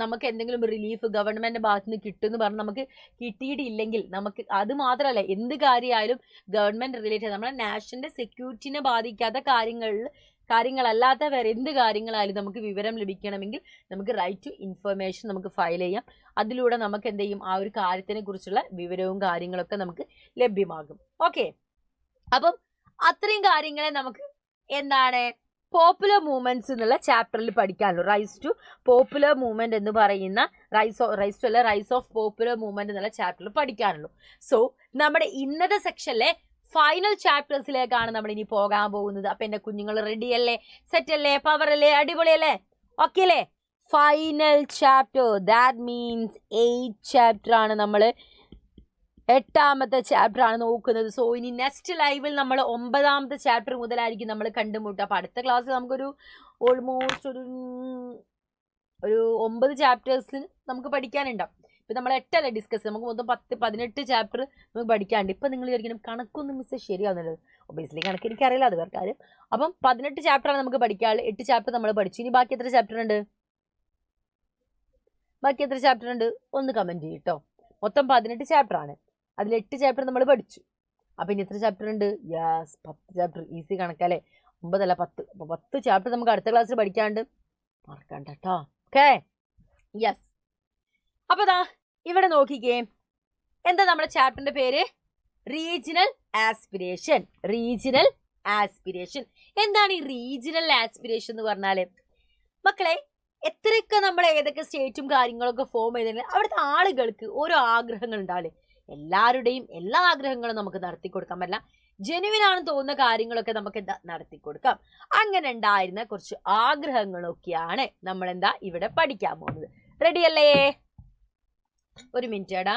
നമുക്ക് എന്തെങ്കിലും റിലീഫ് ഗവൺമെന്റിന്റെ ഭാഗത്ത് നിന്ന് കിട്ടുമെന്ന് പറഞ്ഞ് നമുക്ക് കിട്ടിയിട്ടില്ലെങ്കിൽ നമുക്ക് അത് മാത്രമല്ല എന്ത് കാര്യമായാലും ഗവൺമെന്റ് റിലേറ്റഡ് നമ്മുടെ നാഷണലിന്റെ സെക്യൂരിറ്റിനെ ബാധിക്കാത്ത കാര്യങ്ങളല്ലാത്ത വേറെ എന്ത് കാര്യങ്ങളായാലും നമുക്ക് വിവരം ലഭിക്കണമെങ്കിൽ നമുക്ക് റൈറ്റ് ടു ഇൻഫർമേഷൻ നമുക്ക് ഫയൽ ചെയ്യാം. അതിലൂടെ നമുക്ക് എന്ത് ചെയ്യും, ആ ഒരു കാര്യത്തിനെ കുറിച്ചുള്ള വിവരവും കാര്യങ്ങളൊക്കെ നമുക്ക് ലഭ്യമാകും. ഓക്കെ, അപ്പം അത്രയും കാര്യങ്ങളെ നമുക്ക് എന്താണ് പോപ്പുലർ മൂവ്മെന്റ്സ് എന്നുള്ള ചാപ്റ്ററിൽ പഠിക്കാനുള്ളൂ. റൈസ് ടു പോപ്പുലർ മൂവ്മെന്റ് എന്ന് പറയുന്ന റൈസ് ഓഫ് പോപ്പുലർ മൂവ്മെന്റ് എന്നുള്ള ചാപ്റ്ററിൽ പഠിക്കാനുള്ളൂ. സോ നമ്മുടെ ഇന്നത്തെ സെക്ഷനിലെ ഫൈനൽ ചാപ്റ്റേഴ്സിലേക്കാണ് നമ്മൾ ഇനി പോകാൻ പോകുന്നത്. അപ്പൊ എന്റെ കുഞ്ഞുങ്ങൾ റെഡി അല്ലേ, സെറ്റ് അല്ലേ, പവർ അല്ലേ, അടിപൊളിയല്ലേ, ഓക്കെ അല്ലേ? Final chapter, that means 8 chapter ആണ്. നമ്മൾ 8ാമത്തെ ചാപ്റ്റർ ആണ് നോക്കുന്നത്. സോ ഇനി നെക്സ്റ്റ് ലൈവിൽ നമ്മൾ 9ാമത്തെ ചാപ്റ്റർ മുതലായിരിക്കും നമ്മൾ കണ്ടുമുട്ടുക. അപ്പൊ അടുത്ത ക്ലാസ്സിൽ നമുക്കൊരു ഓൾമോസ്റ്റ് ഒരു 9 ചാപ്റ്റേഴ്സിന് നമുക്ക് പഠിക്കാനുണ്ടാവും. ഇപ്പം നമ്മൾ 8 അല്ലേ ഡിസ്കസ്, നമുക്ക് മൊത്തം 18 ചാപ്റ്റർ നമുക്ക് പഠിക്കാണ്ട്. ഇപ്പം നിങ്ങൾ വിചാരിക്കണം കണക്കൊന്നും മിസ് ശരിയാവുന്നുള്ളത്. ഒബിയസ്ലി കണക്ക് എനിക്കറിയില്ല, അത് വേറെ കാര്യം. അപ്പം 18 ചാപ്റ്ററാണ് നമുക്ക് പഠിക്കാനുള്ളത്. 8 ചാപ്റ്റർ നമ്മൾ പഠിച്ചു. ഇനി ബാക്കി എത്ര ചാപ്റ്റർ ഉണ്ട്? ഒന്ന് കമൻറ്റ് ചെയ്യും കേട്ടോ. മൊത്തം 18 ചാപ്റ്റർ ആണ്. അതിൽ 8 ചാപ്റ്റർ നമ്മൾ പഠിച്ചു. അപ്പം ഇനി എത്ര ചാപ്റ്റർ ഉണ്ട്? Yes, 10 chapter. ഈസി കണക്കല്ലേ, 9 അല്ല 10. അപ്പോൾ 10 ചാപ്റ്റർ നമുക്ക് അടുത്ത ക്ലാസ്സിൽ പഠിക്കാണ്ട്, മറക്കണ്ട കേട്ടോ. Okay, yes. അപ്പോൾ ദാ ഇവിടെ നോക്കിക്കേ, എന്താ നമ്മുടെ ചാപ്റ്ററിന്റെ പേര്? Regional aspiration. എന്താണ് ഈ റീജിയണൽ ആസ്പിരേഷൻ എന്ന് പറഞ്ഞാല്? മക്കളെ, എത്രയൊക്കെ നമ്മൾ ഏതൊക്കെ സ്റ്റേറ്റും കാര്യങ്ങളൊക്കെ ഫോം ചെയ്തിട്ടുണ്ടെങ്കിൽ അവിടുത്തെ ആളുകൾക്ക് ഓരോ ആഗ്രഹങ്ങൾ ഉണ്ടാവില്ലേ? എല്ലാവരുടെയും എല്ലാ ആഗ്രഹങ്ങളും നമുക്ക് നടത്തി കൊടുക്കാൻ പറ്റില്ല. ജെനുവിൻ ആണെന്ന് തോന്നുന്ന കാര്യങ്ങളൊക്കെ നമുക്ക് എന്താ നടത്തി കൊടുക്കാം. അങ്ങനെ ഉണ്ടായിരുന്ന കുറച്ച് ആഗ്രഹങ്ങളൊക്കെയാണ് നമ്മൾ എന്താ ഇവിടെ പഠിക്കാൻ പോകുന്നത്. റെഡി അല്ലേ? ഒരു മിനിറ്റ് എടാ.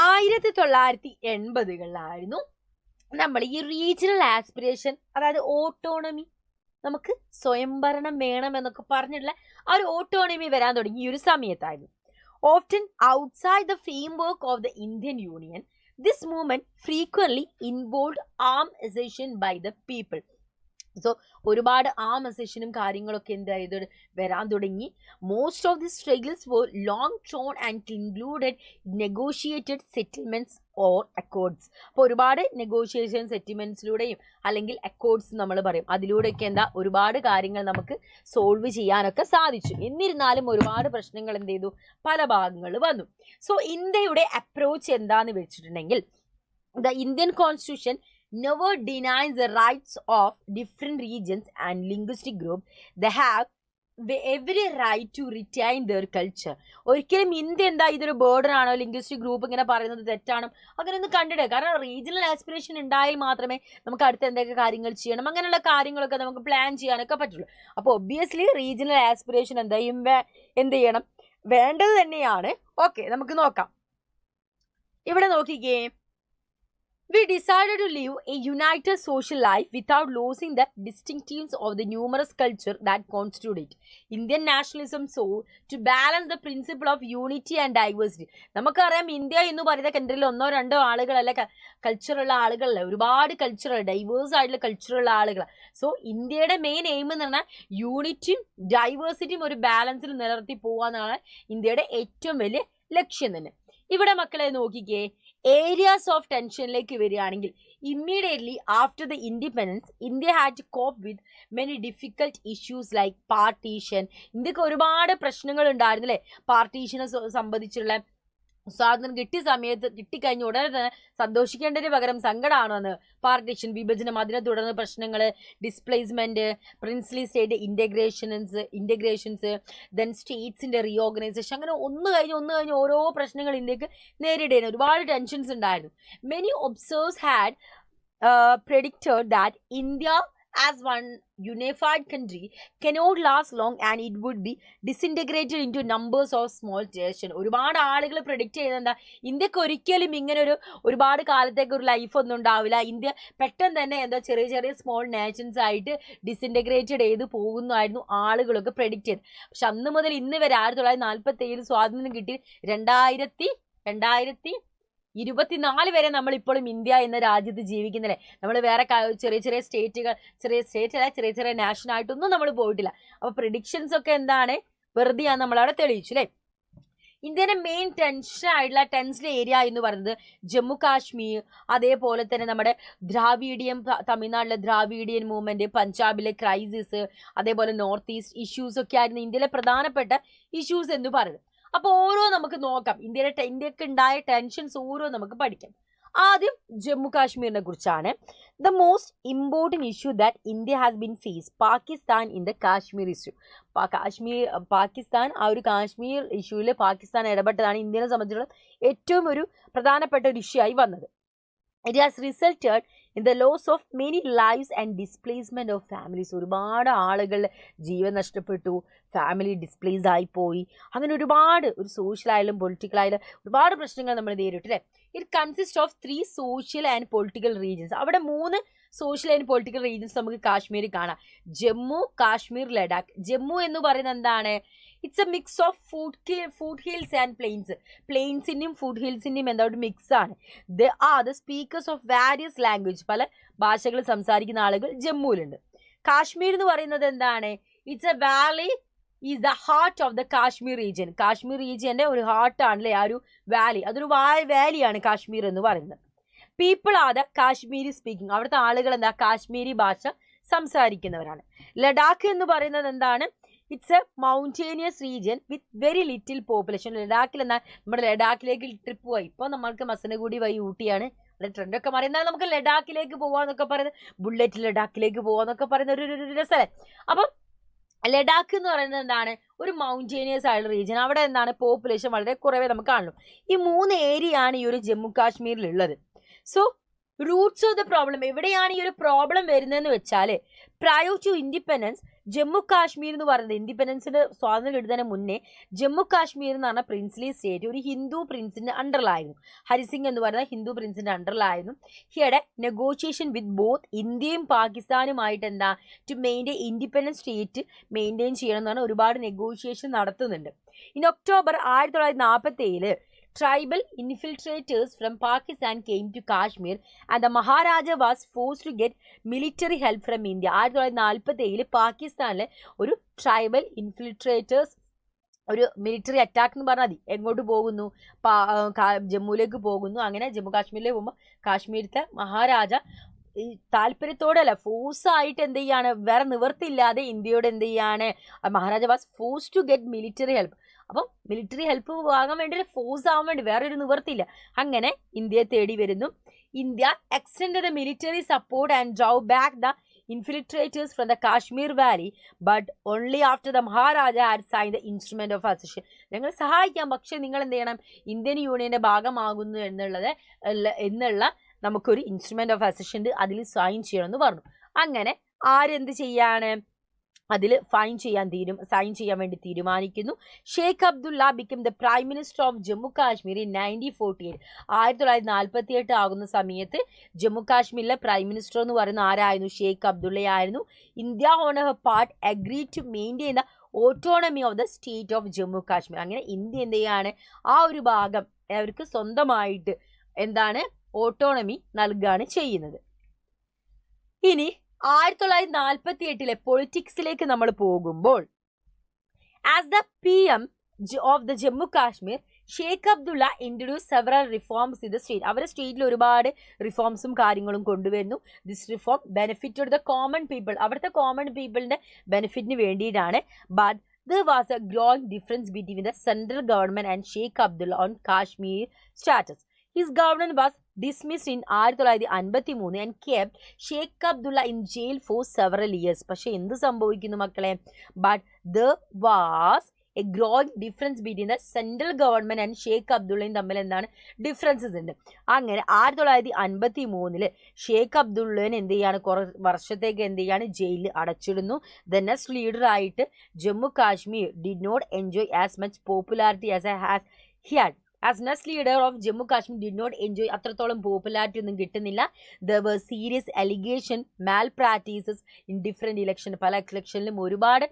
ആയിരത്തി 1980കളിലായിരുന്നു നമ്മൾ ഈ റീജിയണൽ ആസ്പിരേഷൻ, അതായത് ഓട്ടോണമി, നമുക്ക് സ്വയംഭരണം വേണം എന്നൊക്കെ പറഞ്ഞിട്ടുള്ള ആ ഒരു ഓട്ടോണമി വരാൻ തുടങ്ങി ഈ ഒരു സമയത്തായിരുന്നു. Often outside the framework of the Indian union, this movement frequently involved armed accession by the people. So ഒരുപാട് ആം അസെഷനും കാര്യങ്ങളൊക്കെ എന്തായത് വരാൻ തുടങ്ങി. Most of the struggles were long drawn and included negotiated settlements or accords. അപ്പോൾ ഒരുപാട് നെഗോഷിയേഷൻ സെറ്റിൽമെന്റ്സിലൂടെയും അല്ലെങ്കിൽ അക്കോർഡ്സ് നമ്മൾ പറയും, അതിലൂടെയൊക്കെ എന്താ ഒരുപാട് കാര്യങ്ങൾ നമുക്ക് സോൾവ് ചെയ്യാനൊക്കെ സാധിച്ചു. എന്നിരുന്നാലും ഒരുപാട് പ്രശ്നങ്ങൾ എന്ത് ചെയ്തു, പല ഭാഗങ്ങളിൽ വന്നു. സോ ഇന്ത്യയുടെ അപ്രോച്ച് എന്താന്ന് വെച്ചിട്ടുണ്ടെങ്കിൽ, the Indian constitution never denies the rights of different regions and linguistic groups. They have every right to retain their culture. ഒരിക്കലും ഇന്ത്യ എന്താ ഇതൊരു ബേർഡൻ ആണോ, ലിംഗ്വിസ്റ്റിക് ഗ്രൂപ്പ് ഇങ്ങനെ പറയുന്നത് തെറ്റാണോ, അങ്ങനെയൊന്നും കണ്ടിട്ട്. കാരണം റീജിയണൽ ആസ്പിറേഷൻ ഉണ്ടായാൽ മാത്രമേ നമുക്ക് അടുത്ത എന്തൊക്കെ കാര്യങ്ങൾ ചെയ്യണം, അങ്ങനെയുള്ള കാര്യങ്ങളൊക്കെ നമുക്ക് പ്ലാൻ ചെയ്യാനൊക്കെ പറ്റുള്ളൂ. അപ്പോൾ ഒബ്വിയസ്ലി റീജിയണൽ ആസ്പിറേഷൻ എന്ത് ചെയ്യണം, വേണ്ടത് തന്നെയാണ്. ഓക്കെ, നമുക്ക് നോക്കാം. ഇവിടെ നോക്കിക്കേ. We decided to live a united social life without losing the distinctives of the numerous culture that constitute it. Indian nationalism sought to balance the principle of unity and diversity. നമുക്കറിയാം, ഇന്ത്യ എന്ന് പറയുന്ന കൺട്രിയിൽ ഒന്നോ രണ്ടോ ആളുകളല്ല കൾച്ചറുള്ള ആളുകളല്ല, ഒരുപാട് കൾച്ചറൽ ഡൈവേഴ്സ് ആയിട്ടുള്ള കൾച്ചറുള്ള ആളുകൾ. സോ ഇന്ത്യയുടെ മെയിൻ എയിം എന്ന് പറഞ്ഞാൽ യൂണിറ്റിയും ഡൈവേഴ്സിറ്റിയും ഒരു ബാലൻസിൽ നിലനിർത്തി പോവാന്നാണ് ഇന്ത്യയുടെ ഏറ്റവും വലിയ ലക്ഷ്യം തന്നെ. ഇവിടെ മക്കളെ നോക്കിക്കേ, ഏരിയാസ് ഓഫ് ടെൻഷനിലേക്ക് വരികയാണെങ്കിൽ, immediately after the independence India had to cope with many difficult issues like partition. ഇന്ത്യക്ക് ഒരുപാട് പ്രശ്നങ്ങൾ ഉണ്ടായിരുന്നു അല്ലേ, പാർട്ടീഷനെ സംബന്ധിച്ചുള്ള. സ്വാതന്ത്ര്യം കിട്ടിക്കഴിഞ്ഞ ഉടനെ തന്നെ സന്തോഷിക്കേണ്ടതിന് പകരം സങ്കടമാണ് വന്ന് പാർട്ടീഷൻ, വിഭജനം, അതിനെ തുടർന്ന് പ്രശ്നങ്ങൾ, displacement, princely state integrations, then സ്റ്റേറ്റ്സിന്റെ റീഓർഗനൈസേഷൻ, അങ്ങനെ ഒന്ന് കഴിഞ്ഞ് ഓരോ പ്രശ്നങ്ങൾ ഇന്ത്യക്ക് നേരിടേണ്ടി ഒരുപാട് ടെൻഷൻസ് ഉണ്ടായിരുന്നു. Many observers had predicted that India as one unified country cannot last long and it would be disintegrated into numbers of small nations. ഒരുപാട് ആളുകൾ പ്രെഡിക്റ്റ് ചെയ്യുന്നത് എന്താ, ഇന്ത്യക്ക് ഒരിക്കലും ഇങ്ങനെ ഒരുപാട് കാലത്തേക്ക് ഒരു ലൈഫ് ഒന്നും ഉണ്ടാവില്ല, ഇന്ത്യ പെട്ടെന്ന് തന്നെ എന്താ ചെറിയ സ്മോൾ നേഷൻസ് ആയിട്ട് ഡിസിൻറ്റഗ്രേറ്റഡ് ചെയ്ത് പോകുന്നതായിരുന്നു ആളുകളൊക്കെ പ്രെഡിക്റ്റ് ചെയ്ത്. പക്ഷെ അന്ന് മുതൽ ഇന്ന് വരെ 1947 സ്വാതന്ത്ര്യം കിട്ടി 2024 വരെ നമ്മൾ ഇപ്പോഴും ഇന്ത്യ എന്ന രാജ്യത്ത് ജീവിക്കുന്നില്ലേ. നമ്മൾ വേറെ ചെറിയ സ്റ്റേറ്റ് നാഷൻ ആയിട്ടൊന്നും നമ്മൾ പോയിട്ടില്ല. അപ്പൊ പ്രിഡിക്ഷൻസ് ഒക്കെ എന്താണ്, വെറുതെയാണ് നമ്മളവിടെ തെളിയിച്ചു അല്ലേ. ഇന്ത്യയുടെ മെയിൻ ടെൻസ്ഡ് ഏരിയ എന്ന് പറയുന്നത് ജമ്മു കാശ്മീർ, അതേപോലെ തന്നെ നമ്മുടെ തമിഴ്നാട്ടിലെ ദ്രാവിഡിയൻ മൂവ്മെന്റ്, പഞ്ചാബിലെ ക്രൈസിസ്, അതേപോലെ നോർത്ത് ഈസ്റ്റ് ഇഷ്യൂസ് ഒക്കെ ആയിരുന്നു ഇന്ത്യയിലെ പ്രധാനപ്പെട്ട ഇഷ്യൂസ് എന്ന് പറയുന്നത്. അപ്പോൾ ഓരോ നമുക്ക് നോക്കാം, ഇന്ത്യക്ക് ഉണ്ടായ ടെൻഷൻസ് ഓരോ നമുക്ക് പഠിക്കാം. ആദ്യം ജമ്മു കാശ്മീരിനെ കുറിച്ചാണ്. The most important issue that India has been face Pakistan in the Kashmir issue. Pakistan ആ ഒരു കാശ്മീർ ഇഷ്യൂവിൽ പാകിസ്ഥാൻ ഇടപെട്ടതാണ് ഇന്ത്യയെ സംബന്ധിച്ചിടത്തോളം ഏറ്റവും ഒരു പ്രധാനപ്പെട്ട ഒരു ഇഷ്യൂ ആയി വന്നത്. It has resulted in the loss of many lives and displacement of families. ഒരുപാട് ആളുകളുടെ ജീവൻ നഷ്ടപ്പെട്ടു, ഫാമിലി ഡിസ്പ്ലേസ് ആയിപ്പോയി, അങ്ങനെ ഒരുപാട് ഒരു സോഷ്യലായാലും പൊളിറ്റിക്കലായാലും ഒരുപാട് പ്രശ്നങ്ങൾ നമ്മൾ നേരിട്ടില്ലേ. It consist of 3 social and political regions. അവിടെ 3 സോഷ്യൽ ആൻഡ് പൊളിറ്റിക്കൽ റീജിയൻസ് നമുക്ക് കാശ്മീരിൽ കാണാം. ജമ്മു, കാശ്മീർ, ലഡാക്ക്. ജമ്മു എന്ന് പറയുന്നത് എന്താണ്, it's a mix of foothills and പ്ലെയിൻസിൻ്റെയും ഫുഡ് ഹിൽസിൻ്റെയും എന്താ ഒരു മിക്സ് ആണ്. The speakers of various language, പല ഭാഷകൾ സംസാരിക്കുന്ന ആളുകൾ ജമ്മുവിലുണ്ട്. കാശ്മീർ എന്ന് പറയുന്നത് എന്താണ്, it's a valley is the heart of the Kashmir region. Kashmir റീജിയന്റെ ഒരു ഹാർട്ട് ആണല്ലേ ആ ഒരു വാലി, അതൊരു വാലിയാണ് കാശ്മീർ എന്ന് പറയുന്നത്. People are the Kashmiri speaking. അവിടുത്തെ ആളുകൾ എന്താ കാശ്മീരി ഭാഷ സംസാരിക്കുന്നവരാണ്. ലഡാക്ക് എന്ന് പറയുന്നത് എന്താണ്, it's A mountainous region with very little population. ലഡാക്കിൽ എന്താ, നമ്മുടെ ലഡാക്കിലേക്ക് ട്രിപ്പ് പോയി, ഇപ്പോൾ നമ്മൾക്ക് മസനഗുഡി വഴി ഊട്ടിയാണ് ട്രെൻഡൊക്കെ മാറി, എന്നാൽ നമുക്ക് ലഡാക്കിലേക്ക് പോവാന്നൊക്കെ പറയുന്നത്, ബുള്ളറ്റ് ലഡാക്കിലേക്ക് പോവാന്നൊക്കെ പറയുന്ന ഒരു രസമല്ലേ. അപ്പം ലഡാക്ക് എന്ന് പറയുന്നത് എന്താണ്, ഒരു മൗണ്ടേനിയസ് ആയിട്ടുള്ള റീജിയൻ. അവിടെ എന്താണ് പോപ്പുലേഷൻ വളരെ കുറവേ നമുക്ക് കാണുള്ളൂ. ഈ 3 ഏരിയ ആണ് ഈ ഒരു ജമ്മു കാശ്മീരിലുള്ളത്. So roots of the problem, എവിടെയാണ് ഈ ഒരു പ്രോബ്ലം വരുന്നതെന്ന് വെച്ചാൽ, prior to independence Jammu Kashmir എന്ന് പറയുന്നത്, ഇൻഡിപെൻഡൻസിന്റെ സ്വാതന്ത്ര്യം കിട്ടുന്നതിന് മുന്നേ ജമ്മു കാശ്മീർ എന്ന് പറഞ്ഞ പ്രിൻസ്ലി സ്റ്റേറ്റ് ഒരു ഹിന്ദു പ്രിൻസിന്റെ അണ്ടറിലായിരുന്നു. ഹരിസിംഗ് എന്ന് പറയുന്ന ഹിന്ദു പ്രിൻസിന്റെ അണ്ടറിലായിരുന്നു. ഹിയടെ നെഗോഷിയേഷൻ വിത്ത് ബോത്ത് ഇന്ത്യയും പാകിസ്ഥാനുമായിട്ട് എന്താ to maintain independence state maintain ചെയ്യണം എന്ന് പറഞ്ഞാൽ ഒരുപാട് നെഗോഷിയേഷൻ നടത്തുന്നുണ്ട്. In October 1947 tribal infiltrators from Pakistan came to Kashmir and the Maharaja was forced to get military help from India. 1947 പാകിസ്ഥാനിലെ ഒരു ട്രൈബൽ ഇൻഫിൽട്രേറ്റേഴ്സ് ഒരു മിലിറ്ററി അറ്റാക്ക് എന്ന് പറഞ്ഞാൽ മതി, എങ്ങോട്ട് പോകുന്നു, ജമ്മുവിലേക്ക് പോകുന്നു. അങ്ങനെ ജമ്മു കാശ്മീരിലേക്ക് പോകുമ്പോൾ കാശ്മീരിലത്തെ മഹാരാജ താല്പര്യത്തോടെ അല്ല, ഫോഴ്സായിട്ട് എന്ത് ചെയ്യാണ്, വേറെ നിവർത്തിയില്ലാതെ ഇന്ത്യയോട് എന്ത് ചെയ്യാണ്, Maharaja was force to get military help. അപ്പം മിലിറ്ററി ഹെൽപ്പ് വാങ്ങാൻ വേണ്ടി ഫോഴ്സ് ആവാൻ വേണ്ടി വേറെ ഒരു നിവർത്തിയില്ല. അങ്ങനെ ഇന്ത്യയെ തേടി വരുന്നു. India extend the military support and drove back the infiltrators from the Kashmir Valley, but only after the Maharaja had signed the instrument of accession. ഞങ്ങൾ സഹായിക്കാം, പക്ഷെ നിങ്ങൾ എന്ത് ചെയ്യണം, ഇന്ത്യൻ യൂണിയന്റെ ഭാഗമാകുന്നു എന്നുള്ള നമുക്കൊരു ഇൻസ്ട്രുമെന്റ് ഓഫ് അസഷൻ അതിൽ സൈൻ ചെയ്യണമെന്ന് പറഞ്ഞു. അങ്ങനെ ആരെന്ത് ചെയ്യാണ്, അതിൽ സൈൻ ചെയ്യാൻ വേണ്ടി തീരുമാനിക്കുന്നു. Sheikh Abdullah become the prime minister of Jammu Kashmir in 1948. 1948 ആകുന്ന സമയത്ത് ജമ്മു കാശ്മീരിലെ പ്രൈം മിനിസ്റ്റർ എന്ന് പറയുന്ന ആരായിരുന്നു, ഷെയ്ഖ് അബ്ദുള്ളയായിരുന്നു. India on her part agree to maintain the autonomy of the state of Jammu Kashmir. അങ്ങനെ ഇന്ത്യ എന്ത് ചെയ്യാണ്, ആ ഒരു ഭാഗം അവർക്ക് സ്വന്തമായിട്ട് എന്താണ് ഓട്ടോണമി നൽകുകയാണ് ചെയ്യുന്നത്. ഇനി 1948 പൊളിറ്റിക്സിലേക്ക് നമ്മൾ പോകുമ്പോൾ, as the PM of the Jammu Kashmir, Sheikh Abdullah introduce several reforms in the state. അവരുടെ സ്റ്റേറ്റിൽ ഒരുപാട് റിഫോംസും കാര്യങ്ങളും കൊണ്ടുവരുന്നു. This reform benefited the common people, അവിടുത്തെ കോമൺ പീപ്പിളിന്റെ ബെനിഫിറ്റിന് വേണ്ടിയിട്ടാണ്. But there was a growing difference between the central government and Sheikh Abdullah on Kashmir status. His government was dismissed in 1953 and kept Sheikh Abdullah in jail for several years. പക്ഷേ എന്ത് സംഭവിക്കുന്നു മക്കളെ, but there was a growing difference between the central government and Sheikh അബ്ദുള്ളയും തമ്മിൽ എന്താണ് ഡിഫറൻസസ് ഉണ്ട്. അങ്ങനെ 1953 ഷെയ്ഖ് അബ്ദുള്ളനെ എന്ത് ചെയ്യാണ്, കുറേ വർഷത്തേക്ക് എന്ത് ചെയ്യാണ്, ജയിലിൽ അടച്ചിടുന്നു. ദ നെക്സ്റ്റ് ലീഡറായിട്ട് Jammu Kashmir did not enjoy as much popularity as he had. As next leader of Jammu Kashmir did not enjoy, അത്രത്തോളം പോപ്പുലാരിറ്റി ഒന്നും കിട്ടുന്നില്ല. There were serious allegation malpractices in different election. പല ഇലക്ഷനിലും ഒരുപാട്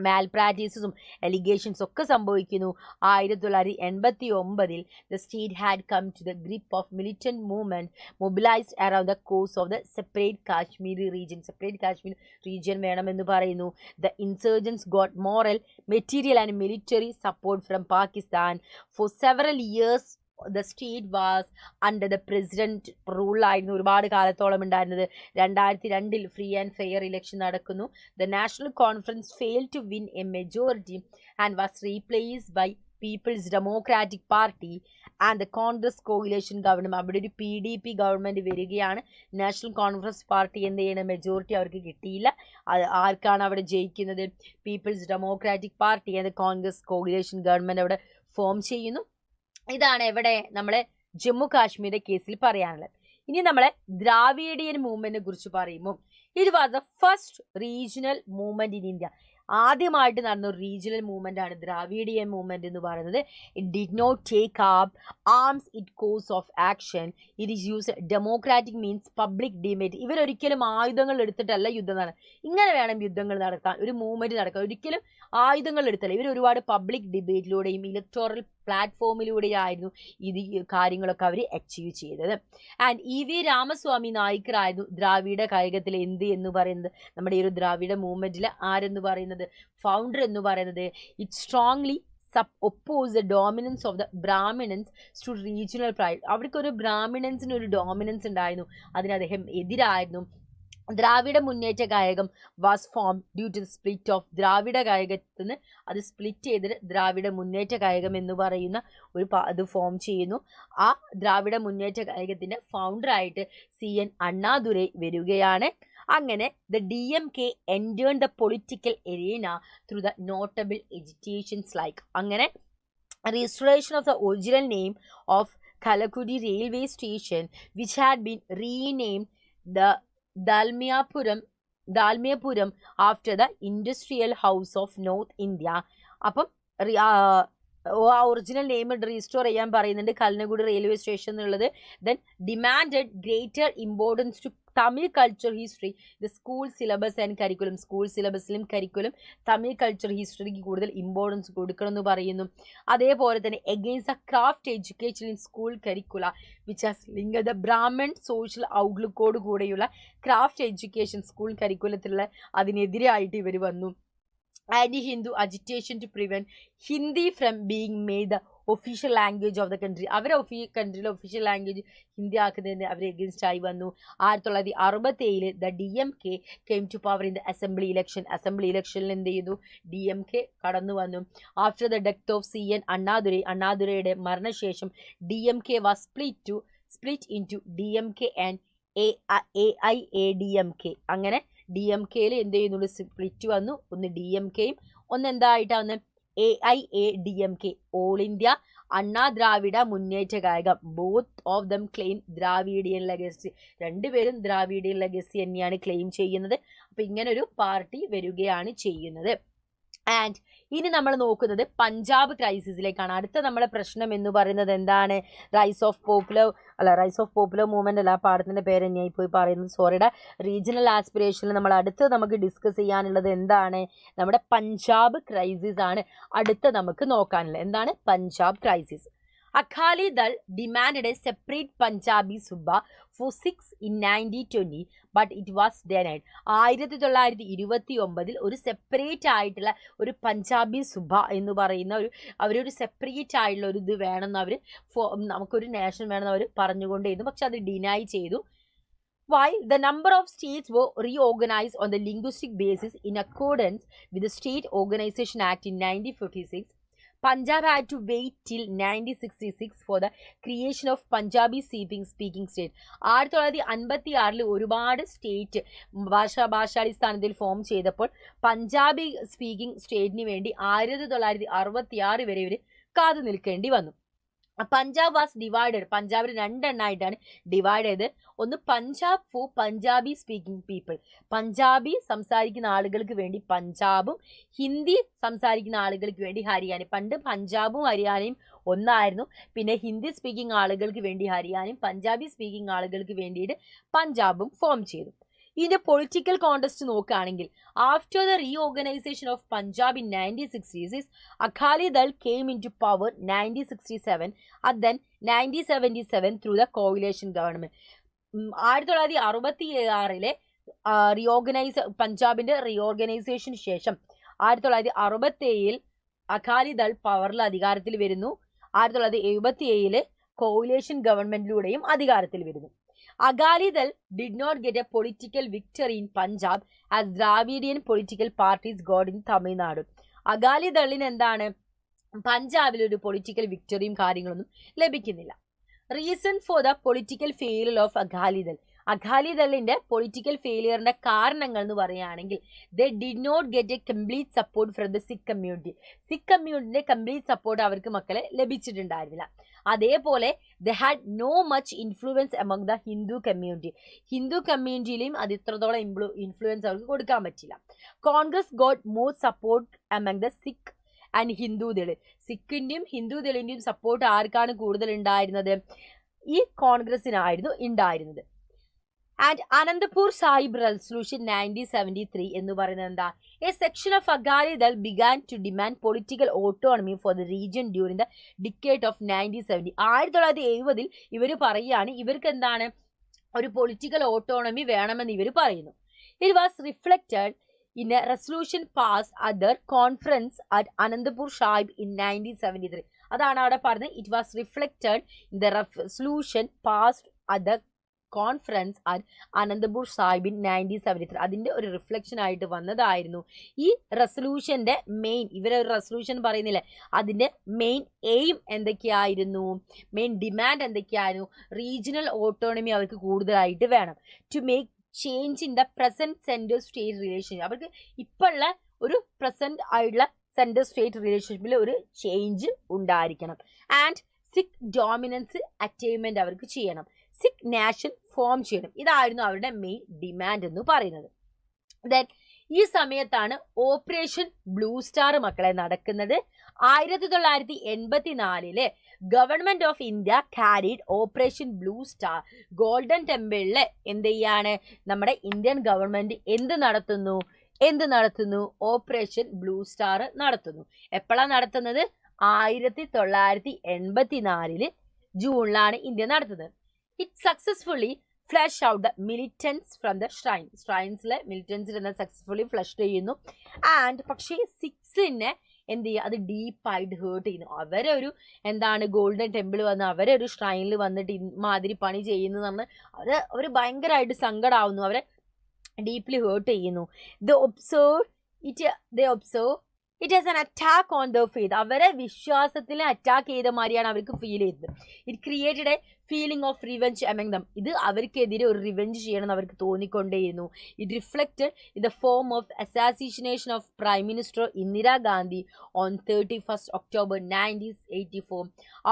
മാൽ പ്രാക്ടീസസും അലിഗേഷൻസ് ഒക്കെ സംഭവിക്കുന്നു. 1989 the state had come to the grip of militant movement mobilised around the cause of the separate Kashmiri region. Separate Kashmir region വേണമെന്ന് പറയുന്നു. The insurgence got moral, material and military support from Pakistan. For several years the state was under the president rule ആയിരുന്നു ഒരുപാട് കാലത്തോളം ഉണ്ടായിരുന്നത്. 2002 ഫ്രീ ആൻഡ് ഫെയർ ഇലക്ഷൻ നടക്കുന്നു. The National Conference failed to win a majority and was replaced by People's Democratic Party and the Congress coalition government. അവിടെ ഒരു PDP ഗവൺമെന്റ് വരികയാണ്. നാഷണൽ കോൺഫറൻസ് പാർട്ടി എന്ത് ചെയ്യണം, മെജോറിറ്റി അവർക്ക് കിട്ടിയില്ല. ആർക്കാണ് അവിടെ ജയിക്കുന്നത്, People's Democratic Party and Congress coalition government അവിടെ ഫോം ചെയ്യുന്നു. ഇതാണ് എവിടെ നമ്മളെ ജമ്മു കാശ്മീരിന്റെ കേസിൽ പറയാനുള്ളത്. ഇനി നമ്മളെ ദ്രാവിഡിയൻ മൂവ്മെന്റിനെ കുറിച്ച് പറയുമ്പോൾ, it was the first regional movement in India. ആദ്യമായിട്ട് നടന്ന ഒരു റീജിയണൽ മൂവ്മെന്റ് ആണ് ദ്രാവിഡിയൻ മൂവ്മെന്റ് എന്ന് പറയുന്നത്. It did not take up arms it course of action. It is use democratic means public debate. ഇവരൊരിക്കലും ആയുധങ്ങൾ എടുത്തിട്ടല്ല യുദ്ധം നടത്തുക. ഇങ്ങനെ വേണം യുദ്ധങ്ങൾ നടക്കാൻ, ഒരു മൂവ്മെന്റ് നടക്കാൻ. ഒരിക്കലും ആയുധങ്ങൾ എടുത്തല്ല. ഇവർ ഒരുപാട് പബ്ലിക് ഡിബേറ്റിലൂടെയും ഇലക്ടോറൽ പ്ലാറ്റ്ഫോമിലൂടെയായിരുന്നു ഇത് കാര്യങ്ങളൊക്കെ അവർ അച്ചീവ് ചെയ്തത്. And E.V. രാമസ്വാമി നായിക്കറായിരുന്നു ദ്രാവിഡ കഴകത്തിൽ എന്ത് എന്ന് പറയുന്നത്, നമ്മുടെ ഈ ഒരു ദ്രാവിഡ മൂവ്മെന്റിൽ ആരെന്ന് പറയുന്നത്, ഫൗണ്ടർ എന്ന് പറയുന്നത്. It strongly oppose the dominance of the Brahmins to regional pride. അവർക്കൊരു ബ്രാഹ്മിണൻസിന് ഒരു ഡോമിനൻസ് ഉണ്ടായിരുന്നു, അതിന് അദ്ദേഹം എതിരായിരുന്നു. Dravida Munnetra Kazhagam was form due to the split of Dravida കഴകത്തിന് അത് സ്പ്ലിറ്റ് ചെയ്തിട്ട് ദ്രാവിഡ മുന്നേറ്റ കഴകം എന്ന് പറയുന്ന ഒരു അത് ഫോം ചെയ്യുന്നു. ആ ദ്രാവിഡ മുന്നേറ്റ കഴകത്തിന്റെ ഫൗണ്ടറായിട്ട് CN അണ്ണാദുരൈ വരികയാണ്. അങ്ങനെ the DMK entered the political arena through the notable agitations like അങ്ങനെ restoration of the original name of Kalakudi railway station which had been renamed the Dalmiapuram after the Industrial House of North India. അപ്പം ഒറിജിനൽ നെയിം റീസ്റ്റോർ ചെയ്യാൻ പറയുന്നുണ്ട്, കൽനഗുഡി റെയിൽവേ സ്റ്റേഷൻ എന്നുള്ളത്. Then demanded greater importance to Tamil culture history. The school syllabus and curriculum, school സിലബസിലും കരിക്കുലം തമിഴ് കൾച്ചർ ഹിസ്റ്ററിക്ക് കൂടുതൽ ഇമ്പോർട്ടൻസ് കൊടുക്കണം എന്ന് പറയുന്നു. അതേപോലെ തന്നെ against a craft education in school curricula which has link the Brahman social ഔട്ട്ലുക്കോട് കൂടെയുള്ള ക്രാഫ്റ്റ് എഡ്യൂക്കേഷൻ സ്കൂൾ കരിക്കുലത്തിലുള്ള അതിനെതിരായിട്ട് ഇവർ വന്നു. Anti-Hindu agitation to prevent Hindi from being made the official language of the country. അവരെ കൺട്രിയിലെ ഒഫീഷ്യൽ ലാംഗ്വേജ് ഹിന്ദി ആക്കുന്നതിന് അവർ എഗൻസ്റ്റ് ആയി വന്നു. 1967 the DMK came to power in the assembly election. Assembly ഇലക്ഷനിൽ എന്ത് ചെയ്തു, DMK കടന്നു വന്നു. After the death of CN അണ്ണാദുരൈയുടെ മരണശേഷം DMK was split into DMK and AIADMK. അങ്ങനെ DMKയിൽ എന്ത് ചെയ്യുന്നുള്ളൂ, സ്പ്ലിറ്റ് വന്നു. ഒന്ന് DMKയും ഒന്ന് എന്തായിട്ടാണ് വന്നത്, AIADMK, all India Anna Dravida Munnetra Kazhagam. Both of them claim Dravidian legacy. രണ്ടുപേരും ദ്രാവിഡിയൻ ലെഗസി തന്നെയാണ് ക്ലെയിം ചെയ്യുന്നത്. അപ്പൊ ഇങ്ങനൊരു പാർട്ടി വരികയാണ് ചെയ്യുന്നത്. ആൻഡ് ഇനി നമ്മൾ നോക്കുന്നത് പഞ്ചാബ് ക്രൈസിസിലേക്കാണ്. അടുത്ത നമ്മളെ പ്രശ്നം എന്ന് പറയുന്നത് എന്താണ്, റൈസ് ഓഫ് പോപ്പുലർ മൂവ്മെന്റ് അല്ല, പാഠത്തിന്റെ പേര് തന്നെയായി പോയി പറയുന്നത്, സോറിയുടെ റീജിയണൽ ആസ്പിറേഷനിൽ നമ്മൾ അടുത്ത് നമുക്ക് ഡിസ്കസ് ചെയ്യാനുള്ളത് എന്താണ്, നമ്മുടെ പഞ്ചാബ് ക്രൈസിസ് ആണ് അടുത്ത് നമുക്ക് നോക്കാനുള്ളത്. എന്താണ് Punjab crisis? Akali Dal demanded a separate Punjabi Subba for 6 in 1920, but it was denied. 1929 ഒരു സെപ്പറേറ്റ് ആയിട്ടുള്ള ഒരു പഞ്ചാബി സുബ എന്ന് പറയുന്ന അവരൊരു സെപ്പറേറ്റ് ആയിട്ടുള്ള ഒരു ഇത് വേണമെന്ന് അവർ നമുക്കൊരു നേഷൻ വേണമെന്ന് അവർ പറഞ്ഞുകൊണ്ടേയിരുന്നു. പക്ഷെ അത് ഡിനൈ ചെയ്തു. While the number of states were reorganized on the linguistic basis in accordance with the State Organization Act in 1956, Punjab had to wait till 1966 for the creation of Punjabi speaking state. 1956 ഒരുപാട് സ്റ്റേറ്റ് ഭാഷാടിസ്ഥാനത്തിൽ ഫോം ചെയ്തപ്പോൾ പഞ്ചാബി സ്പീക്കിംഗ് സ്റ്റേറ്റിന് വേണ്ടി 1966 വരെ ഇവർ കാതു നിൽക്കേണ്ടി വന്നു. Punjab was divided. പഞ്ചാബിൽ രണ്ടെണ്ണമായിട്ടാണ് ഡിവൈഡ് ചെയ്ത്. ഒന്ന് Punjab for Punjabi speaking people, Punjabi സംസാരിക്കുന്ന ആളുകൾക്ക് വേണ്ടി പഞ്ചാബും ഹിന്ദി സംസാരിക്കുന്ന ആളുകൾക്ക് വേണ്ടി ഹരിയാന. പണ്ട് പഞ്ചാബും ഹരിയാനയും ഒന്നായിരുന്നു. പിന്നെ ഹിന്ദി സ്പീക്കിംഗ് ആളുകൾക്ക് വേണ്ടി ഹരിയാനയും പഞ്ചാബി സ്പീക്കിംഗ് ആളുകൾക്ക് വേണ്ടിയിട്ട് പഞ്ചാബും ഫോം ചെയ്തു. ഇതിന്റെ പൊളിറ്റിക്കൽ കോണ്ടസ്റ്റ് നോക്കുകയാണെങ്കിൽ, after the reorganisation of Punjab in 1960s, Akali Dal came in to power 1967 and then 1977 through the coalition government. 1966 പഞ്ചാബിന്റെ റീഓർഗനൈസേഷന് ശേഷം 1967 അകാലി ദൾ പവറിൽ അധികാരത്തിൽ വരുന്നു. 1977 കോയിലേഷൻ ഗവൺമെന്റിലൂടെയും അധികാരത്തിൽ വരുന്നു. Akali Dal did not get a political victory in Punjab as Dravidian political parties got in Tamil Nadu. Akali Dalന് എന്താണ്, പഞ്ചാബിൽ ഒരു പൊളിറ്റിക്കൽ വിക്ടറിയും കാര്യങ്ങളൊന്നും ലഭിക്കുന്നില്ല. Reason for the political failure of Akali Dal. Akali ദളിന്റെ പൊളിറ്റിക്കൽ ഫെയിലിയറിന്റെ കാരണങ്ങൾ എന്ന് പറയുകയാണെങ്കിൽ, they did not get a complete support from the Sikh community. Sikh കമ്മ്യൂണിറ്റിന്റെ കംപ്ലീറ്റ് സപ്പോർട്ട് അവർക്ക് മക്കളെ ലഭിച്ചിട്ടുണ്ടായിരുന്നില്ല. അതേപോലെ they had no much influence among the Hindu community. Hindu കമ്മ്യൂണിറ്റിയിലും അത് ഇത്രത്തോളം ഇൻഫ്ലുവൻസ് അവർക്ക് കൊടുക്കാൻ പറ്റില്ല. Congress got more support among the Sikh and Hindu Dal. സിഖിന്റെയും ഹിന്ദു ദളിന്റെയും സപ്പോർട്ട് ആർക്കാണ് കൂടുതൽ ഉണ്ടായിരുന്നത്? ഈ കോൺഗ്രസിനായിരുന്നു ഉണ്ടായിരുന്നത്. ആൻഡ് അനന്തപൂർ സാഹിബ് റെസൊല്യൂഷൻ 1973 എന്ന് പറയുന്നത് എന്താ, a section of Akali Dal began to demand political autonomy for the region during the decade of 1970. 1970 ഇവർ പറയുകയാണ് ഇവർക്ക് എന്താണ്, ഒരു പൊളിറ്റിക്കൽ ഓട്ടോണമി വേണമെന്ന് ഇവർ പറയുന്നു. It was reflected in a resolution passed at the conference at Anandapur Sahib in 1973. അതാണ് അവിടെ പറഞ്ഞത്. It was reflected in the resolution passed at the conference at Anantapur Sahib in 1973. അതിന്റെ ഒരു റിഫ്ലക്ഷൻ ആയിട്ട് വന്നതായിരുന്നു. ഈ റെസൊല്യൂഷന്റെ മെയിൻ, ഇവരൊരു റെസൊല്യൂഷൻ പറയുന്നില്ലേ, അതിന്റെ മെയിൻ എയിം എന്തൊക്കെയായിരുന്നു, മെയിൻ ഡിമാൻഡ് എന്തൊക്കെയായിരുന്നു? റീജിയണൽ ഓട്ടോണമി അവർക്ക് കൂടുതലായിട്ട് വേണം. To make change in the present central state relationship. അവർക്ക് ഇപ്പോഴുള്ള ഒരു പ്രസന്റ് ആയിട്ടുള്ള സെൻട്രൽ സ്റ്റേറ്റ് റിലേഷൻഷിപ്പിൽ ഒരു ചേഞ്ച് ഉണ്ടായിരിക്കണം. ആൻഡ് സിഖ് ഡോമിനൻസ് അറ്റൈൻമെന്റ് അവർക്ക് ചെയ്യണം. സിഖ് നാഷൻ ഫോം ചെയ്യണം. ഇതായിരുന്നു അവരുടെ മെയിൻ ഡിമാൻഡ് എന്ന് പറയുന്നത്. ദെൻ ഈ സമയത്താണ് ഓപ്പറേഷൻ ബ്ലൂ സ്റ്റാർ മക്കളെ നടക്കുന്നത്. 1984 government of India carried operation blue star. Golden ടെമ്പിളില് എന്ത് ചെയ്യാണ് നമ്മുടെ ഇന്ത്യൻ ഗവൺമെന്റ് എന്ത് നടത്തുന്നു? ഓപ്പറേഷൻ ബ്ലൂ സ്റ്റാർ നടത്തുന്നു. എപ്പോഴാണ് നടത്തുന്നത്? 1984 ജൂണിലാണ് ഇന്ത്യ നടത്തുന്നത്. It successfully flush out the militants from the ഷ്രൈൻസിലെ മിലിറ്റൻസിൽ നിന്ന് സക്സസ്ഫുള്ളി ഫ്ലഷ് ചെയ്യുന്നു. ആൻഡ് പക്ഷേ സിക്സിനെ എന്ത് ചെയ്യുക, അത് ഡീപ്പായിട്ട് ഹേർട്ട് ചെയ്യുന്നു. അവരൊരു എന്താണ് ഗോൾഡൻ ടെമ്പിൾ വന്ന് അവരൊരു ഷ്രൈനിൽ വന്നിട്ട് ഇമാതിരി പണി ചെയ്യുന്നു പറഞ്ഞ് അവർ ഭയങ്കരമായിട്ട് സങ്കടമാവുന്നു. അവരെ ഡീപ്ലി ഹേർട്ട് ചെയ്യുന്നു. The observe it has an attack on the faith. അവരെ വിശ്വാസത്തിൽ അറ്റാക്ക് ചെയ്ത മാതിരിയാണ് അവർക്ക് ഫീൽ ചെയ്തത്. It created A feeling of revenge among dum. ഇത് അവർക്കെതിരെ ഒരു റിവെഞ്ച് ചെയ്യണമെന്ന് അവർക്ക് തോന്നിക്കൊണ്ടേയിരുന്നു. It reflected in the form of assassination of prime minister Indira Gandhi on 31st October 1984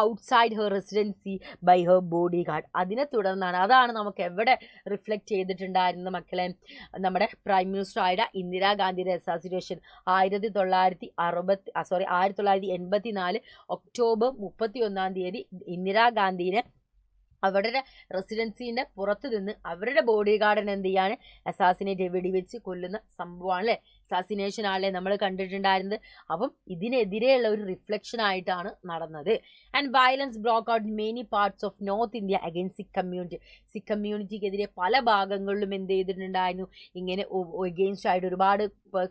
outside her residency by her body guard. അതിനെ തുടർന്നാണ്, അതാണ് നമുക്ക് എവിടെ റിഫ്ലക്റ്റ് ചെയ്തിട്ടുണ്ടായിരുന്നത് മക്കളെ, നമ്മുടെ പ്രൈം മിനിസ്റ്റർ ആയ ഇന്ദിരാഗാന്ധിയുടെ അസാസിനേഷൻ 1984 ഒക്ടോബർ 31 ഇന്ദിരാഗാന്ധിനെ അവരുടെ റെസിഡൻസിന്റെ പുറത്തു നിന്ന് അവരുടെ ബോഡി ഗാർഡിനെ എന്ത് ചെയ്യാണ്, അസാസിനേറ്റ് വെടിവെച്ച് കൊല്ലുന്ന സംഭവമാണ് അല്ലേ, അസാസിനേഷൻ ആണല്ലേ നമ്മൾ കണ്ടിട്ടുണ്ടായിരുന്നത്. അപ്പം ഇതിനെതിരെയുള്ള ഒരു റിഫ്ലക്ഷൻ ആയിട്ടാണ് നടന്നത്. And violence broke out many parts of north India against Sikh community. Sikh കമ്മ്യൂണിറ്റിക്കെതിരെ പല ഭാഗങ്ങളിലും എന്ത് ചെയ്തിട്ടുണ്ടായിരുന്നു, ഇങ്ങനെ എഗെയിൻസ്റ്റ് ആയിട്ട് ഒരുപാട്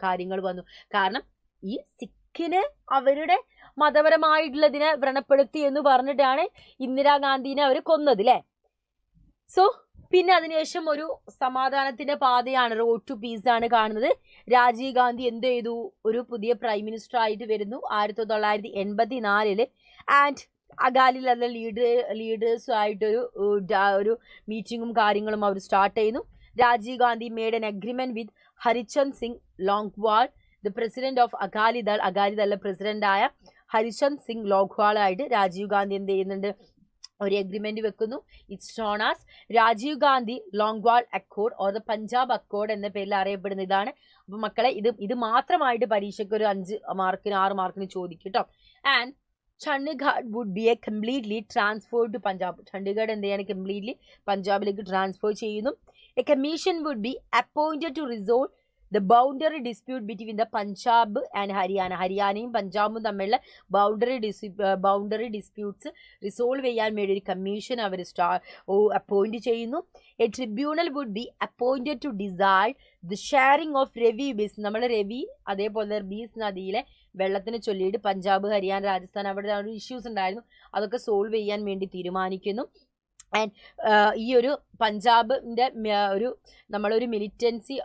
കാര്യങ്ങൾ വന്നു. കാരണം ഈ സിഖിന് അവരുടെ മതപരമായിട്ടുള്ളതിനെ വ്രണപ്പെടുത്തി എന്ന് പറഞ്ഞിട്ടാണ് ഇന്ദിരാഗാന്ധിനെ അവർ കൊന്നത് അല്ലേ. സോ പിന്നെ അതിനുശേഷം ഒരു സമാധാനത്തിന്റെ പാതയാണ്, റോഡ് ടു പീസ് ആണ് കാണുന്നത്. രാജീവ് ഗാന്ധി എന്ത് ചെയ്തു, ഒരു പുതിയ പ്രൈം മിനിസ്റ്റർ ആയിട്ട് വരുന്നു 1984. ആൻഡ് അകാലിദൾ ലീഡേഴ്സുമായിട്ടൊരു ഒരു മീറ്റിങ്ങും കാര്യങ്ങളും അവർ സ്റ്റാർട്ട് ചെയ്യുന്നു. Rajiv Gandhi made an agreement with Harchand Singh Longowal, the president of അകാലിദളിലെ പ്രസിഡന്റായ ഹരിചന്ദ് സിംഗ് ലോങ്വാളായിട്ട് രാജീവ് ഗാന്ധി എന്ത് ചെയ്യുന്നുണ്ട്, ഒരു എഗ്രിമെന്റ് വെക്കുന്നു. It's known as Rajiv Gandhi Longowal accord or the Punjab accord എന്ന പേരിൽ അറിയപ്പെടുന്ന ഇതാണ്. അപ്പൊ മക്കളെ ഇത് മാത്രമായിട്ട് പരീക്ഷയ്ക്ക് ഒരു 5 മാർക്കിന് 6 മാർക്കിന് ചോദിക്കും കേട്ടോ. And Chandigarh would be a completely transfer to Punjab. Chandigarh എന്ത് ചെയ്യാണ്, കംപ്ലീറ്റ്ലി പഞ്ചാബിലേക്ക് ട്രാൻസ്ഫർ ചെയ്യുന്നു. A commission would be appointed to resolve the boundary dispute between the Punjab and Haryana. ഹരിയാനയും പഞ്ചാബും തമ്മിലുള്ള ബൗണ്ടറി ഡിസ്പ്യൂട്ട്സ് റിസോൾവ് ചെയ്യാൻ വേണ്ടി ഒരു കമ്മീഷൻ അവർ അപ്പോയിന്റ് ചെയ്യുന്നു. A tribunal would be appointed to decide the sharing of Ravi Beas. നമ്മുടെ രവി അതേപോലെ ബീസ് നദിയിലെ വെള്ളത്തിന് ചൊല്ലിയിട്ട് പഞ്ചാബ്, ഹരിയാന, രാജസ്ഥാൻ അവിടെ ഒരു ഇഷ്യൂസ് ഉണ്ടായിരുന്നു, അതൊക്കെ സോൾവ് ചെയ്യാൻ വേണ്ടി തീരുമാനിക്കുന്നു. ആൻഡ് ഈ ഒരു പഞ്ചാബിൻ്റെ ഒരു നമ്മളൊരു militancy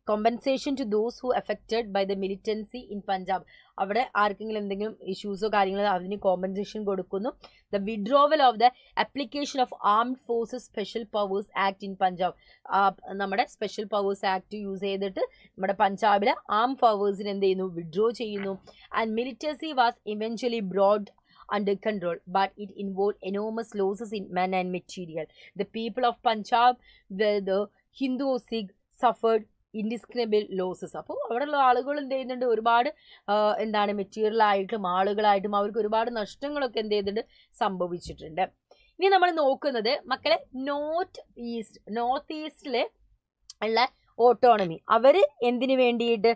compensation to those who affected by the militancy in Punjab. അവിടെ ആർക്കെങ്കിലും എന്തെങ്കിലും ഇഷ്യൂസോ കാര്യങ്ങളോ അതിന് കോമ്പൻസേഷൻ കൊടുക്കുന്നു. The withdrawal of the application of armed forces special powers act in Punjab. നമ്മുടെ സ്പെഷ്യൽ പവേഴ്സ് ആക്ട് യൂസ് ചെയ്തിട്ട് നമ്മുടെ പഞ്ചാബിലെ ആം പവേഴ്സിന് എന്ത് ചെയ്യുന്നു, വിഡ്രോ ചെയ്യുന്നു. And militancy was eventually brought under control, but it involved enormous losses in men and material. The people of Punjab, the Hindu or Sikh, suffered indiscriminable losses. അപ്പോൾ അവിടെയുള്ള ആളുകൾ എന്ത് ചെയ്യുന്നുണ്ട്, ഒരുപാട് എന്താണ് മെറ്റീരിയലായിട്ടും ആളുകളായിട്ടും അവർക്ക് ഒരുപാട് നഷ്ടങ്ങളൊക്കെ എന്ത് ചെയ്തിട്ടുണ്ട്, സംഭവിച്ചിട്ടുണ്ട്. ഇനി നമ്മൾ നോക്കുന്നത് മക്കളെ നോർത്ത് ഈസ്റ്റിലെ ഉള്ള ഓട്ടോണമി. അവർ എന്തിനു വേണ്ടിയിട്ട്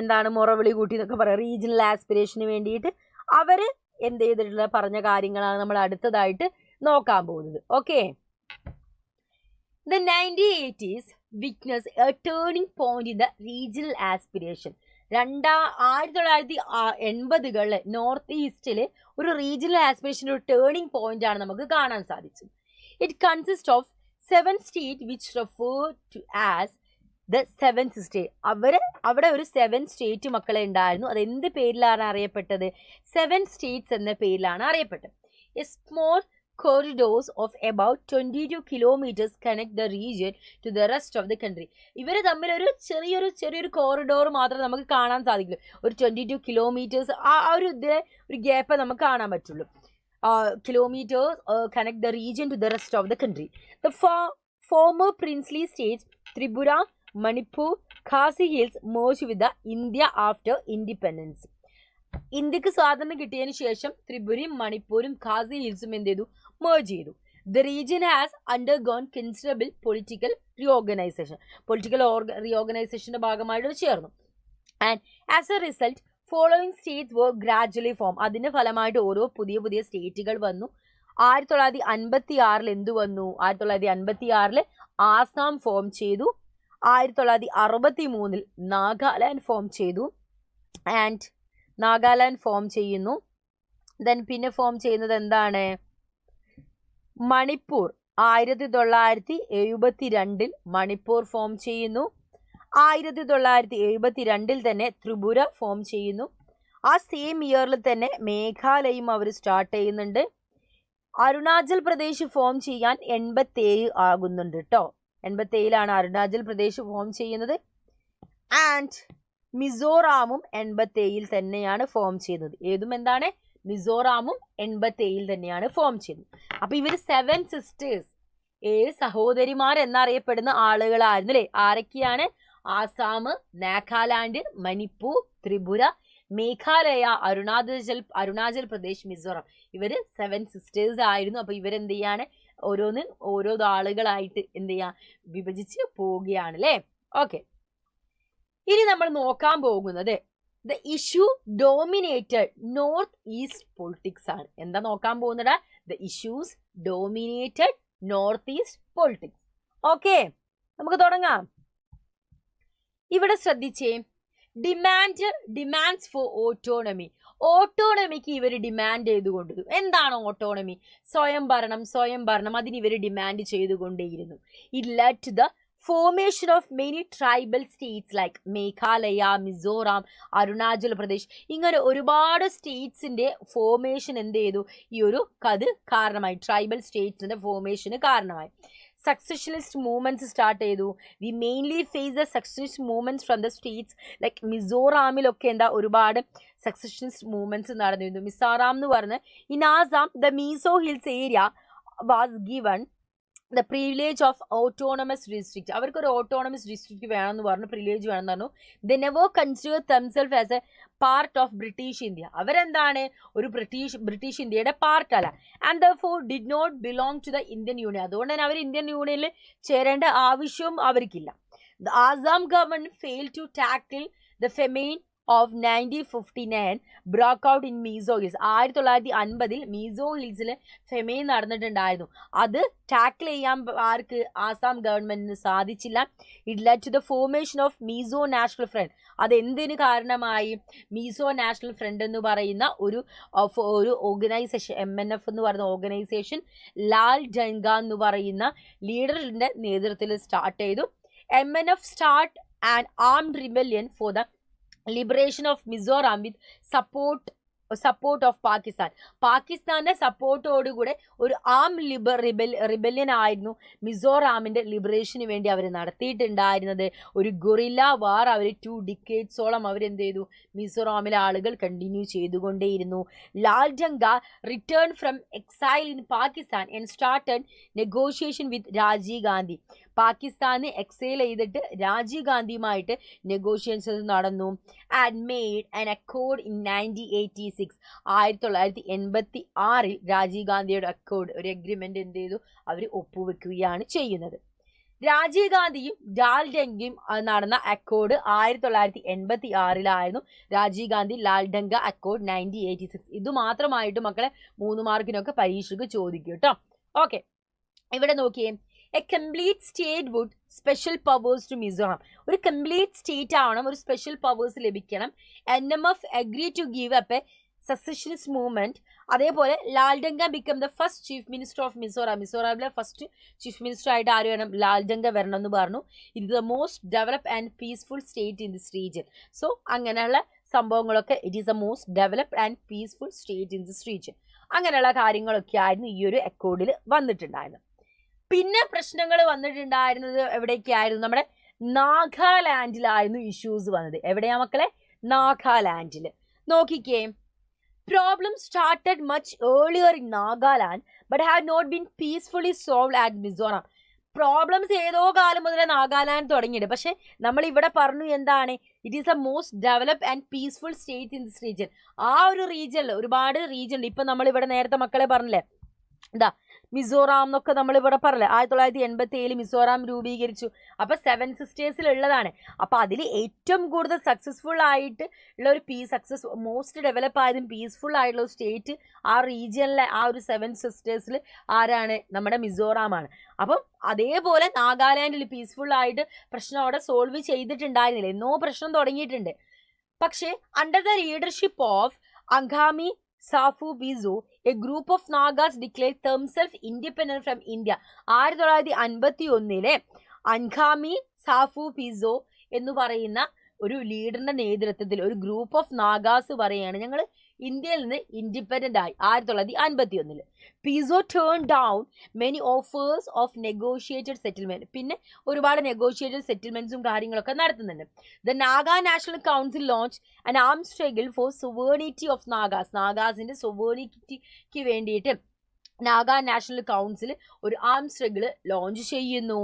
എന്താണ് മുറവിളി കൂട്ടി എന്നൊക്കെ പറയാം, റീജിയണൽ ആസ്പിറേഷന് വേണ്ടിയിട്ട് അവർ എന്ത് ചെയ്തിട്ടുള്ള പറഞ്ഞ കാര്യങ്ങളാണ് നമ്മൾ അടുത്തതായിട്ട് നോക്കാൻ പോകുന്നത്. Okay, the 1980s witnessed a turning point in the regional aspiration. 1980കളിൽ നോർത്ത് ഈസ്റ്റില് ഒരു റീജിയണൽ ആസ്പിറേഷൻ ഒരു ടേണിംഗ് പോയിന്റ് ആണ് നമുക്ക് കാണാൻ സാധിച്ചത്. It consist of 7 states which referred to as the 7th state. അവിടെ ഒരു 7 സ്റ്റേറ്റ് മക്കളെ ഉണ്ടായിരുന്നു. അത് എന്ത് പേരിലാണ് അറിയപ്പെട്ടത്, 7 സ്റ്റേറ്റ്സ് എന്ന പേരിലാണ് അറിയപ്പെട്ടത്. A small corridors of about 22 kilometers connect the region to the rest of the country. ഇവർ തമ്മിൽ ഒരു ചെറിയൊരു കോറിഡോർ മാത്രമേ നമുക്ക് കാണാൻ സാധിക്കുള്ളൂ. ഒരു 22 കിലോമീറ്റേഴ്സ് ആ ഒരു ഗ്യാപ്പ് നമുക്ക് കാണാൻ പറ്റുള്ളൂ. Kilometers connect the region to the rest of the country. The former princely states Tripura, Manipur, Khasi Hills merged with the India after independence. ഇന്ത്യക്ക് സ്വാതന്ത്ര്യം കിട്ടിയതിന് ശേഷം ത്രിപുരയും മണിപ്പൂരും ഖാസി ഹിൽസും എന്ത് ചെയ്തു, merge ചെയ്തു. The region has undergone considerable political reorganization. reorganizationന്റെ ഭാഗമായിട്ട് ചേർന്നു. And as a result, following states were gradually formed. അതിന്റെ ഫലമായിട്ട് ഓരോ പുതിയ സ്റ്റേറ്റുകൾ വന്നു. 1956 എന്ത് വന്നു, 1956 ആസാം ഫോം ചെയ്തു. 1963 നാഗാലാൻഡ് ഫോം ചെയ്തു. ആൻഡ് നാഗാലാൻഡ് ഫോം ചെയ്യുന്നു. ദെൻ പിന്നെ ഫോം ചെയ്യുന്നത് എന്താണ്, മണിപ്പൂർ 1972 മണിപ്പൂർ ഫോം ചെയ്യുന്നു. 1972 തന്നെ ത്രിപുര ഫോം ചെയ്യുന്നു. ആ സെയിം ഇയറിൽ തന്നെ മേഘാലയയും അവർ സ്റ്റാർട്ട് ചെയ്യുന്നുണ്ട്. അരുണാചൽ പ്രദേശ് ഫോം ചെയ്യാൻ 87 ആകുന്നുണ്ട് കേട്ടോ. 87 അരുണാചൽ പ്രദേശ് ഫോം ചെയ്യുന്നത്. ആൻഡ് മിസോറാമും 87 തന്നെയാണ് ഫോം ചെയ്യുന്നത്. ഏതും എന്താണ്? മിസോറാമും 87 തന്നെയാണ് ഫോം ചെയ്യുന്നത്. അപ്പൊ ഇവര് 7 സിസ്റ്റേഴ്സ്, 7 സഹോദരിമാർ എന്നറിയപ്പെടുന്ന ആളുകളായിരുന്നു അല്ലെ. ആരൊക്കെയാണ്? ആസാം, നാഗാലാൻഡ്, മണിപ്പൂർ, ത്രിപുര, മേഘാലയ, അരുണാചൽ പ്രദേശ്, മിസോറാം. ഇവര് 7 സിസ്റ്റേഴ്സ് ആയിരുന്നു. അപ്പൊ ഇവരെന്ത് ചെയ്യാണ്? ഓരോ ആളുകളായിട്ട് എന്ത് ചെയ്യാ? വിഭജിച്ച് പോവുകയാണ് അല്ലെ. ഓക്കെ, ഇനി നമ്മൾ നോക്കാൻ പോകുന്നത് the issue dominated north east politics ആണ്. എന്താ നോക്കാൻ പോകുന്നത്? The issues dominated north east politics. Okay, നമുക്ക് തുടങ്ങാം. ഇവിടെ ശ്രദ്ധിച്ചേ, ഡിമാൻഡ്സ് ഫോർ ഓട്ടോണമി. ഓട്ടോണമിക്ക് ഇവർ ഡിമാൻഡ് ചെയ്തുകൊണ്ടിരുന്നു. എന്താണ് ഓട്ടോണമി? സ്വയം ഭരണം. അതിന് ഇവർ ഡിമാൻഡ് ചെയ്തുകൊണ്ടേയിരുന്നു. It led to the formation of many tribal states like Meghalaya, Mizoram, Arunachal Pradesh. ഇങ്ങനെ ഒരുപാട് സ്റ്റേറ്റ്സിന്റെ ഫോർമേഷൻ എന്ത് ചെയ്തു? ഈ ഒരു കാരണമായി. ട്രൈബൽ സ്റ്റേറ്റ്സിന്റെ ഫോർമേഷന് കാരണമായി. സക്സഷനിസ്റ്റ് മൂവ്മെന്റ്സ് സ്റ്റാർട്ട് ചെയ്തു. We mainly face the secessionist movements from the states like മിസോറാമിലൊക്കെ എന്താ ഒരുപാട് സക്സഷനിസ്റ്റ് മൂവ്മെന്റ്സ് നടന്നിരുന്നു. മിസോറാം എന്ന് പറഞ്ഞ് in Assam the Mizo hills area was given the privilege of autonomous district. അവർക്ക് ഒരു ഓട്ടോണമസ് ഡിസ്ട്രിക്ട് വേണമെന്ന് പറഞ്ഞു, പ്രിവിലേജ് വേണമെന്ന് പറഞ്ഞു. The never consider themselves as a part of British India. അവരെന്താണ്? ഒരു ബ്രിട്ടീഷ് ഇന്ത്യയുടെ പാർട്ട് അല്ല. And therefore did not belong to the Indian union. അതുകൊണ്ട് തന്നെ അവർ ഇന്ത്യൻ യൂണിയനിൽ ചേരേണ്ട ആവശ്യവും അവർക്കില്ല. The Assam government fail to tackle the famine of 1959 broke out in Mizo hills. 1950 Mizo ഹിൽസിൽ ഫെമെയിൻ നടന്നിട്ടുണ്ടായിരുന്നു. അത് ടാക്കിൾ ചെയ്യാൻ ആർക്ക്? ആസാം ഗവൺമെന്റിന് സാധിച്ചില്ല. It led to the formation of Mizo national front. അത് എന്തിന് കാരണമായി? മീസോ നാഷണൽ ഫ്രണ്ട് എന്ന് പറയുന്ന ഒരു ഓർഗനൈസേഷൻ, MNF എന്ന് പറയുന്ന ഓർഗനൈസേഷൻ ലാൽ ഡങ്ക എന്ന് പറയുന്ന ലീഡറിന്റെ നേതൃത്വത്തിൽ സ്റ്റാർട്ട് ചെയ്തു. MNF start an armed rebellion for the liberation of Mizoram with support of Pakistan. പാകിസ്ഥാന്റെ സപ്പോർട്ടോടുകൂടെ ഒരു റിബല്യൻ ആയിരുന്നു മിസോറാമിന്റെ ലിബറേഷന് വേണ്ടി അവർ നടത്തിയിട്ടുണ്ടായിരുന്നത്. ഒരു ഗൊറില്ല വാർ അവർ 2 ഡിക്കേഡ്സോളം അവരെന്ത് ചെയ്തു? മിസോറാമിലെ ആളുകൾ കണ്ടിന്യൂ ചെയ്തുകൊണ്ടേയിരുന്നു. Lal Denga return from exile in Pakistan and started negotiation with Rajiv Gandhi. പാകിസ്ഥാന് എക്സൈൽ ചെയ്തിട്ട് രാജീവ് ഗാന്ധിയുമായിട്ട് നെഗോഷിയേഷൻസ് നടന്നു. And made an accord in 1986. 1986 Rajiv ഗാന്ധിയുടെ അക്കോർഡ്, ഒരു അഗ്രിമെന്റ് എന്ത് ചെയ്തു? അവർ ഒപ്പുവെക്കുകയാണ് ചെയ്യുന്നത്. രാജീവ് ഗാന്ധിയും ലാൽ ഡങ്കയും നടന്ന അക്കോർഡ് 1986 രാജീവ് ഗാന്ധി ലാൽ ഡങ്ക അക്കോർഡ് 1986. ഇത് മാത്രമായിട്ട് മക്കളെ 3 മാർക്കിനൊക്കെ പരീക്ഷയ്ക്ക് ചോദിക്കും കേട്ടോ. ഓക്കെ, ഇവിടെ നോക്കിയേ. A complete state would special powers to Mizoram. ഒരു കംപ്ലീറ്റ് സ്റ്റേറ്റ് ആവണം, ഒരു സ്പെഷ്യൽ പവേഴ്സ് ലഭിക്കണം. NMF agree to give up a secessionist movement. അതേപോലെ Lal Denga become the first chief minister of Mizoram. മിസോറാമിലെ ഫസ്റ്റ് ചീഫ് മിനിസ്റ്റർ ആയിട്ട് ആര് വേണം? ലാൽ ഡങ്ക വരണം എന്ന് പറഞ്ഞു. ഇത് the most developed and peaceful state in this region. So അങ്ങനെയുള്ള സംഭവങ്ങളൊക്കെ it is the most developed and peaceful state in this region. അങ്ങനെയുള്ള കാര്യങ്ങളൊക്കെ ആയിരുന്നു ഈ ഒരു അക്കോർഡിൽ വന്നിട്ടുണ്ടായിരുന്നത്. പിന്നെ പ്രശ്നങ്ങൾ വന്നിട്ടുണ്ടായിരുന്നത് എവിടേക്കായിരുന്നു? നമ്മുടെ നാഗാലാൻഡിലായിരുന്നു ഇഷ്യൂസ് വന്നത്. എവിടെയാ മക്കളെ? നാഗാലാൻഡിൽ. നോക്കിക്കേ, problem started much earlier in Nagaland but had not been peacefully solved at Mizoram. Problems ഏതോ കാലം മുതലേ നാഗാലാൻഡ് തുടങ്ങിയിട്ട്, പക്ഷെ നമ്മൾ ഇവിടെ പറഞ്ഞു എന്താണ്? It is the most developed and peaceful state in this region. ആ ഒരു റീജിയനിൽ ഒരുപാട് റീജിയൻ, ഇപ്പൊ നമ്മൾ ഇവിടെ നേരത്തെ മക്കളെ പറഞ്ഞില്ലേ, എന്താ മിസോറാം എന്നൊക്കെ നമ്മൾ ഇവിടെ പറഞ്ഞില്ലേ, 1987 മിസോറാം രൂപീകരിച്ചു. അപ്പൊ 7 സിസ്റ്റേഴ്സിൽ ഉള്ളതാണ്. അപ്പൊ അതിൽ ഏറ്റവും കൂടുതൽ സക്സസ്ഫുൾ ആയിട്ട് ഉള്ള ഒരു മോസ്റ്റ് ഡെവലപ്പ് ആയതും പീസ്ഫുൾ ആയിട്ടുള്ള ഒരു സ്റ്റേറ്റ് ആ റീജിയനിലെ ആ ഒരു 7 സിസ്റ്റേഴ്സിൽ ആരാണ്? നമ്മുടെ മിസോറാം ആണ്. അപ്പം അതേപോലെ നാഗാലാൻഡിൽ പീസ്ഫുൾ ആയിട്ട് പ്രശ്നം അവിടെ സോൾവ് ചെയ്തിട്ടുണ്ടായിരുന്നില്ല, എന്നോ പ്രശ്നം തുടങ്ങിയിട്ടുണ്ട്. പക്ഷേ under the leadership of Angami Zapu Phizo, a group of Nagas declare themselves independent from India. 1951 Angami Zapu Phizo എന്ന് പറയുന്ന ഒരു ലീഡറിന്റെ നേതൃത്വത്തിൽ ഒരു ഗ്രൂപ്പ് ഓഫ് നാഗാസ് പറയാണ് ഞങ്ങൾ ഇന്ത്യയിൽ നിന്ന് ഇൻഡിപെൻഡന്റ് ആയി 1951. Phizo turn down many offers of negotiated settlement. പിന്നെ ഒരുപാട് നെഗോഷിയേറ്റഡ് സെറ്റിൽമെന്റ്സും കാര്യങ്ങളൊക്കെ നടത്തുന്നുണ്ട്. The Naga national council launch an arm struggle for sovereignty of Nagas. നാഗാസിന്റെ സുവേർണിറ്റിക്ക് വേണ്ടിയിട്ട് നാഗ നാഷണൽ കൗൺസിൽ ഒരു ആം സ്ട്രഗിൾ ലോഞ്ച് ചെയ്യുന്നു.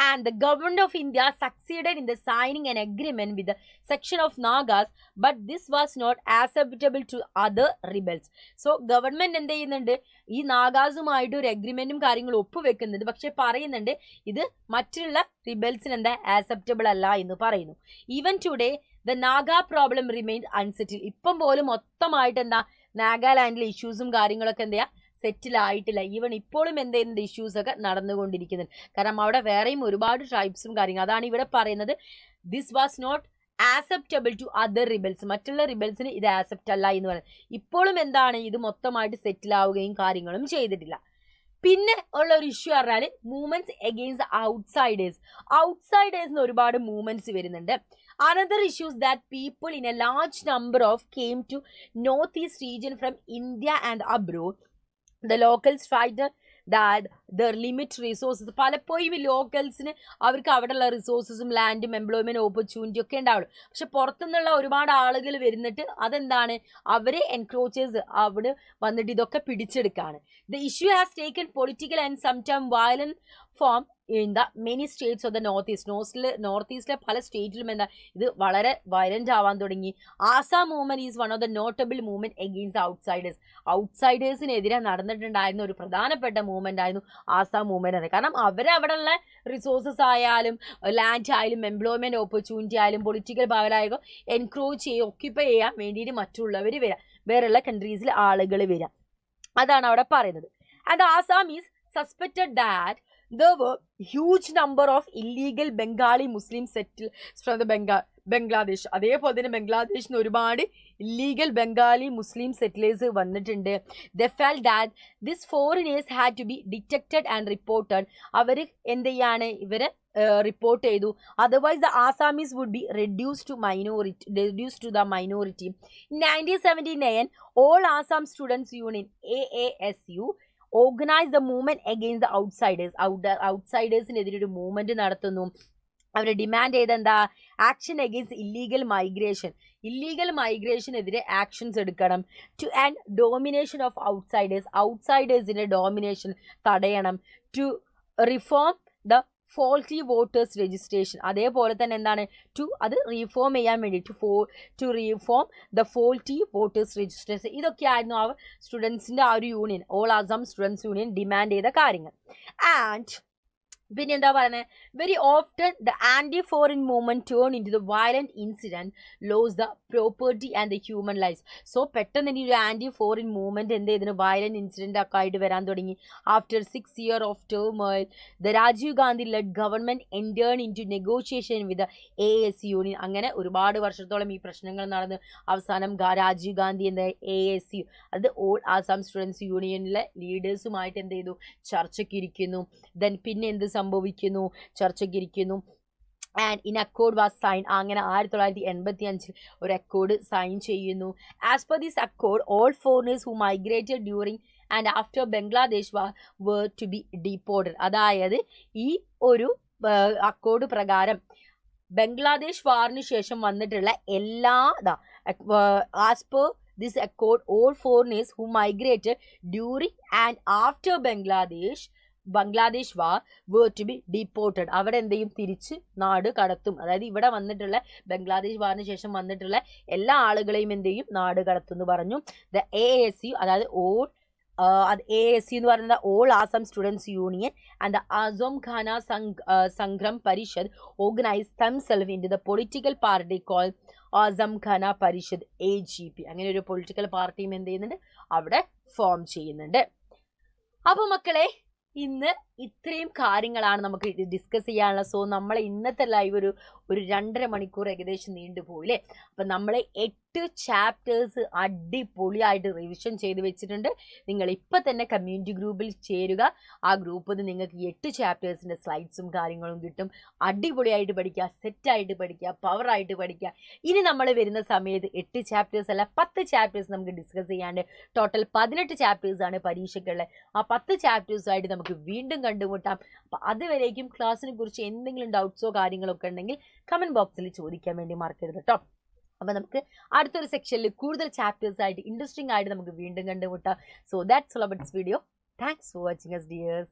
And the government of India succeeded in the signing an agreement with section of Nagas, but this was not acceptable to other rebels. So government എന്ത് ചെയ്യുന്നുണ്ട്, ഈ നാഗാസുമായിട്ട് ഒരു അഗ്രിമെന്റും കാര്യങ്ങളും ഒപ്പുവെക്കുന്നുണ്ട്. പക്ഷെ പറയുന്നുണ്ട് ഇത് മറ്റുള്ള റിബൽസിന് എന്താ ആക്സെപ്റ്റബിൾ അല്ല എന്ന് പറയുന്നു. Even today the Naga problem remains unsettle. ഇപ്പം പോലും മൊത്തമായിട്ട് എന്താ നാഗാലാൻഡിലെ ഇഷ്യൂസും കാര്യങ്ങളൊക്കെ എന്താ സെറ്റിൽ ആയിട്ടില്ല. ഈവൻ ഇപ്പോഴും എന്ത് ചെയ്യുന്നുണ്ട്, ഇഷ്യൂസ് ഒക്കെ നടന്നുകൊണ്ടിരിക്കുന്നുണ്ട്. കാരണം അവിടെ വേറെയും ഒരുപാട് ട്രൈബ്സും കാര്യങ്ങളും. അതാണ് ഇവിടെ പറയുന്നത് this was not acceptable to other rebels. മറ്റുള്ള റിബൽസിന് ഇത് ആക്സെപ്റ്റ് അല്ല എന്ന് പറയുന്നത്. ഇപ്പോഴും എന്താണ്, ഇത് മൊത്തമായിട്ട് സെറ്റിൽ ആവുകയും കാര്യങ്ങളും ചെയ്തിട്ടില്ല. പിന്നെ ഉള്ള ഒരു ഇഷ്യൂ പറഞ്ഞാൽ മൂവ്മെന്റ്സ് എഗെയിൻസ്റ്റ് ഔട്ട്സൈഡേഴ്സ്. ഔട്ട്സൈഡേഴ്സിന് ഒരുപാട് മൂവ്മെന്റ്സ് വരുന്നുണ്ട്. Another issues that people in a large number of came to northeast region from India and abroad. The locals tried that their limit resources. പലപ്പോഴും ഈ ലോക്കൽസിന് അവർക്ക് അവിടെയുള്ള റിസോഴ്സസും ലാൻഡും എംപ്ലോയ്മെന്റ് ഓപ്പർച്യൂണിറ്റി ഒക്കെ ഉണ്ടാവുള്ളൂ. പക്ഷെ പുറത്തുനിന്നുള്ള ഒരുപാട് ആളുകൾ വരുന്നിട്ട് അതെന്താണ്, അവരെ എൻക്രോച്ചേഴ്സ് അവിടെ വന്നിട്ട് ഇതൊക്കെ പിടിച്ചെടുക്കാണ്. The issue has taken political and sometimes violent form in the many states of the northeast. North പല സ്റ്റേറ്റിലും എന്താ ഇത് വളരെ വയലന്റ് ആവാൻ തുടങ്ങി. Assam movement is one of the notable movement against outsiders. ഔട്ട്സൈഡേഴ്സിനെതിരെ നടന്നിട്ടുണ്ടായിരുന്ന ഒരു പ്രധാനപ്പെട്ട മൂവ്മെന്റ് ആയിരുന്നു ആസാം മൂവ്മെന്റ് ആണ്. കാരണം അവരവിടെയുള്ള റിസോഴ്സസ് ആയാലും ലാൻഡ് ആയാലും എംപ്ലോയ്മെന്റ് ഓപ്പർച്യൂണിറ്റി ആയാലും പൊളിറ്റിക്കൽ പവറായാലും എൻക്രോച്ച് ചെയ്യുക, ഒക്യുപ്പൈ ചെയ്യാൻ വേണ്ടിയിട്ട് മറ്റുള്ളവർ വരാം, വേറെയുള്ള കൺട്രീസിൽ ആളുകൾ വരാം. അതാണ് അവിടെ പറയുന്നത്. And Assam is suspected that there were huge number of illegal Bengali Muslim settled from the Bangladesh. അതേപോലെ തന്നെ ബംഗ്ലാദേശിന് ഒരുപാട് ഇല്ലീഗൽ ബംഗാളി മുസ്ലിം സെറ്റിലേഴ്സ് വന്നിട്ടുണ്ട്. They felt that these foreigners had to be detected and reported. അവർ എന്ത് ചെയ്യാണ്, ഇവരെ റിപ്പോർട്ട് ചെയ്തു. Otherwise the Assamese would be reduced to the minority. In 1979 all Assam Students Union AASU organized the movement against the outsiders. ഔട്ട്സൈഡേഴ്സിനെതിരെ ഒരു മൂവ്മെന്റ് നടത്തുന്നു. അവർ ഡിമാൻഡ് ചെയ്ത എന്താ, ആക്ഷൻ അഗെയിൻസ്റ്റ് ഇല്ലീഗൽ മൈഗ്രേഷനെതിരെ ആക്ഷൻസ് എടുക്കണം. ടു ആൻഡ് ഡോമിനേഷൻ ഓഫ് ഔട്ട്സൈഡേഴ്സിന്റെ ഡോമിനേഷൻ തടയണം. To reform the faulty voters registration. അതേപോലെ തന്നെ എന്താണ്, അത് റീഫോം ചെയ്യാൻ വേണ്ടി to reform the faulty voters registration. ഇതൊക്കെയായിരുന്നു ആ സ്റ്റുഡൻസിന്റെ ആ ഒരു union, all Assam students union demand ചെയ്ത കാര്യങ്ങൾ. ആൻഡ് പിന്നെ എന്താ പറയുന്നത്, very often the anti foreign movement turn in to the violent incident loss the property and the human lifes. So പെട്ടെന്ന് തന്നെ ഒരു ആന്റി ഫോറിൻ മൂവ്മെന്റ് എന്ത് ചെയ്തിന് വയലന്റ് ഇൻസിഡന്റ് ഒക്കെ ആയിട്ട് വരാൻ തുടങ്ങി. After 6 years of turmoil, the Rajiv Gandhi led government entered into negotiation with the AAC union. അങ്ങനെ ഒരുപാട് വർഷത്തോളം ഈ പ്രശ്നങ്ങൾ നടന്ന് അവസാനം രാജീവ് ഗാന്ധി എന്ന AAC, അത് ഓൾ ആസാം സ്റ്റുഡൻസ് യൂണിയനിലെ ലീഡേഴ്സുമായിട്ട് എന്ത് ചെയ്തു, ചർച്ചയ്ക്ക് ഇരിക്കുന്നു. ദെൻ പിന്നെ എന്ത് സംഭവിക്കുന്നു, ചർച്ചയ്ക്ക് ഇരിക്കുന്നു. And in accord was sign. അങ്ങനെ 1985 ഒരു അക്കോർഡ് സൈൻ ചെയ്യുന്നു. As per this accord all foreigners who migrated during and after Bangladesh war were to be deported. അതായത് ഈ ഒരു അക്കോർഡ് പ്രകാരം ബംഗ്ലാദേശ് വാറിന് ശേഷം വന്നിട്ടുള്ള എല്ലാ as per this accord all foreigners who migrated during and after Bangladesh war were to be deported. അവിടെ എന്ത് ചെയ്യും, തിരിച്ച് നാട് കടത്തും. അതായത് ഇവിടെ വന്നിട്ടുള്ള ബംഗ്ലാദേശ് വാറിന് ശേഷം വന്നിട്ടുള്ള എല്ലാ ആളുകളെയും എന്ത് ചെയ്യും, നാട് കടത്തും എന്ന് പറഞ്ഞു. ദ AASU, അതായത് AASU എന്ന് പറയുന്നത് all Assam students union and the Asom Gana Sangram Parishad organise themselves into the political party called Asom Gana Parishad AGP. അങ്ങനെ ഒരു പൊളിറ്റിക്കൽ പാർട്ടിയും എന്ത് ചെയ്യുന്നുണ്ട്, അവിടെ ഫോം ചെയ്യുന്നുണ്ട്. അപ്പോൾ മക്കളെ, ഇന്ന് ഇത്രയും കാര്യങ്ങളാണ് നമുക്ക് ഡിസ്കസ് ചെയ്യാനുള്ള. സോ നമ്മളെ ഇന്നത്തെ ലൈവ് ഒരു 2.5 മണിക്കൂർ ഏകദേശം നീണ്ടുപോയില്ലേ. അപ്പം നമ്മൾ 8 ചാപ്റ്റേഴ്സ് അടിപൊളിയായിട്ട് റിവിഷൻ ചെയ്ത് വെച്ചിട്ടുണ്ട്. നിങ്ങൾ ഇപ്പം തന്നെ കമ്മ്യൂണിറ്റി ഗ്രൂപ്പിൽ ചേരുക. ആ ഗ്രൂപ്പിൽ നിന്ന് നിങ്ങൾക്ക് 8 ചാപ്റ്റേഴ്സിൻ്റെ സ്ലൈഡ്സും കാര്യങ്ങളും കിട്ടും. അടിപൊളിയായിട്ട് പഠിക്കുക, സെറ്റായിട്ട് പഠിക്കുക, പവറായിട്ട് പഠിക്കുക. ഇനി നമ്മൾ വരുന്ന സമയത്ത് 8 ചാപ്റ്റേഴ്സ് അല്ല 10 ചാപ്റ്റേഴ്സ് നമുക്ക് ഡിസ്കസ് ചെയ്യാണ്ട് ടോട്ടൽ 18 ചാപ്റ്റേഴ്സാണ് പരീക്ഷയ്ക്കുള്ളത്. ആ 10 ചാപ്റ്റേഴ്സുമായിട്ട് നമുക്ക് വീണ്ടും കണ്ടുമുട്ടാം. അപ്പം അതുവരേക്കും ക്ലാസ്സിനെ കുറിച്ച് എന്തെങ്കിലും ഡൗട്ട്സോ കാര്യങ്ങളൊക്കെ ഉണ്ടെങ്കിൽ കമൻറ്റ് ബോക്സിൽ ചോദിക്കാൻ വേണ്ടി മറക്കരുത് കേട്ടോ. അപ്പം നമുക്ക് അടുത്തൊരു സെക്ഷനിൽ കൂടുതൽ ചാപ്റ്റേഴ്സ് ആയിട്ട് ഇൻട്രസ്റ്റിംഗ് ആയിട്ട് നമുക്ക് വീണ്ടും കണ്ടുമുട്ടാം. So that's all about this video. Thanks for watching us, dears.